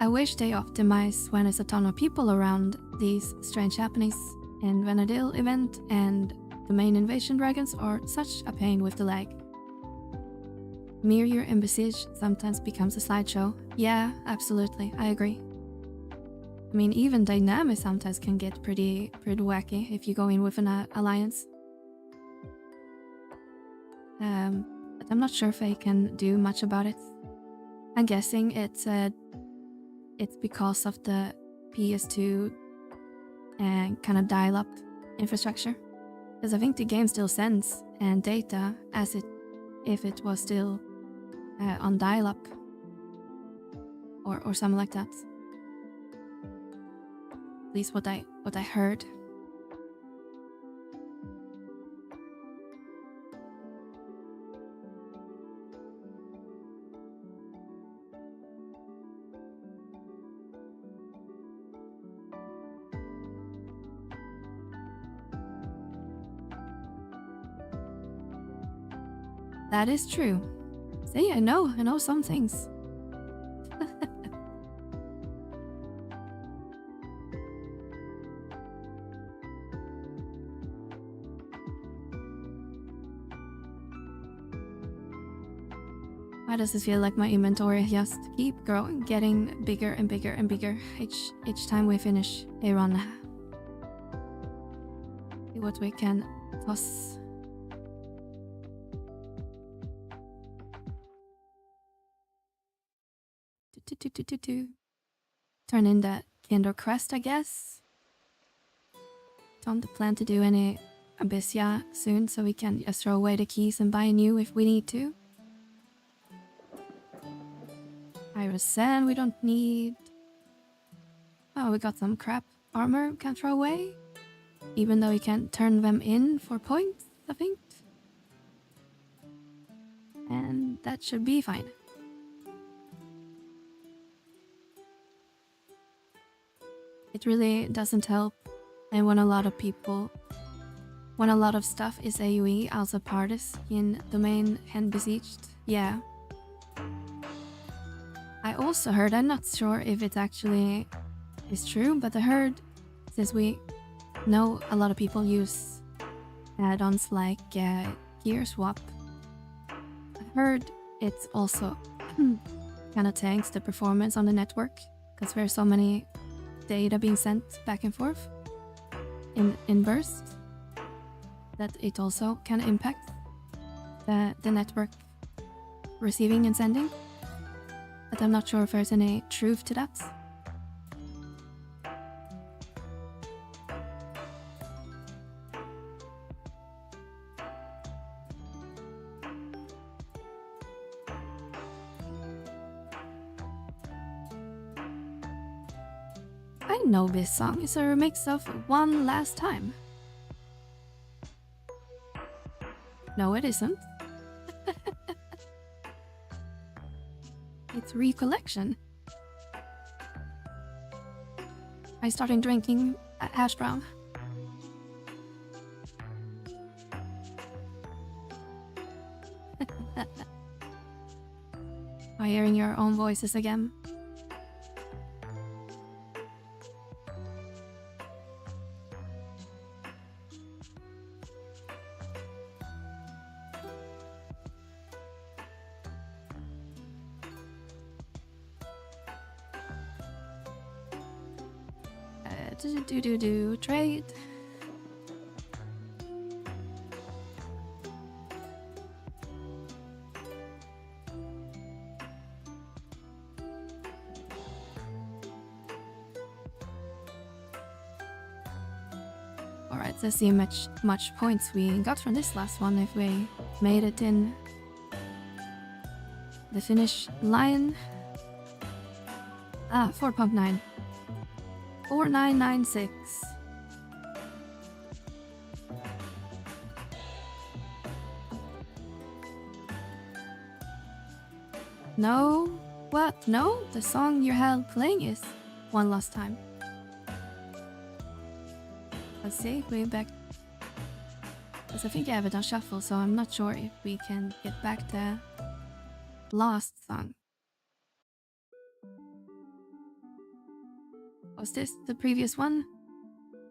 I wish they optimize when there's a ton of people around these strange happenings. In Vana'diel event and the main invasion dragons are such a pain with the lag. Meliora and Besiege sometimes becomes a slideshow. Yeah, absolutely, I agree. I mean, even dynamic sometimes can get pretty wacky if you go in with an alliance. But I'm not sure if I can do much about it. I'm guessing it's because of the PS2 and kind of dial-up infrastructure. Because I think the game still sends and data as if it was still on dial-up or something like that. At least what I heard. That is true. See, I know some things. Why does it feel like my inventory just keep growing, getting bigger and bigger and bigger each time we finish a run? See what we can toss. Turn in the Kinder Crest, I guess. Don't plan to do any Abyssia soon, so we can just throw away the keys and buy a new if we need to. Iris sand we don't need. Oh, we got some crap armor we can throw away. Even though we can turn them in for points, I think. And that should be fine. It really doesn't help, and when a lot of stuff is AoE also parties in domain and besieged, yeah. I also heard, I'm not sure if it actually is true, but I heard, since we know a lot of people use add-ons like gear swap, I heard it's also kind of tanks the performance on the network, because there's so many data being sent back and forth in bursts that it also can impact the network receiving and sending. But I'm not sure if there's any truth to that. I know this song is a remix of One Last Time. No, it isn't. It's Recollection. I started drinking hash brown. By hearing your own voices again. Trade. Alright, let's see how much points we got from this last one if we made it in the finish line. 4.9. 4996. No? What? No? The song you had playing is One Last Time. Let's see if we're back. Because I think I have it on shuffle, so I'm not sure if we can get back the last song. Was this the previous one?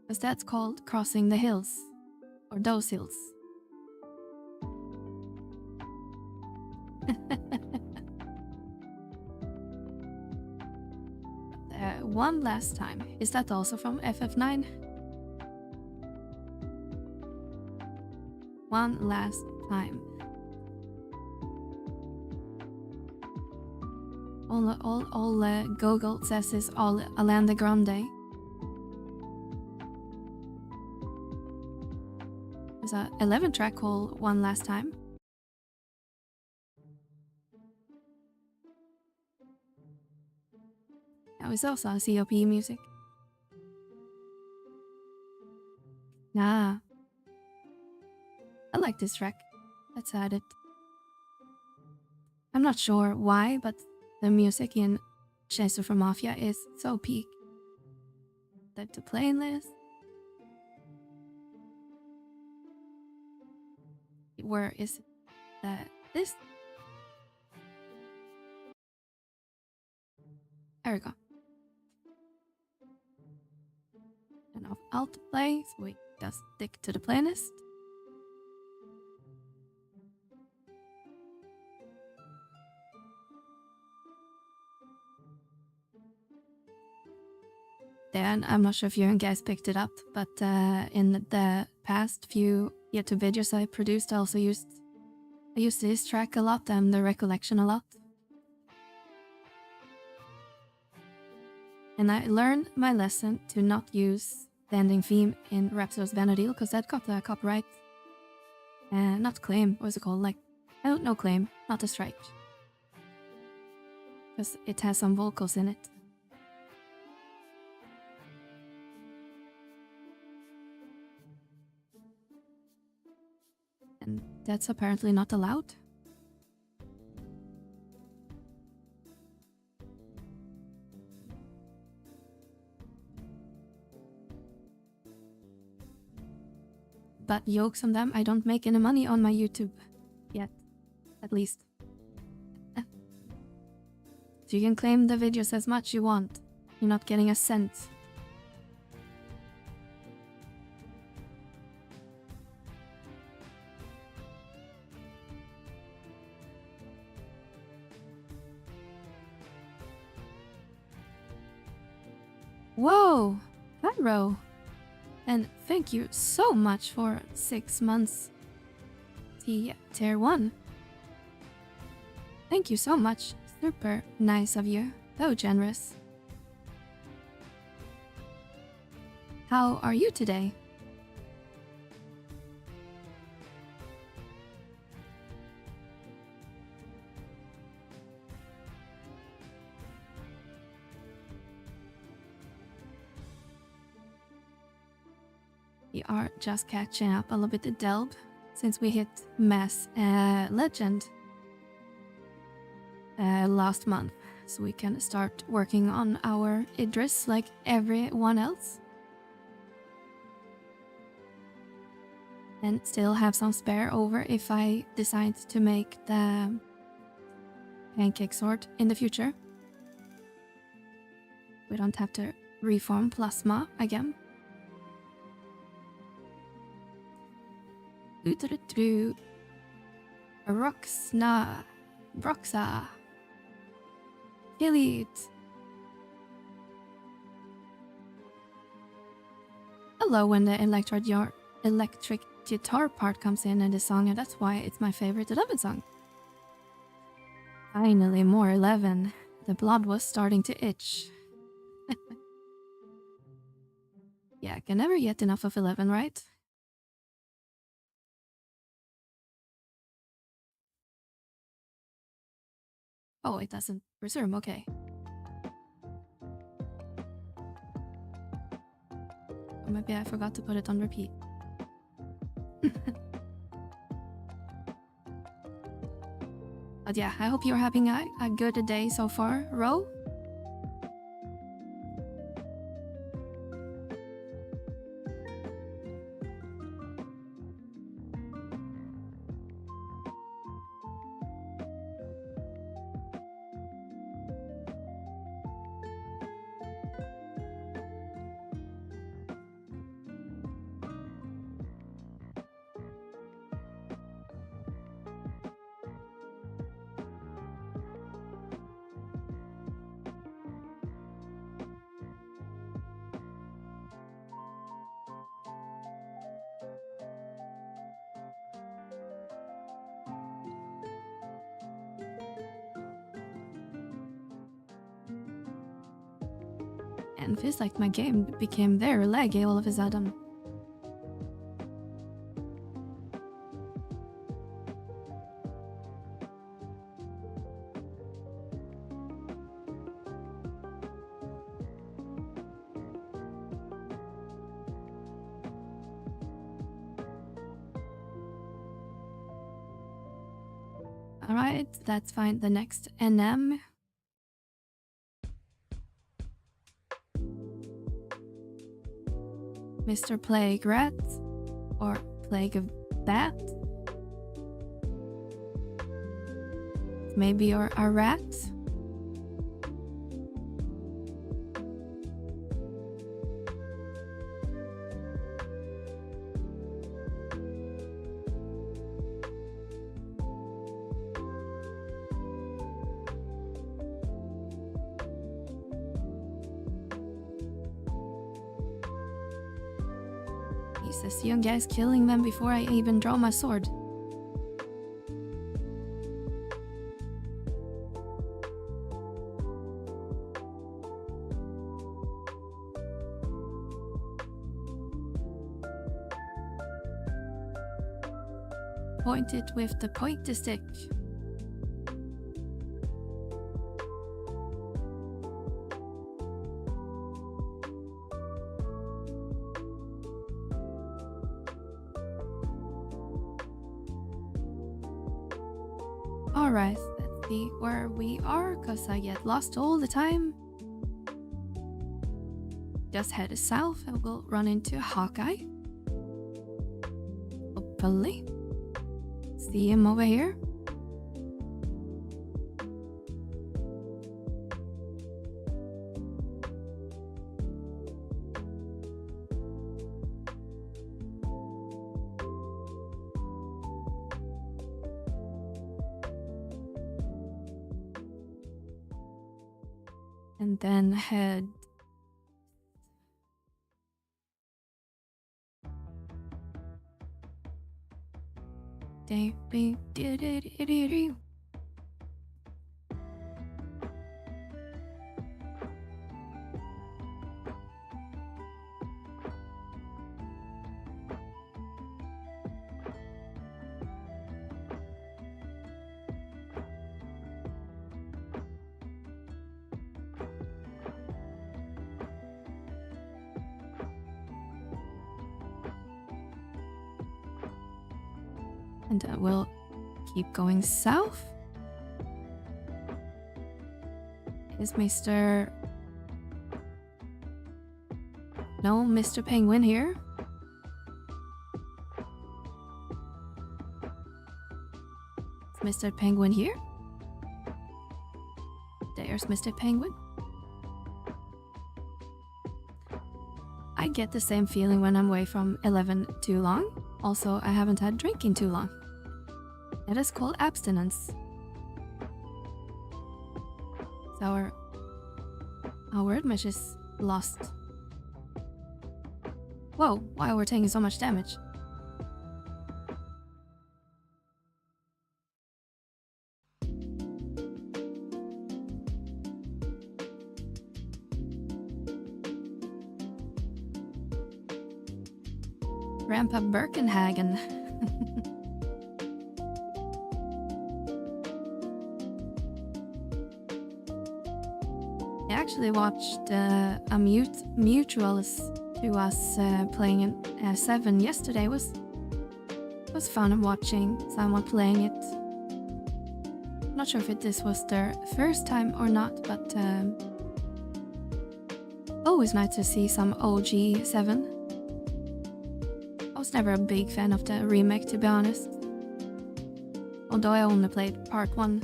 Because that's called Crossing the Hills. Or Those Hills. One Last Time. Is that also from FF9? One Last Time. All Google says is all Alanda Grande. There's a 11 track called One Last Time. Now it's also COP music. Ah. I like this track. Let's add it. I'm not sure why, but the music in Chaser from Mafia is so peak. Type to playlist. Where is it? this. There we go. Turn off autoplay so we just stick to the playlist. Then I'm not sure if you guys picked it up, but in the past few YouTube videos I produced, I also used this track a lot and the recollection a lot. And I learned my lesson to not use the ending theme in Rhapsody's Vana'diel because that got a copyright. Not claim, what was it called? Like, I don't know, claim, not a strike. Because it has some vocals in it. And that's apparently not allowed. But jokes on them, I don't make any money on my YouTube. Yet. At least. So you can claim the videos as much you want. You're not getting a cent. Whoa! Pyro! And thank you so much for 6 months. Tier 1. Thank you so much. Super nice of you. So generous. How are you today? We are just catching up a little bit at Delb since we hit Mass Legend last month, so we can start working on our Idris like everyone else. And still have some spare over if I decide to make the pancake sword in the future. We don't have to reform plasma again. Roxa. Kill it. Hello when the electric guitar part comes in the song, and that's why it's my favorite 11 song. Finally, more 11. The blood was starting to itch. Yeah, I can never get enough of 11, right? Oh, it doesn't resume, okay. Or maybe I forgot to put it on repeat. But yeah, I hope you're having a good day so far, Ro. And feels like my game became very laggy all of a sudden. Alright, that's fine. The next NM. Mr. Plague Rat or Plague of Bat. maybe you're a rat? This young guy's killing them before I even draw my sword. Point it with the pointy stick. Alright, let's see where we are, cause I get lost all the time. Just head south and we'll run into Hawkeye. Hopefully. See him over here. And then head and we'll keep going south. Is Mr. No, Mr. Penguin here? Is Mr. Penguin here? There's Mr. Penguin. I get the same feeling when I'm away from 11 too long. Also, I haven't had drinking too long. It is called abstinence. So our word mesh is lost. Whoa, why we're taking so much damage? Grandpa Birkenhagen. I actually watched a mutuals to us playing in 7 yesterday. It was fun watching someone playing it. Not sure if this was their first time or not, but always nice to see some OG 7. I was never a big fan of the remake, to be honest. Although I only played part 1.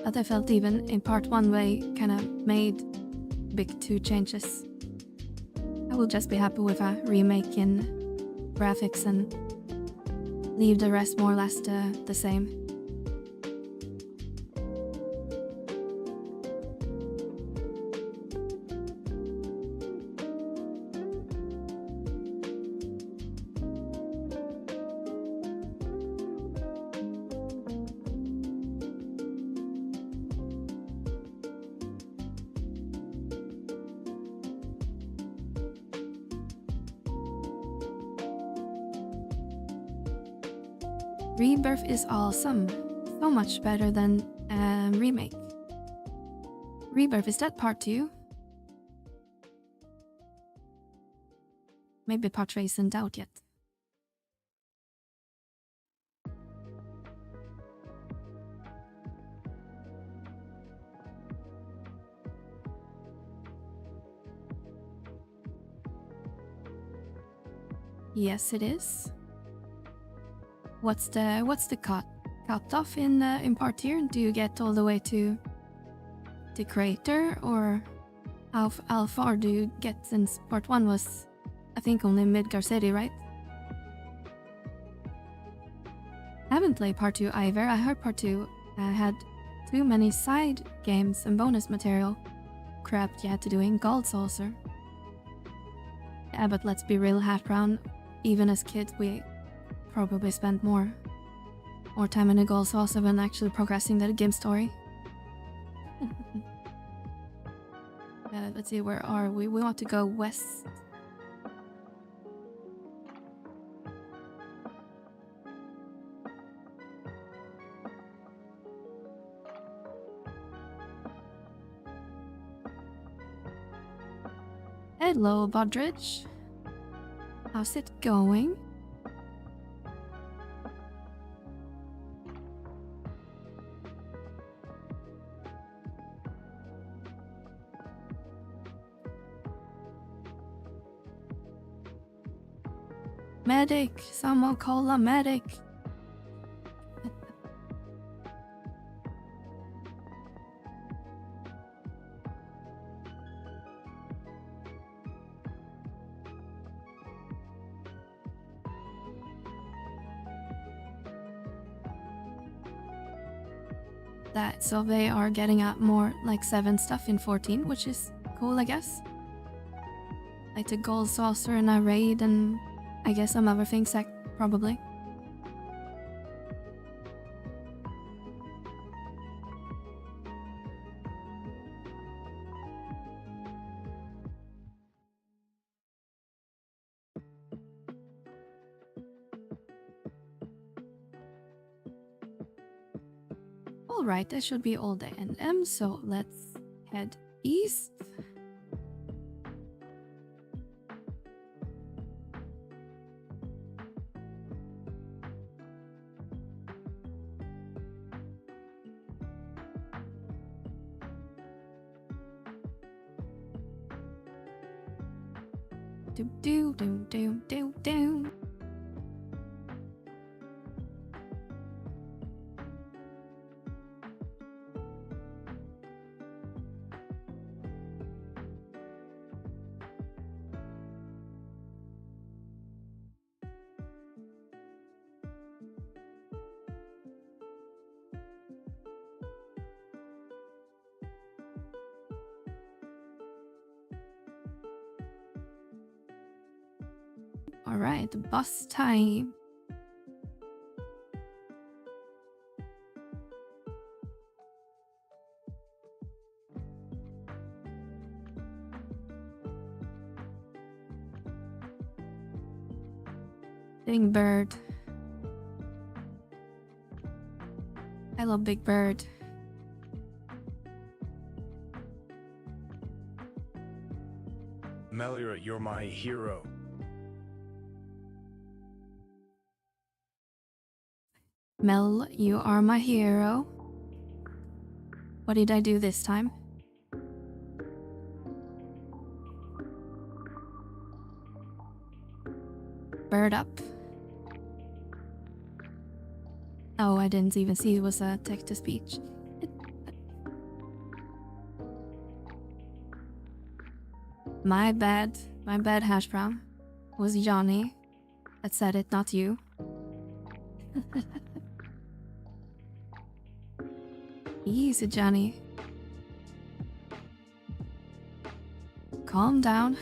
But I felt even in part 1 they kinda made big 2 changes. I will just be happy with a remake in graphics and leave the rest more or less the same. Rebirth is awesome. So much better than remake. Rebirth, is that part 2? Maybe part 3 isn't out yet. Yes, it is. what's the cut off in part here? Do you get all the way to the crater, or how far do you get, since part 1 was, I think, only Midgar City, right? I haven't played part 2 either. I heard part 2 had too many side games and bonus material crap you had to do in Gold Saucer. Yeah, but let's be real, Hash Brown, even as kids we probably spent more time in the Gold Saucer than actually progressing the game story. Let's see, where are we? We want to go west. Hello, Bodridge. How's it going? Medic! Someone call a medic! So they are getting out more like 7 stuff in 14, which is cool, I guess. Like the Gold Saucer and a raid, and I guess some other things, probably. Alright, that should be all day NM, so let's head east. Do do do do do do. Alright, bus time. Big Bird. Hello, Big Bird. Meliora, you're my hero. Mel, you are my hero. What did I do this time? Bird up. Oh, I didn't even see it was a text-to-speech. My bad, Hash Brown. It was Johnny that said it, not you. Easy, Johnny. Calm down.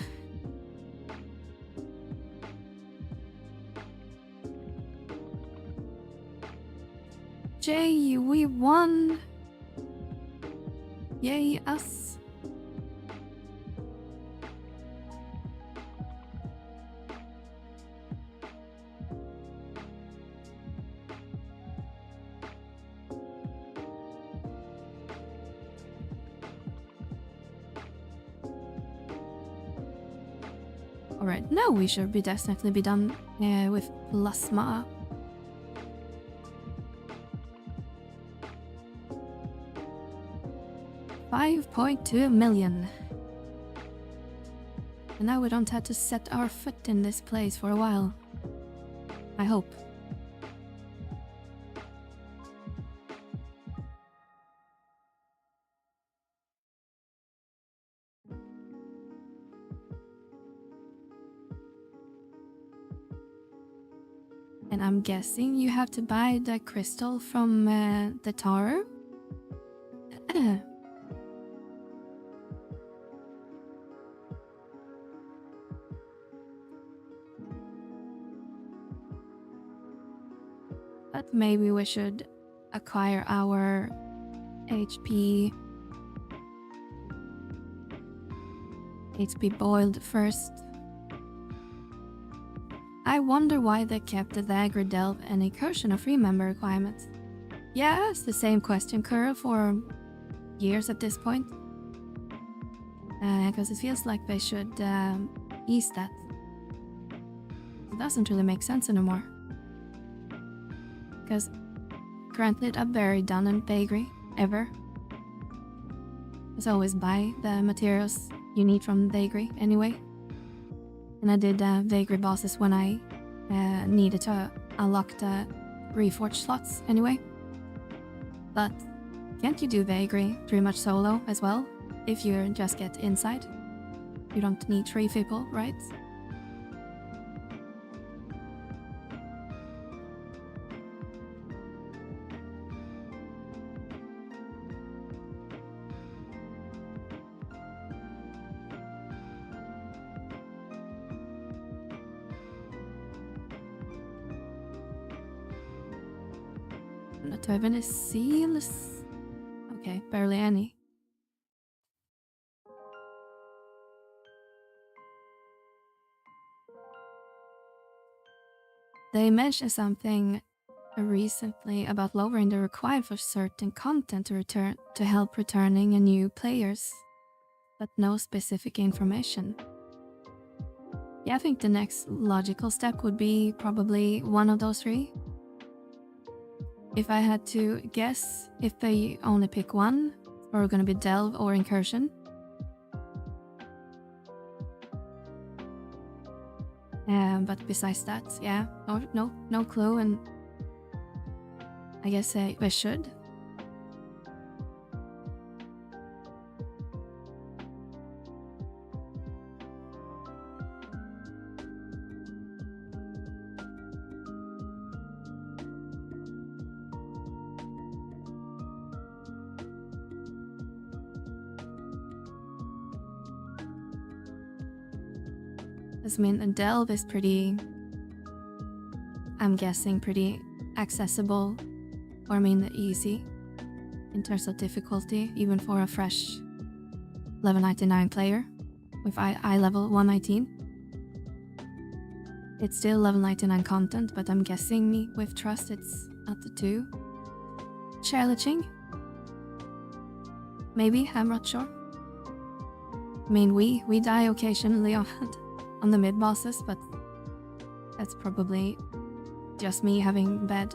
Jay, we won! Yay, us! Alright, now we should definitely be done with plasma. $5.2 million. And now we don't have to set our foot in this place for a while. I hope. And I'm guessing you have to buy the crystal from the tower. But maybe we should acquire our HP boiled first. I wonder why they kept the dagger delve and incursion of free member requirements. Yeah, I asked the same question, Kura, for years at this point. Because it feels like they should ease that. It doesn't really make sense anymore. Because currently I'm very done in Bakery, ever. As always buy the materials you need from Bakery anyway. And I did Bakery bosses when I needed to unlock the reforged slots anyway. But can't you do Bakery pretty much solo as well? If you just get inside? You don't need 3 people, right? Not to have any seals. Okay, barely any. They mentioned something recently about lowering the required for certain content to help returning and new players, but no specific information. Yeah, I think the next logical step would be probably one of those 3. If I had to guess, if they only pick one, or gonna be Delve or Incursion. But besides that, yeah, no clue, and I guess I should. I mean, a Delve is pretty, I'm guessing, pretty accessible, or I mean easy in terms of difficulty, even for a fresh level 99 player with eye level 119. It's still level 99 content, but I'm guessing with trust it's at the 2. Challenging? Maybe, I'm not sure. I mean, we die occasionally on the mid bosses, but that's probably just me having bad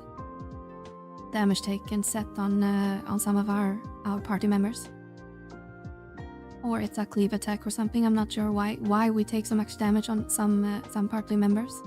damage taken set on some of our party members. Or it's a cleave attack or something. I'm not sure why we take so much damage on some party members.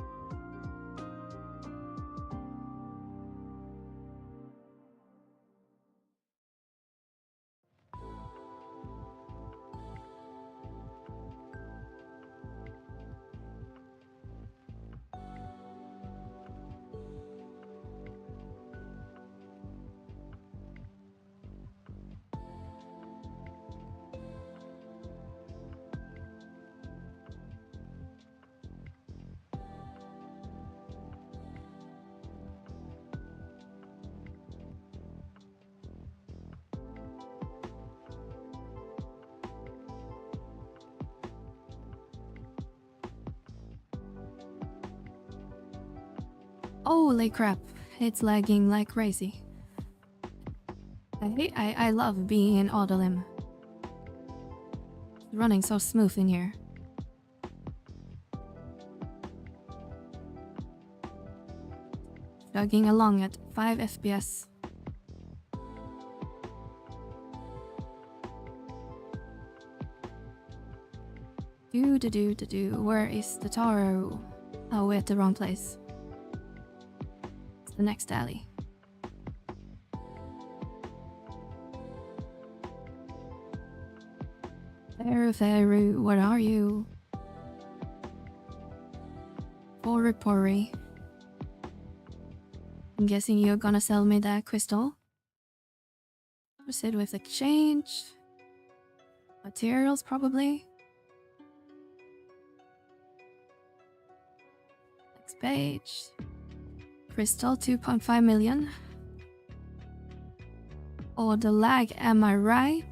Holy crap, it's lagging like crazy. I love being in Autolim. It's running so smooth in here. Chugging along at 5 FPS. Where is the Taro? Oh, we're at the wrong place. It's the next alley. Feru, where are you? Pori. I'm guessing you're gonna sell me that crystal. Proceed with exchange. Materials, probably. Next page. Crystal, 2.5 million. Oh, the lag, am I right?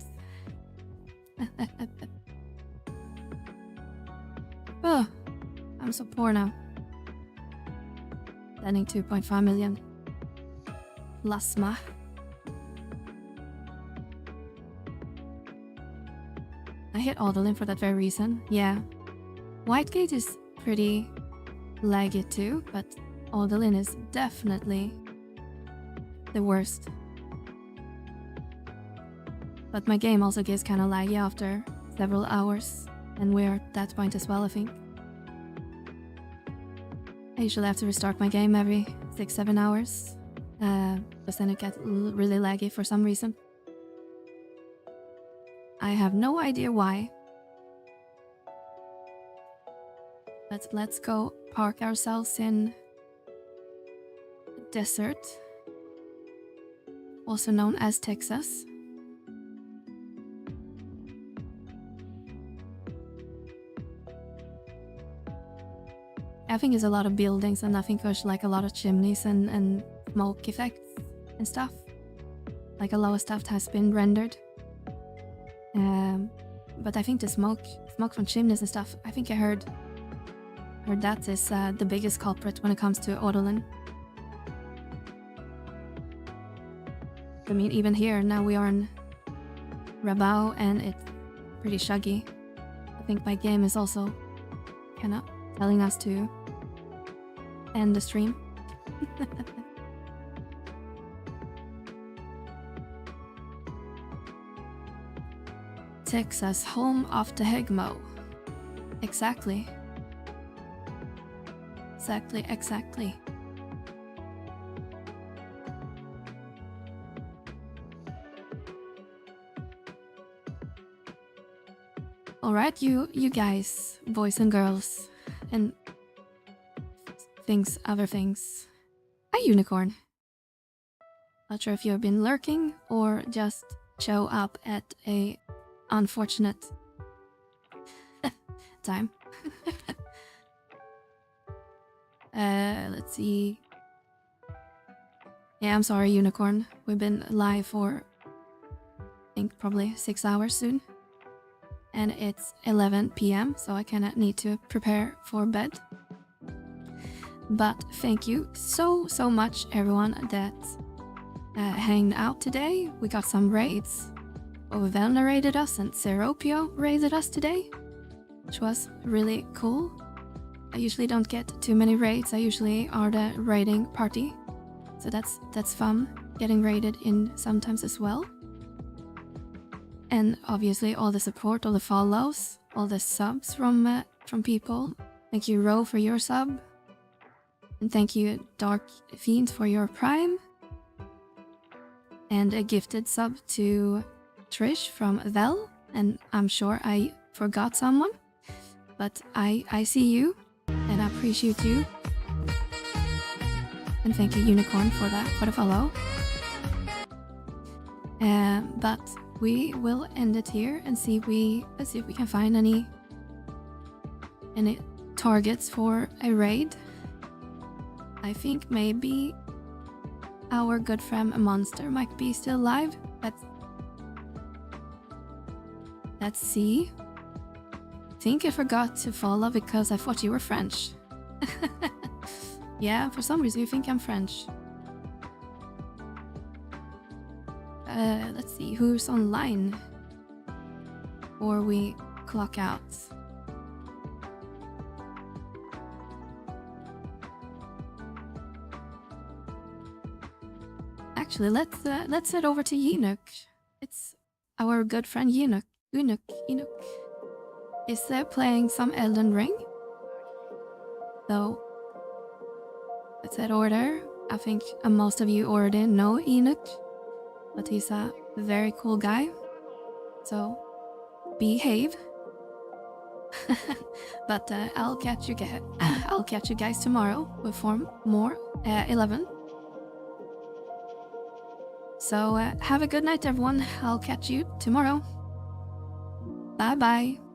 Oh, I'm so poor now. Spending 2.5 million. Plasma. I hit Odalin for that very reason. Yeah. Whitegate is pretty laggy too, but Odalin is definitely the worst. But my game also gets kind of laggy after several hours, and we're at that point as well, I think. I usually have to restart my game every 6-7 hours, because then it gets really laggy for some reason. I have no idea why. But let's go park ourselves in the desert, also known as Texas. I think there's a lot of buildings, and I think there's like a lot of chimneys and smoke effects and stuff. Like a lot of stuff has been rendered. But I think the smoke from chimneys and stuff, I think I heard that is the biggest culprit when it comes to Odalin. I mean, even here, now we are in Rabao and it's pretty shuggy. I think my game is also kind of telling us to end the stream. Texas, home of the Hegmo. Exactly. Exactly. Alright, you guys, boys and girls, and other things. A unicorn. Not sure if you've been lurking or just show up at a unfortunate time. Let's see. Yeah, I'm sorry, unicorn. We've been live for, I think, probably 6 hours soon. And it's 11 p.m, so I kinda need to prepare for bed. But thank you so much, everyone that hanged out today. We got some raids. Vana raided us and Seropio raided us today, which was really cool. I usually don't get too many raids. I usually are the raiding party, so that's fun getting raided in sometimes as well. And obviously all the support, all the follows, all the subs from people. Thank you, Ro, for your sub, and thank you, Dark Fiend, for your prime, and a gifted sub to Trish from Vel. And I'm sure I forgot someone, but I see you and I appreciate you. And thank you, Unicorn, for the follow. But we will end it here and let's see if we can find any targets for a raid. I think maybe our good friend Monster might be still alive. Let's see. I think I forgot to follow because I thought you were French. Yeah, for some reason you think I'm French. Let's see who's online or we clock out. Actually, let's head over to Yinuk. It's our good friend Yinuk. Yinuk is playing some Elden Ring. So let's head over there. I think most of you already know Yinuk, but he's a very cool guy. So behave. But I'll catch you guys tomorrow with more 11. So have a good night, everyone. I'll catch you tomorrow. Bye bye.